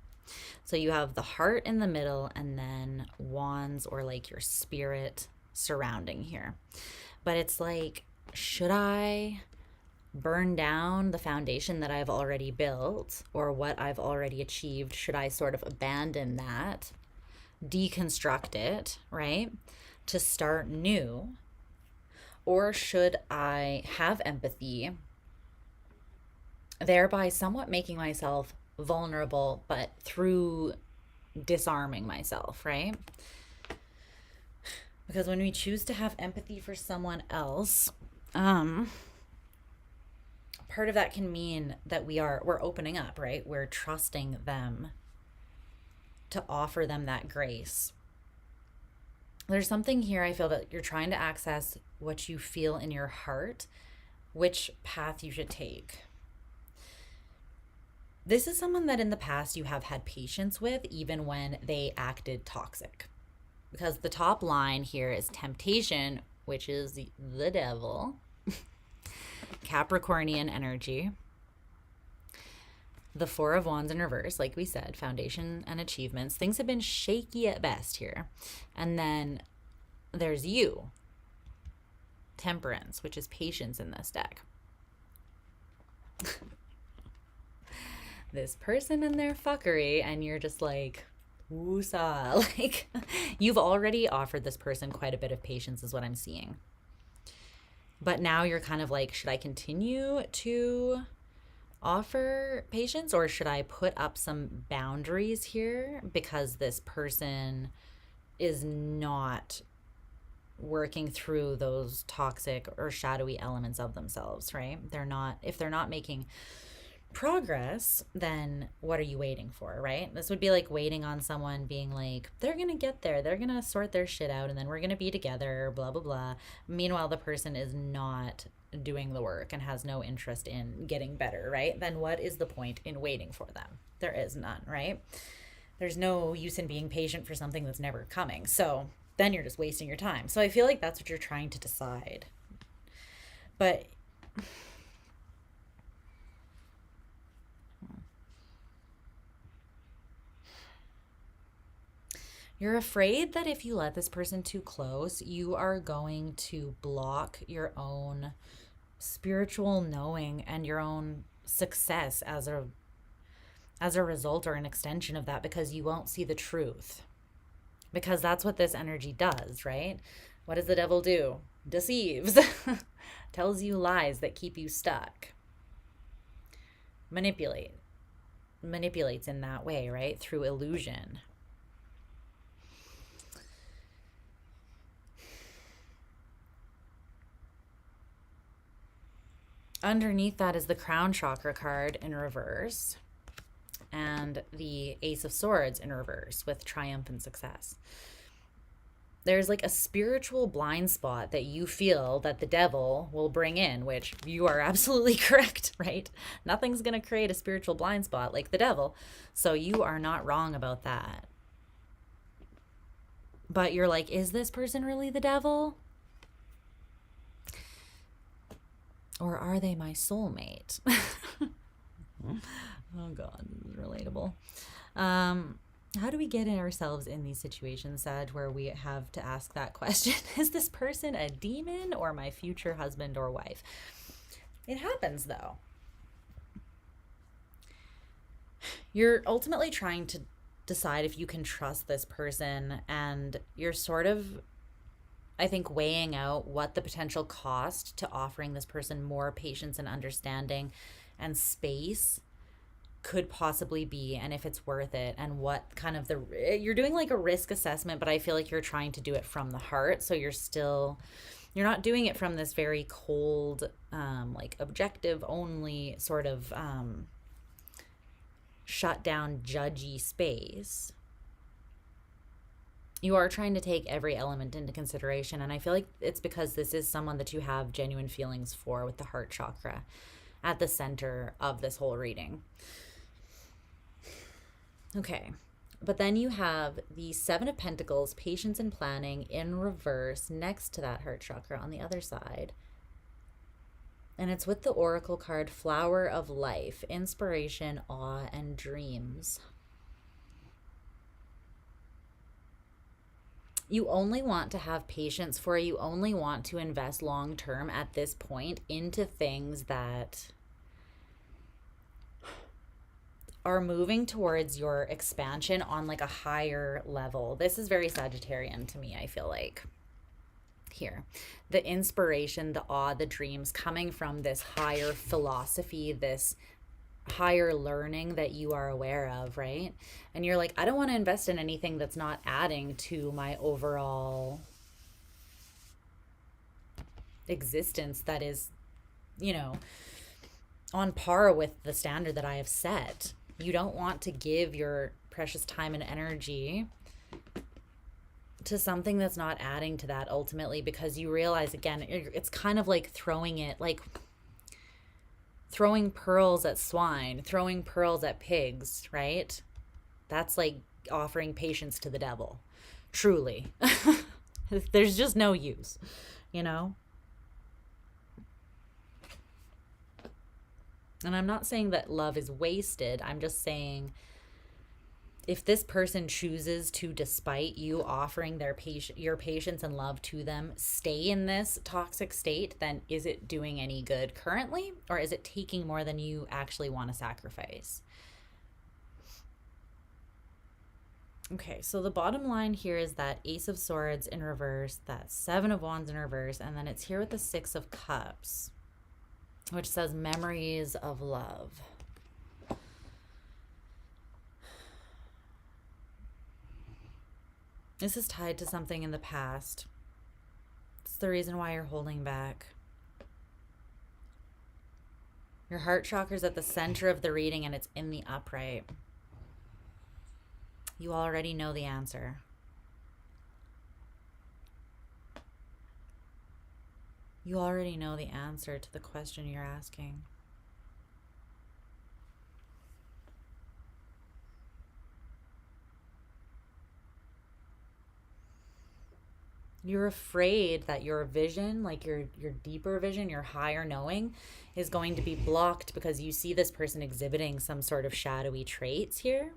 So you have the heart in the middle and then wands, or like your spirit, surrounding here. But it's like, should I burn down the foundation that I've already built or what I've already achieved? Should I sort of abandon that, deconstruct it, right, to start new? Or should I have empathy, thereby somewhat making myself vulnerable, but through disarming myself, right? Because when we choose to have empathy for someone else, part of that can mean that we're opening up, right? We're trusting them to offer them that grace. There's something here, I feel, that you're trying to access what you feel in your heart, which path you should take. This is someone that in the past you have had patience with, even when they acted toxic. Because the top line here is temptation, which is the devil, Capricornian energy. The Four of Wands in reverse, like we said, foundation and achievements. Things have been shaky at best here. And then there's you, Temperance, which is patience in this deck. This person and their fuckery, and you're just like, woosah. Like, you've already offered this person quite a bit of patience, is what I'm seeing. But now you're kind of like, should I continue to offer patience, or should I put up some boundaries here because this person is not working through those toxic or shadowy elements of themselves, right? If they're not making progress, then what are you waiting for, right? This would be like waiting on someone being like, they're gonna get there, they're gonna sort their shit out, and then we're gonna be together, blah blah blah. Meanwhile, the person is not doing the work and has no interest in getting better, right? Then what is the point in waiting for them? There is none, right? There's no use in being patient for something that's never coming. So then you're just wasting your time. So I feel like that's what you're trying to decide. But you're afraid that if you let this person too close, you are going to block your own spiritual knowing and your own success as a result or an extension of that, because you won't see the truth. Because that's what this energy does, right? What does the devil do? Deceives. Tells you lies that keep you stuck. Manipulates in that way, right? Through illusion. Underneath that is the crown chakra card in reverse and the Ace of Swords in reverse with triumph and success. There's like a spiritual blind spot that you feel that the devil will bring in, which you are absolutely correct, right? Nothing's going to create a spiritual blind spot like the devil. So you are not wrong about that. But you're like, is this person really the devil? Or are they my soulmate? Oh God, this is relatable. How do we get ourselves in these situations, Sag, where we have to ask that question? Is this person a demon or my future husband or wife? It happens, though. You're ultimately trying to decide if you can trust this person, and you're sort of, I think, weighing out what the potential cost to offering this person more patience and understanding and space could possibly be, and if it's worth it, and what kind of you're doing like a risk assessment, but I feel like you're trying to do it from the heart. So you're not doing it from this very cold, like objective only sort of shut down, judgy space. You are trying to take every element into consideration, and I feel like it's because this is someone that you have genuine feelings for, with the heart chakra at the center of this whole reading. Okay. But then you have the Seven of Pentacles, patience and planning, in reverse next to that heart chakra on the other side. And it's with the oracle card, Flower of Life, inspiration, awe, and dreams. You only want to have patience for it. You only want to invest long term at this point into things that are moving towards your expansion on like a higher level. This is very Sagittarian to me, I feel like. Here, the inspiration, the awe, the dreams coming from this higher philosophy, this higher learning that you are aware of, right? And you're like, I don't want to invest in anything that's not adding to my overall existence that is, you know, on par with the standard that I have set. You don't want to give your precious time and energy to something that's not adding to that ultimately, because you realize, again, it's kind of like throwing it, like throwing pearls at swine, throwing pearls at pigs, right? That's like offering patience to the devil. Truly. There's just no use, you know? And I'm not saying that love is wasted. I'm just saying, if this person chooses to, despite you offering your patience and love to them, stay in this toxic state, then is it doing any good currently? Or is it taking more than you actually want to sacrifice? Okay, so the bottom line here is that Ace of Swords in reverse, that Seven of Wands in reverse, and then it's here with the Six of Cups, which says memories of love. This is tied to something in the past. It's the reason why you're holding back. Your heart chakra is at the center of the reading and it's in the upright. You already know the answer. You already know the answer to the question you're asking. You're afraid that your vision, like your deeper vision, your higher knowing, is going to be blocked because you see this person exhibiting some sort of shadowy traits here.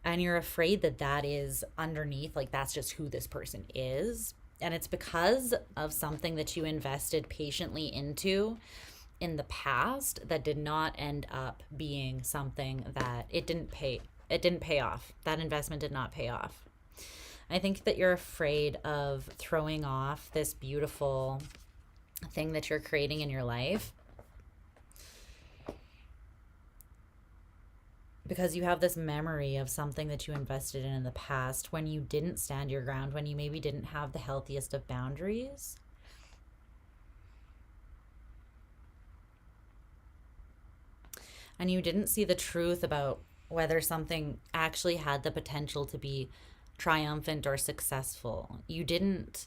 And you're afraid that that is underneath, like that's just who this person is. And it's because of something that you invested patiently into in the past that did not end up being something that it didn't pay off. That investment did not pay off. I think that you're afraid of throwing off this beautiful thing that you're creating in your life because you have this memory of something that you invested in the past when you didn't stand your ground, when you maybe didn't have the healthiest of boundaries. And you didn't see the truth about whether something actually had the potential to be triumphant or successful. It's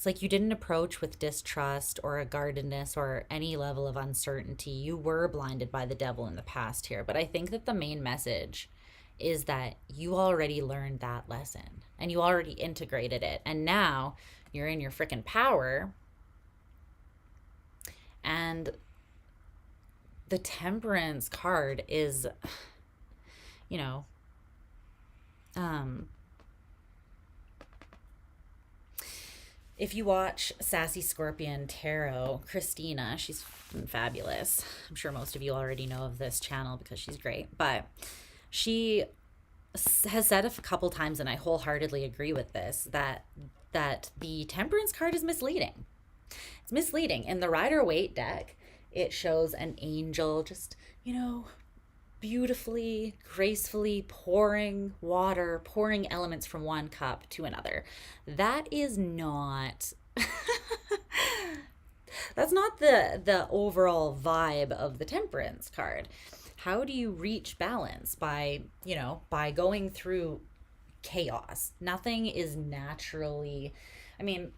like you didn't approach with distrust or a guardedness or any level of uncertainty. You were blinded by the devil in the past here. But I think that the main message is that you already learned that lesson and you already integrated it. And now you're in your freaking power. And the Temperance card is, you know, if you watch Sassy Scorpion Tarot, Christina, she's fabulous. I'm sure most of you already know of this channel because she's great. But she has said a couple times, and I wholeheartedly agree with this, that the Temperance card is misleading. It's misleading. In the Rider-Waite deck, it shows an angel just, you know, beautifully, gracefully pouring water, pouring elements from one cup to another. That is not that's not the overall vibe of the Temperance card. How do you reach balance? By going through chaos. Nothing is naturally, I mean,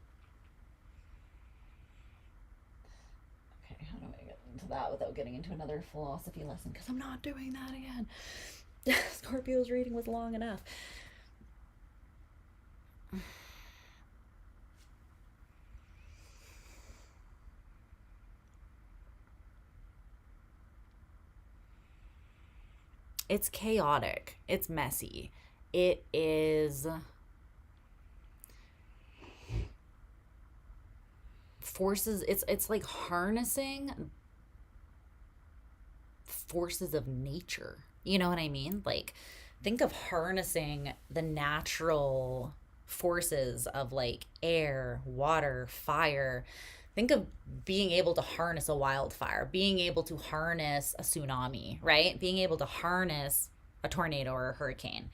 okay, how do I get into that without getting into another philosophy lesson? Because I'm not doing that again. Scorpio's reading was long enough. It's chaotic. It's messy. It is forces, it's like harnessing forces of nature. You know what I mean? Like, think of harnessing the natural forces of like air, water, fire. Think of being able to harness a wildfire, being able to harness a tsunami, right? Being able to harness a tornado or a hurricane.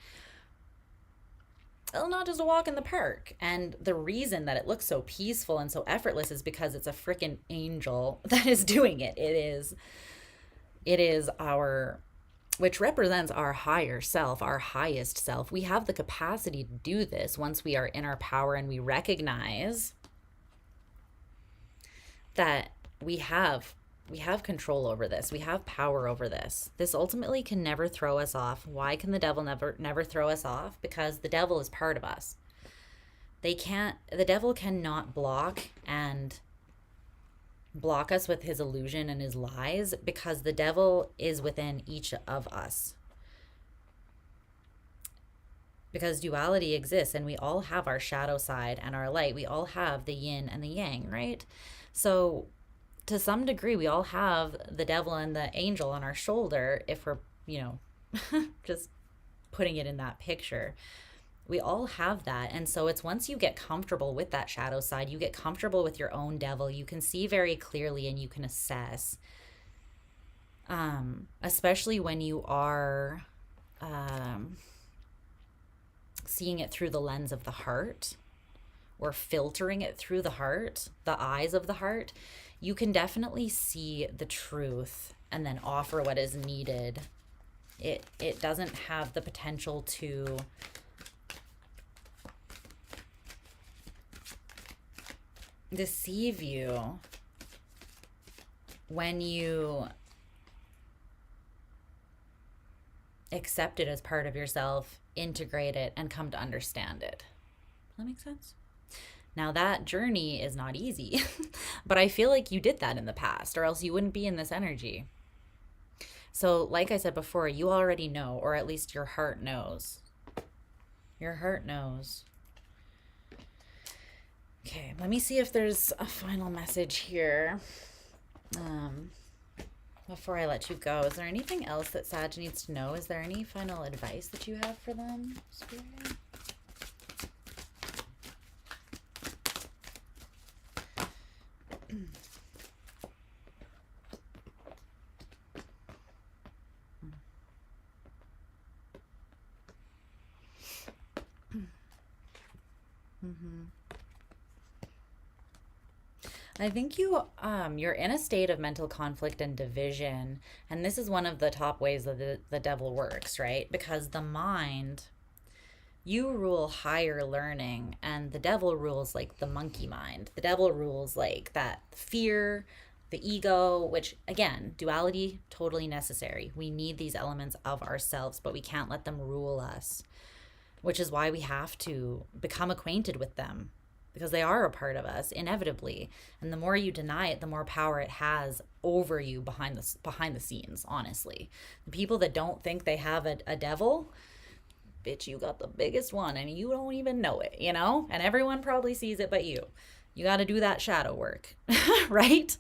It'll not just a walk in the park. And the reason that it looks so peaceful and so effortless is because it's a freaking angel that is doing it. It is our, which represents our higher self, our highest self. We have the capacity to do this once we are in our power and we recognize that we have control over this. We have power over this. This ultimately can never throw us off. Why can the devil never throw us off? Because the devil is part of us. The devil cannot block us with his illusion and his lies, because the devil is within each of us. Because duality exists and we all have our shadow side and our light. We all have the yin and the yang, right? So to some degree, we all have the devil and the angel on our shoulder, if we're, just putting it in that picture. We all have that. And so it's once you get comfortable with that shadow side, you get comfortable with your own devil, you can see very clearly and you can assess, especially when you are seeing it through the lens of the heart, or filtering it through the heart, the eyes of the heart, you can definitely see the truth and then offer what is needed. It doesn't have the potential to deceive you when you accept it as part of yourself, integrate it, and come to understand it. Does that make sense? Now, that journey is not easy, but I feel like you did that in the past, or else you wouldn't be in this energy. So, like I said before, you already know, or at least your heart knows. Your heart knows. Okay, let me see if there's a final message here. Before I let you go, is there anything else that Sag needs to know? Is there any final advice that you have for them, Spirit? I think you're in a state of mental conflict and division, and this is one of the top ways that the devil works, right? Because the mind, you rule higher learning, and the devil rules like the monkey mind. The devil rules like that fear, the ego, which again, duality, totally necessary. We need these elements of ourselves, but we can't let them rule us, which is why we have to become acquainted with them, because they are a part of us inevitably. And the more you deny it, the more power it has over you behind the scenes, honestly. The people that don't think they have a devil, bitch, you got the biggest one and you don't even know it, and everyone probably sees it but you got to do that shadow work. Right?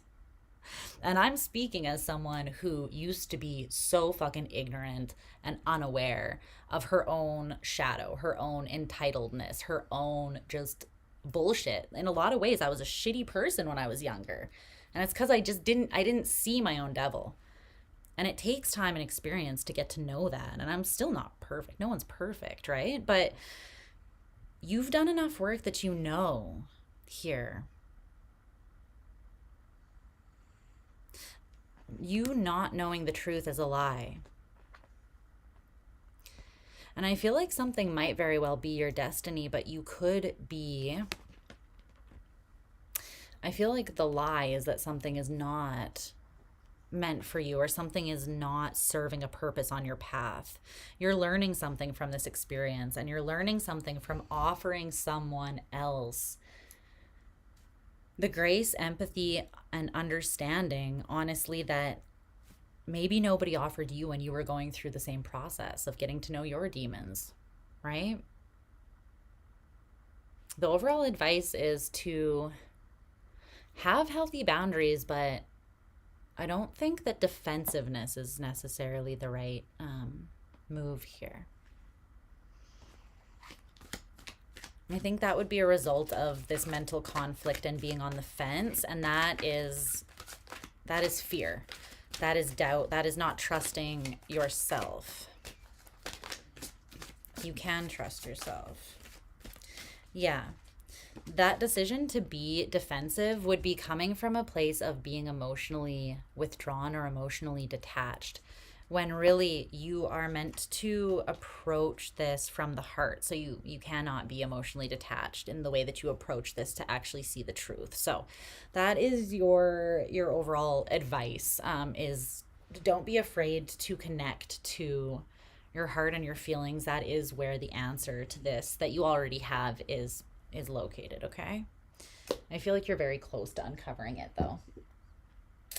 And I'm speaking as someone who used to be so fucking ignorant and unaware of her own shadow, her own entitledness, her own just bullshit. In a lot of ways, I was a shitty person when I was younger. And it's because I didn't see my own devil. And it takes time and experience to get to know that. And I'm still not perfect. No one's perfect, right? But you've done enough work that you know here. You not knowing the truth is a lie. And I feel like something might very well be your destiny, but you could be... I feel like the lie is that something is not meant for you, or something is not serving a purpose on your path. You're learning something from this experience, and you're learning something from offering someone else the grace, empathy, and understanding, honestly, that maybe nobody offered you when you were going through the same process of getting to know your demons, right? The overall advice is to have healthy boundaries, but I don't think that defensiveness is necessarily the right move here. I think that would be a result of this mental conflict and being on the fence, and that is fear. That is doubt. That is not trusting yourself. You can trust yourself. Yeah. That decision to be defensive would be coming from a place of being emotionally withdrawn or emotionally detached, when really you are meant to approach this from the heart. So you cannot be emotionally detached in the way that you approach this to actually see the truth. So that is your overall advice, is don't be afraid to connect to your heart and your feelings. That is where the answer to this that you already have is located, okay? I feel like you're very close to uncovering it, though,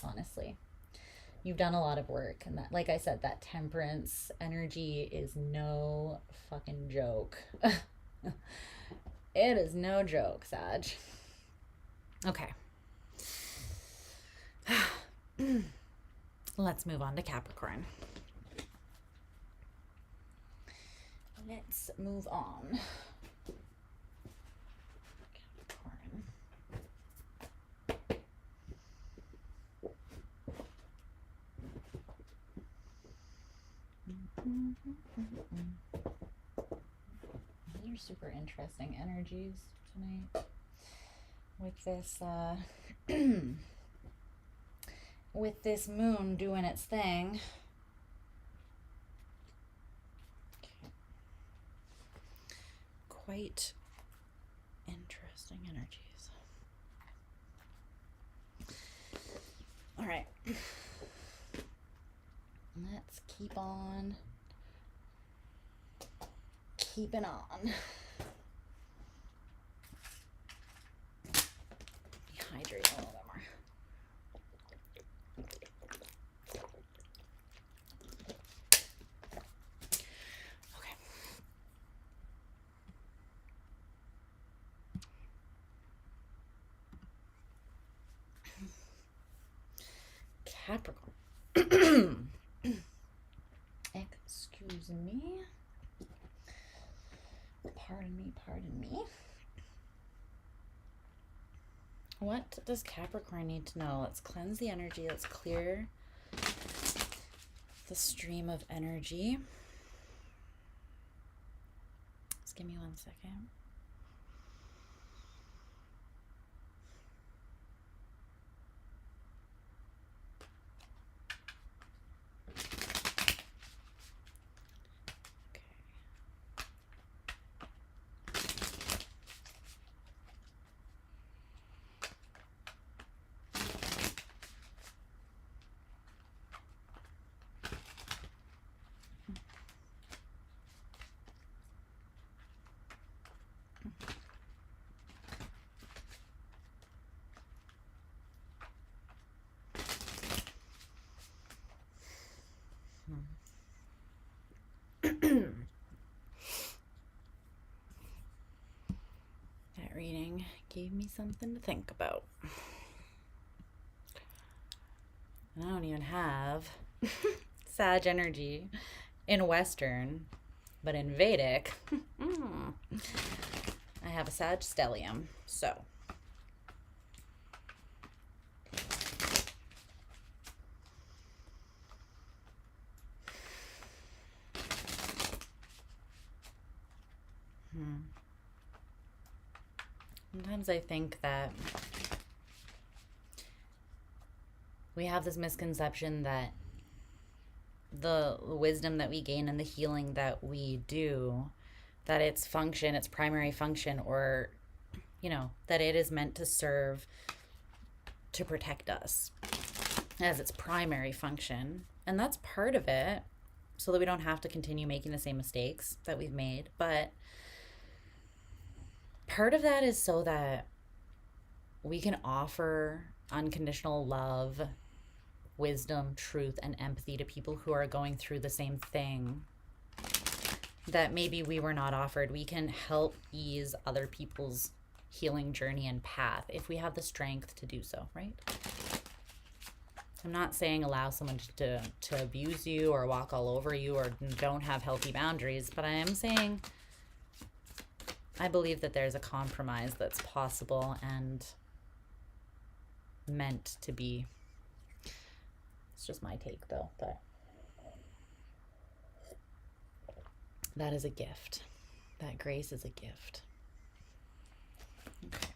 honestly. You've done a lot of work, and that, like I said, that temperance energy is no fucking joke. It is no joke, Sag. Okay. Let's move on to Capricorn. Let's move on. Capricorn. These are super interesting energies tonight with this with this moon doing its thing. Quite interesting energies. All right. Let's keep on keeping on. Hydrate a little bit more. Okay. Capricorn. Excuse me. Pardon me. What does Capricorn need to know? Let's cleanse the energy. Let's clear the stream of energy. Just give me 1 second. That reading gave me something to think about. And I don't even have Sag energy in Western, but in Vedic, I have a Sag stellium. So sometimes I think that we have this misconception that the wisdom that we gain and the healing that we do, that its function, its primary function, or, you know, that it is meant to serve to protect us as its primary function. And that's part of it, so that we don't have to continue making the same mistakes that we've made. But part of that is so that we can offer unconditional love, wisdom, truth, and empathy to people who are going through the same thing that maybe we were not offered. We can help ease other people's healing journey and path if we have the strength to do so, right? I'm not saying allow someone to abuse you or walk all over you or don't have healthy boundaries, but I am saying I believe that there's a compromise that's possible and meant to be. It's just my take, though, but that is a gift. That grace is a gift. Okay.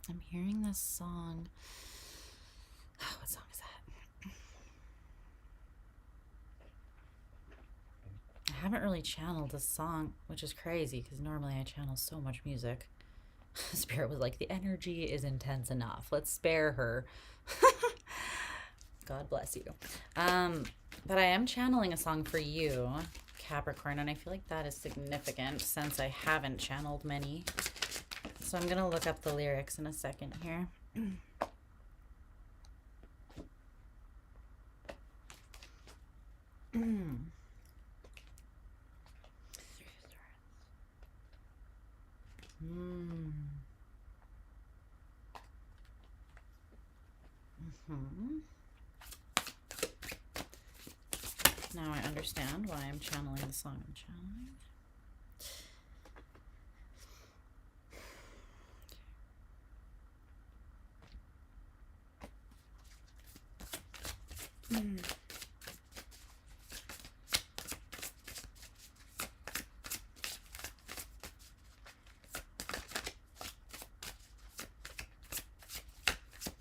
I'm hearing this song. Oh, what song is that? I haven't really channeled this song, which is crazy because normally I channel so much music. Spirit was like, the energy is intense enough. Let's spare her. God bless you. But I am channeling a song for you, Capricorn, and I feel like that is significant since I haven't channeled many. So I'm going to look up the lyrics in a second here. Now I understand why I'm channeling the song I'm channeling.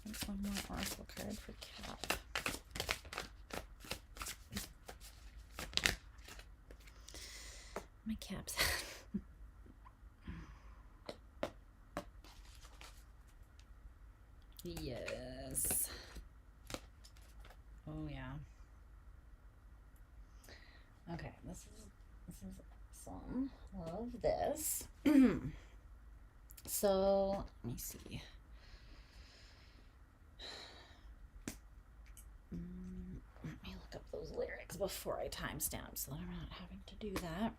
There's one more oracle card for Cap. My Cap's yes. Oh yeah. Okay, this is awesome. Love this. So let me see. Let me look up those lyrics before I timestamp so that I'm not having to do that.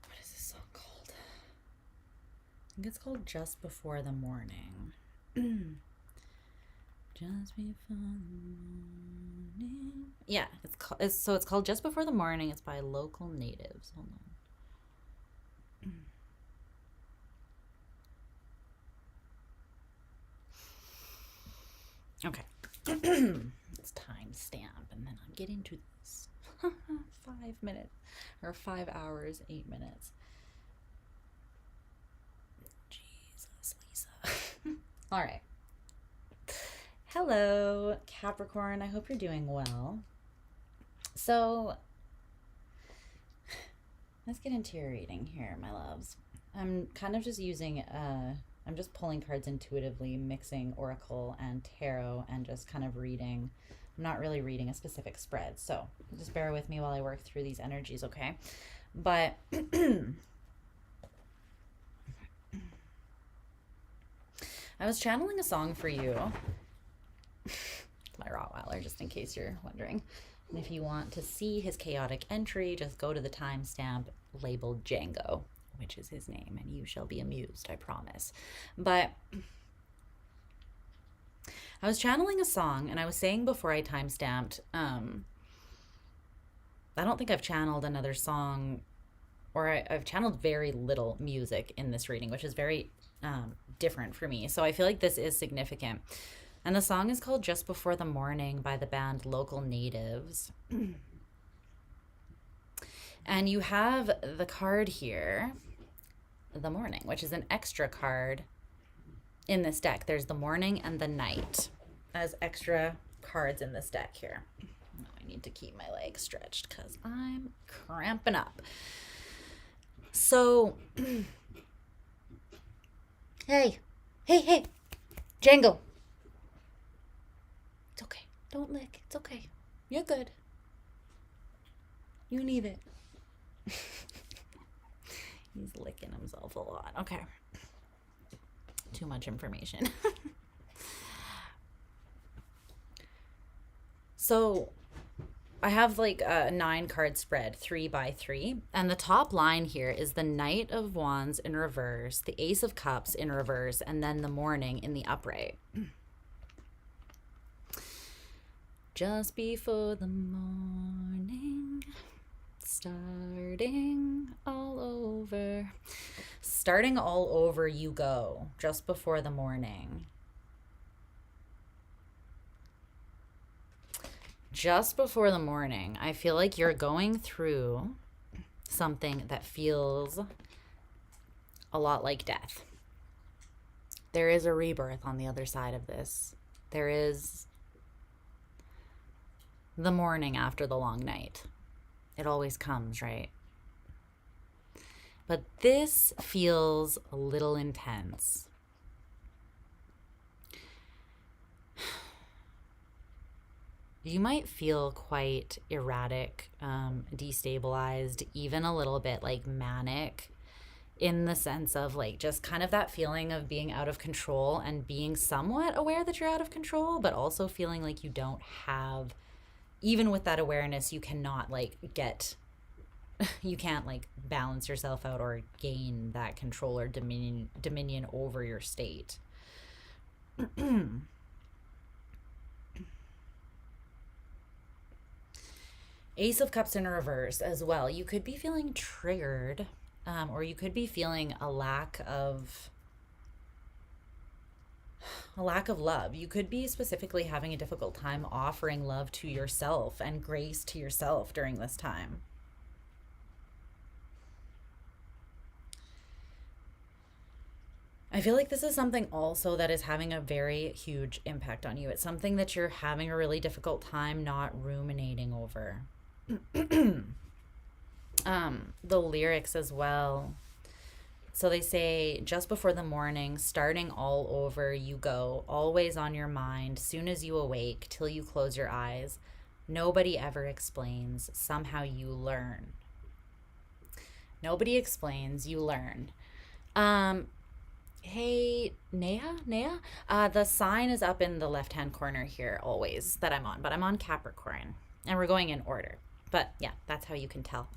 What is this song called? I think it's called Just Before the Morning. Just before the morning. Yeah, it's called Just Before the Morning. It's by Local Natives. Hold on. Okay. It's timestamp, and then I'm getting to this. 5 minutes, or 5 hours, 8 minutes. Jesus, Lisa. All right. Hello, Capricorn. I hope you're doing well. So, let's get into your reading here, my loves. I'm kind of just using, I'm just pulling cards intuitively, mixing Oracle and Tarot, and just kind of reading. I'm not really reading a specific spread, so just bear with me while I work through these energies, okay? But I was channeling a song for you. my Rottweiler, just in case you're wondering. And if you want to see his chaotic entry, just go to the timestamp labeled Django, which is his name, and you shall be amused, I promise. But I was channeling a song, and I was saying before I timestamped, I don't think I've channeled another song, or I've channeled very little music in this reading, which is very different for me. So I feel like this is significant. And the song is called Just Before the Morning by the band Local Natives. And you have the card here, the morning, which is an extra card in this deck. There's the morning and the night as extra cards in this deck here. I need to keep my legs stretched because I'm cramping up. So, hey, Django. It's okay. Don't lick. It's okay. You're good. You need it. He's licking himself a lot. Okay. Too much information. So I have like a 9-card spread, 3 by 3. And the top line here is the Knight of Wands in reverse, the Ace of Cups in reverse, and then the Morning in the upright. Just before the morning, starting all over. Starting all over you go, just before the morning. Just before the morning, I feel like you're going through something that feels a lot like death. There is a rebirth on the other side of this. There is the morning after the long night. It always comes, right? But this feels a little intense. You might feel quite erratic, destabilized, even a little bit like manic, in the sense of like just kind of that feeling of being out of control and being somewhat aware that you're out of control, but also feeling like you don't have, even with that awareness, you cannot like you can't like balance yourself out or gain that control or dominion over your state. Ace of Cups in reverse as well. You could be feeling triggered, or you could be feeling a lack of love. You could be specifically having a difficult time offering love to yourself and grace to yourself during this time. I feel like this is something also that is having a very huge impact on you. It's something that you're having a really difficult time not ruminating over. The lyrics as well. So they say, just before the morning, starting all over you go, always on your mind, soon as you awake, till you close your eyes. Nobody ever explains, somehow you learn. Nobody explains, you learn. Hey, Naya? The sign is up in the left-hand corner here always that I'm on, but I'm on Capricorn, and we're going in order. But yeah, that's how you can tell.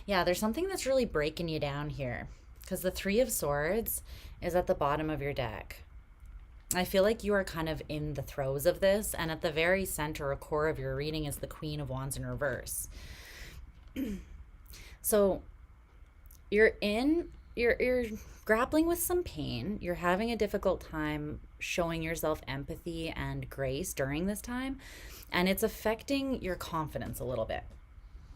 Yeah, there's something that's really breaking you down here, because the 3 of Swords is at the bottom of your deck. I feel like you are kind of in the throes of this, and at the very center or core of your reading is the Queen of Wands in reverse. So you're grappling with some pain. You're having a difficult time showing yourself empathy and grace during this time, and it's affecting your confidence a little bit.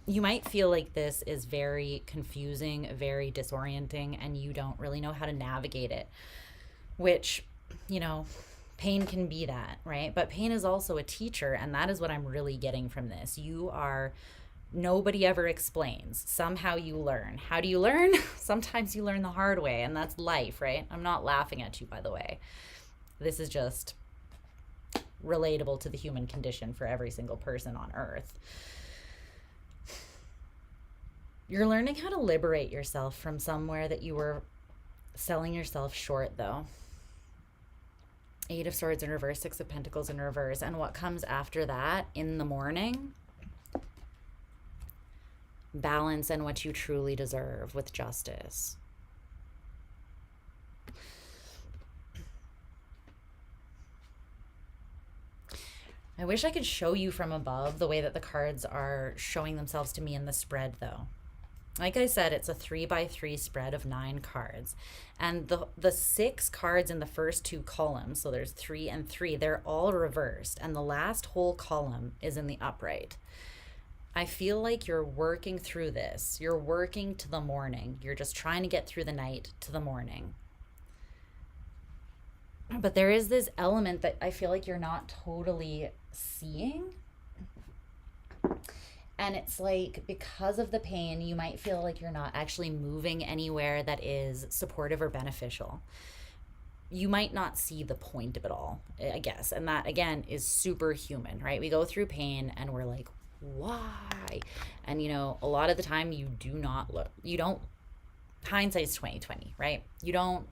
You might feel like this is very confusing, very disorienting, and you don't really know how to navigate it, which, you know, pain can be that, right? But pain is also a teacher, and that is what I'm really getting from this. Nobody ever explains. Somehow you learn. How do you learn? Sometimes you learn the hard way, and that's life, right? I'm not laughing at you, by the way. This is just relatable to the human condition for every single person on Earth. You're learning how to liberate yourself from somewhere that you were selling yourself short, though. 8 of Swords in reverse, 6 of Pentacles in reverse. And what comes after that in the morning? Balance and what you truly deserve with justice. I wish I could show you from above the way that the cards are showing themselves to me in the spread, though. Like I said, it's a 3x3 spread of 9 cards. And the 6 cards in the first 2 columns, so there's 3 and 3, they're all reversed. And the last whole column is in the upright. I feel like you're working through this. You're working to the morning. You're just trying to get through the night to the morning. But there is this element that I feel like you're not totally seeing. And it's like, because of the pain, you might feel like you're not actually moving anywhere that is supportive or beneficial. You might not see the point of it all, I guess. And that, again, is super human, right? We go through pain and we're like, why? And, you know, a lot of the time you do not look, you don't, hindsight's 20/20, right? You don't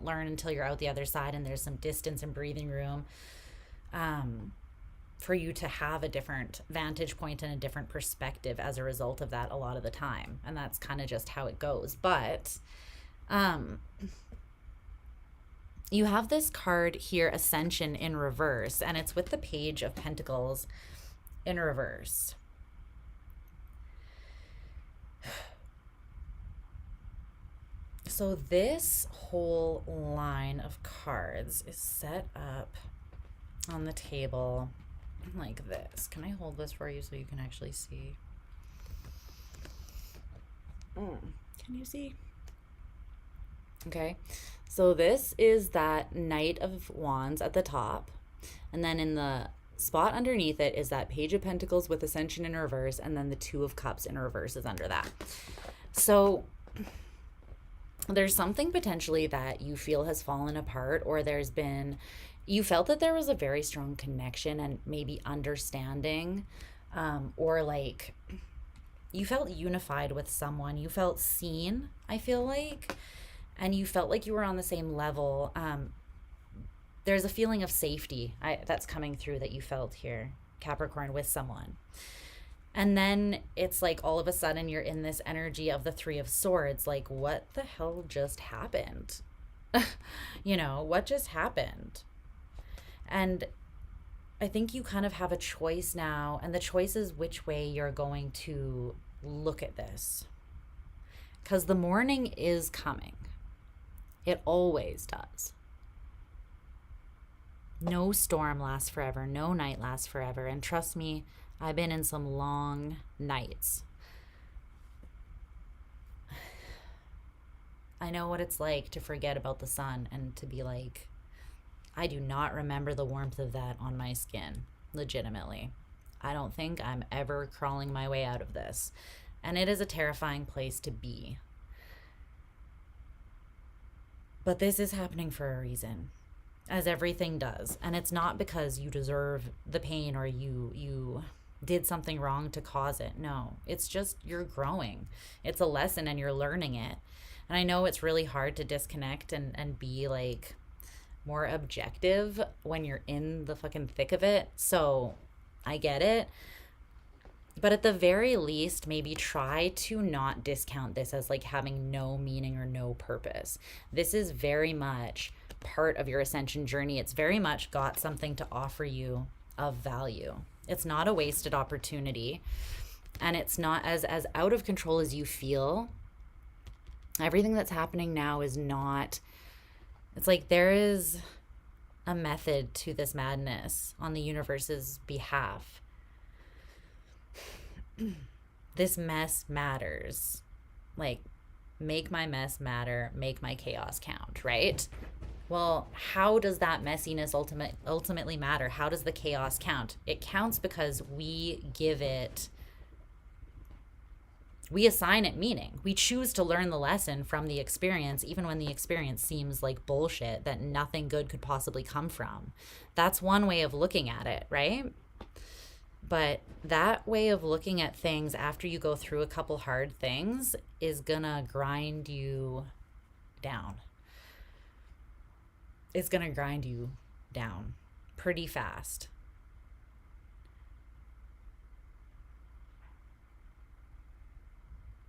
learn until you're out the other side and there's some distance and breathing room for you to have a different vantage point and a different perspective as a result of that a lot of the time. And that's kind of just how it goes. But you have this card here, Ascension, in reverse, and it's with the Page of Pentacles in reverse. So this whole line of cards is set up on the table like this. Can I hold this for you so you can actually see? Can you see? Okay. So this is that Knight of Wands at the top. And then in the spot underneath it is that Page of Pentacles with Ascension in reverse. And then the Two of Cups in reverse is under that. So there's something potentially that you feel has fallen apart, or you felt that there was a very strong connection and maybe understanding, or like you felt unified with someone. You felt seen, I feel like, and you felt like you were on the same level. There's a feeling of safety that's coming through that you felt here, Capricorn, with someone. And then it's like all of a sudden you're in this energy of the Three of Swords. Like, what the hell just happened? You know, what just happened? And I think you kind of have a choice now. And the choice is which way you're going to look at this. Because the morning is coming. It always does. No storm lasts forever. No night lasts forever. And trust me, I've been in some long nights. I know what it's like to forget about the sun and to be like, I do not remember the warmth of that on my skin, legitimately. I don't think I'm ever crawling my way out of this. And it is a terrifying place to be. But this is happening for a reason, as everything does. And it's not because you deserve the pain or you did something wrong to cause it. No, it's just you're growing. It's a lesson and you're learning it. And I know it's really hard to disconnect and be like more objective when you're in the fucking thick of it. So I get it. But at the very least, maybe try to not discount this as like having no meaning or no purpose. This is very much part of your ascension journey. It's very much got something to offer you of value. It's not a wasted opportunity, and it's not as out of control as you feel. Everything that's happening now is not, it's like there is a method to this madness on the universe's behalf. This mess matters. Like, make my mess matter, make my chaos count, right? Well, how does that messiness ultimately matter? How does the chaos count? It counts because we assign it meaning. We choose to learn the lesson from the experience, even when the experience seems like bullshit that nothing good could possibly come from. That's one way of looking at it, right? But that way of looking at things after you go through a couple hard things is gonna grind you down. It's going to grind you down pretty fast.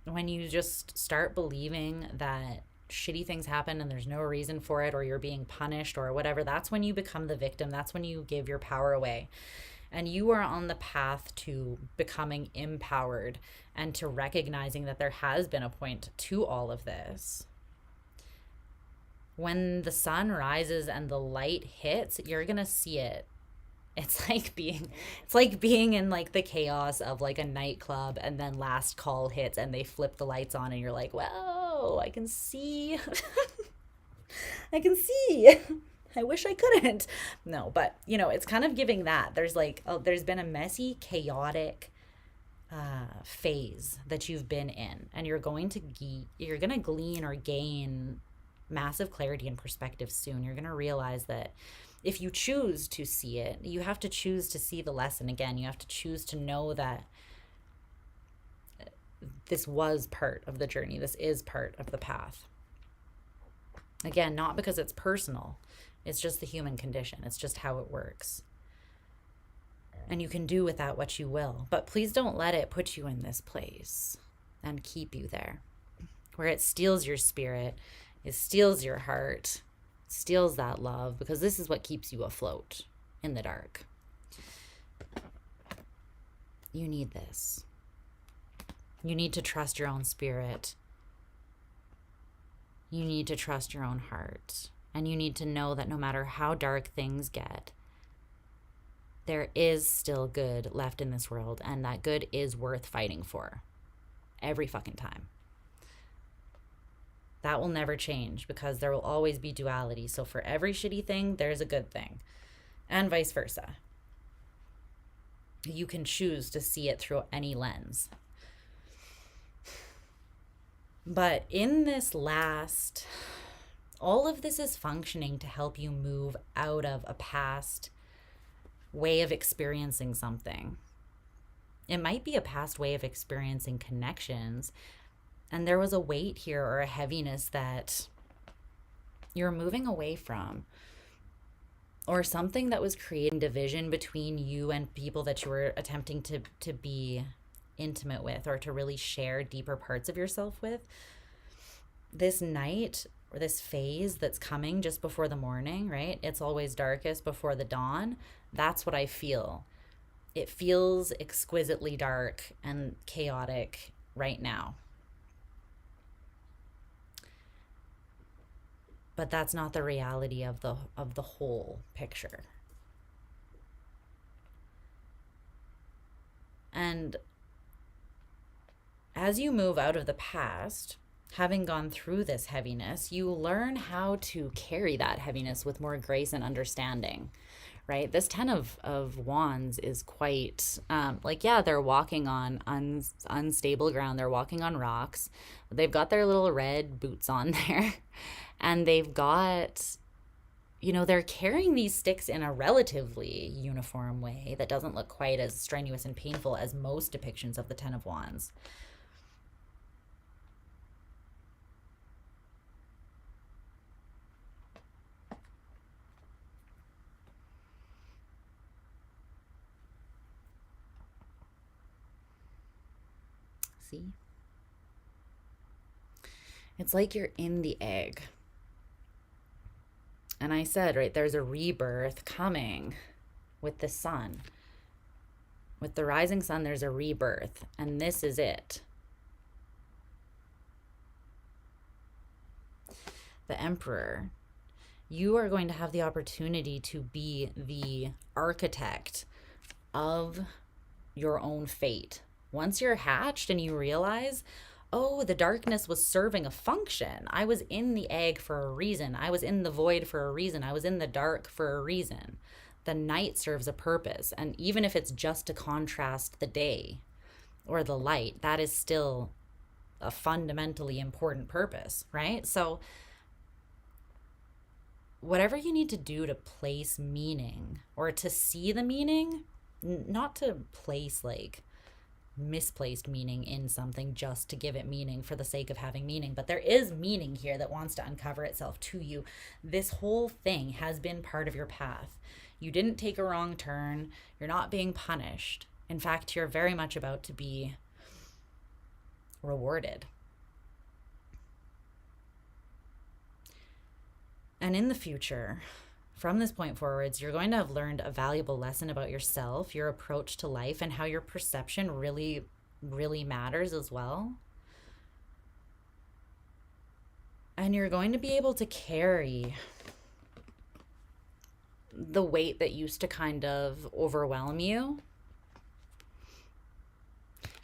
When you just start believing that shitty things happen and there's no reason for it, or you're being punished or whatever, that's when you become the victim. That's when you give your power away. And you are on the path to becoming empowered and to recognizing that there has been a point to all of this. When the sun rises and the light hits, you're going to see it. It's like being in like the chaos of like a nightclub, and then last call hits and they flip the lights on and you're like, whoa, I can see. I can see. I wish I couldn't. No, but you know, it's kind of giving that. There's like, there's been a messy, chaotic phase that you've been in, and you're going to glean or gain massive clarity and perspective soon. You're going to realize that if you choose to see it, you have to choose to see the lesson again. You have to choose to know that this was part of the journey. This is part of the path. Again, not because it's personal. It's just the human condition. It's just how it works. And you can do with that what you will. But please don't let it put you in this place and keep you there, where it steals your spirit, it steals your heart, steals that love, because this is what keeps you afloat in the dark. You need this. You need to trust your own spirit. You need to trust your own heart. And you need to know that no matter how dark things get, there is still good left in this world, and that good is worth fighting for every fucking time. That will never change, because there will always be duality. So for every shitty thing, there's a good thing, and vice versa. You can choose to see it through any lens. But in this last, all of this is functioning to help you move out of a past way of experiencing something. It might be a past way of experiencing connections, and there was a weight here or a heaviness that you're moving away from, or something that was creating division between you and people that you were attempting to be intimate with, or to really share deeper parts of yourself with. This night, or this phase that's coming just before the morning, right? It's always darkest before the dawn. That's what I feel. It feels exquisitely dark and chaotic right now. But that's not the reality of the whole picture. And as you move out of the past, having gone through this heaviness, you learn how to carry that heaviness with more grace and understanding, right? This 10 of Wands is quite, they're walking on unstable ground. They're walking on rocks. They've got their little red boots on there. And they've got, they're carrying these sticks in a relatively uniform way that doesn't look quite as strenuous and painful as most depictions of the 10 of Wands. See? It's like you're in the egg. And I said, right, there's a rebirth coming with the sun. With the rising sun, there's a rebirth. And this is it. The Emperor. You are going to have the opportunity to be the architect of your own fate. Once you're hatched and you realize, oh, the darkness was serving a function. I was in the egg for a reason. I was in the void for a reason. I was in the dark for a reason. The night serves a purpose. And even if it's just to contrast the day or the light, that is still a fundamentally important purpose, right? So whatever you need to do to place meaning or to see the meaning, not to place like misplaced meaning in something just to give it meaning for the sake of having meaning. But there is meaning here that wants to uncover itself to you. This whole thing has been part of your path. You didn't take a wrong turn. You're not being punished. In fact, you're very much about to be rewarded. And in the future, from this point forwards, you're going to have learned a valuable lesson about yourself, your approach to life, and how your perception really, really matters as well. And you're going to be able to carry the weight that used to kind of overwhelm you.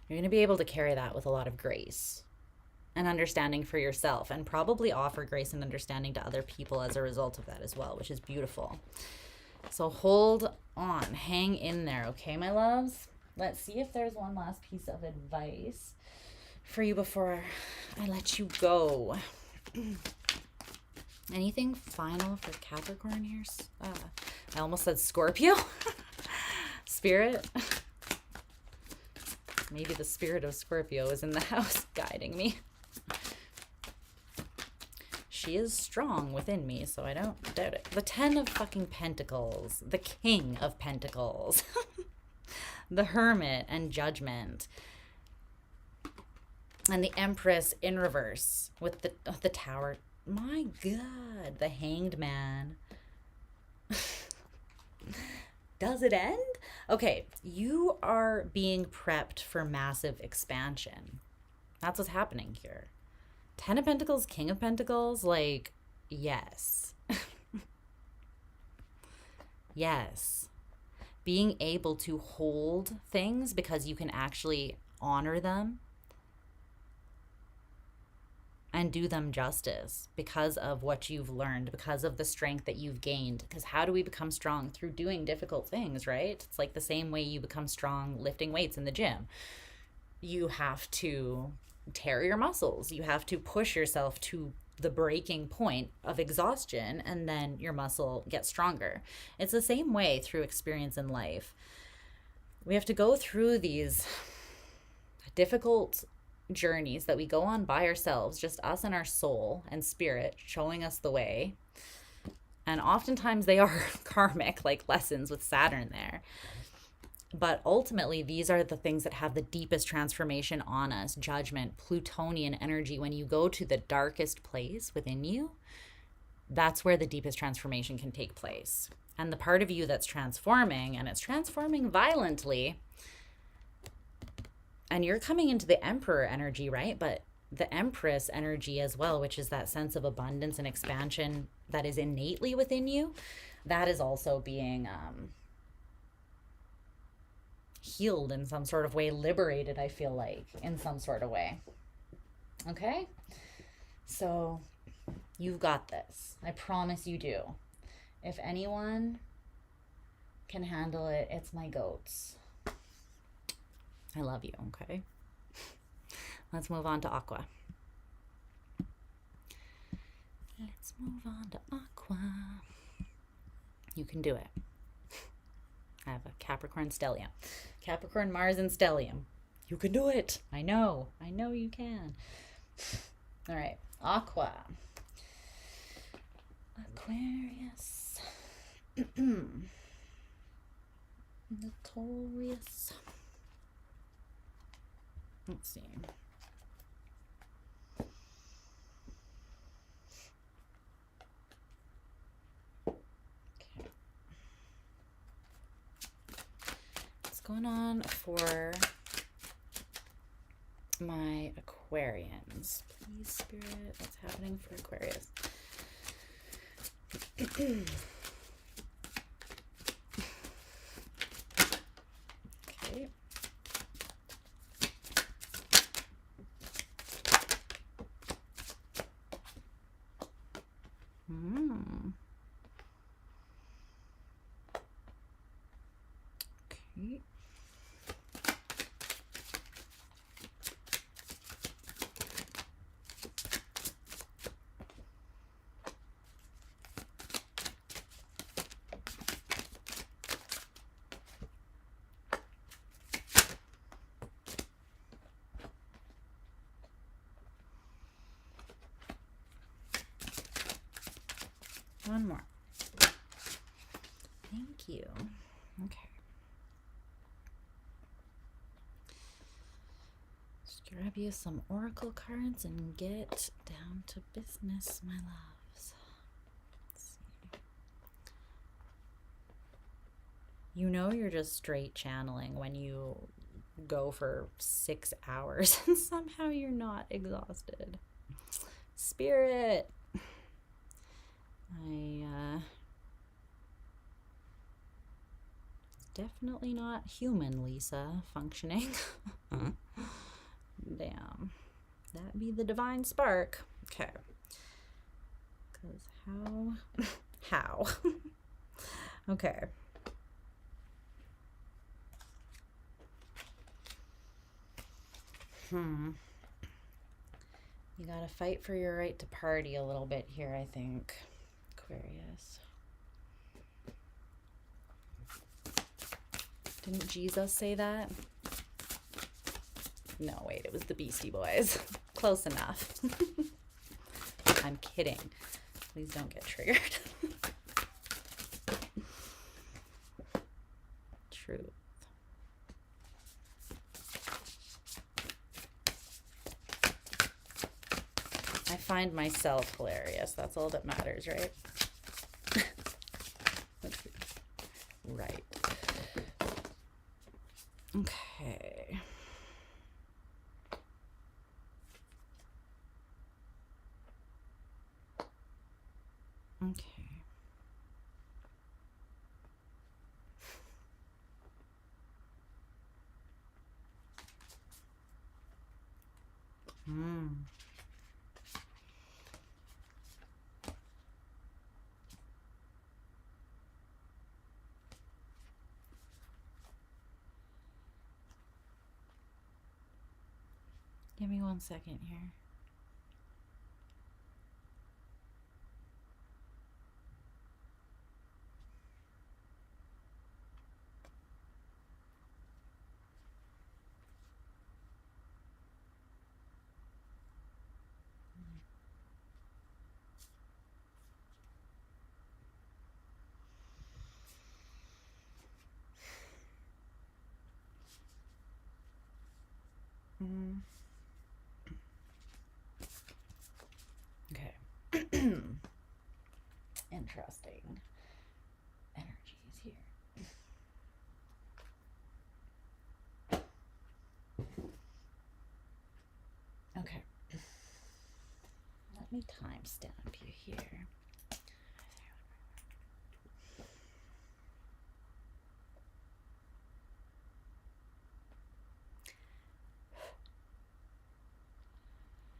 You're going to be able to carry that with a lot of grace and understanding for yourself, and probably offer grace and understanding to other people as a result of that as well, which is beautiful. So hold on, hang in there, okay, my loves? Let's see if there's one last piece of advice for you before I let you go. Anything final for Capricorn here? I almost said Scorpio. Spirit. Maybe the spirit of Scorpio is in the house guiding me. She is strong within me, so I don't doubt it. The 10 of fucking Pentacles. The King of Pentacles. The Hermit and Judgment. And the Empress in reverse with the Tower. My God. The Hanged Man. Does it end? Okay, you are being prepped for massive expansion. That's what's happening here. 10 of Pentacles, King of Pentacles, like, yes. Yes. Being able to hold things because you can actually honor them and do them justice because of what you've learned, because of the strength that you've gained. Because how do we become strong? Through doing difficult things, right? It's like the same way you become strong lifting weights in the gym. You have to tear your muscles. You have to push yourself to the breaking point of exhaustion, and then your muscle gets stronger. It's the same way through experience in life. We have to go through these difficult journeys that we go on by ourselves, just us and our soul and spirit showing us the way. And oftentimes they are karmic, like lessons with Saturn there. But ultimately, these are the things that have the deepest transformation on us. Judgment, Plutonian energy. When you go to the darkest place within you, that's where the deepest transformation can take place. And the part of you that's transforming, and it's transforming violently, and you're coming into the Emperor energy, right? But the Empress energy as well, which is that sense of abundance and expansion that is innately within you, that is also being healed in some sort of way, liberated, I feel like, in some sort of way. Okay? So you've got this. I promise you do. If anyone can handle it, it's my goats. I love you, okay? Let's move on to Aqua. Let's move on to Aqua. You can do it. I have a Capricorn stellium. Capricorn, Mars, and stellium. You can do it. I know. I know you can. All right. Aqua. Aquarius. The Taurus. Let's see. Okay. What's going on for my Aquarians? Please, Spirit, what's happening for Aquarius? Okay. Okay. One more. Thank you. Okay. Just grab you some oracle cards and get down to business, my loves. Let's see. You know you're just straight channeling when you go for 6 hours and somehow you're not exhausted. Spirit. Definitely not human, Lisa, functioning. Damn. That be the divine spark. Okay. Because how? Okay. You gotta fight for your right to party a little bit here, I think, Aquarius. Didn't Jesus say that? No, wait, it was the Beastie Boys. Close enough. I'm kidding. Please don't get triggered. Truth. I find myself hilarious. That's all that matters, right? Right. Okay. Okay. Give me 1 second here. Okay. Interesting energies here. Okay. Let me timestamp you here.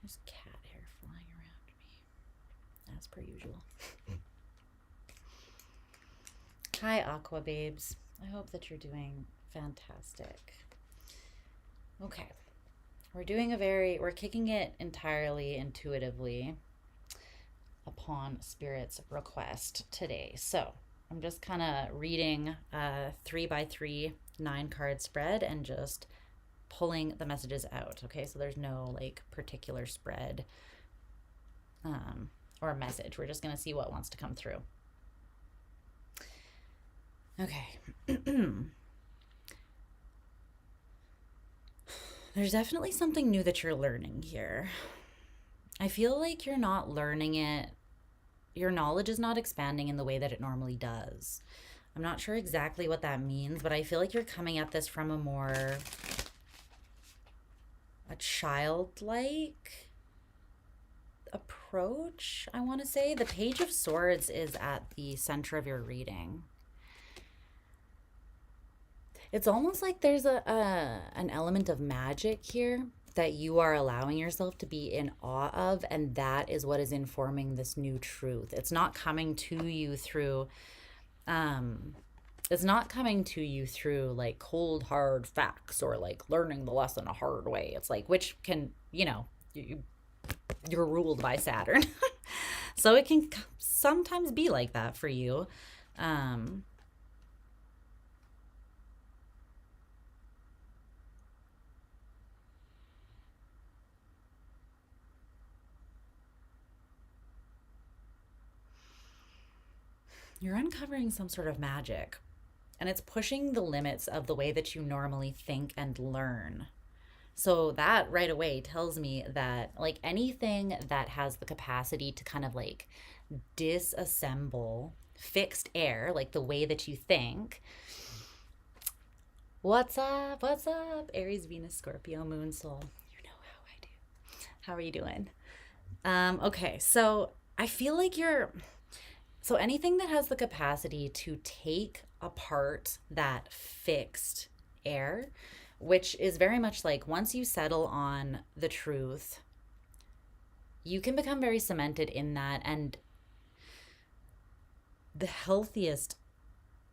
There's cat hair flying around me, as per usual. Hi, Aqua Babes. I hope that you're doing fantastic. Okay. We're kicking it entirely intuitively upon Spirit's request today. So I'm just kind of reading a 3x3 9-card spread and just pulling the messages out. Okay, so there's no like particular spread or message. We're just going to see what wants to come through. Okay. There's definitely something new that you're learning here. I feel like you're not learning it. Your knowledge is not expanding in the way that it normally does. I'm not sure exactly what that means, but I feel like you're coming at this from a childlike approach, I want to say. The Page of Swords is at the center of your reading. It's almost like there's an element of magic here that you are allowing yourself to be in awe of, and that is what is informing this new truth. It's not coming to you through like cold hard facts or like learning the lesson a hard way. It's like, which can, you're ruled by Saturn. So it can sometimes be like that for you. you're uncovering some sort of magic, and it's pushing the limits of the way that you normally think and learn. So that right away tells me that like anything that has the capacity to kind of like disassemble fixed air, like the way that you think. What's up? What's up? Aries, Venus, Scorpio, Moon, Soul. You know how I do. How are you doing? Okay, so I feel like so anything that has the capacity to take apart that fixed air, which is very much like once you settle on the truth, you can become very cemented in that. And the healthiest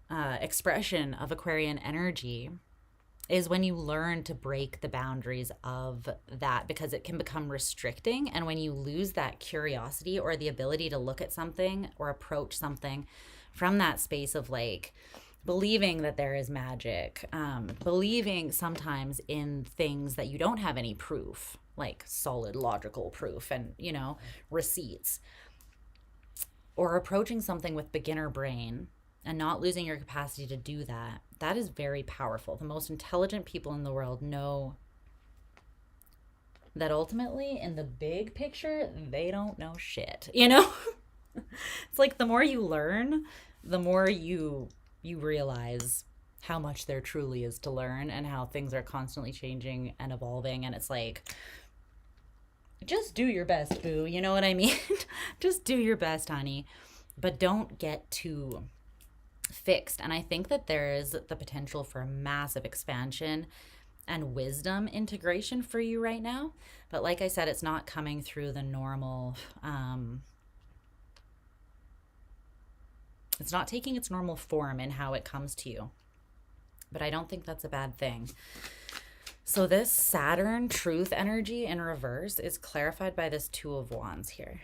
expression of Aquarian energy is when you learn to break the boundaries of that, because it can become restricting. And when you lose that curiosity or the ability to look at something or approach something from that space of like believing that there is magic, believing sometimes in things that you don't have any proof, like solid logical proof and, you know, receipts, or approaching something with beginner brain and not losing your capacity to do that, that is very powerful. The most intelligent people in the world know that ultimately, in the big picture, they don't know shit, you know? It's like the more you learn, the more you realize how much there truly is to learn and how things are constantly changing and evolving. And it's like, just do your best, boo. You know what I mean? Just do your best, honey. But don't get too fixed. And I think that there is the potential for massive expansion and wisdom integration for you right now. But like I said, it's not coming through the normal, it's not taking its normal form in how it comes to you. But I don't think that's a bad thing. So this Saturn truth energy in reverse is clarified by this Two of Wands here.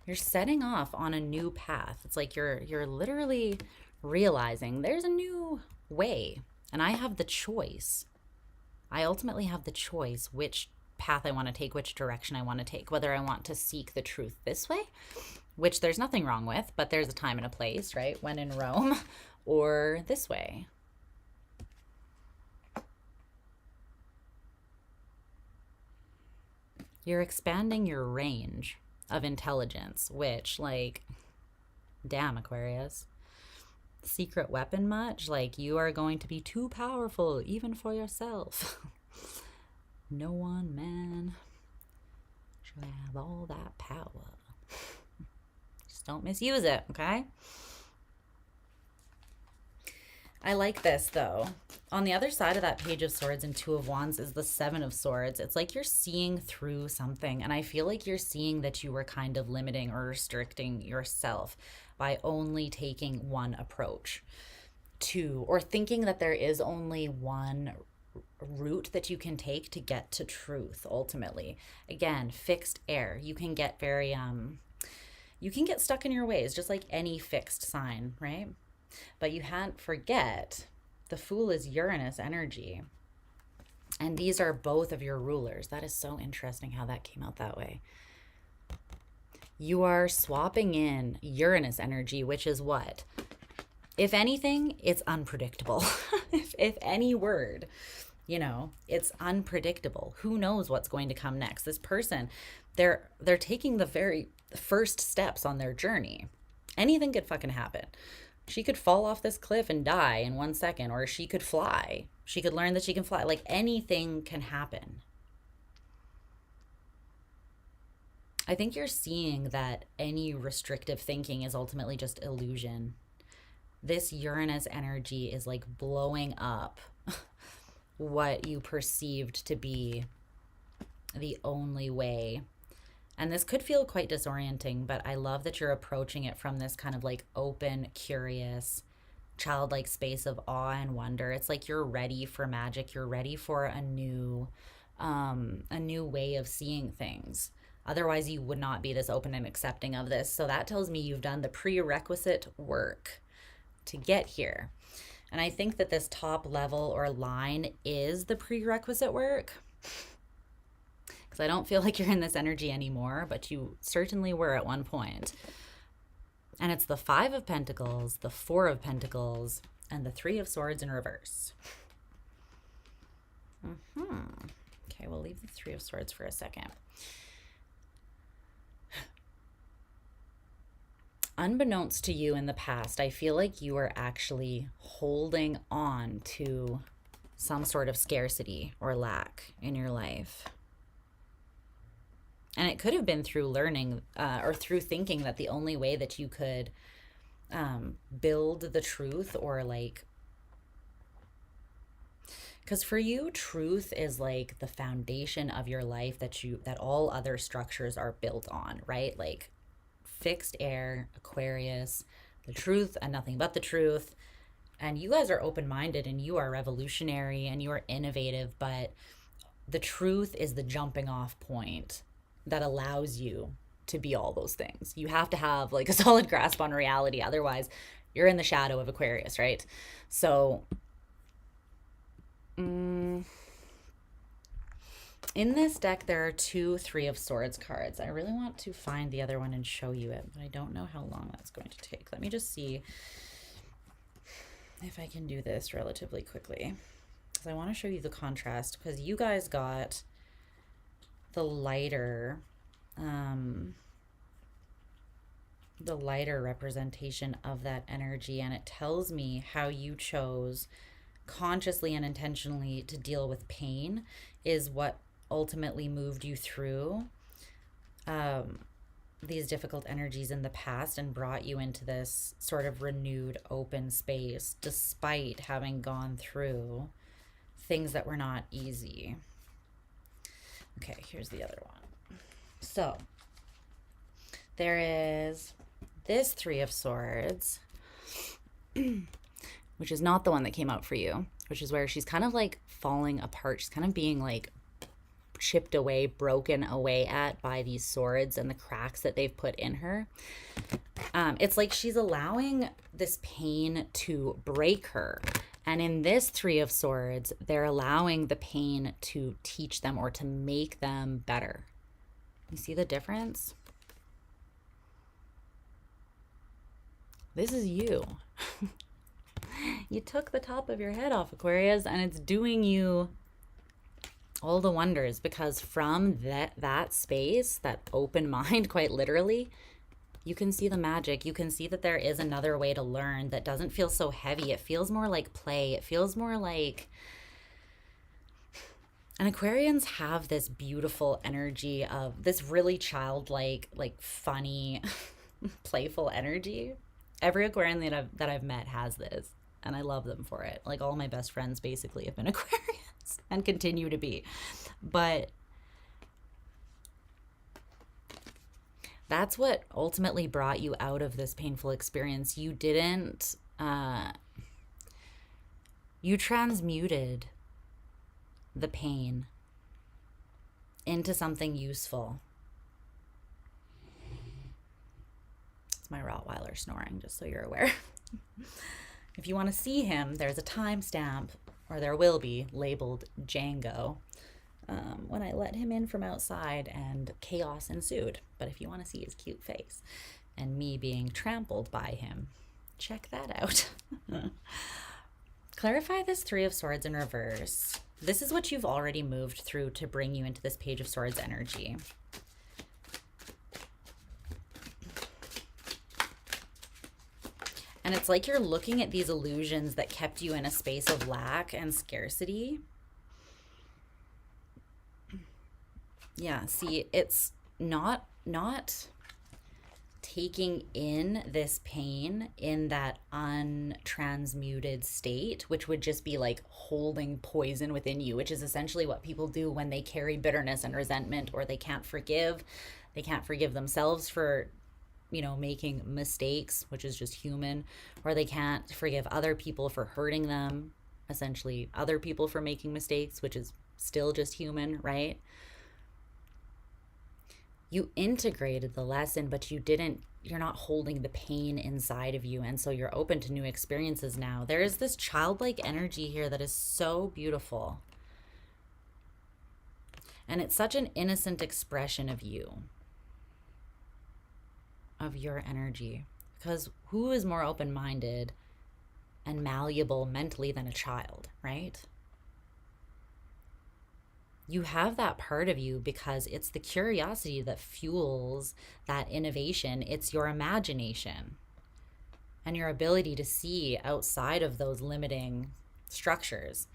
You're setting off on a new path. It's like you're literally realizing there's a new way, and I have the choice. I ultimately have the choice which path I want to take, which direction I want to take, whether I want to seek the truth this way, which there's nothing wrong with, but there's a time and a place, right? When in Rome, or this way. You're expanding your range of intelligence, which, like, damn, Aquarius. Secret weapon much? Like, you are going to be too powerful, even for yourself. No one man should have all that power. Just don't misuse it, okay? I like this, though. On the other side of that Page of Swords and Two of Wands is the Seven of Swords. It's like you're seeing through something, and I feel like you're seeing that you were kind of limiting or restricting yourself by only taking one approach to, or thinking that there is only one route that you can take to get to truth ultimately. Again, fixed air. You can get very, you can get stuck in your ways, just like any fixed sign, right? But you can't forget the Fool is Uranus energy. And these are both of your rulers. That is so interesting how that came out that way. You are swapping in Uranus energy, which is what? If anything, it's unpredictable. if any word, you know, it's unpredictable. Who knows what's going to come next? This person, they're taking the very first steps on their journey. Anything could fucking happen. She could fall off this cliff and die in 1 second, or she could fly. She could learn that she can fly. Like, anything can happen. I think you're seeing that any restrictive thinking is ultimately just illusion. This Uranus energy is like blowing up what you perceived to be the only way. And this could feel quite disorienting, but I love that you're approaching it from this kind of like open, curious, childlike space of awe and wonder. It's like you're ready for magic. You're ready for a new way of seeing things. Otherwise, you would not be this open and accepting of this. So that tells me you've done the prerequisite work to get here. And I think that this top level or line is the prerequisite work. Because because I don't feel like you're in this energy anymore, but you certainly were at one point. And it's the Five of Pentacles, the Four of Pentacles, and the Three of Swords in reverse. Okay, we'll leave the Three of Swords for a second. Unbeknownst to you in the past, I feel like you were actually holding on to some sort of scarcity or lack in your life. And it could have been through learning or through thinking that the only way that you could build the truth, or like, because for you, truth is like the foundation of your life that all other structures are built on, right? Like fixed air, Aquarius, the truth and nothing but the truth. And you guys are open-minded and you are revolutionary and you are innovative, but the truth is the jumping off point that allows you to be all those things. You have to have like a solid grasp on reality. Otherwise, you're in the shadow of Aquarius, right? So in this deck, there are two Three of Swords cards. I really want to find the other one and show you it, but I don't know how long that's going to take. Let me just see if I can do this relatively quickly, because I want to show you the contrast, because you guys got the lighter representation of that energy, and it tells me how you chose consciously and intentionally to deal with pain is what ultimately moved you through these difficult energies in the past and brought you into this sort of renewed open space, despite having gone through things that were not easy. Okay, here's the other one. So there is this Three of Swords, which is not the one that came out for you, which is where she's kind of like falling apart. She's kind of being like chipped away, broken away at by these swords and the cracks that they've put in her. It's like she's allowing this pain to break her. And in this Three of Swords, they're allowing the pain to teach them or to make them better. You see the difference? This is you. You took the top of your head off, Aquarius, and it's doing you all the wonders, because from that space, that open mind, quite literally, you can see the magic. You can see that there is another way to learn that doesn't feel so heavy. It feels more like play. It feels more like... And Aquarians have this beautiful energy of this really childlike, like funny, playful energy. Every Aquarian that I've met has this, and I love them for it. Like all my best friends basically have been Aquarians and continue to be. But that's what ultimately brought you out of this painful experience. You didn't, you transmuted the pain into something useful. It's my Rottweiler snoring, just so you're aware. If you want to see him, there's a timestamp, or there will be, labeled Django, when I let him in from outside and chaos ensued. But if you want to see his cute face and me being trampled by him, check that out. Clarify this Three of Swords in reverse. This is what you've already moved through to bring you into this Page of Swords energy. And it's like you're looking at these illusions that kept you in a space of lack and scarcity. Yeah, see, it's not taking in this pain in that untransmuted state, which would just be like holding poison within you, which is essentially what people do when they carry bitterness and resentment, or they can't forgive. They can't forgive themselves for, you know, making mistakes, which is just human, or they can't forgive other people for hurting them, essentially other people for making mistakes, which is still just human, right? You integrated the lesson, but you're not holding the pain inside of you. And so you're open to new experiences now. There is this childlike energy here that is so beautiful. And it's such an innocent expression of you, of your energy. Because who is more open-minded and malleable mentally than a child, right? You have that part of you because it's the curiosity that fuels that innovation. It's your imagination and your ability to see outside of those limiting structures.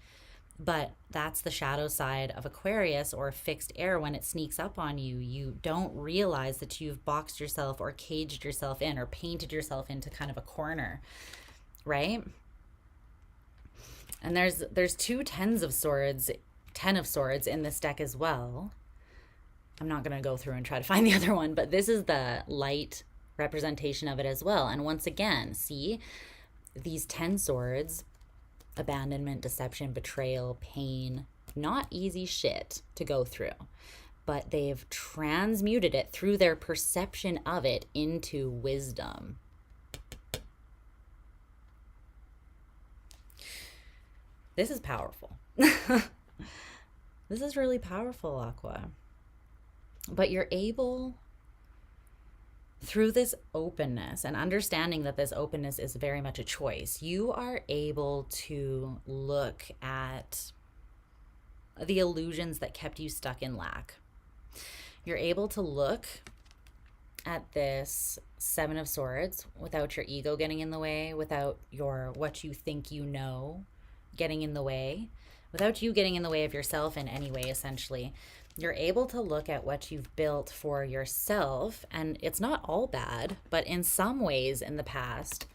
But that's the shadow side of Aquarius or fixed air. When it sneaks up on you, you don't realize that you've boxed yourself or caged yourself in or painted yourself into kind of a corner, right? And there's two ten of swords in this deck as well. I'm not going to go through and try to find the other one, but this is the light representation of it as well. And once again, see, these 10 swords, abandonment, deception, betrayal, pain, not easy shit to go through, but they've transmuted it through their perception of it into wisdom. This is powerful. This is really powerful, Aqua. But you're able, through this openness and understanding that this openness is very much a choice, you are able to look at the illusions that kept you stuck in lack. You're able to look at this 7 of Swords without your ego getting in the way, without your what you think you know getting in the way, without you getting in the way of yourself in any way, essentially. You're able to look at what you've built for yourself, and it's not all bad, but in some ways in the past,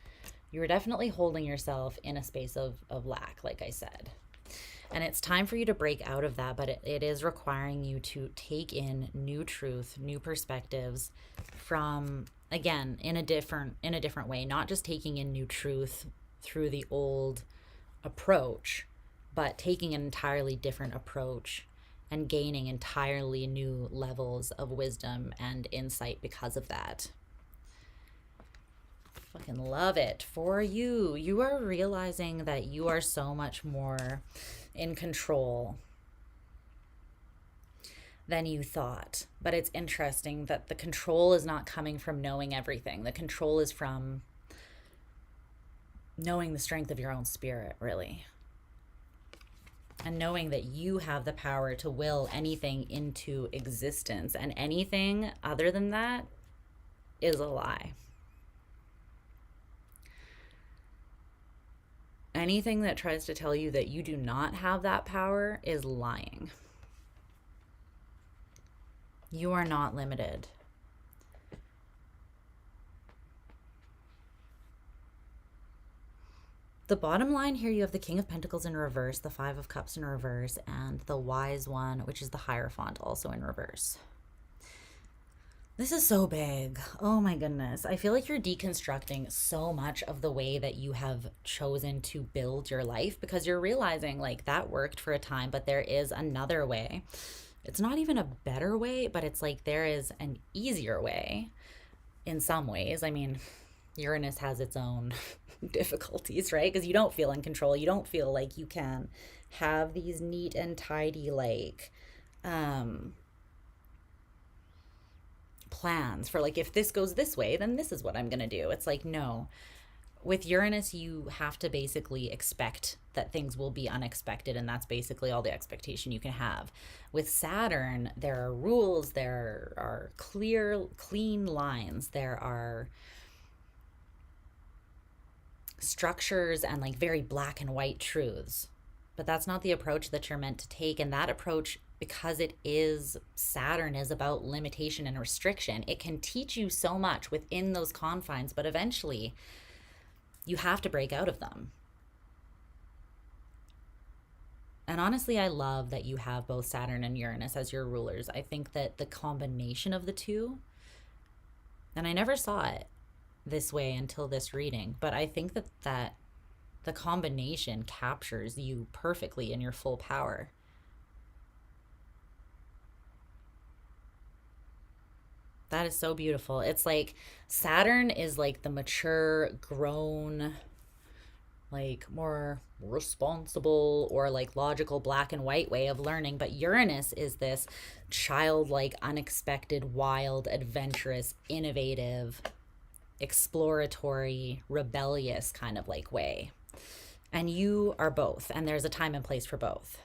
you were definitely holding yourself in a space of lack, like I said. And it's time for you to break out of that, but it is requiring you to take in new truth, new perspectives from, again, in a different way, not just taking in new truth through the old approach, but taking an entirely different approach and gaining entirely new levels of wisdom and insight because of that. Fucking love it for you. You are realizing that you are so much more in control than you thought. But it's interesting that the control is not coming from knowing everything. The control is from knowing the strength of your own spirit, really. And knowing that you have the power to will anything into existence, and anything other than that is a lie. Anything that tries to tell you that you do not have that power is lying. You are not limited. The bottom line here, you have the King of Pentacles in reverse, the 5 of Cups in reverse, and the Wise One, which is the Hierophant, also in reverse. This is so big. Oh my goodness. I feel like you're deconstructing so much of the way that you have chosen to build your life, because you're realizing like that worked for a time, but there is another way. It's not even a better way, but it's like there is an easier way in some ways. I mean, Uranus has its own difficulties, right? Because you don't feel in control. You don't feel like you can have these neat and tidy like plans for like, if this goes this way, then this is what I'm gonna do. It's like, no. With Uranus, you have to basically expect that things will be unexpected, and that's basically all the expectation you can have. With Saturn, there are rules, there are clean lines, there are structures and like very black and white truths. But that's not the approach that you're meant to take. And that approach, because it is Saturn, is about limitation and restriction. It can teach you so much within those confines, but eventually you have to break out of them. And honestly, I love that you have both Saturn and Uranus as your rulers. I think that the combination of the two, and I never saw it this way until this reading, but I think that the combination captures you perfectly in your full power. That is so beautiful. It's like Saturn is like the mature, grown, like more responsible or like logical black and white way of learning. But Uranus is this childlike, unexpected, wild, adventurous, innovative, exploratory, rebellious kind of like way. And you are both, and there's a time and place for both.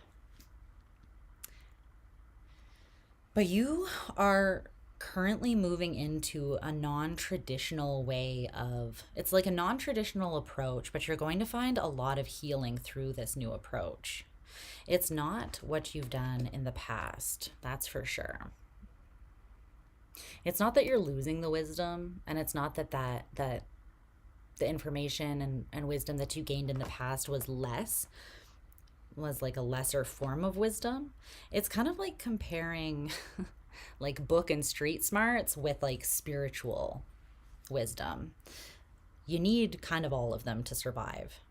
But you are currently moving into a non-traditional way of, it's like a non-traditional approach, but you're going to find a lot of healing through this new approach. It's not what you've done in the past, that's for sure. It's not that you're losing the wisdom, and it's not that the information and wisdom that you gained in the past was like a lesser form of wisdom. It's kind of like comparing like book and street smarts with like spiritual wisdom. You need kind of all of them to survive,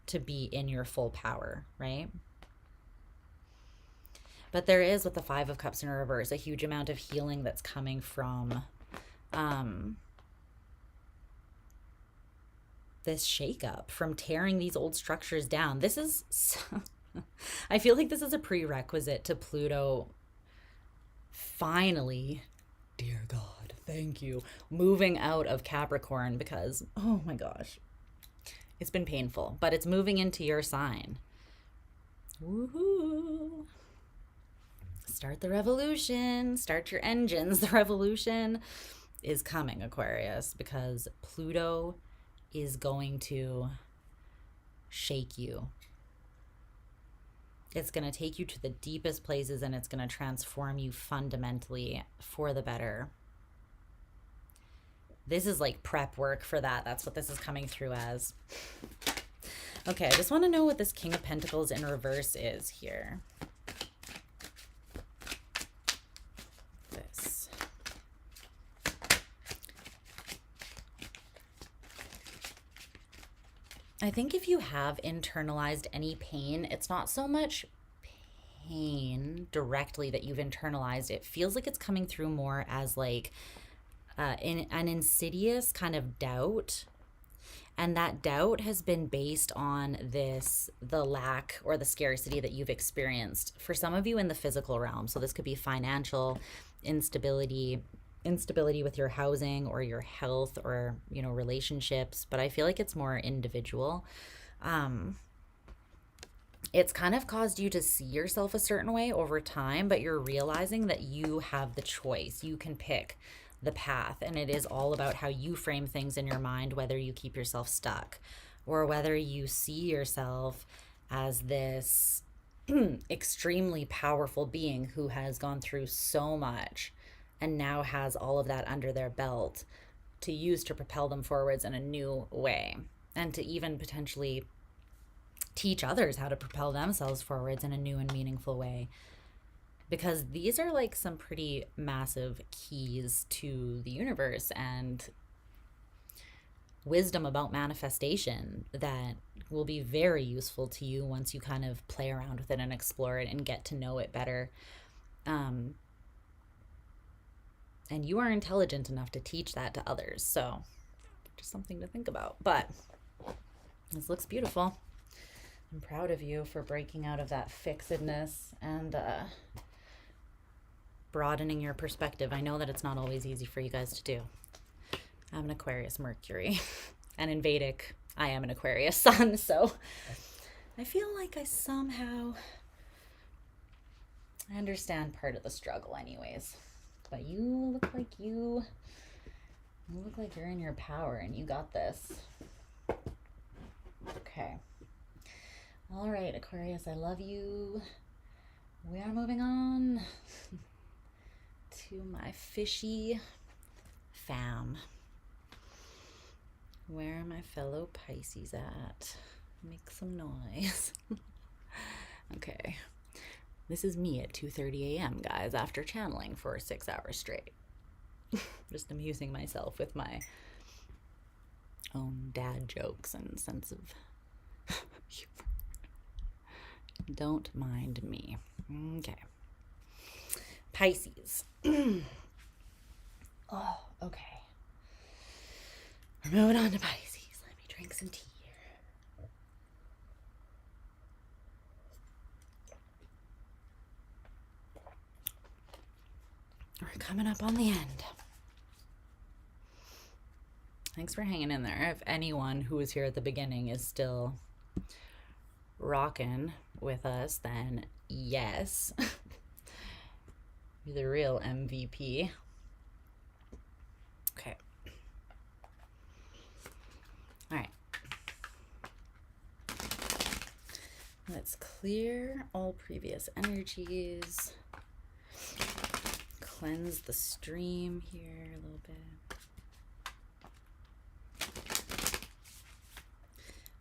to be in your full power, right? But there is, with the Five of Cups in reverse, a huge amount of healing that's coming from this shakeup, from tearing these old structures down. This is, I feel like this is a prerequisite to Pluto finally, dear God, thank you, moving out of Capricorn, because, oh my gosh, it's been painful, but it's moving into your sign. Woohoo! Start the revolution, start your engines. The revolution is coming, Aquarius, because Pluto is going to shake you. It's going to take you to the deepest places, and it's going to transform you fundamentally for the better. This is like prep work for that. That's what this is coming through as. Okay, I just want to know what this King of Pentacles in reverse is here. This. I think if you have internalized any pain, it's not so much pain directly that you've internalized. It feels like it's coming through more as like an insidious kind of doubt. And that doubt has been based on the lack or the scarcity that you've experienced. For some of you in the physical realm. So this could be financial instability with your housing or your health or, you know, relationships. But I feel like it's more individual. It's kind of caused you to see yourself a certain way over time, but you're realizing that you have the choice. You can pick the path, and it is all about how you frame things in your mind, whether you keep yourself stuck or whether you see yourself as this extremely powerful being who has gone through so much and now has all of that under their belt to use to propel them forwards in a new way, and to even potentially teach others how to propel themselves forwards in a new and meaningful way. Because these are like some pretty massive keys to the universe and wisdom about manifestation that will be very useful to you once you kind of play around with it and explore it and get to know it better. And you are intelligent enough to teach that to others. So just something to think about. But this looks beautiful. I'm proud of you for breaking out of that fixedness and broadening your perspective. I know that it's not always easy for you guys to do. I'm an Aquarius Mercury, and in Vedic, I am an Aquarius Sun, so I feel like I somehow understand part of the struggle anyways. But you look like you're in your power and you got this. Okay. All right, Aquarius, I love you. We are moving on to my fishy fam. Where are my fellow Pisces at? Make some noise. Okay. This is me at 2:30 a.m., guys, after channeling for 6 hours straight. Just amusing myself with my own dad jokes and sense of humor. Don't mind me. Okay. Pisces. Oh, okay. We're moving on to Pisces. Let me drink some tea here. We're coming up on the end. Thanks for hanging in there. If anyone who was here at the beginning is still rocking with us, then yes. You're the real MVP. Okay. All right. Let's clear all previous energies. Cleanse the stream here a little bit.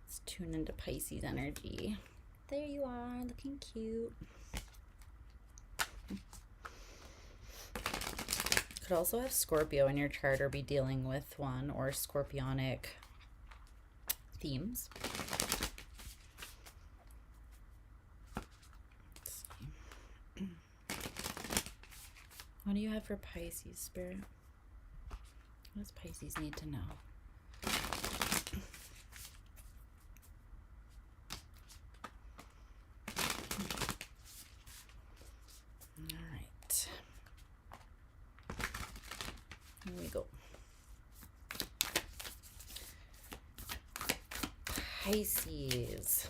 Let's tune into Pisces energy. There you are, looking cute. Could also have Scorpio in your chart or be dealing with one or scorpionic themes. Let's see. What do you have for Pisces, Spirit? What does Pisces need to know? Here we go. Pisces.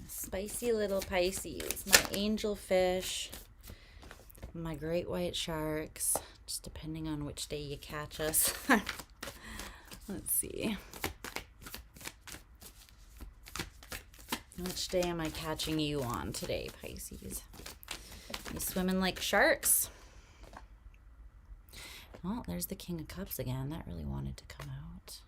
Spicy little Pisces. My angel fish. My great white sharks. Just depending on which day you catch us. Let's see. Which day am I catching you on today, Pisces? You swimming like sharks? Well, there's the King of Cups again. That really wanted to come out.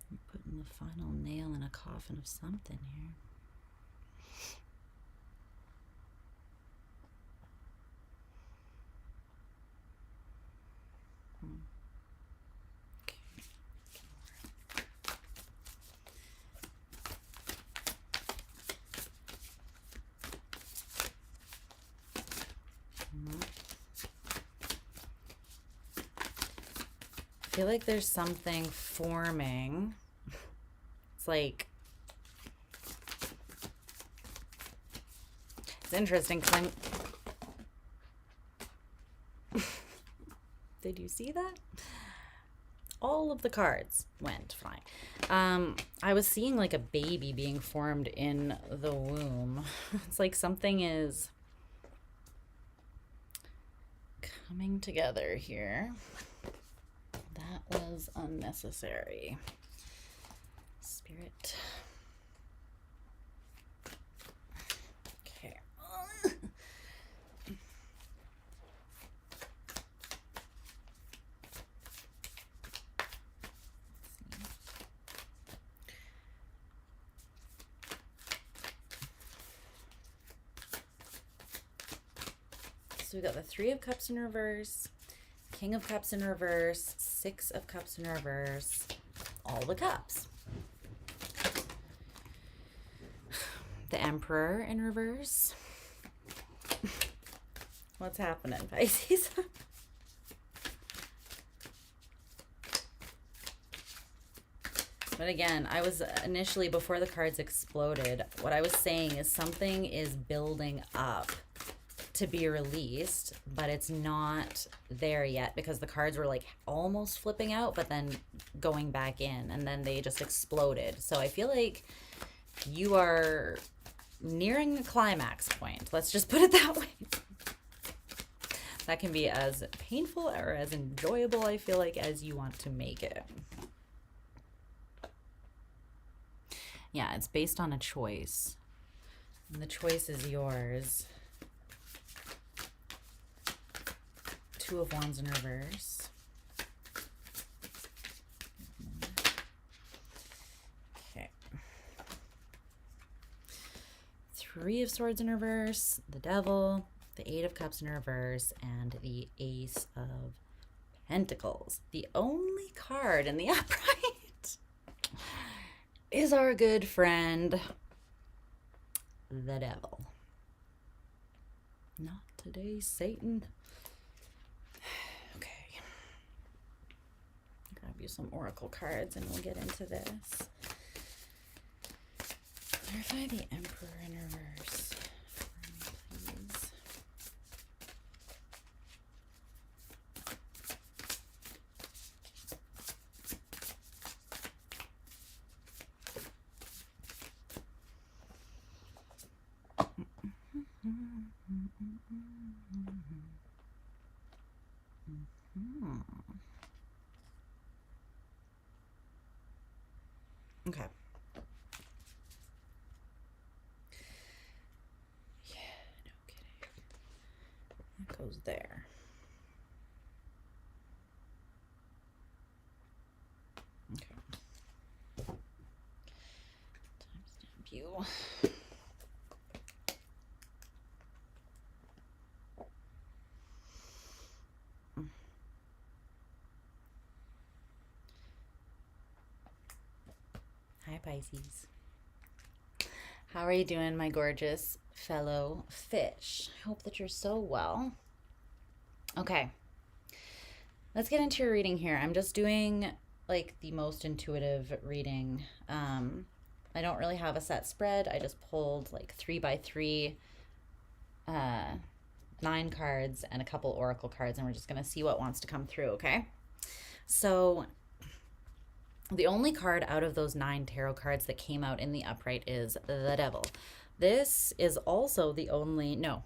You're putting the final nail in a coffin of something here. I feel like there's something forming. It's like, it's interesting because did you see that? All of the cards went fine. I was seeing like a baby being formed in the womb. It's like something is coming together here. That was unnecessary. Spirit. Okay. So we got the Three of Cups in reverse, King of Cups in reverse, Six of Cups in reverse, all the cups. The Emperor in reverse. What's happening, Pisces? But again, I was initially, before the cards exploded, what I was saying is something is building up to be released, but it's not there yet because the cards were like almost flipping out, but then going back in, and then they just exploded. So I feel like you are nearing the climax point. Let's just put it that way. That can be as painful or as enjoyable, I feel like, as you want to make it. Yeah, it's based on a choice. And the choice is yours. Two of Wands in reverse. Okay. Three of Swords in reverse, the Devil, the Eight of Cups in reverse, and the Ace of Pentacles. The only card in the upright is our good friend, the Devil. Not today, Satan. Okay. Grab you some oracle cards and we'll get into this. Clarify the Emperor in reverse for me, please. Okay. Yeah, no kidding. That goes there. Okay. Timestamp you. Hi, Pisces. How are you doing, my gorgeous fellow fish? I hope that you're so well. Okay. Let's get into your reading here. I'm just doing like the most intuitive reading. I don't really have a set spread. I just pulled like 3x3, 9 cards and a couple oracle cards, and we're just going to see what wants to come through, okay? So the only card out of those 9 tarot cards that came out in the upright is the Devil. This is also the only, no,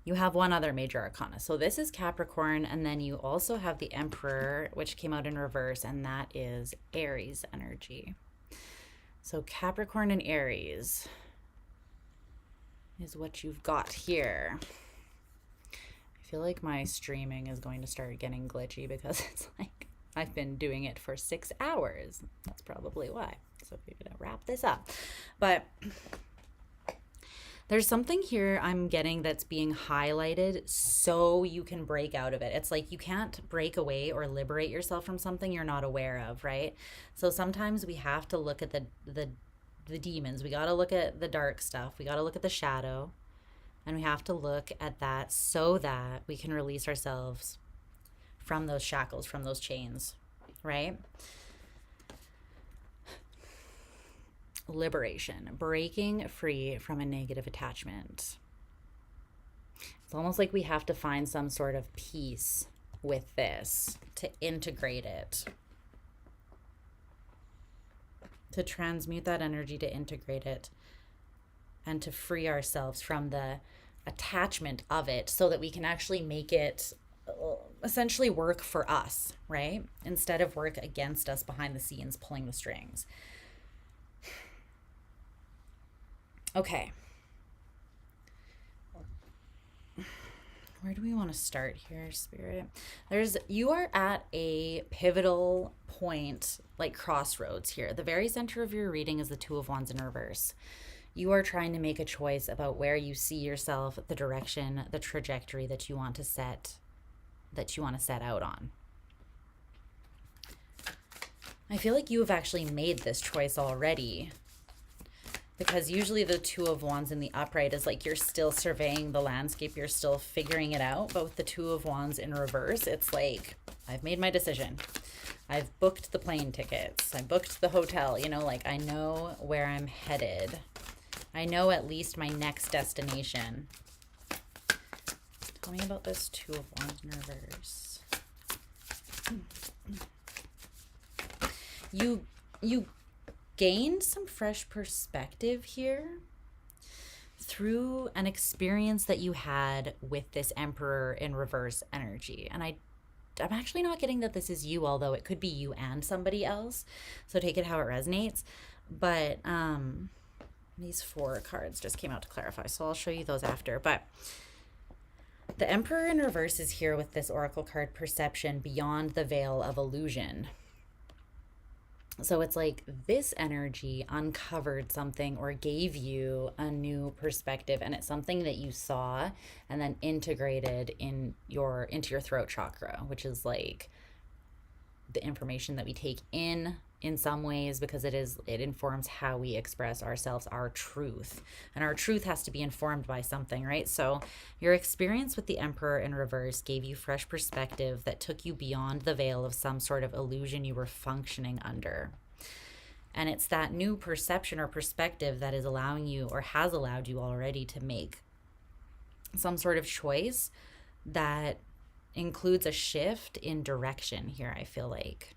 you have one other major arcana. So this is Capricorn, and then you also have the Emperor, which came out in reverse, and that is Aries energy. So Capricorn and Aries is what you've got here. I feel like my streaming is going to start getting glitchy because it's like I've been doing it for 6 hours. That's probably why. So we're gonna wrap this up. But there's something here I'm getting that's being highlighted so you can break out of it. It's like you can't break away or liberate yourself from something you're not aware of, right? So sometimes we have to look at the demons. We got to look at the dark stuff. We got to look at the shadow. And we have to look at that so that we can release ourselves from those shackles, from those chains, right? Liberation, breaking free from a negative attachment. It's almost like we have to find some sort of peace with this to integrate it, to transmute that energy, to integrate it, and to free ourselves from the attachment of it so that we can actually make it essentially work for us, right? Instead of work against us behind the scenes, pulling the strings. Okay. Where do we want to start here, Spirit? You are at a pivotal point, like crossroads here. The very center of your reading is the Two of Wands in reverse. You are trying to make a choice about where you see yourself, the direction, the trajectory that you want to set out on. I feel like you have actually made this choice already, because usually the Two of Wands in the upright is like you're still surveying the landscape, you're still figuring it out. But with the Two of Wands in reverse, it's like, I've made my decision. I've booked the plane tickets. I booked the hotel. You know, like I know where I'm headed. I know at least my next destination. Tell me about this Two of Wands in reverse. You gained some fresh perspective here through an experience that you had with this Emperor in reverse energy. And I'm actually not getting that this is you, although it could be you and somebody else. So take it how it resonates. But these 4 cards just came out to clarify, so I'll show you those after. But the Emperor in reverse is here with this oracle card, Perception Beyond the Veil of Illusion. So it's like this energy uncovered something or gave you a new perspective, and it's something that you saw and then integrated into your throat chakra, which is like the information that we take in some ways, because it informs how we express ourselves, our truth. And our truth has to be informed by something, right? So your experience with the Emperor in reverse gave you fresh perspective that took you beyond the veil of some sort of illusion you were functioning under. And it's that new perception or perspective that is allowing you, or has allowed you already, to make some sort of choice that includes a shift in direction here, I feel like.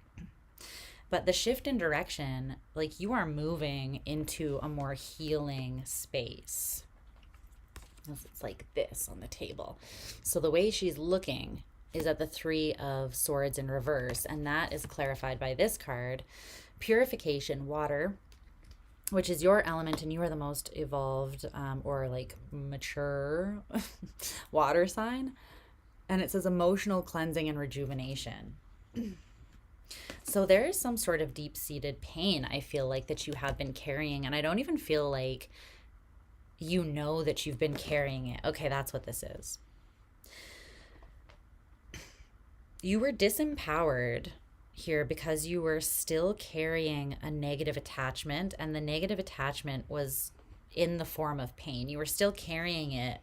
But the shift in direction, like, you are moving into a more healing space. It's like this on the table. So the way she's looking is at the Three of Swords in reverse, and that is clarified by this card, purification, water, which is your element, and you are the most evolved or like mature water sign. And it says emotional cleansing and rejuvenation. So there is some sort of deep-seated pain, I feel like, that you have been carrying, and I don't even feel like you know that you've been carrying it. Okay, that's what this is. You were disempowered here because you were still carrying a negative attachment, and the negative attachment was in the form of pain. You were still carrying it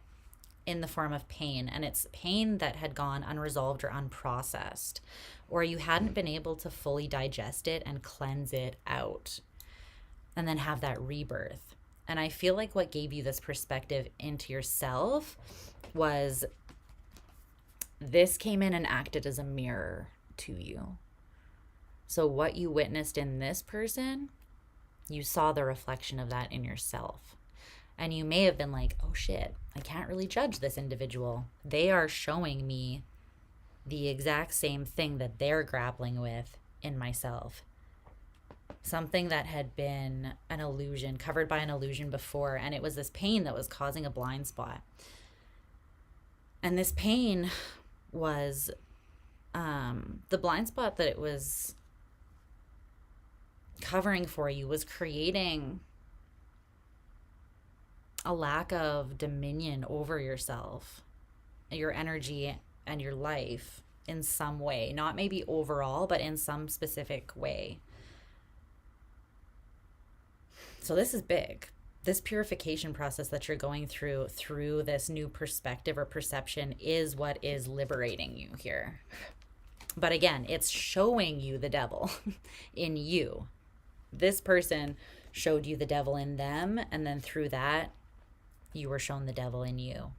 in the form of pain, and it's pain that had gone unresolved or unprocessed, or you hadn't been able to fully digest it and cleanse it out and then have that rebirth. And I feel like what gave you this perspective into yourself was this came in and acted as a mirror to you. So what you witnessed in this person, you saw the reflection of that in yourself. And you may have been like, oh shit, I can't really judge this individual. They are showing me the exact same thing that they're grappling with in myself. Something that had been an illusion, covered by an illusion before, and it was this pain that was causing a blind spot. And this pain was the blind spot that it was covering for you was creating a lack of dominion over yourself, your energy, and your life in some way. Not maybe overall, but in some specific way. So this is big. This purification process that you're going through this new perspective or perception is what is liberating you here. But again, it's showing you the devil in you. This person showed you the devil in them, and then through that, you were shown the devil in you.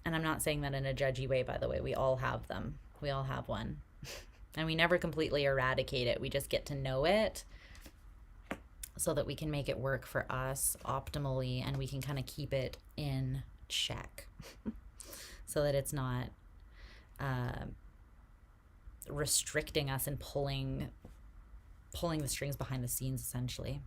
And I'm not saying that in a judgy way, by the way. We all have them. We all have one. And we never completely eradicate it. We just get to know it so that we can make it work for us optimally, and we can kind of keep it in check so that it's not restricting us and pulling the strings behind the scenes, essentially.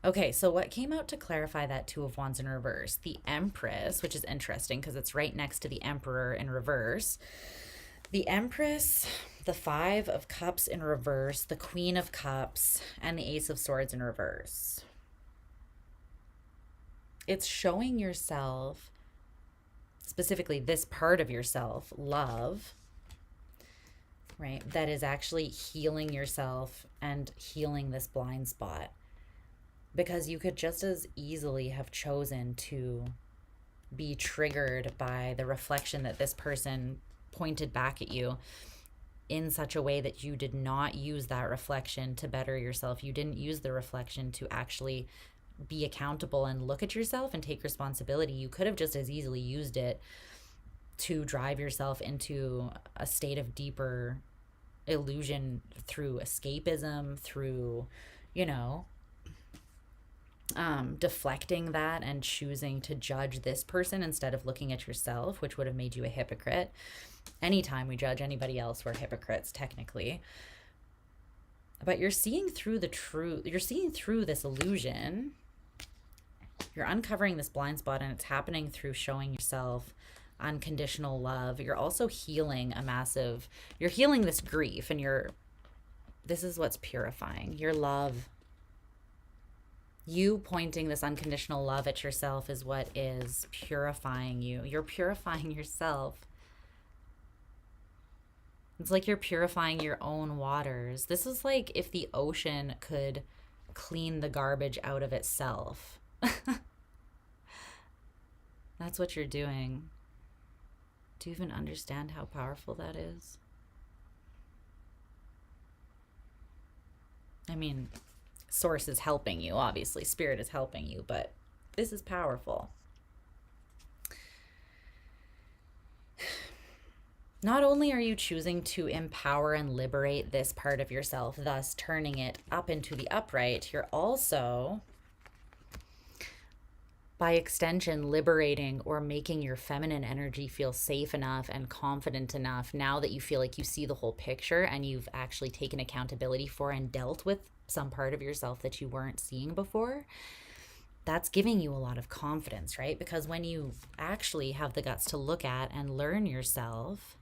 Okay, so what came out to clarify that Two of Wands in reverse? The Empress, which is interesting because it's right next to the Emperor in reverse. The Empress, the Five of Cups in reverse, the Queen of Cups, and the Ace of Swords in reverse. It's showing yourself, specifically this part of yourself, love, right, that is actually healing yourself and healing this blind spot. Because you could just as easily have chosen to be triggered by the reflection that this person pointed back at you in such a way that you did not use that reflection to better yourself. You didn't use the reflection to actually be accountable and look at yourself and take responsibility. You could have just as easily used it to drive yourself into a state of deeper illusion through escapism, through, deflecting that and choosing to judge this person instead of looking at yourself, which would have made you a hypocrite. Anytime we judge anybody else, we're hypocrites, technically. But you're seeing through the truth. You're seeing through this illusion. You're uncovering this blind spot, and it's happening through showing yourself unconditional love. You're also healing you're healing this grief, and this is what's purifying your love. You pointing this unconditional love at yourself is what is purifying you. You're purifying yourself. It's like you're purifying your own waters. This is like if the ocean could clean the garbage out of itself. That's what you're doing. Do you even understand how powerful that is? I mean, source is helping you, obviously, spirit is helping you, but this is powerful. Not only are you choosing to empower and liberate this part of yourself, thus turning it up into the upright, you're also, by extension, liberating or making your feminine energy feel safe enough and confident enough now that you feel like you see the whole picture and you've actually taken accountability for and dealt with some part of yourself that you weren't seeing before. That's giving you a lot of confidence, right? Because when you actually have the guts to look at and learn yourself,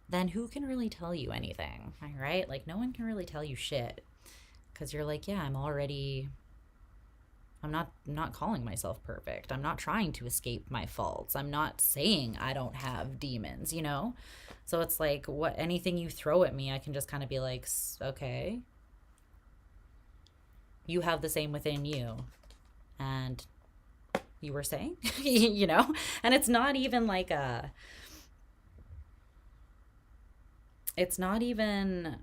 then who can really tell you anything, right? Like, no one can really tell you shit, because you're like, yeah, I'm not calling myself perfect. I'm not trying to escape my faults. I'm not saying I don't have demons, you know? So it's like, what, anything you throw at me, I can just kind of be like, okay, you have the same within you. And you were saying, you know? And it's not even like it's not even,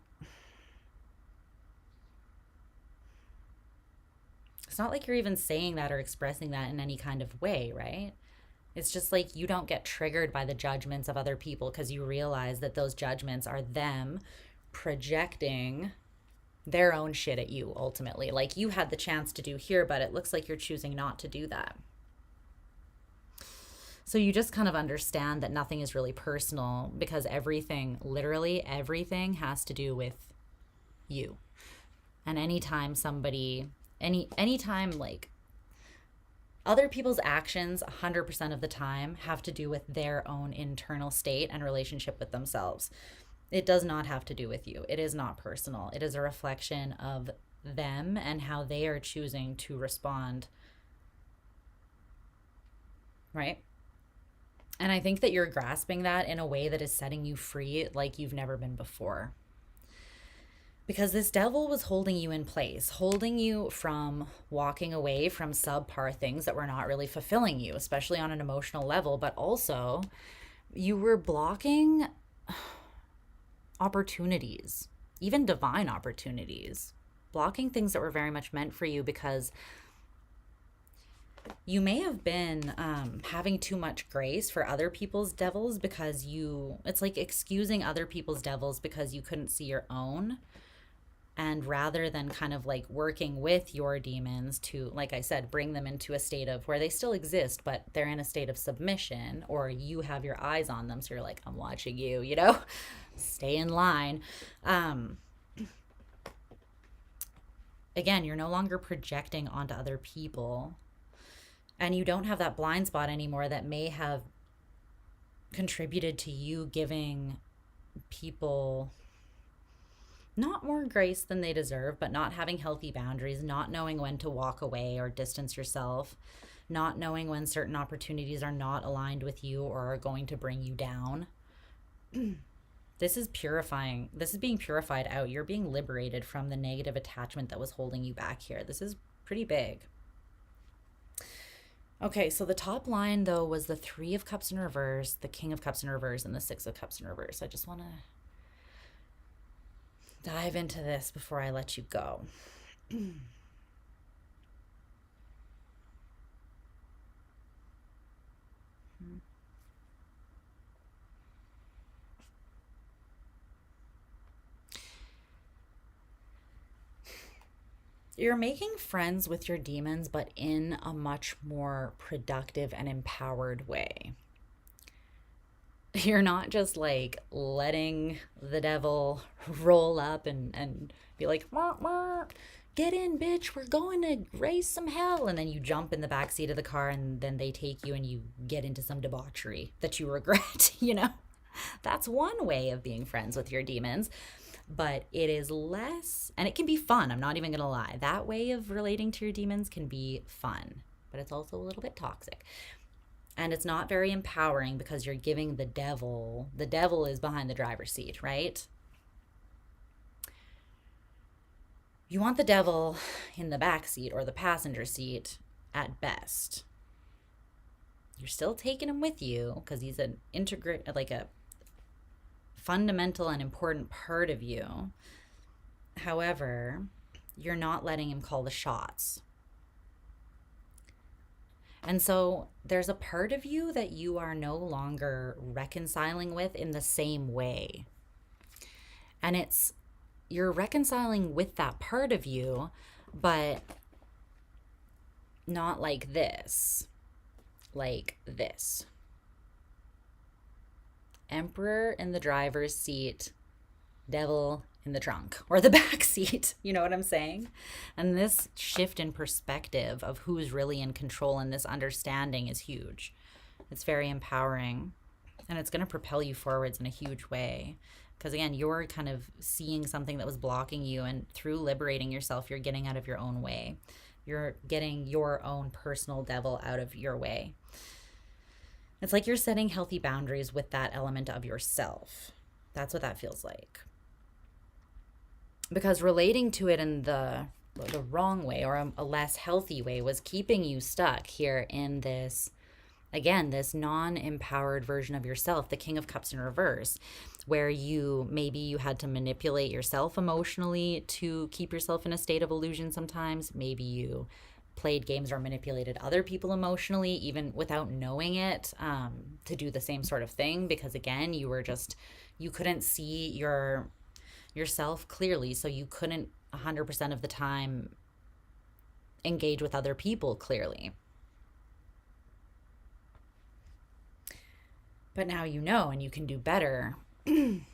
it's not like you're even saying that or expressing that in any kind of way, right? It's just like you don't get triggered by the judgments of other people because you realize that those judgments are them projecting their own shit at you ultimately. Like, you had the chance to do here, but it looks like you're choosing not to do that. So you just kind of understand that nothing is really personal, because everything, literally everything, has to do with you. And anytime somebody, anytime, like, other people's actions 100% of the time have to do with their own internal state and relationship with themselves. It does not have to do with you. It is not personal. It is a reflection of them and how they are choosing to respond. Right? And I think that you're grasping that in a way that is setting you free like you've never been before. Because this devil was holding you in place, holding you from walking away from subpar things that were not really fulfilling you, especially on an emotional level, but also you were blocking opportunities, even divine opportunities, blocking things that were very much meant for you, because you may have been having too much grace for other people's devils, because it's like excusing other people's devils because you couldn't see your own. And rather than kind of like working with your demons to, like I said, bring them into a state of where they still exist, but they're in a state of submission, or you have your eyes on them. So you're like, I'm watching you, you know, stay in line. Again, you're no longer projecting onto other people, and you don't have that blind spot anymore that may have contributed to you giving people not more grace than they deserve, but not having healthy boundaries, not knowing when to walk away or distance yourself, not knowing when certain opportunities are not aligned with you or are going to bring you down. This is purifying. This is being purified out. You're being liberated from the negative attachment that was holding you back here. This is pretty big. Okay, so the top line, though, was the Three of Cups in reverse, the King of Cups in reverse, and the Six of Cups in reverse. I just want to dive into this before I let you go. You're making friends with your demons, but in a much more productive and empowered way. You're not just like letting the devil roll up and be like, wah, wah, get in, bitch, we're going to raise some hell. And then you jump in the back seat of the car and then they take you and you get into some debauchery that you regret, you know? That's one way of being friends with your demons. But it is less, and it can be fun. I'm not even going to lie. That way of relating to your demons can be fun, but it's also a little bit toxic. And it's not very empowering because you're giving the devil is behind the driver's seat, right? You want the devil in the back seat or the passenger seat at best. You're still taking him with you because he's a fundamental and important part of you. However, you're not letting him call the shots. And so there's a part of you that you are no longer reconciling with in the same way. And you're reconciling with that part of you, but not like this. Like this. Emperor in the driver's seat, devil in the trunk or the back seat. You know what I'm saying? And this shift in perspective of who's really in control and this understanding is huge. It's very empowering, and it's going to propel you forwards in a huge way. Because again, you're kind of seeing something that was blocking you, and through liberating yourself, you're getting out of your own way. You're getting your own personal devil out of your way. It's like you're setting healthy boundaries with that element of yourself. That's what that feels like. Because relating to it in the wrong way, or a less healthy way, was keeping you stuck here in this, again, this non-empowered version of yourself, the King of Cups in reverse, where maybe you had to manipulate yourself emotionally to keep yourself in a state of illusion sometimes. Maybe you played games or manipulated other people emotionally, even without knowing it, to do the same sort of thing. Because again, you couldn't see yourself clearly, so you couldn't 100% of the time engage with other people clearly. But now you know, and you can do better. And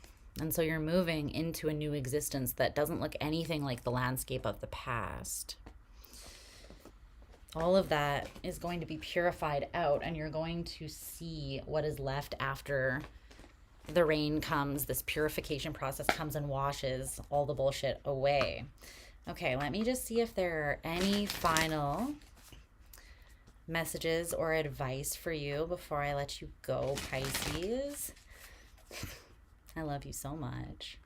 so you're moving into a new existence that doesn't look anything like the landscape of the past. All of that is going to be purified out, and you're going to see what is left after the rain comes. This purification process comes and washes all the bullshit away. Okay, let me just see if there are any final messages or advice for you before I let you go, Pisces. I love you so much.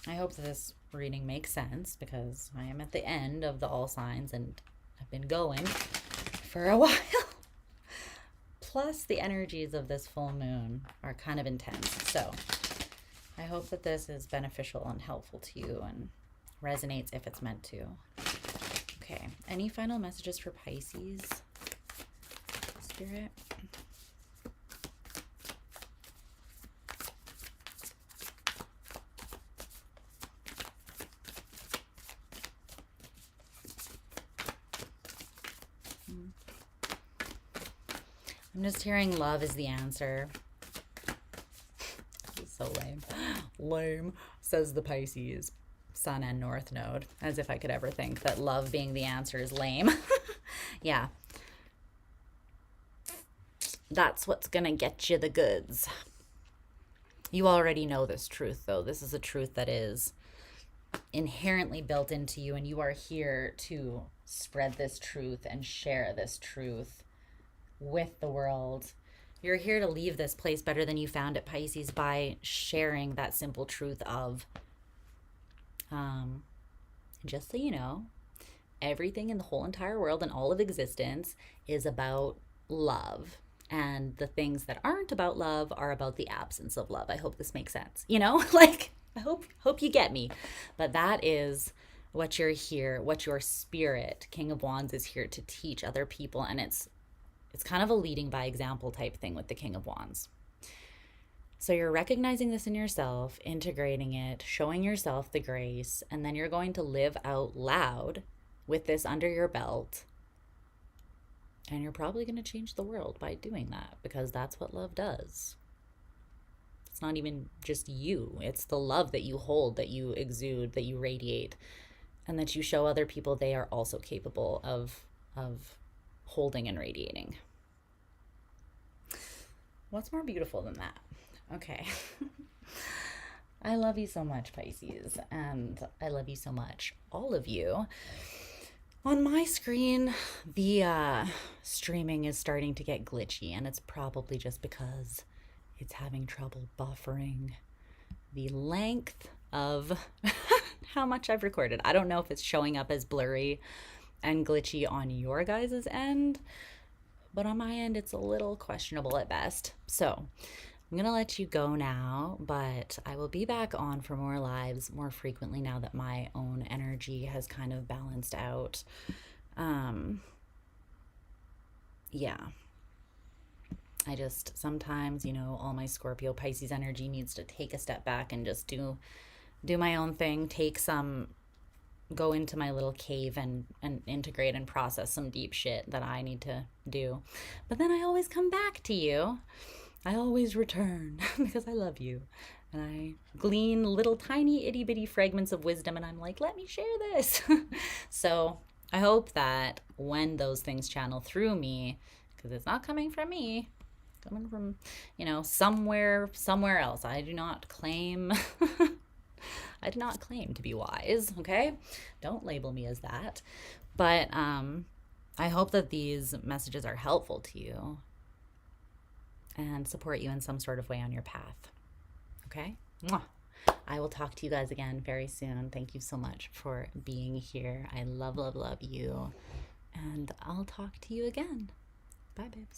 I hope that this reading makes sense, because I am at the end of the all signs and I've been going for a while. Plus the energies of this full moon are kind of intense. So I hope that this is beneficial and helpful to you and resonates if it's meant to. Okay, any final messages for Pisces, Spirit? I'm just hearing love is the answer. This is so lame. Lame, says the Pisces Sun and North Node, as if I could ever think that love being the answer is lame. Yeah. That's what's gonna get you the goods. You already know this truth, though. This is a truth that is inherently built into you, and you are here to spread this truth and share this truth with the world. You're here to leave this place better than you found it, Pisces, by sharing that simple truth of, just so you know, everything in the whole entire world and all of existence is about love. And the things that aren't about love are about the absence of love. I hope this makes sense. You know, like, I hope you get me. But that is what you're here, what your spirit, King of Wands, is here to teach other people. And it's kind of a leading by example type thing with the King of Wands. So you're recognizing this in yourself, integrating it, showing yourself the grace, and then you're going to live out loud with this under your belt. And you're probably going to change the world by doing that, because that's what love does. It's not even just you. It's the love that you hold, that you exude, that you radiate, and that you show other people they are also capable of holding and radiating. What's more beautiful than that? Okay. I love you so much, Pisces, and I love you so much, all of you. On my screen, the streaming is starting to get glitchy, and it's probably just because it's having trouble buffering the length of how much I've recorded. I don't know if it's showing up as blurry and glitchy on your guys' end, but on my end, it's a little questionable at best. So I'm going to let you go now, but I will be back on for more lives more frequently now that my own energy has kind of balanced out. Yeah. I just sometimes, you know, all my Scorpio Pisces energy needs to take a step back and just do my own thing, go into my little cave and integrate and process some deep shit that I need to do. But then I always come back to you. I always return because I love you. And I glean little tiny itty bitty fragments of wisdom and I'm like, let me share this. So I hope that when those things channel through me, because it's not coming from me, it's coming from, you know, somewhere else. I do not claim to be wise, okay? Don't label me as that. But I hope that these messages are helpful to you and support you in some sort of way on your path, okay? Mwah. I will talk to you guys again very soon. Thank you so much for being here. I love, love, love you. And I'll talk to you again. Bye, babes.